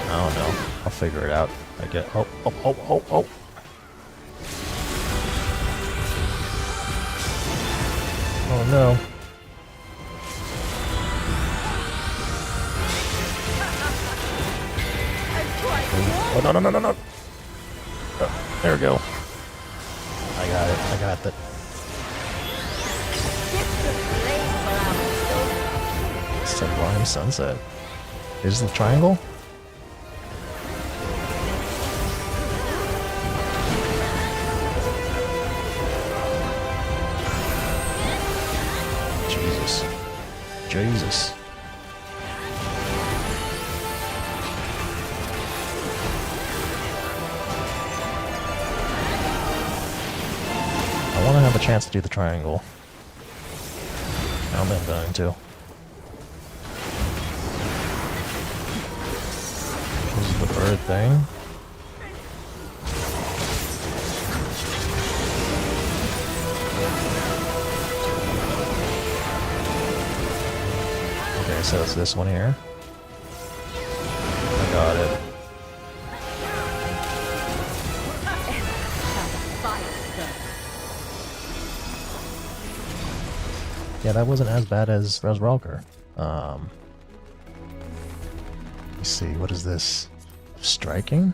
I don't know. I'll figure it out. I get... Oh. Oh no. Oh no. Oh, there we go. I got it. I got that. Sublime Sunset. Is the triangle? Jesus. I want to have a chance to do the triangle. I'm going to. This is the bird thing. Okay, so it's this one here. I got it. Yeah, that wasn't as bad as Resralker. Let me see, what is this? Striking?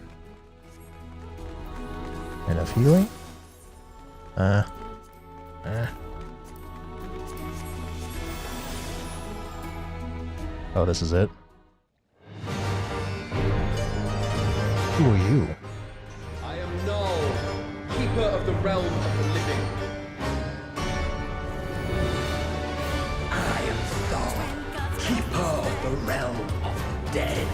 And of healing? Oh, this is it? Who are you? I am Null, keeper of the realm of the living. I am Thor, keeper of the realm of the dead.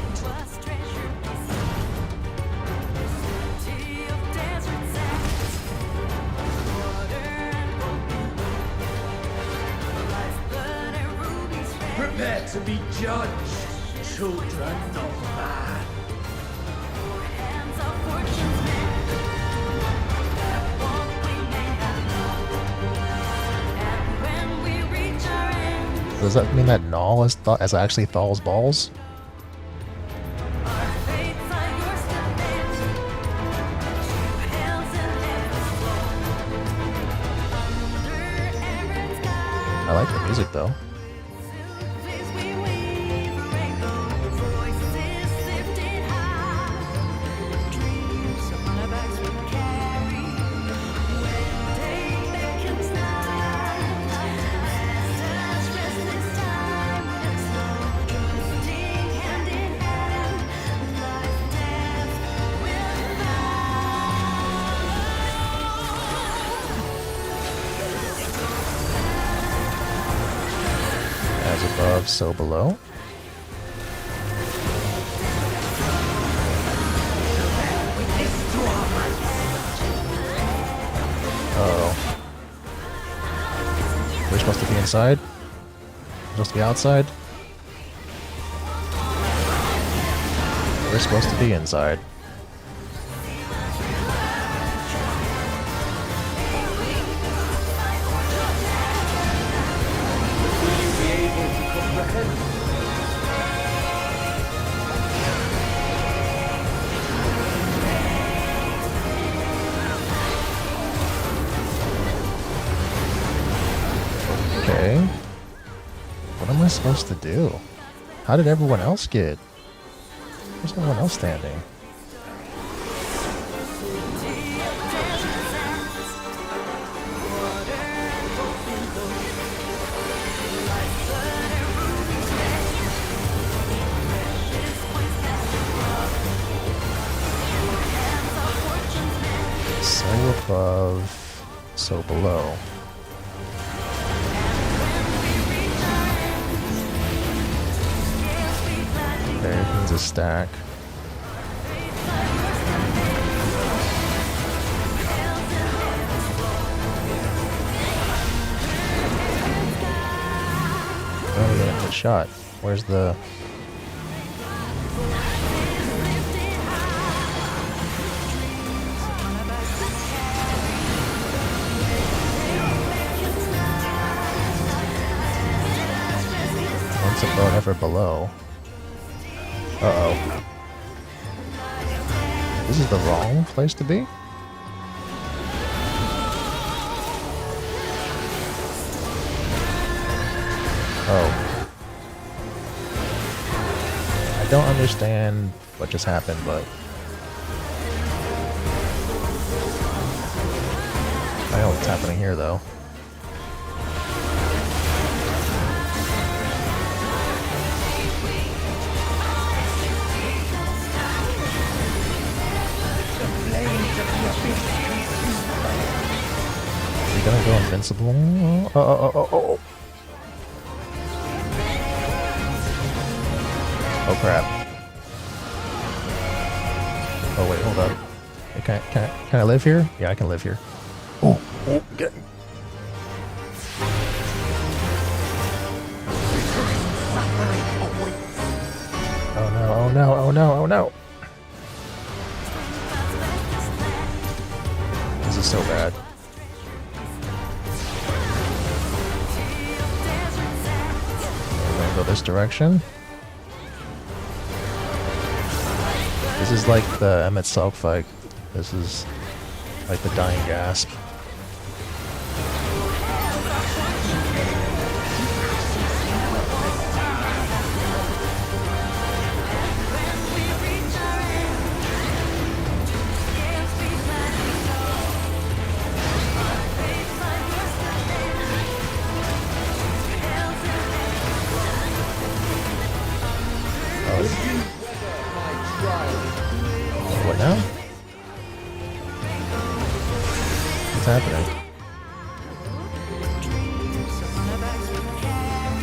Prepare to be judged, children of man. Does that mean that Null is actually Thal's balls? I like the music though. As above, so below. Uh-oh. We're supposed to be inside? We're supposed to be outside? We're supposed to be inside. Okay. What am I supposed to do? How did everyone else get? There's no one else standing. So above, so below. Everything's a stack. Oh, we got a good shot. Where's the... Once above, never below. Uh-oh. This is the wrong place to be? Oh. I don't understand what just happened, but... I know what's happening here, though. Are we gonna go invincible? Oh. Oh crap. Oh wait, hold up. Hey, can I live here? Yeah, I can live here. Oh, get. Oh no, oh no, oh no, oh no. This is so bad. I'm gonna go this direction. This is like the Emmett Selk fight. This is like the dying gasp.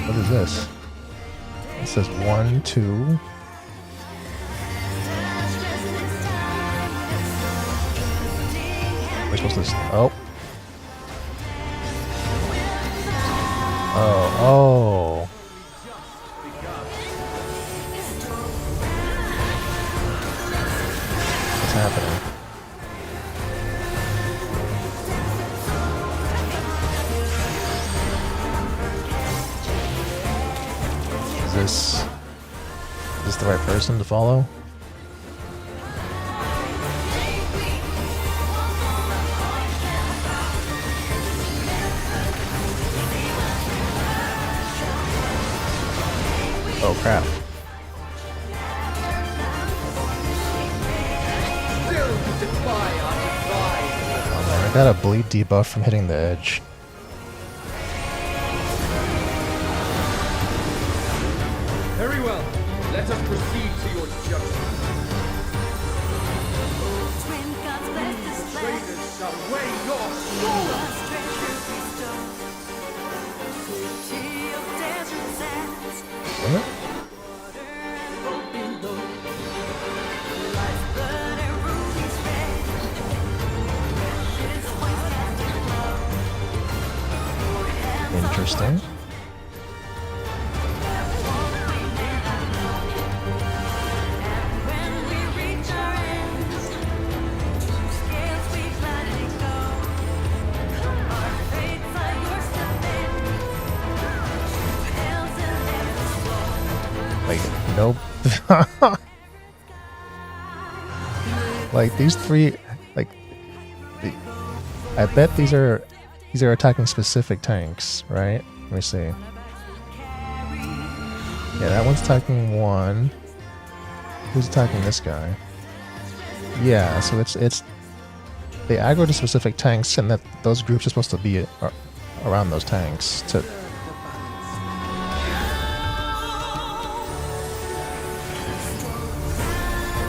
What is this? It says 1, 2. We're supposed to. Oh. Oh. What's happening? Is this the right person to follow? Oh crap. Oh man, I got a bleed debuff from hitting the edge. Very well. Let us proceed to your judgment. Traitors shall weigh your soul. What? Interesting. Like, nope. Like these three, like, I bet these are attacking specific tanks, right? Let me see. Yeah, that one's attacking one. Who's attacking this guy? Yeah, so it's they aggro to specific tanks, and that those groups are supposed to be around those tanks to.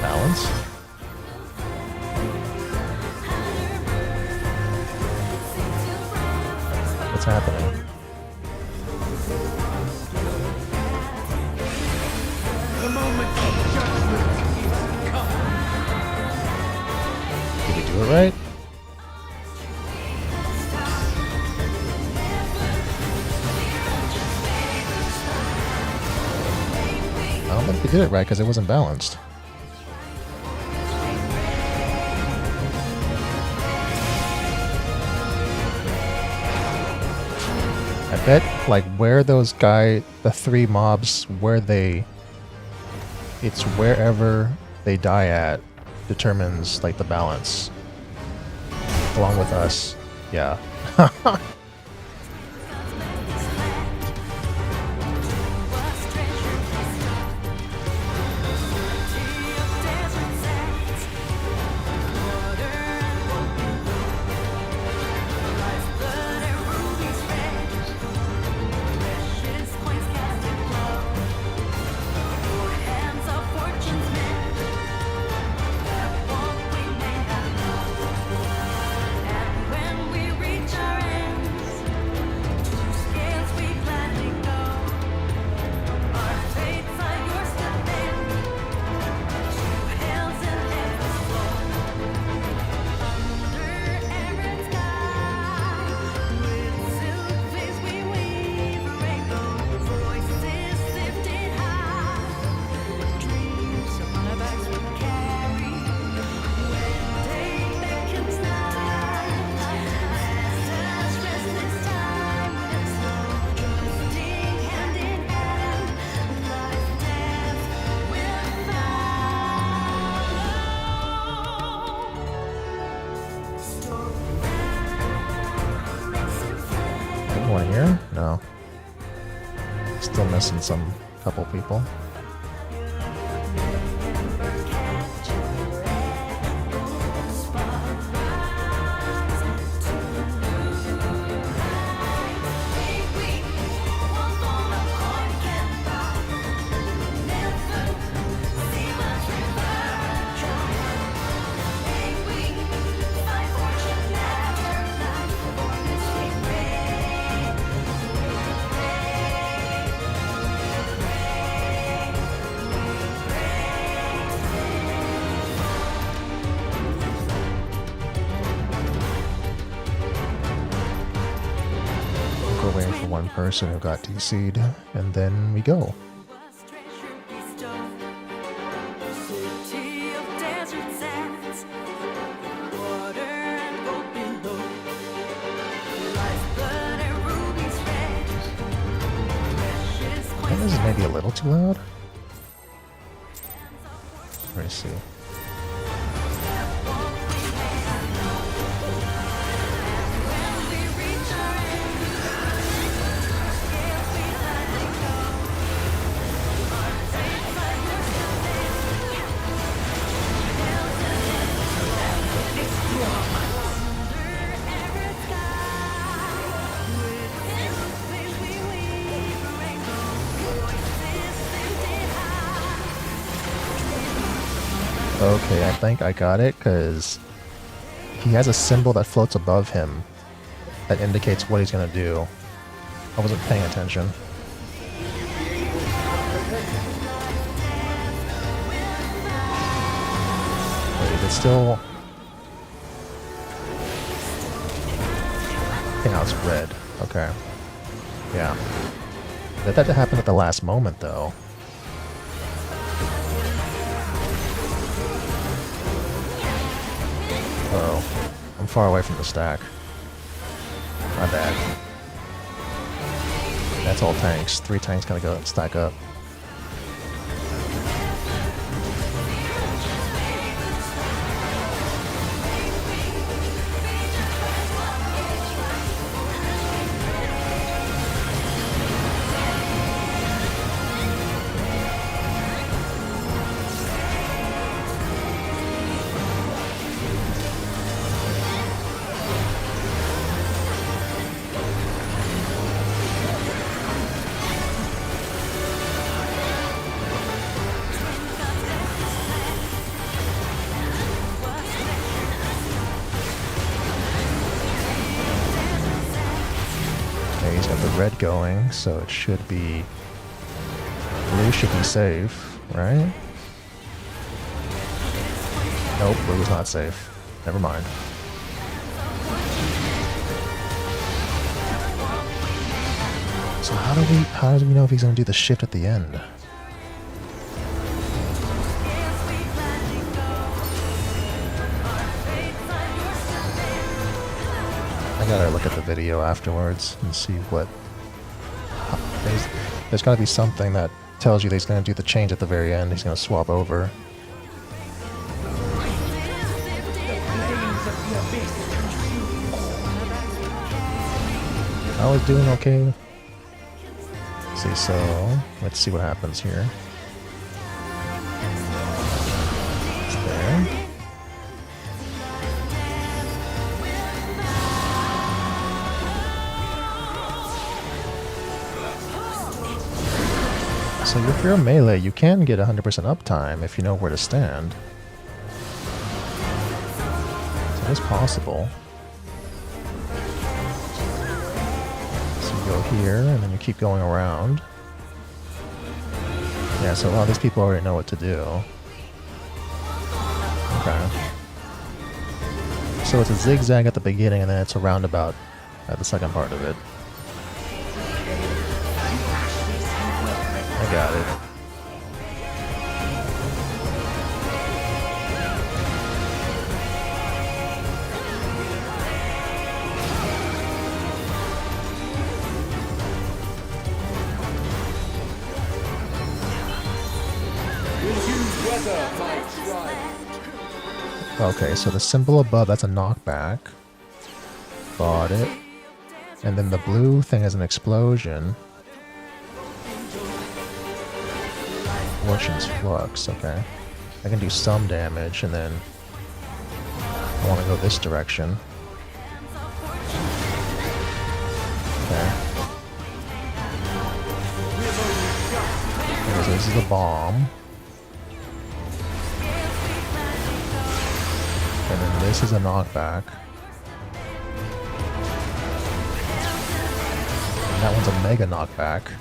Balance. What's happening? The moment of judgment is come. Did we do it right? I don't think we did it right because it wasn't balanced. I bet, like, where those the three mobs, it's wherever they die at determines, like, the balance. Along with us. Yeah. Anyone here? No. Still missing some couple people. one person who got DC'd, and then we go. I think this is maybe a little too loud. Let me see. Okay, I think I got it, because he has a symbol that floats above him that indicates what he's going to do. I wasn't paying attention. Wait, it's still... Okay, now it's red. Okay. Yeah. That happened at the last moment, though. Uh-oh. I'm far away from the stack. My bad. That's all tanks. 3 tanks gonna go stack up. He's got the red going, so it should be... Blue should be safe, right? Nope, blue is not safe. Never mind. So how do we know if he's gonna do the shift at the end? I gotta look at the video afterwards and see what... There's gotta be something that tells you that he's gonna do the change at the very end. He's gonna swap over. I was doing okay. See, so let's see what happens here. It's there. So if you're a melee, you can get 100% uptime if you know where to stand. So it's possible. So you go here, and then you keep going around. Yeah, so a lot of these people already know what to do. Okay. So it's a zigzag at the beginning, and then it's a roundabout at the second part of it. I got it. Okay, so the symbol above, that's a knockback. Got it. And then the blue thing is an explosion. Fortune's Flux, okay. I can do some damage, and then I want to go this direction. Okay. Okay, so this is a bomb. And then this is a knockback. And that one's a mega knockback.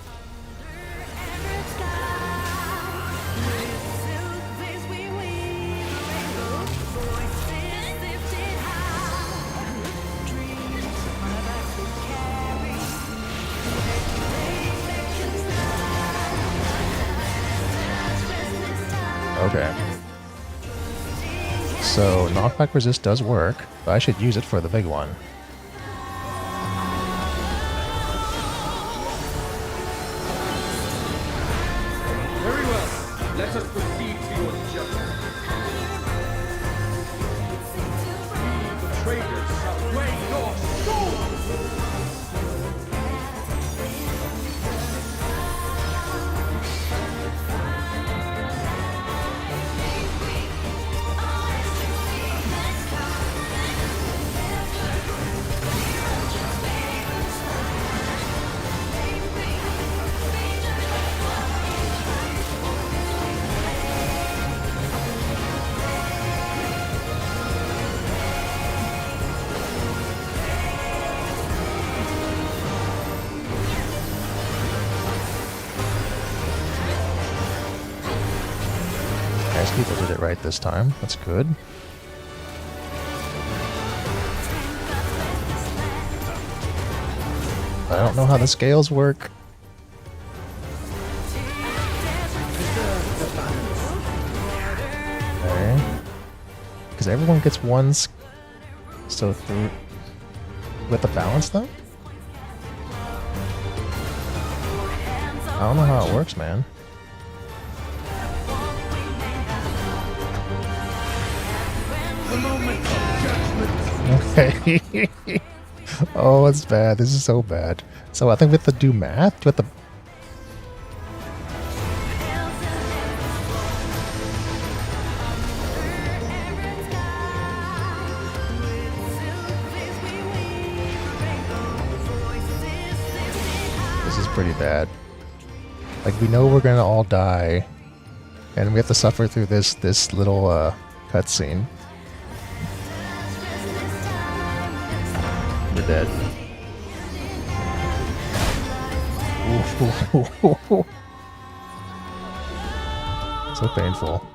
Okay. So knockback resist does work, but I should use it for the big one. Very well. Let us proceed to your judgment. The traders shall weigh your souls! Nice, people did it right this time. That's good. I don't know how the scales work. Okay. Because everyone gets one. So through with the balance though? I don't know how it works, man. Okay. Oh, it's bad. This is so bad. So I think we have to do math. Do we have to... This is pretty bad. Like, we know we're gonna all die, and we have to suffer through this little cutscene. We're dead. So painful.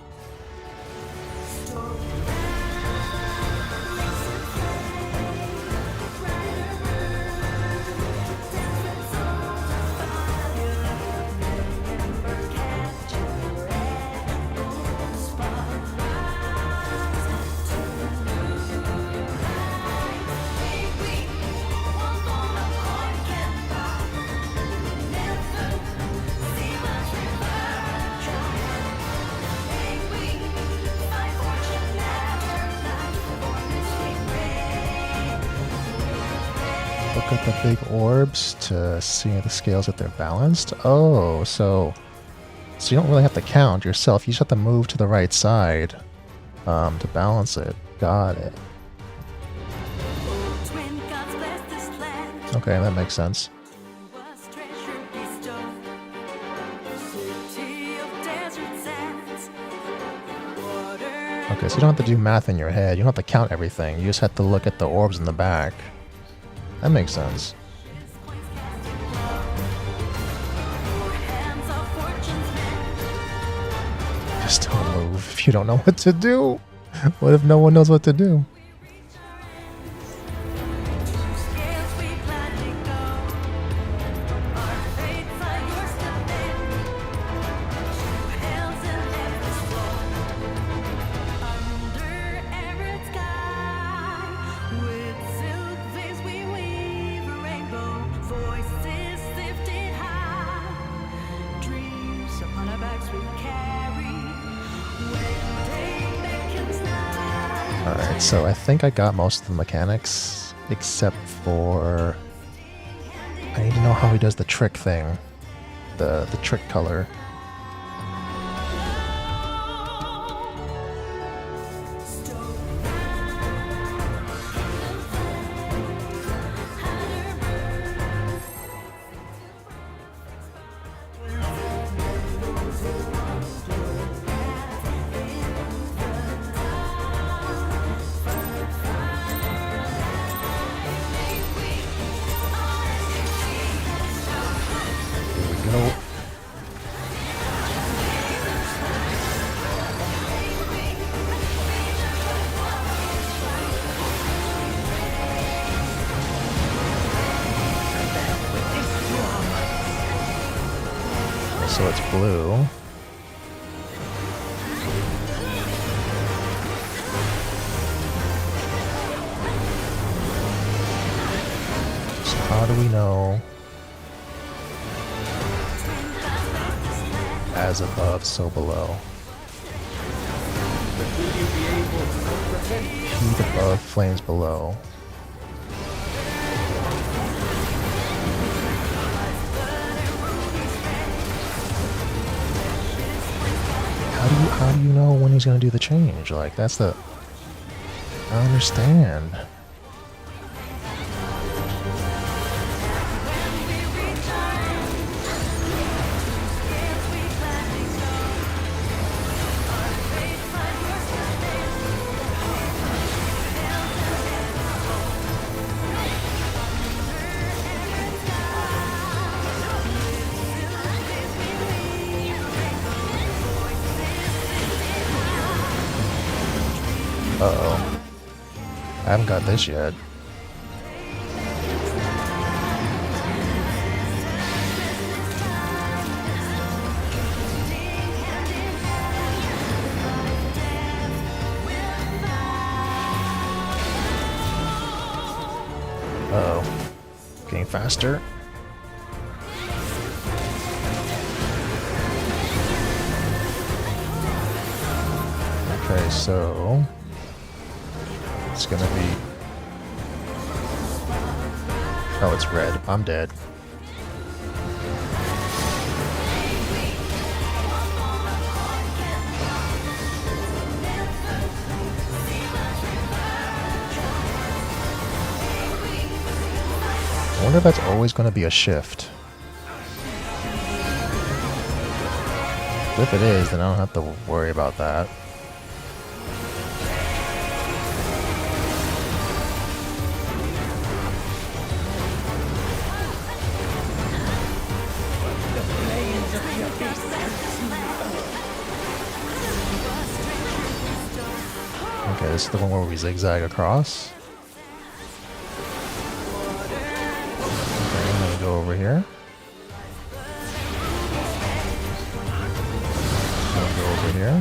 Look at the big orbs to see the scales if they're balanced. Oh, so you don't really have to count yourself. You just have to move to the right side to balance it. Got it. Okay, that makes sense. Okay, so you don't have to do math in your head. You don't have to count everything. You just have to look at the orbs in the back. That makes sense. Just don't move if you don't know what to do. What if no one knows what to do? Alright, so I think I got most of the mechanics, except for... I need to know how he does the trick thing. The trick color. So it's blue. how do we know? As above, so below. Heat above, flames below. How do you know when he's gonna do the change? Like, that's the... I don't understand. Uh-oh. I haven't got this yet. Uh-oh. Getting faster. Okay, so... it's gonna be... oh, it's red. I'm dead. I wonder if that's always gonna be a shift. If it is, then I don't have to worry about that. Okay, this is the one where we zigzag across. Okay, I'm gonna go over here. I'm gonna go over here.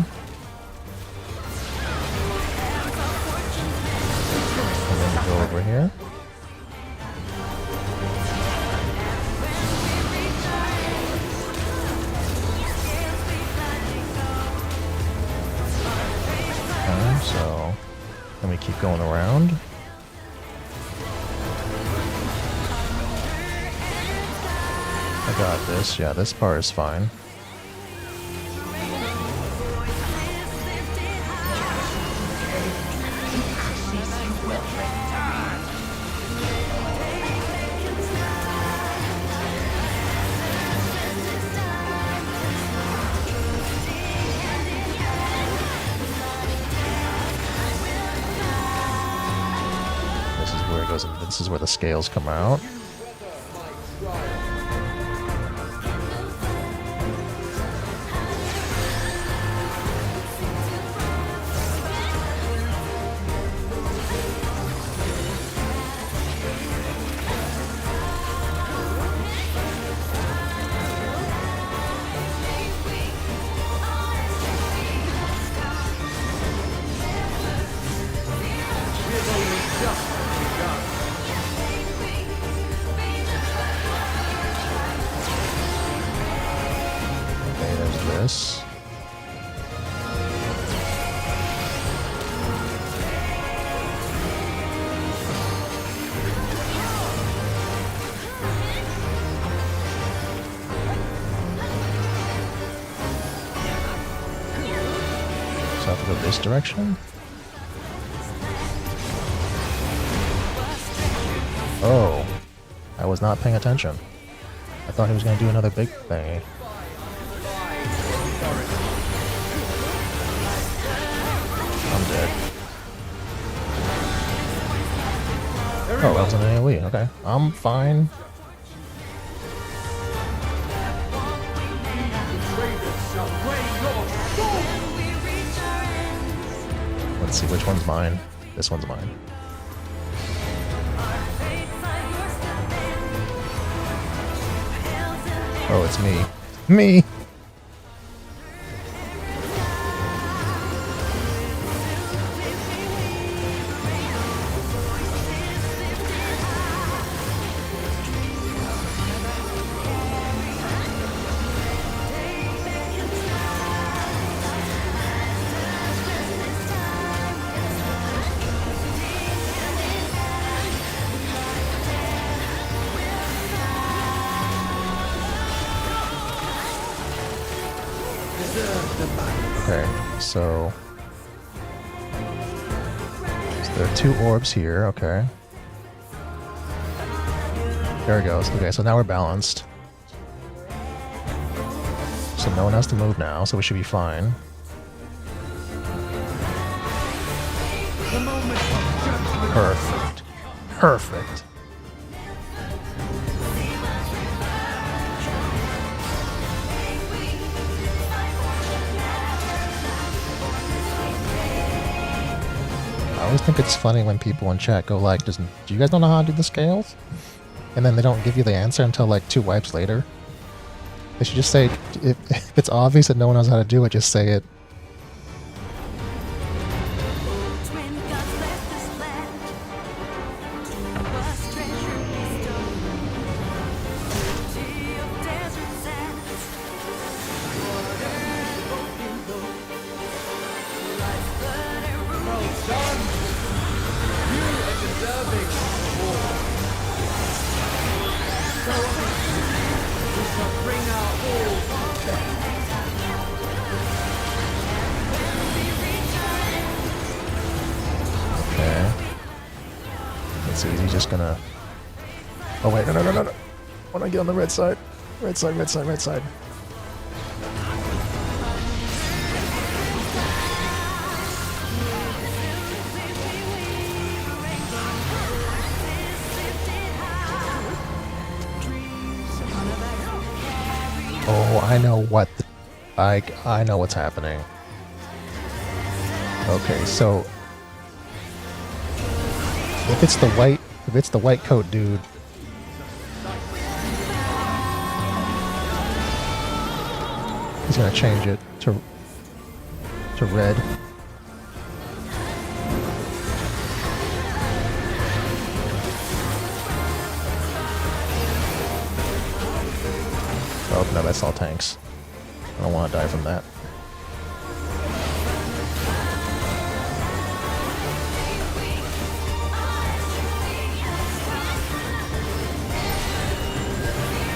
And then go over here. So, let me keep going around. I got this. Yeah, this part is fine. This is where the scales come out. This. So I have to go this direction? Oh, I was not paying attention. I thought he was going to do another big thing. I'm dead. Oh, that was an AoE. Okay. I'm fine. Let's see which one's mine. This one's mine. Oh, it's me. Me! Okay, so there are 2 orbs here, okay. There it goes. Okay, so now we're balanced. So no one has to move now, so we should be fine. Perfect. Perfect. I always think it's funny when people in chat go like, do you guys don't know how to do the scales? And then they don't give you the answer until like 2 wipes later. They should just say, if it's obvious that no one knows how to do it, just say it. Oh wait, no. I want to get on the red side. Red side. Oh, I know what I know what's happening. Okay, so if it's the white coat dude, he's gonna change it to red. Oh no, that's all tanks. I don't want to die from that.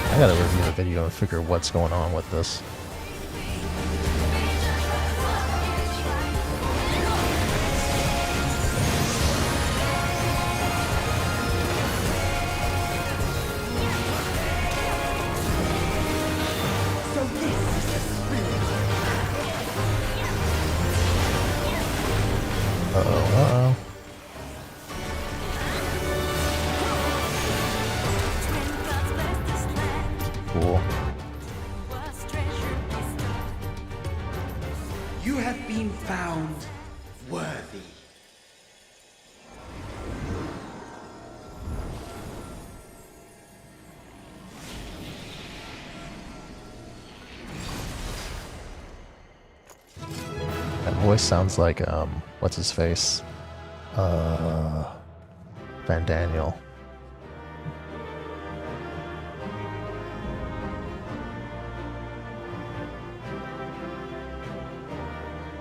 I gotta review the video and figure what's going on with this. Uh-oh. Cool. You have been found worthy. That voice sounds like, what's his face? Van Daniel.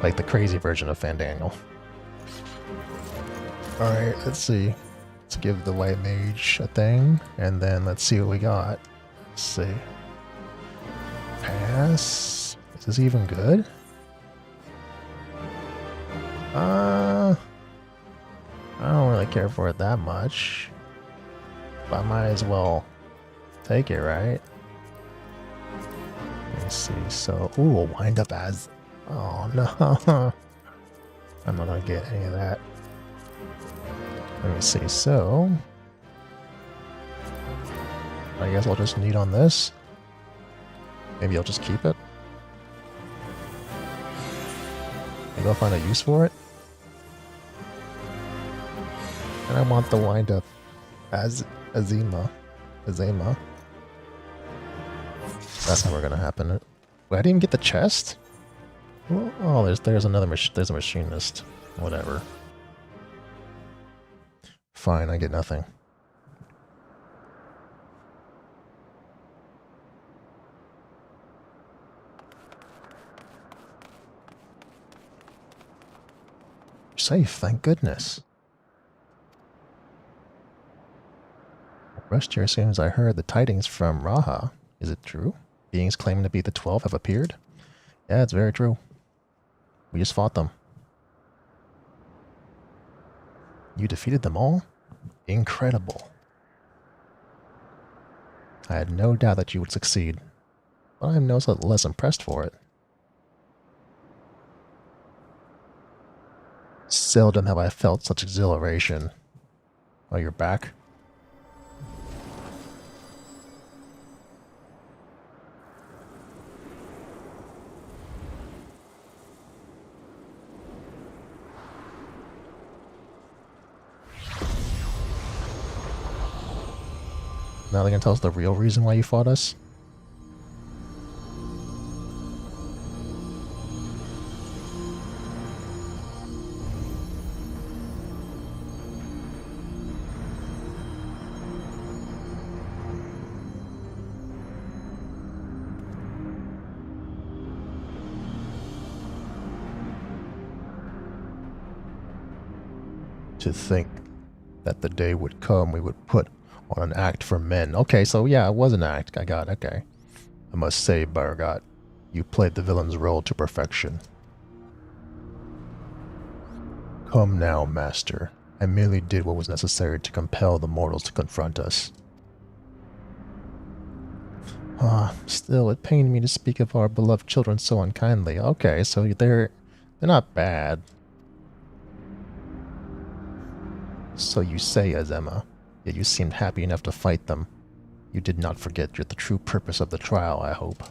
Like the crazy version of Van Daniel. Alright, let's see. Let's give the white mage a thing, and then let's see what we got. Let's see. Pass. Is this even good? I don't really care for it that much. But I might as well take it, right? Let's see. So, ooh, a wind up as. Oh no. I'm not gonna get any of that. Let me see. So, I guess I'll just need on this. Maybe I'll just keep it. Maybe I'll find a use for it. And I want the wind up as Azima. That's never gonna happen. Wait, I didn't even get the chest? Well, oh, there's another there's a machinist. Whatever. Fine, I get nothing. Safe, thank goodness. I rushed here as soon as I heard the tidings from Raha. Is it true? Beings claiming to be the 12 have appeared? Yeah, it's very true. We just fought them. You defeated them all? Incredible. I had no doubt that you would succeed, but I am no less impressed for it. Seldom have I felt such exhilaration. Oh, you're back? Now they can tell us the real reason why you fought us? To think that the day would come we would put on an act for men. Okay, so yeah, it was an act. I got it. Okay. I must say, Bargot, you played the villain's role to perfection. Come now, Master. I merely did what was necessary to compel the mortals to confront us. Still, it pained me to speak of our beloved children so unkindly. Okay, so they're not bad. So you say, Azema, yet you seemed happy enough to fight them. You did not forget the true purpose of the trial, I hope.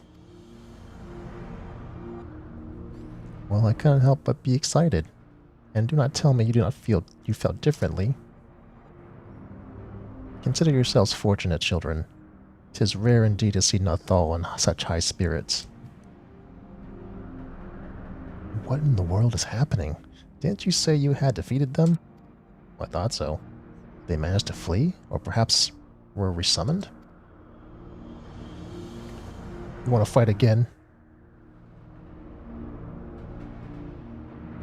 Well, I couldn't help but be excited. And do not tell me you felt differently. Consider yourselves fortunate, children. 'Tis rare indeed to see Nathal in such high spirits. What in the world is happening? Didn't you say you had defeated them? I thought so. They managed to flee? Or perhaps were resummoned? You want to fight again?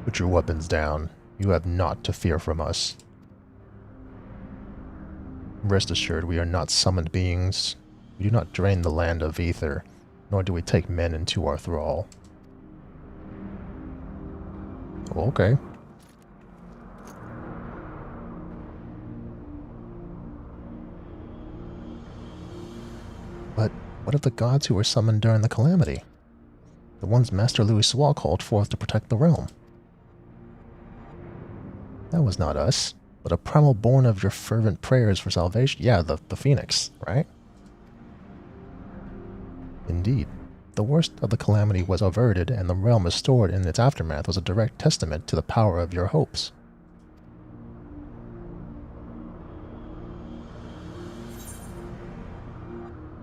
Put your weapons down. You have naught to fear from us. Rest assured, we are not summoned beings. We do not drain the land of ether, nor do we take men into our thrall. Okay. But what of the gods who were summoned during the calamity? The ones Master Louis Swall called forth to protect the realm. That was not us, but a primal born of your fervent prayers for salvation. Yeah, the Phoenix, right? Indeed. The worst of the calamity was averted, and the realm restored in its aftermath was a direct testament to the power of your hopes.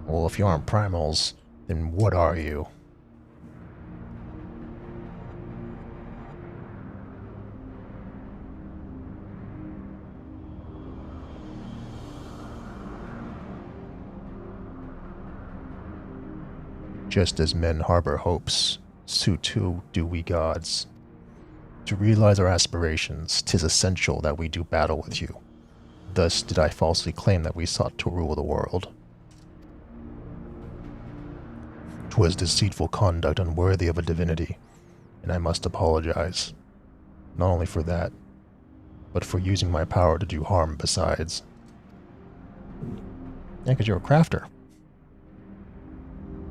Well, if you aren't primals, then what are you? Just as men harbor hopes, so too do we gods. To realize our aspirations, 'tis essential that we do battle with you. Thus did I falsely claim that we sought to rule the world. 'Twas deceitful conduct unworthy of a divinity, and I must apologize. Not only for that, but for using my power to do harm besides. Yeah, because you're a crafter.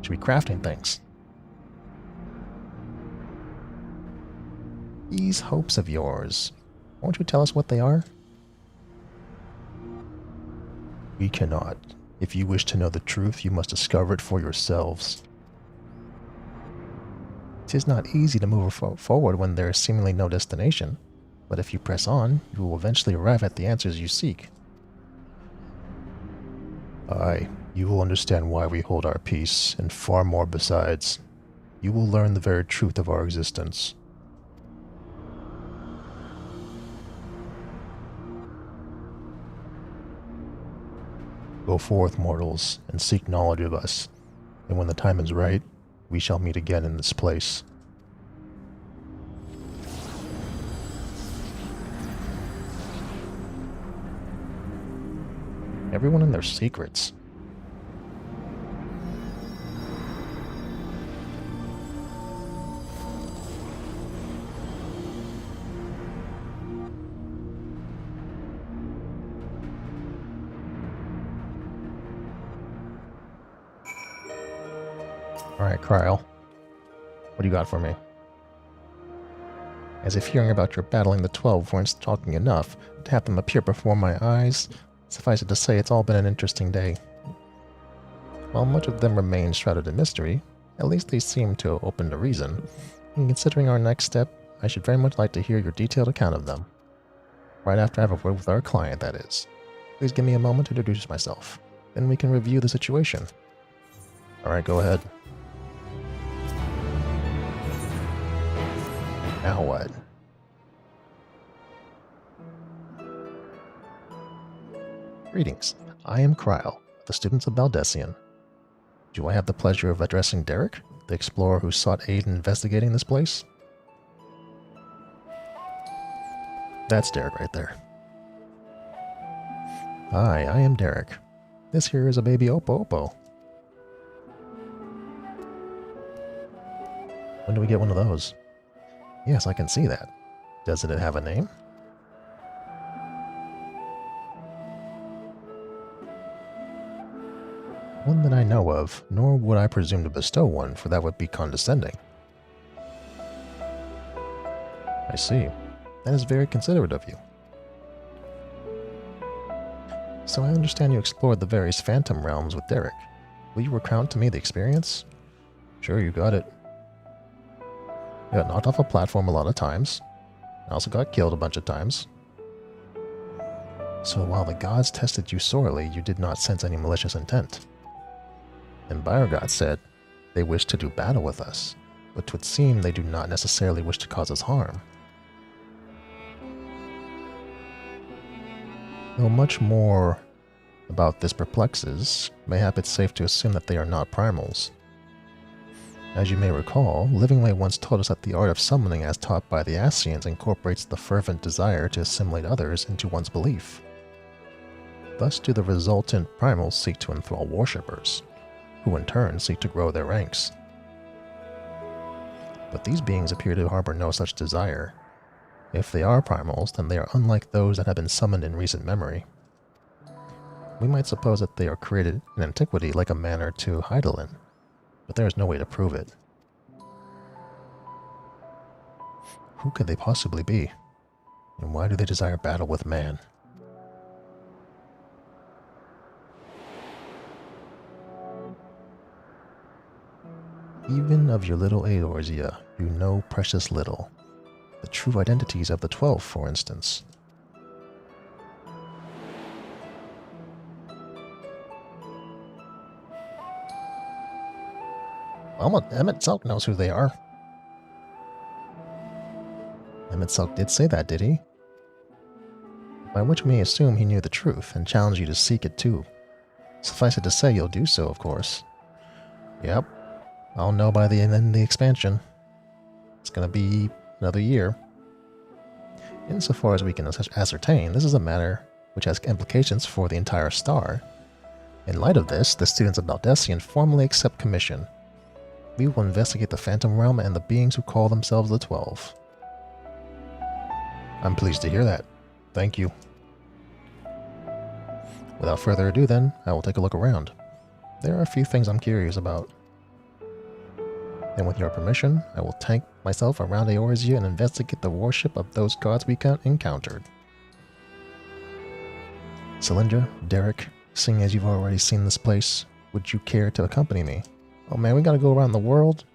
Should be crafting things. These hopes of yours, won't you tell us what they are? We cannot. If you wish to know the truth, you must discover it for yourselves. 'Tis not easy to move forward when there is seemingly no destination, but if you press on, you will eventually arrive at the answers you seek. Aye, you will understand why we hold our peace, and far more besides. You will learn the very truth of our existence. Go forth, mortals, and seek knowledge of us, and when the time is right, we shall meet again in this place. Everyone and their secrets. Alright, Kryl. What do you got for me? As if hearing about your battling the 12 weren't talking enough to have them appear before my eyes, suffice it to say it's all been an interesting day. While much of them remains shrouded in mystery, at least they seem to open to reason, and considering our next step, I should very much like to hear your detailed account of them. Right after I have a word with our client, that is. Please give me a moment to introduce myself. Then we can review the situation. Alright, go ahead. Now what? Greetings. I am Kryl, the students of Baldessian. Do I have the pleasure of addressing Derek, the explorer who sought aid in investigating this place? That's Derek right there. Hi, I am Derek. This here is a baby Oppo. When do we get one of those? Yes, I can see that. Doesn't it have a name? One that I know of, nor would I presume to bestow one, for that would be condescending. I see. That is very considerate of you. So I understand you explored the various phantom realms with Derek. Will you recount to me the experience? Sure, you got it. You got knocked off a platform a lot of times. I also got killed a bunch of times. So while the gods tested you sorely, you did not sense any malicious intent. And Byregod said they wish to do battle with us, but 'twould seem they do not necessarily wish to cause us harm. Though much more about this perplexes, mayhap it's safe to assume that they are not primals. As you may recall, Livingway once told us that the art of summoning as taught by the Ascians incorporates the fervent desire to assimilate others into one's belief. Thus do the resultant primals seek to enthrall worshippers, who in turn seek to grow their ranks. But these beings appear to harbor no such desire. If they are primals, then they are unlike those that have been summoned in recent memory. We might suppose that they are created in antiquity like a manor to Heidelin, but there is no way to prove it. Who could they possibly be? And why do they desire battle with man? Even of your little Eorzea, you know precious little. The true identities of the 12, for instance. Well, Emmett Selk knows who they are. Emmett Selk did say that, did he? By which we may assume he knew the truth and challenged you to seek it too. Suffice it to say, you'll do so, of course. Yep. I'll know by the end of the expansion. It's gonna be another year. Insofar as we can ascertain, this is a matter which has implications for the entire star. In light of this, the students of Baldessian formally accept commission. We will investigate the Phantom Realm and the beings who call themselves the 12. I'm pleased to hear that. Thank you. Without further ado then, I will take a look around. There are a few things I'm curious about. And with your permission, I will tank myself around Eorzea and investigate the worship of those gods we encountered. Cylindra, Derek, seeing as you've already seen this place, would you care to accompany me? Oh man, we gotta go around the world?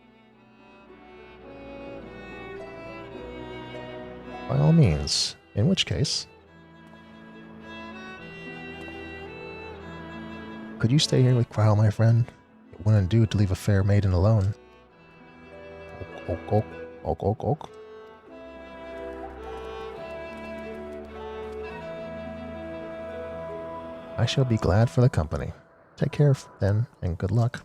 By all means, in which case... Could you stay here with Kryl, my friend? It wouldn't do to leave a fair maiden alone. Ok. I shall be glad for the company. Take care then, and good luck.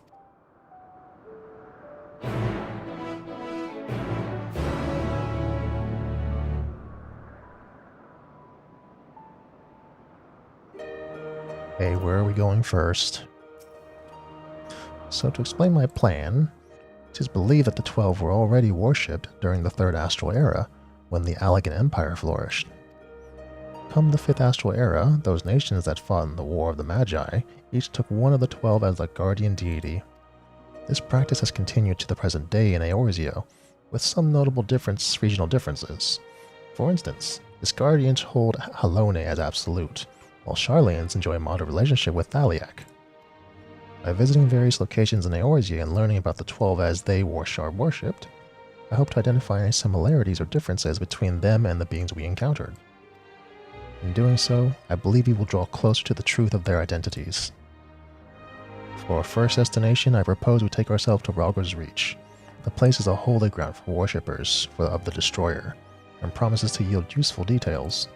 Okay, where are we going first? So to explain my plan, it is believed that the 12 were already worshipped during the 3rd Astral Era, when the Allagan Empire flourished. Come the 5th Astral Era, those nations that fought in the War of the Magi each took one of the 12 as a guardian deity. This practice has continued to the present day in Eorzea, with some notable regional differences. For instance, Discardians hold Halone as absolute, while Sharlayans enjoy a moderate relationship with Thaliak. By visiting various locations in Eorzea and learning about the 12 as they were Shard worshipped, I hope to identify any similarities or differences between them and the beings we encountered. In doing so, I believe we will draw closer to the truth of their identities. For our first destination, I propose we take ourselves to Ralgar's Reach. The place is a holy ground for worshippers of the Destroyer, and promises to yield useful details.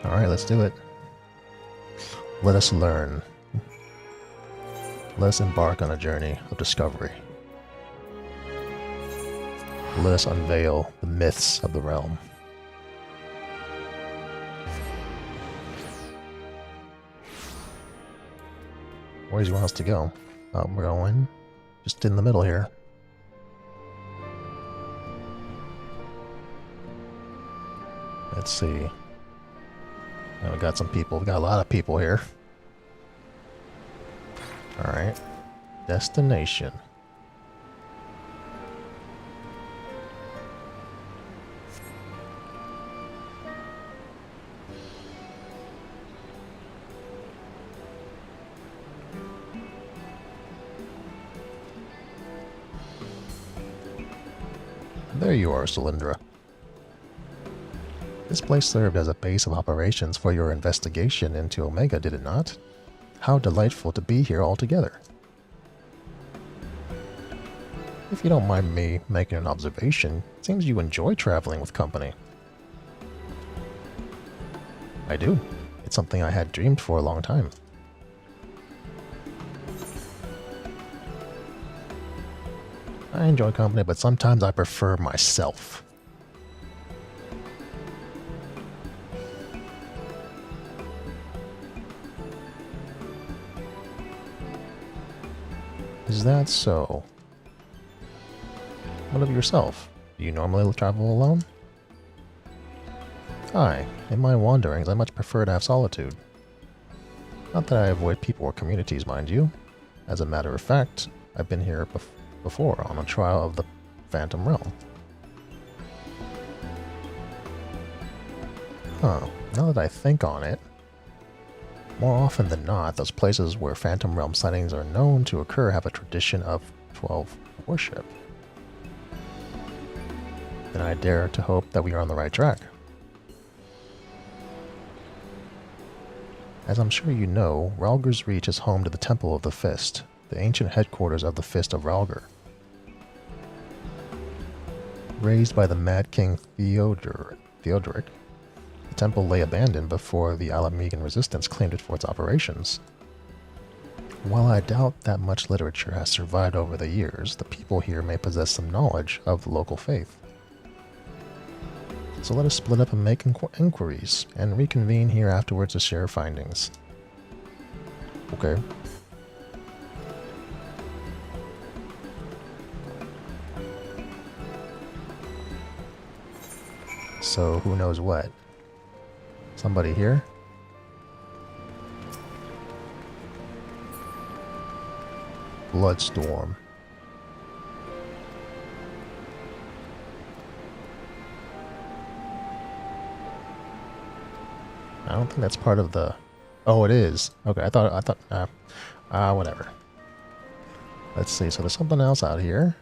Alright, let's do it. Let us learn. Let us embark on a journey of discovery. Let us unveil the myths of the realm. Where do you want us to go? We're going just in the middle here. Let's see. Now we got some people. We got a lot of people here. Alright. Destination. There you are, Cylindra. This place served as a base of operations for your investigation into Omega, did it not? How delightful to be here all together. If you don't mind me making an observation, it seems you enjoy traveling with company. I do. It's something I had dreamed for a long time. I enjoy company, but sometimes I prefer myself. Is that so? What of yourself? Do you normally travel alone? Aye, in my wanderings I much prefer to have solitude. Not that I avoid people or communities, mind you. As a matter of fact, I've been here before on a trial of the Phantom Realm. Huh, now that I think on it, more often than not, those places where Phantom Realm sightings are known to occur have a tradition of 12 worship. Then I dare to hope that we are on the right track. As I'm sure you know, Ralgar's Reach is home to the Temple of the Fist, the ancient headquarters of the Fist of Ralgar. Raised by the Mad King Theodoric, the temple lay abandoned before the Alamegan resistance claimed it for its operations. While I doubt that much literature has survived over the years, the people here may possess some knowledge of the local faith. So let us split up and make inquiries, and reconvene here afterwards to share findings. Okay. So who knows what? Somebody here? Bloodstorm. I don't think that's part of the... Oh, it is. Okay, I thought, whatever. Let's see, so there's something else out here.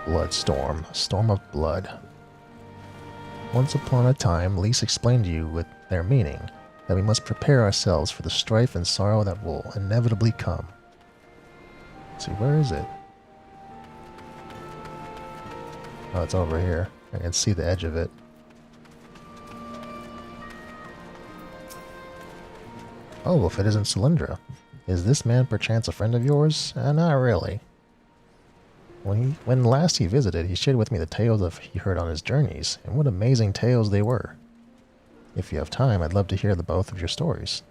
Bloodstorm. Storm of blood. Once upon a time, Lise explained to you with their meaning, that we must prepare ourselves for the strife and sorrow that will inevitably come. Let's see, where is it? Oh, it's over here. I can see the edge of it. Oh, if it isn't Cylindra. Is this man perchance a friend of yours? Not really. When last he visited, he shared with me the tales he heard on his journeys, and what amazing tales they were. If you have time, I'd love to hear the both of your stories.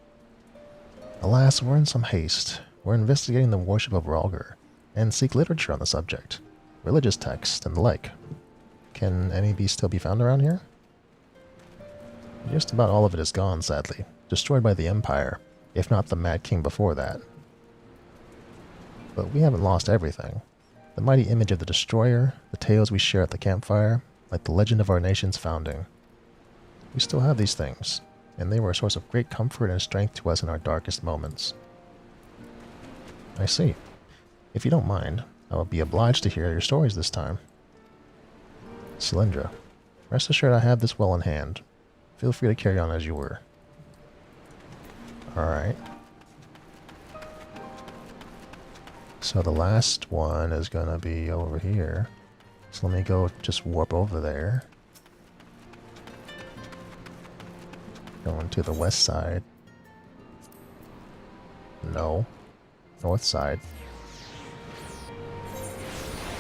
Alas, we're in some haste. We're investigating the worship of Ralgar, and seek literature on the subject, religious texts, and the like. Can any of these still be found around here? Just about all of it is gone, sadly. Destroyed by the Empire, if not the Mad King before that. But we haven't lost everything. The mighty image of the Destroyer, the tales we share at the campfire, like the legend of our nation's founding. We still have these things, and they were a source of great comfort and strength to us in our darkest moments. I see. If you don't mind, I will be obliged to hear your stories this time. Cylindra, rest assured I have this well in hand. Feel free to carry on as you were. Alright. So the last one is gonna be over here. So let me go just warp over there. Going to the west side. No. North side.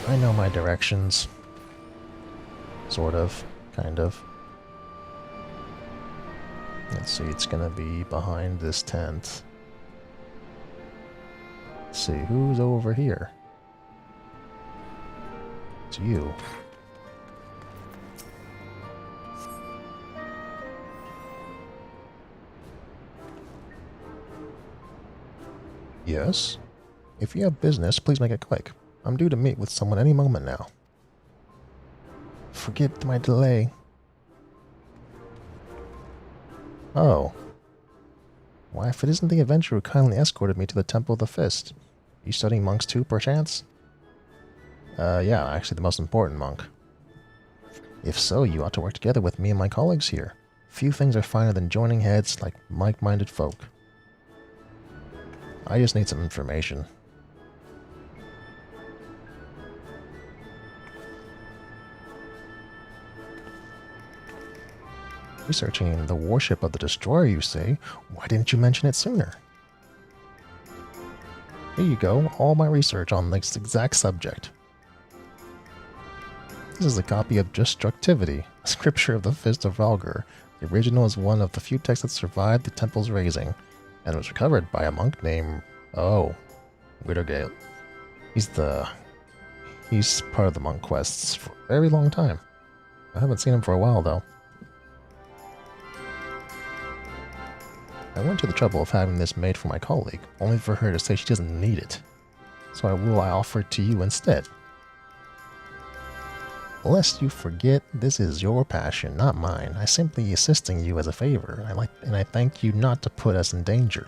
I know my directions. Sort of. Kind of. Let's see, it's gonna be behind this tent. Let's see, who's over here? It's you. Yes? If you have business, please make it quick. I'm due to meet with someone any moment now. Forgive my delay. Oh. Why, if it isn't the adventurer who kindly escorted me to the Temple of the Fist. Are you studying monks too, perchance? Yeah, actually the most important monk. If so, you ought to work together with me and my colleagues here. Few things are finer than joining heads like like-minded folk. I just need some information. Researching the warship of the Destroyer, you say? Why didn't you mention it sooner? Here you go, all my research on this exact subject. This is a copy of Destructivity, a scripture of the Fist of Valgur. The original is one of the few texts that survived the temple's razing, and was recovered by a monk named... Oh, Widogale. He's part of the monk quests for a very long time. I haven't seen him for a while, though. I went to the trouble of having this made for my colleague, only for her to say she doesn't need it. So I offer it to you instead. Lest you forget, this is your passion, not mine. I'm simply assisting you as a favor, and I thank you not to put us in danger.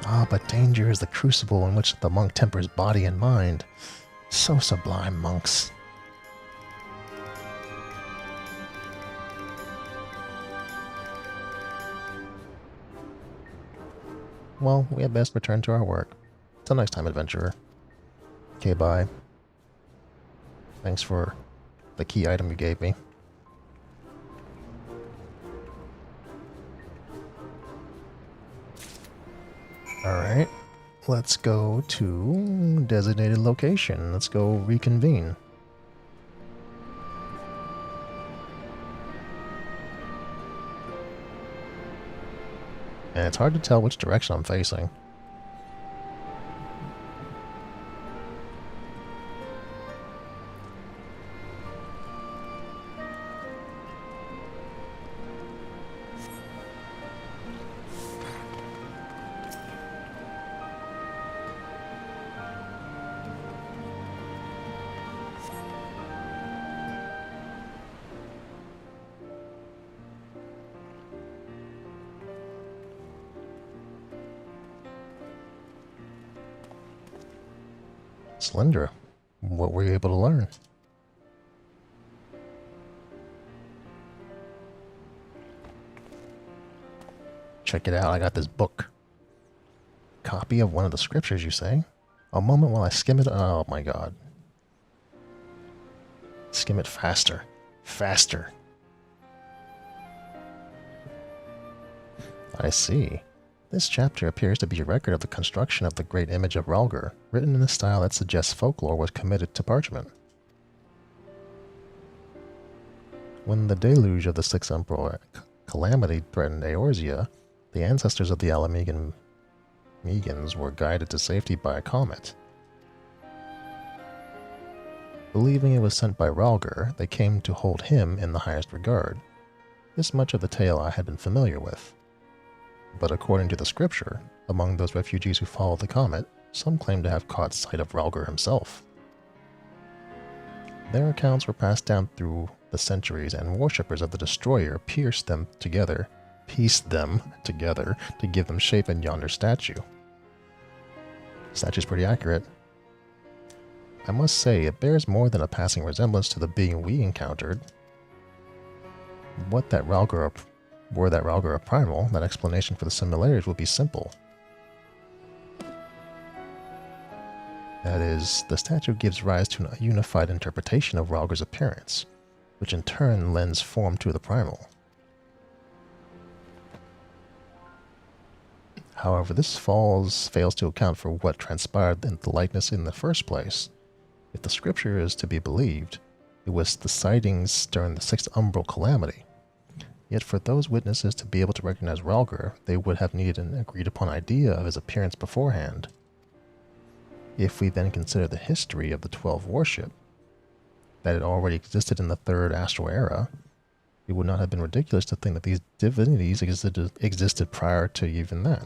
Ah, but danger is the crucible in which the monk tempers body and mind. So sublime, monks. Well, we had best return to our work. Till next time, adventurer. Okay, bye. Thanks for the key item you gave me. Alright, let's go to designated location. Let's go reconvene. And it's hard to tell which direction I'm facing. Cylindra, what were you able to learn? Check it out, I got this book. Copy of one of the scriptures, you say? A moment while I skim it. Oh my god. Skim it faster. Faster. I see. This chapter appears to be a record of the construction of the great image of Rhalgr, written in a style that suggests folklore was committed to parchment. When the deluge of the Sixth Emperor Calamity threatened Eorzea, the ancestors of the Alamegans were guided to safety by a comet. Believing it was sent by Ralgar, they came to hold him in the highest regard. This much of the tale I had been familiar with. But according to the scripture, among those refugees who followed the comet, some claim to have caught sight of Ralgar himself. Their accounts were passed down through the centuries, and worshippers of the Destroyer pieced them together to give them shape in yonder statue. Statue's pretty accurate. I must say, it bears more than a passing resemblance to the being we encountered. Were that Ralgar a primal, that explanation for the similarities would be simple. That is, the statue gives rise to a unified interpretation of Ralgar's appearance, which in turn lends form to the primal. However, this fails to account for what transpired in the likeness in the first place. If the scripture is to be believed, it was the sightings during the Sixth Umbral Calamity. Yet for those witnesses to be able to recognize Ralgar, they would have needed an agreed-upon idea of his appearance beforehand. If we then consider the history of the 12 worship, that it already existed in the Third Astral Era, it would not have been ridiculous to think that these divinities existed prior to even then.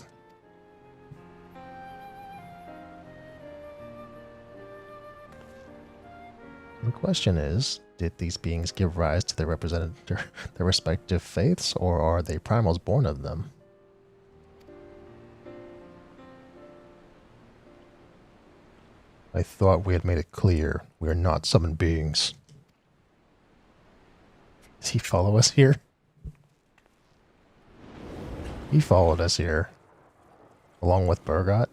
The question is, did these beings give rise to their respective faiths, or are they primals born of them? I thought we had made it clear we are not summoned beings. Does he follow us here? He followed us here, along with Burgot.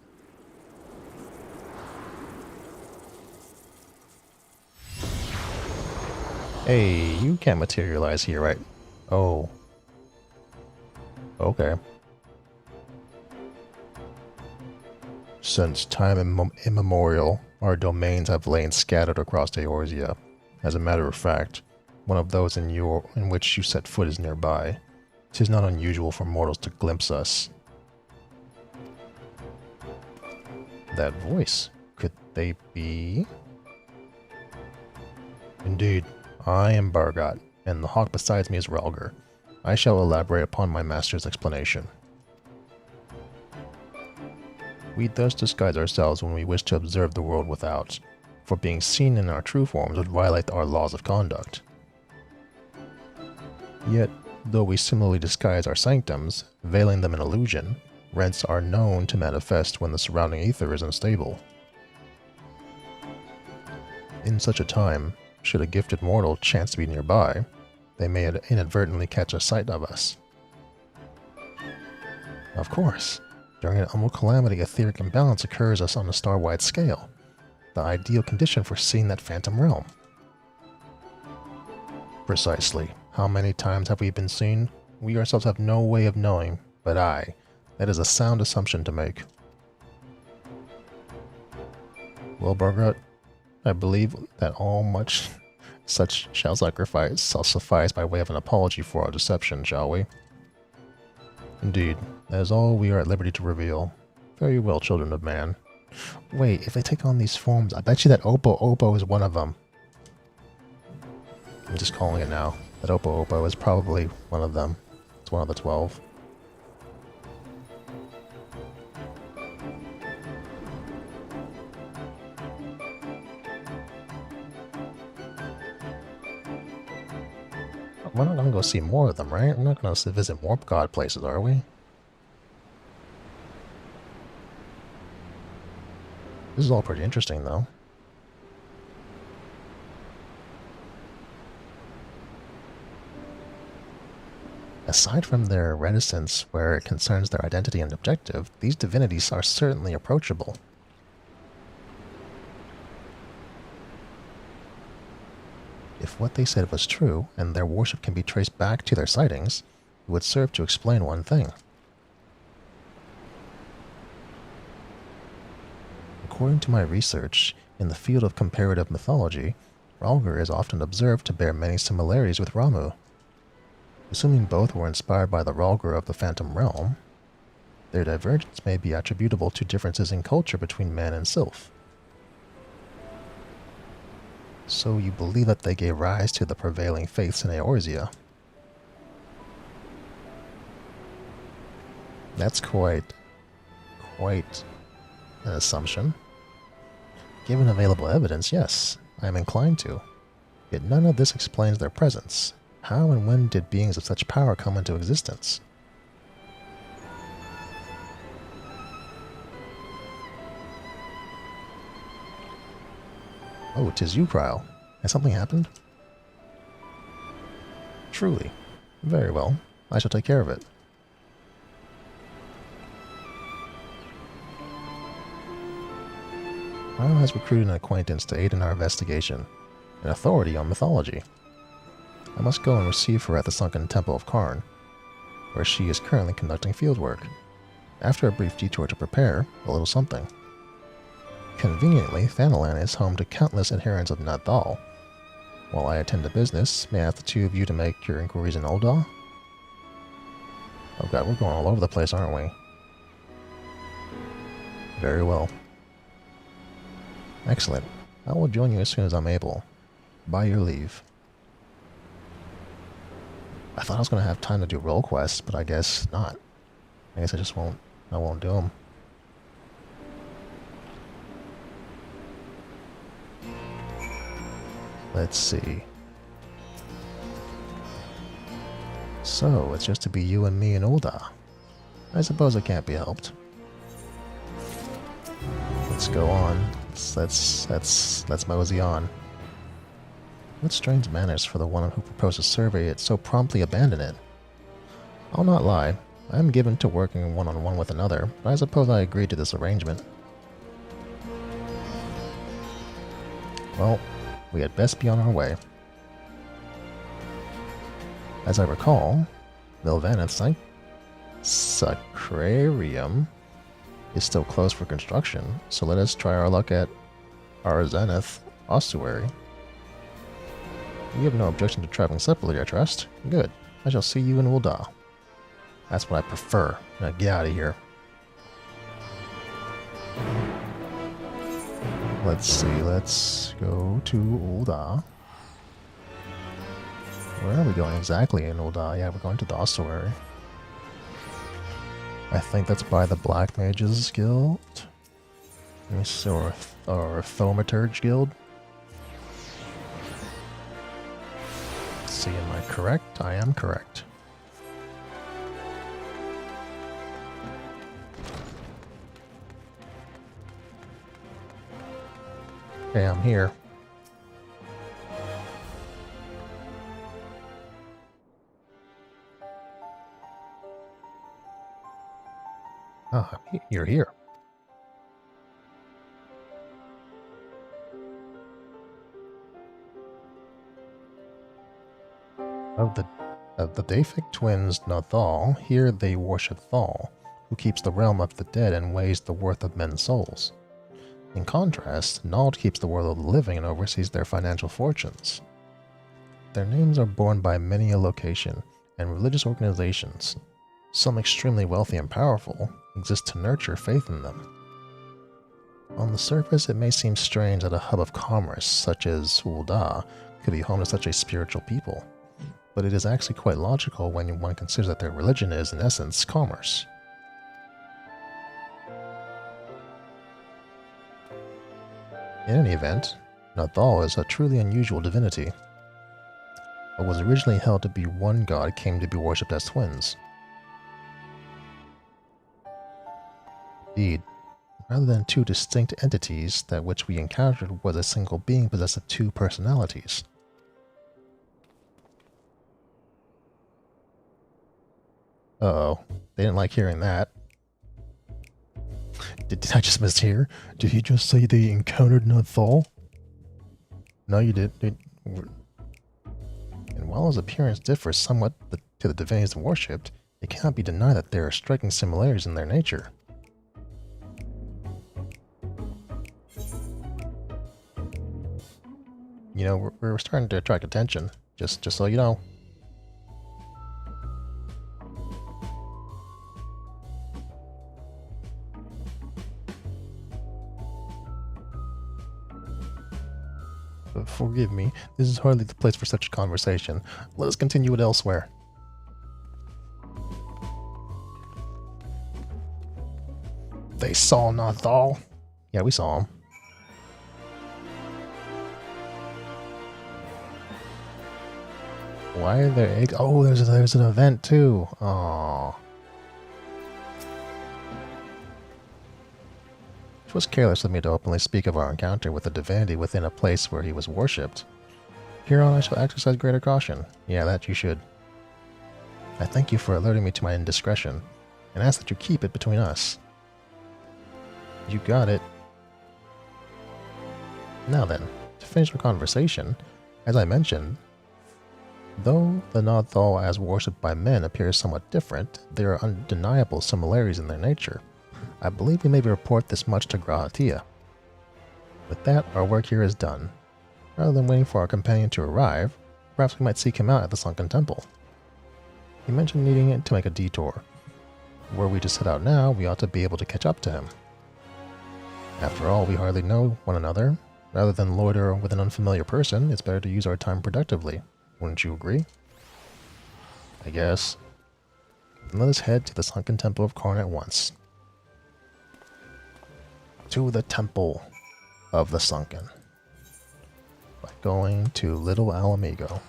Hey, you can't materialize here, right? Oh. Okay. Since time immemorial, our domains have lain scattered across Eorzea. As a matter of fact, one of those in which you set foot is nearby. 'Tis not unusual for mortals to glimpse us. That voice, could they be? Indeed, I am Bargot, and the hawk beside me is Ralgar. I shall elaborate upon my master's explanation. We thus disguise ourselves when we wish to observe the world without, for being seen in our true forms would violate our laws of conduct. Yet, though we similarly disguise our sanctums, veiling them in illusion, rents are known to manifest when the surrounding ether is unstable. In such a time, should a gifted mortal chance to be nearby, they may inadvertently catch a sight of us. Of course, during an umbral calamity, etheric imbalance occurs us on a star-wide scale, the ideal condition for seeing that phantom realm. Precisely. How many times have we been seen? We ourselves have no way of knowing, but that is a sound assumption to make. Well, Bargot, I believe that such shall suffice by way of an apology for our deception, shall we? Indeed, that is all we are at liberty to reveal. Very well, children of man. Wait, if they take on these forms, I bet you that Opo is one of them. I'm just calling it now. That Opo is probably one of them. It's one of the 12. We're not gonna go see more of them, right? We're not gonna visit more god places, are we? This is all pretty interesting, though. Aside from their reticence where it concerns their identity and objective, these divinities are certainly approachable. If what they said was true, and their worship can be traced back to their sightings, it would serve to explain one thing. According to my research, in the field of comparative mythology, Ralgar is often observed to bear many similarities with Ramu. Assuming both were inspired by the Ralgar of the Phantom Realm, their divergence may be attributable to differences in culture between man and sylph. So you believe that they gave rise to the prevailing faiths in Eorzea? That's quite an assumption. Given available evidence, yes, I am inclined to. Yet none of this explains their presence. How and when did beings of such power come into existence? Oh, 'tis you, Cryle. Has something happened? Truly. Very well. I shall take care of it. Cryle has recruited an acquaintance to aid in our investigation, an authority on mythology. I must go and receive her at the sunken Temple of Karn, where she is currently conducting fieldwork. After a brief detour to prepare, a little something. Conveniently, Thanalan is home to countless adherents of Nathal. While I attend to business, may I ask the two of you to make your inquiries in Ul'dah? Oh god, we're going all over the place, aren't we? Very well. Excellent. I will join you as soon as I'm able. By your leave. I thought I was going to have time to do role quests, but I guess not. I guess I won't do them. Let's see. So, it's just to be you and me in Ul'dah. I suppose it can't be helped. Let's go on. Let's mosey on. What strange manners for the one who proposed to survey it so promptly abandon it. I'll not lie, I am given to working one-on-one with another, but I suppose I agreed to this arrangement. Well, we had best be on our way. As I recall, Milvaneth's Sacrarium is still closed for construction, so let us try our luck at Arzeneth Ossuary. You have no objection to traveling separately, I trust? Good. I shall see you in Ul'dah. That's what I prefer. Now get out of here. Let's see, let's go to Ul'dah. Where are we going exactly in Ul'dah? Yeah, we're going to the ossuary. I think that's by the Black Mages Guild. Or Thaumaturge Guild. Let's see, am I correct? I am correct. Okay, I'm here. Ah, you're here. Of the Dafik twins Nathal, here they worship Thal, who keeps the realm of the dead and weighs the worth of men's souls. In contrast, Nald keeps the world of the living and oversees their financial fortunes. Their names are borne by many a location and religious organizations. Some extremely wealthy and powerful exist to nurture faith in them. On the surface, it may seem strange that a hub of commerce, such as Ul'dah, could be home to such a spiritual people, but it is actually quite logical when one considers that their religion is, in essence, commerce. In any event, Nathal is a truly unusual divinity. What was originally held to be one god came to be worshipped as twins. Indeed, rather than two distinct entities, that which we encountered was a single being possessed of two personalities. Uh-oh, they didn't like hearing that. Did I just mishear? Did he just say they encountered Nathal? No, you did. And while his appearance differs somewhat to the divinities worshipped, it cannot be denied that there are striking similarities in their nature. You know, we're starting to attract attention, just so you know. Forgive me. This is hardly the place for such a conversation. Let us continue it elsewhere. They saw Nathal. Yeah, we saw him. Why are there eggs? Oh, there's an event too. Aww. It was careless of me to openly speak of our encounter with a divinity within a place where he was worshipped. Hereon I shall exercise greater caution. Yeah, that you should. I thank you for alerting me to my indiscretion, and ask that you keep it between us. You got it. Now then, to finish our conversation, as I mentioned, though the Nathal as worshipped by men appears somewhat different, there are undeniable similarities in their nature. I believe we may report this much to Grahatia. With that, our work here is done. Rather than waiting for our companion to arrive, perhaps we might seek him out at the sunken temple. He mentioned needing to make a detour. Were we to set out now, we ought to be able to catch up to him. After all, we hardly know one another. Rather than loiter with an unfamiliar person, it's better to use our time productively. Wouldn't you agree? I guess. Then let us head to the sunken temple of Karn at once. To the temple of the sunken. By going to Little Alamigo.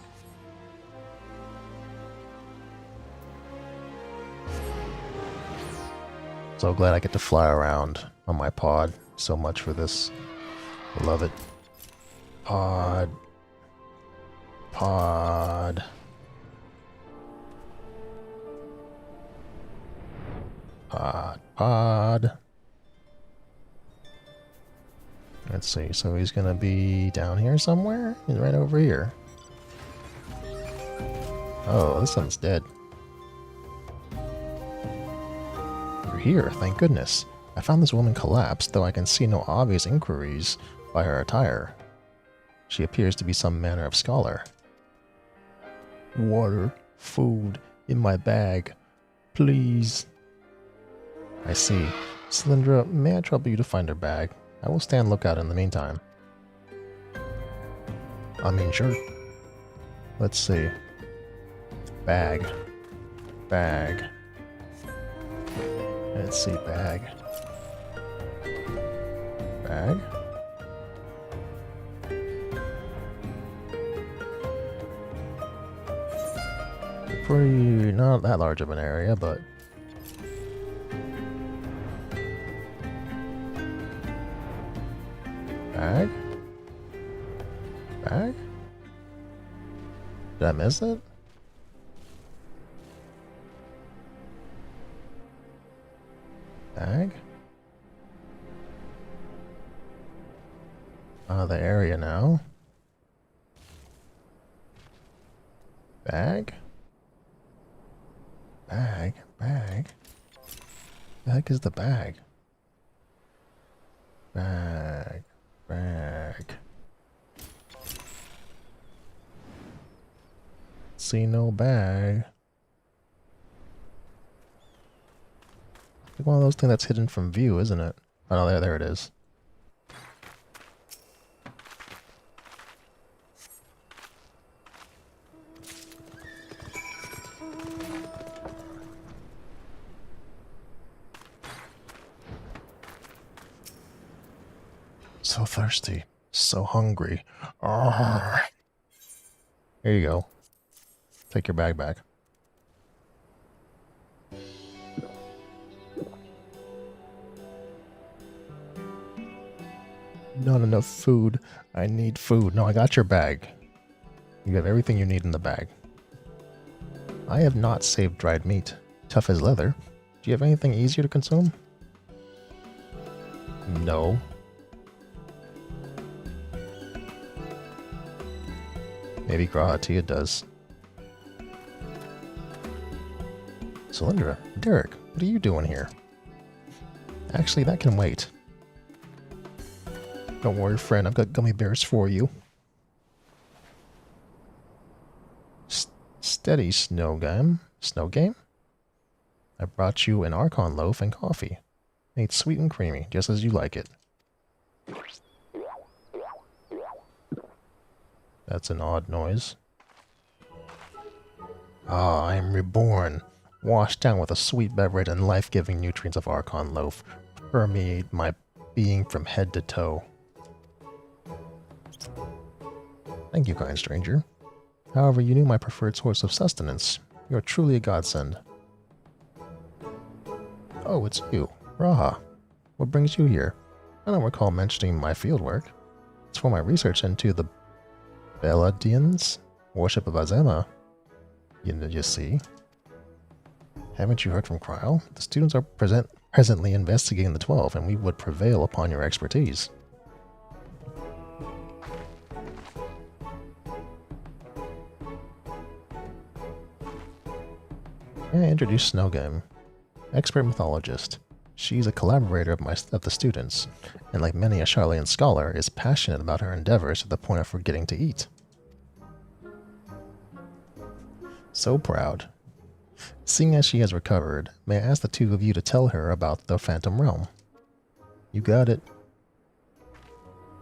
So glad I get to fly around on my pod. So much for this. Love it. Pod. Pod. Pod. Pod. Let's see. So he's gonna be down here somewhere? He's right over here. Oh, this one's dead. You're here, thank goodness. I found this woman collapsed, though I can see no obvious inquiries by her attire. She appears to be some manner of scholar. Water, food, in my bag. Please. I see. Cylindra, may I trouble you to find her bag? I will stand lookout in the meantime. I mean, sure. Let's see. Bag. Bag. Let's see, bag. Bag? Pretty, not that large of an area, but... Bag? Bag? Did I miss it? Bag? The area now. Bag? Bag? Bag? The heck is the bag? Bag. Bag. See no bag. Like one of those things that's hidden from view, isn't it? Oh no, there it is. So thirsty, so hungry. Arrgh. Here you go. Take your bag back. Not enough food. I need food. No, I got your bag. You have everything you need in the bag. I have not saved dried meat. Tough as leather. Do you have anything easier to consume? No. Maybe Grahatia does. Cylindra, Derek, what are you doing here? Actually, that can wait. Don't worry, friend, I've got gummy bears for you. Steady, Snow Game. Snow Game? I brought you an Archon loaf and coffee. Made sweet and creamy, just as you like it. That's an odd noise. Ah, I am reborn, washed down with the sweet beverage and life-giving nutrients of Archon Loaf, permeate my being from head to toe. Thank you, kind stranger. However, you knew my preferred source of sustenance. You are truly a godsend. Oh, it's you, Raha. What brings you here? I don't recall mentioning my fieldwork. It's for my research into the Beladians, worship of Azema. You see. Haven't you heard from Kryl? The students are presently investigating the 12, and we would prevail upon your expertise. May I introduce Snowgame, expert mythologist. She's a collaborator of the students, and like many a Charlayan scholar, is passionate about her endeavors to the point of forgetting to eat. So proud. Seeing as she has recovered, may I ask the two of you to tell her about the Phantom Realm? You got it.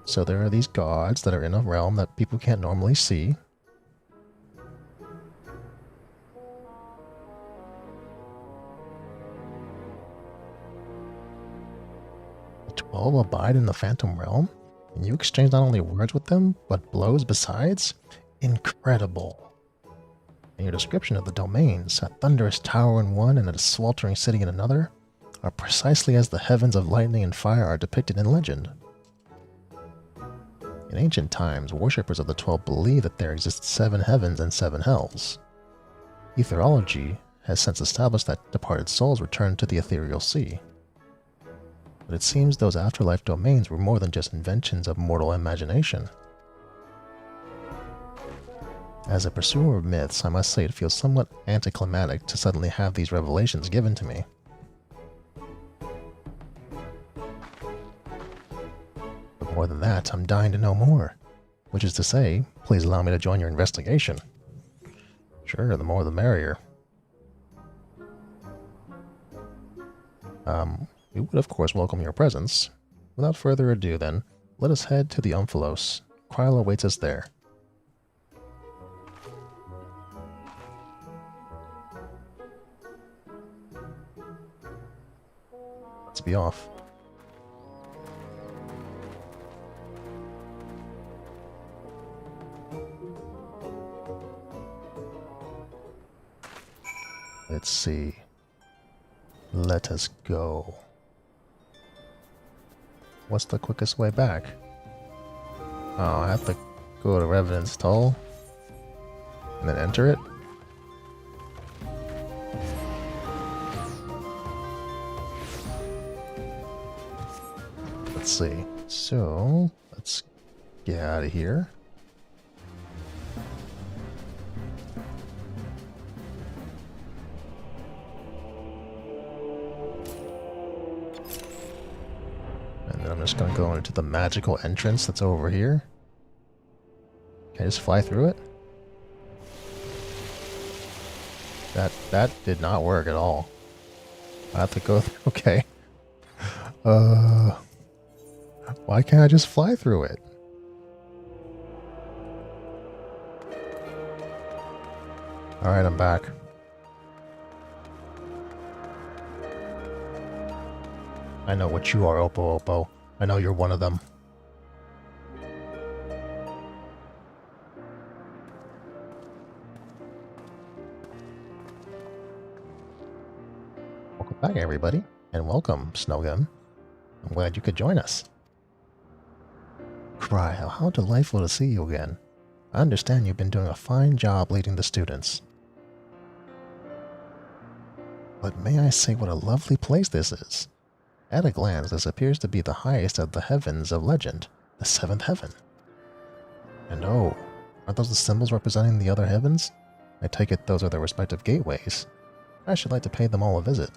So there are these gods that are in a realm that people can't normally see. The 12 abide in the Phantom Realm, and you exchange not only words with them, but blows besides? Incredible. And your description of the domains, a thunderous tower in one and a sweltering city in another, are precisely as the heavens of lightning and fire are depicted in legend. In ancient times, worshippers of the 12 believed that there exist 7 heavens and 7 hells. Etherology has since established that departed souls return to the ethereal sea. But it seems those afterlife domains were more than just inventions of mortal imagination. As a pursuer of myths, I must say it feels somewhat anticlimactic to suddenly have these revelations given to me. But more than that, I'm dying to know more. Which is to say, please allow me to join your investigation. Sure, the more the merrier. We would of course welcome your presence. Without further ado then, let us head to the Omphalos. Kryl awaits us there. Let's be off. Let's see. Let us go. What's the quickest way back? Oh, I have to go to Revenant's Tull and then enter it? Let's see. So, let's get out of here. And then I'm just going to go into the magical entrance that's over here. Can I just fly through it? That did not work at all. I have to go through. Okay. Why can't I just fly through it? Alright, I'm back. I know what you are, Oppo Oppo. I know you're one of them. Welcome back, everybody. And welcome, Snowgum. I'm glad you could join us. Kryl, how delightful to see you again. I understand you've been doing a fine job leading the students. But may I say what a lovely place this is? At a glance, this appears to be the highest of the heavens of legend, the 7th heaven. And oh, aren't those the symbols representing the other heavens? I take it those are their respective gateways. I should like to pay them all a visit.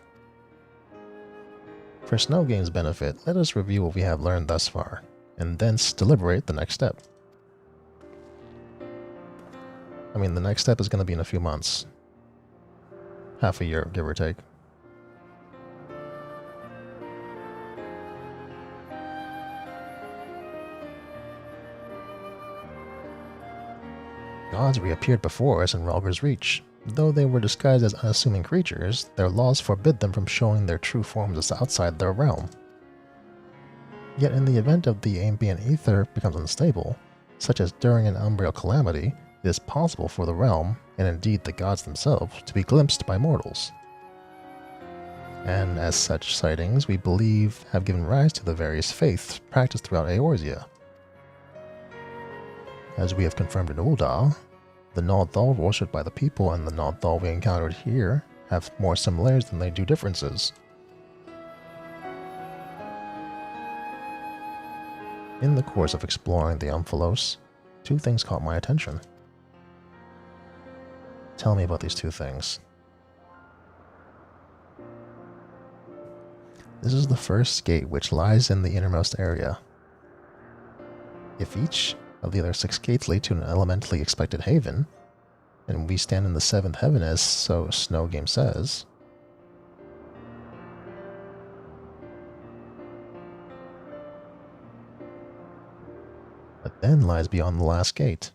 For Snowgame's benefit, let us review what we have learned thus far, and thence deliberate the next step. I mean, the next step is going to be in a few months. Half a year, give or take. gods reappeared before us in Rhalgr's Reach. Though they were disguised as unassuming creatures, their laws forbid them from showing their true forms outside their realm. Yet in the event of the ambient ether becomes unstable, such as during an umbral calamity, it is possible for the realm, and indeed the gods themselves, to be glimpsed by mortals. And as such sightings, we believe, have given rise to the various faiths practiced throughout Eorzea. As we have confirmed in Ul'dah, the Nal'thal worshipped by the people and the Nal'thal we encountered here have more similarities than they do differences. In the course of exploring the Umphalos, two things caught my attention. Tell me about these two things. This is the first gate, which lies in the innermost area. If each of the other 6 gates lead to an elementally expected haven, and we stand in the 7th heaven as so Snow Game says, what then lies beyond the last gate?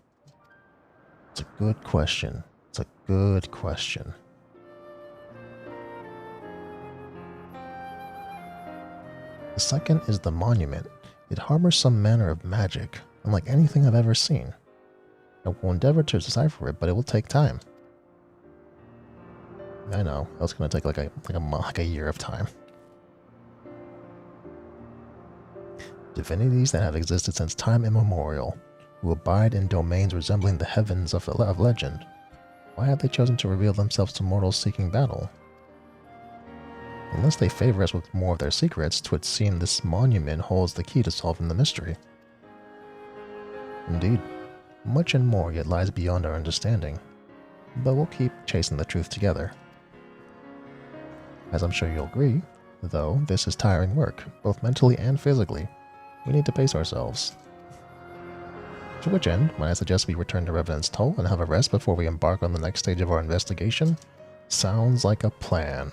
It's a good question. It's a good question. The second is the monument. It harbors some manner of magic, unlike anything I've ever seen. I will endeavor to decipher it, but it will take time. I know, that's going to take like a year of time. Divinities that have existed since time immemorial, who abide in domains resembling the heavens of legend. Why have they chosen to reveal themselves to mortals seeking battle? Unless they favor us with more of their secrets, 'twould seem this monument holds the key to solving the mystery. Indeed, much and more yet lies beyond our understanding, but we'll keep chasing the truth together. As I'm sure you'll agree, though, this is tiring work, both mentally and physically. We need to pace ourselves. To which end, might I suggest we return to Revenant's Toll and have a rest before we embark on the next stage of our investigation? Sounds like a plan.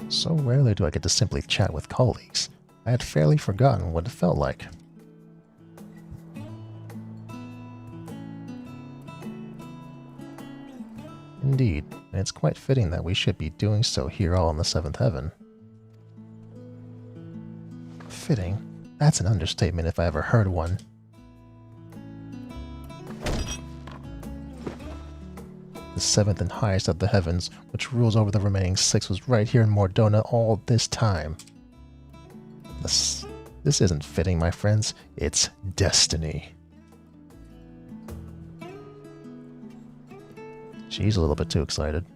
So rarely do I get to simply chat with colleagues. I had fairly forgotten what it felt like. Indeed, and it's quite fitting that we should be doing so here all in the 7th heaven. Fitting? That's an understatement if I ever heard one. The 7th and highest of the heavens, which rules over the remaining 6, was right here in Mordona all this time. This isn't fitting, my friends. It's destiny. She's a little bit too excited.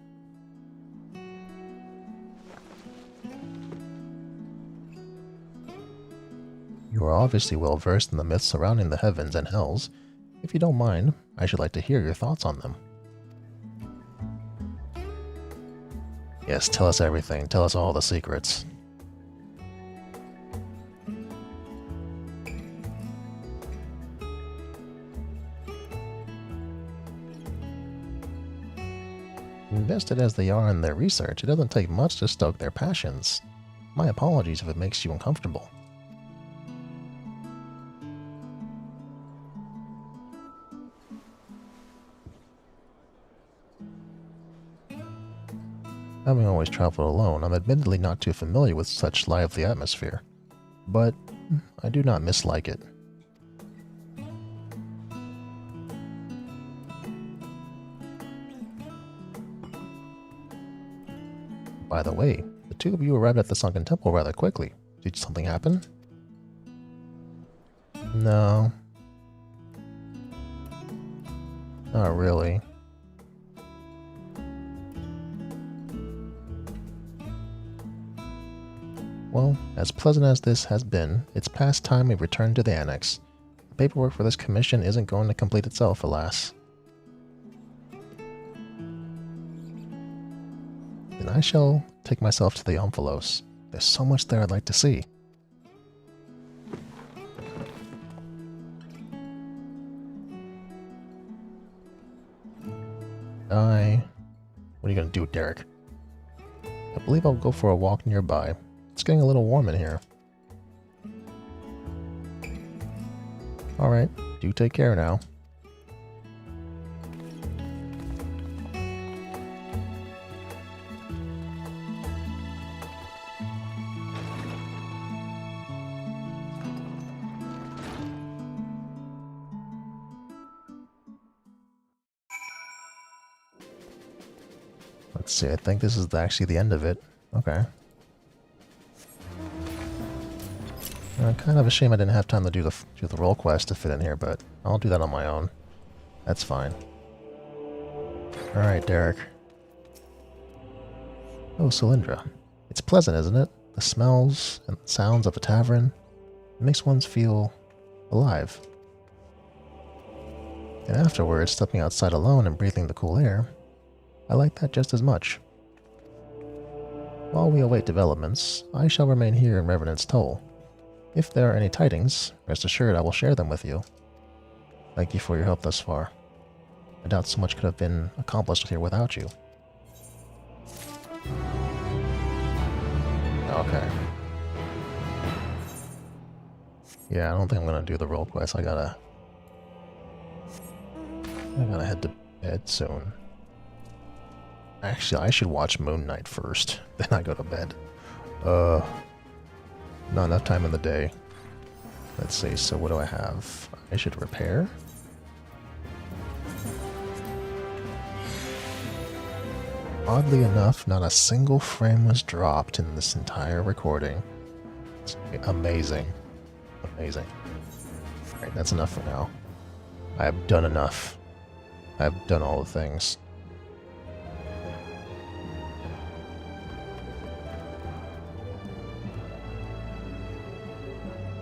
You are obviously well versed in the myths surrounding the heavens and hells. If you don't mind, I should like to hear your thoughts on them. Yes, tell us everything. Tell us all the secrets. Invested as they are in their research, it doesn't take much to stoke their passions. My apologies if it makes you uncomfortable. Having always traveled alone, I'm admittedly not too familiar with such lively atmosphere, but I do not mislike it. By the way, the two of you arrived at the Sunken Temple rather quickly. Did something happen? No. Not really. Well, as pleasant as this has been, it's past time we return to the Annex. The paperwork for this commission isn't going to complete itself, alas. Then I shall take myself to the Omphalos. There's so much there I'd like to see. What are you gonna do, Derek? I believe I'll go for a walk nearby. It's getting a little warm in here. Alright, do take care now. Let's see, I think this is actually the end of it. Okay. Kind of a shame I didn't have time to do the role quest to fit in here, but I'll do that on my own. That's fine. Alright, Derek. Oh, Cylindra. It's pleasant, isn't it? The smells and sounds of a tavern. It makes one feel alive. And afterwards, stepping outside alone and breathing the cool air, I like that just as much. While we await developments, I shall remain here in Revenant's Toll. If there are any tidings, rest assured I will share them with you. Thank you for your help thus far. I doubt so much could have been accomplished here without you. Okay. Yeah, I don't think I'm gonna do the role quest. I gotta head to bed soon. Actually, I should watch Moon Knight first, then I go to bed. Not enough time in the day. Let's see, so what do I have? I should repair? Oddly enough, not a single frame was dropped in this entire recording. It's amazing. Amazing. Alright, that's enough for now. I have done enough. I've done all the things.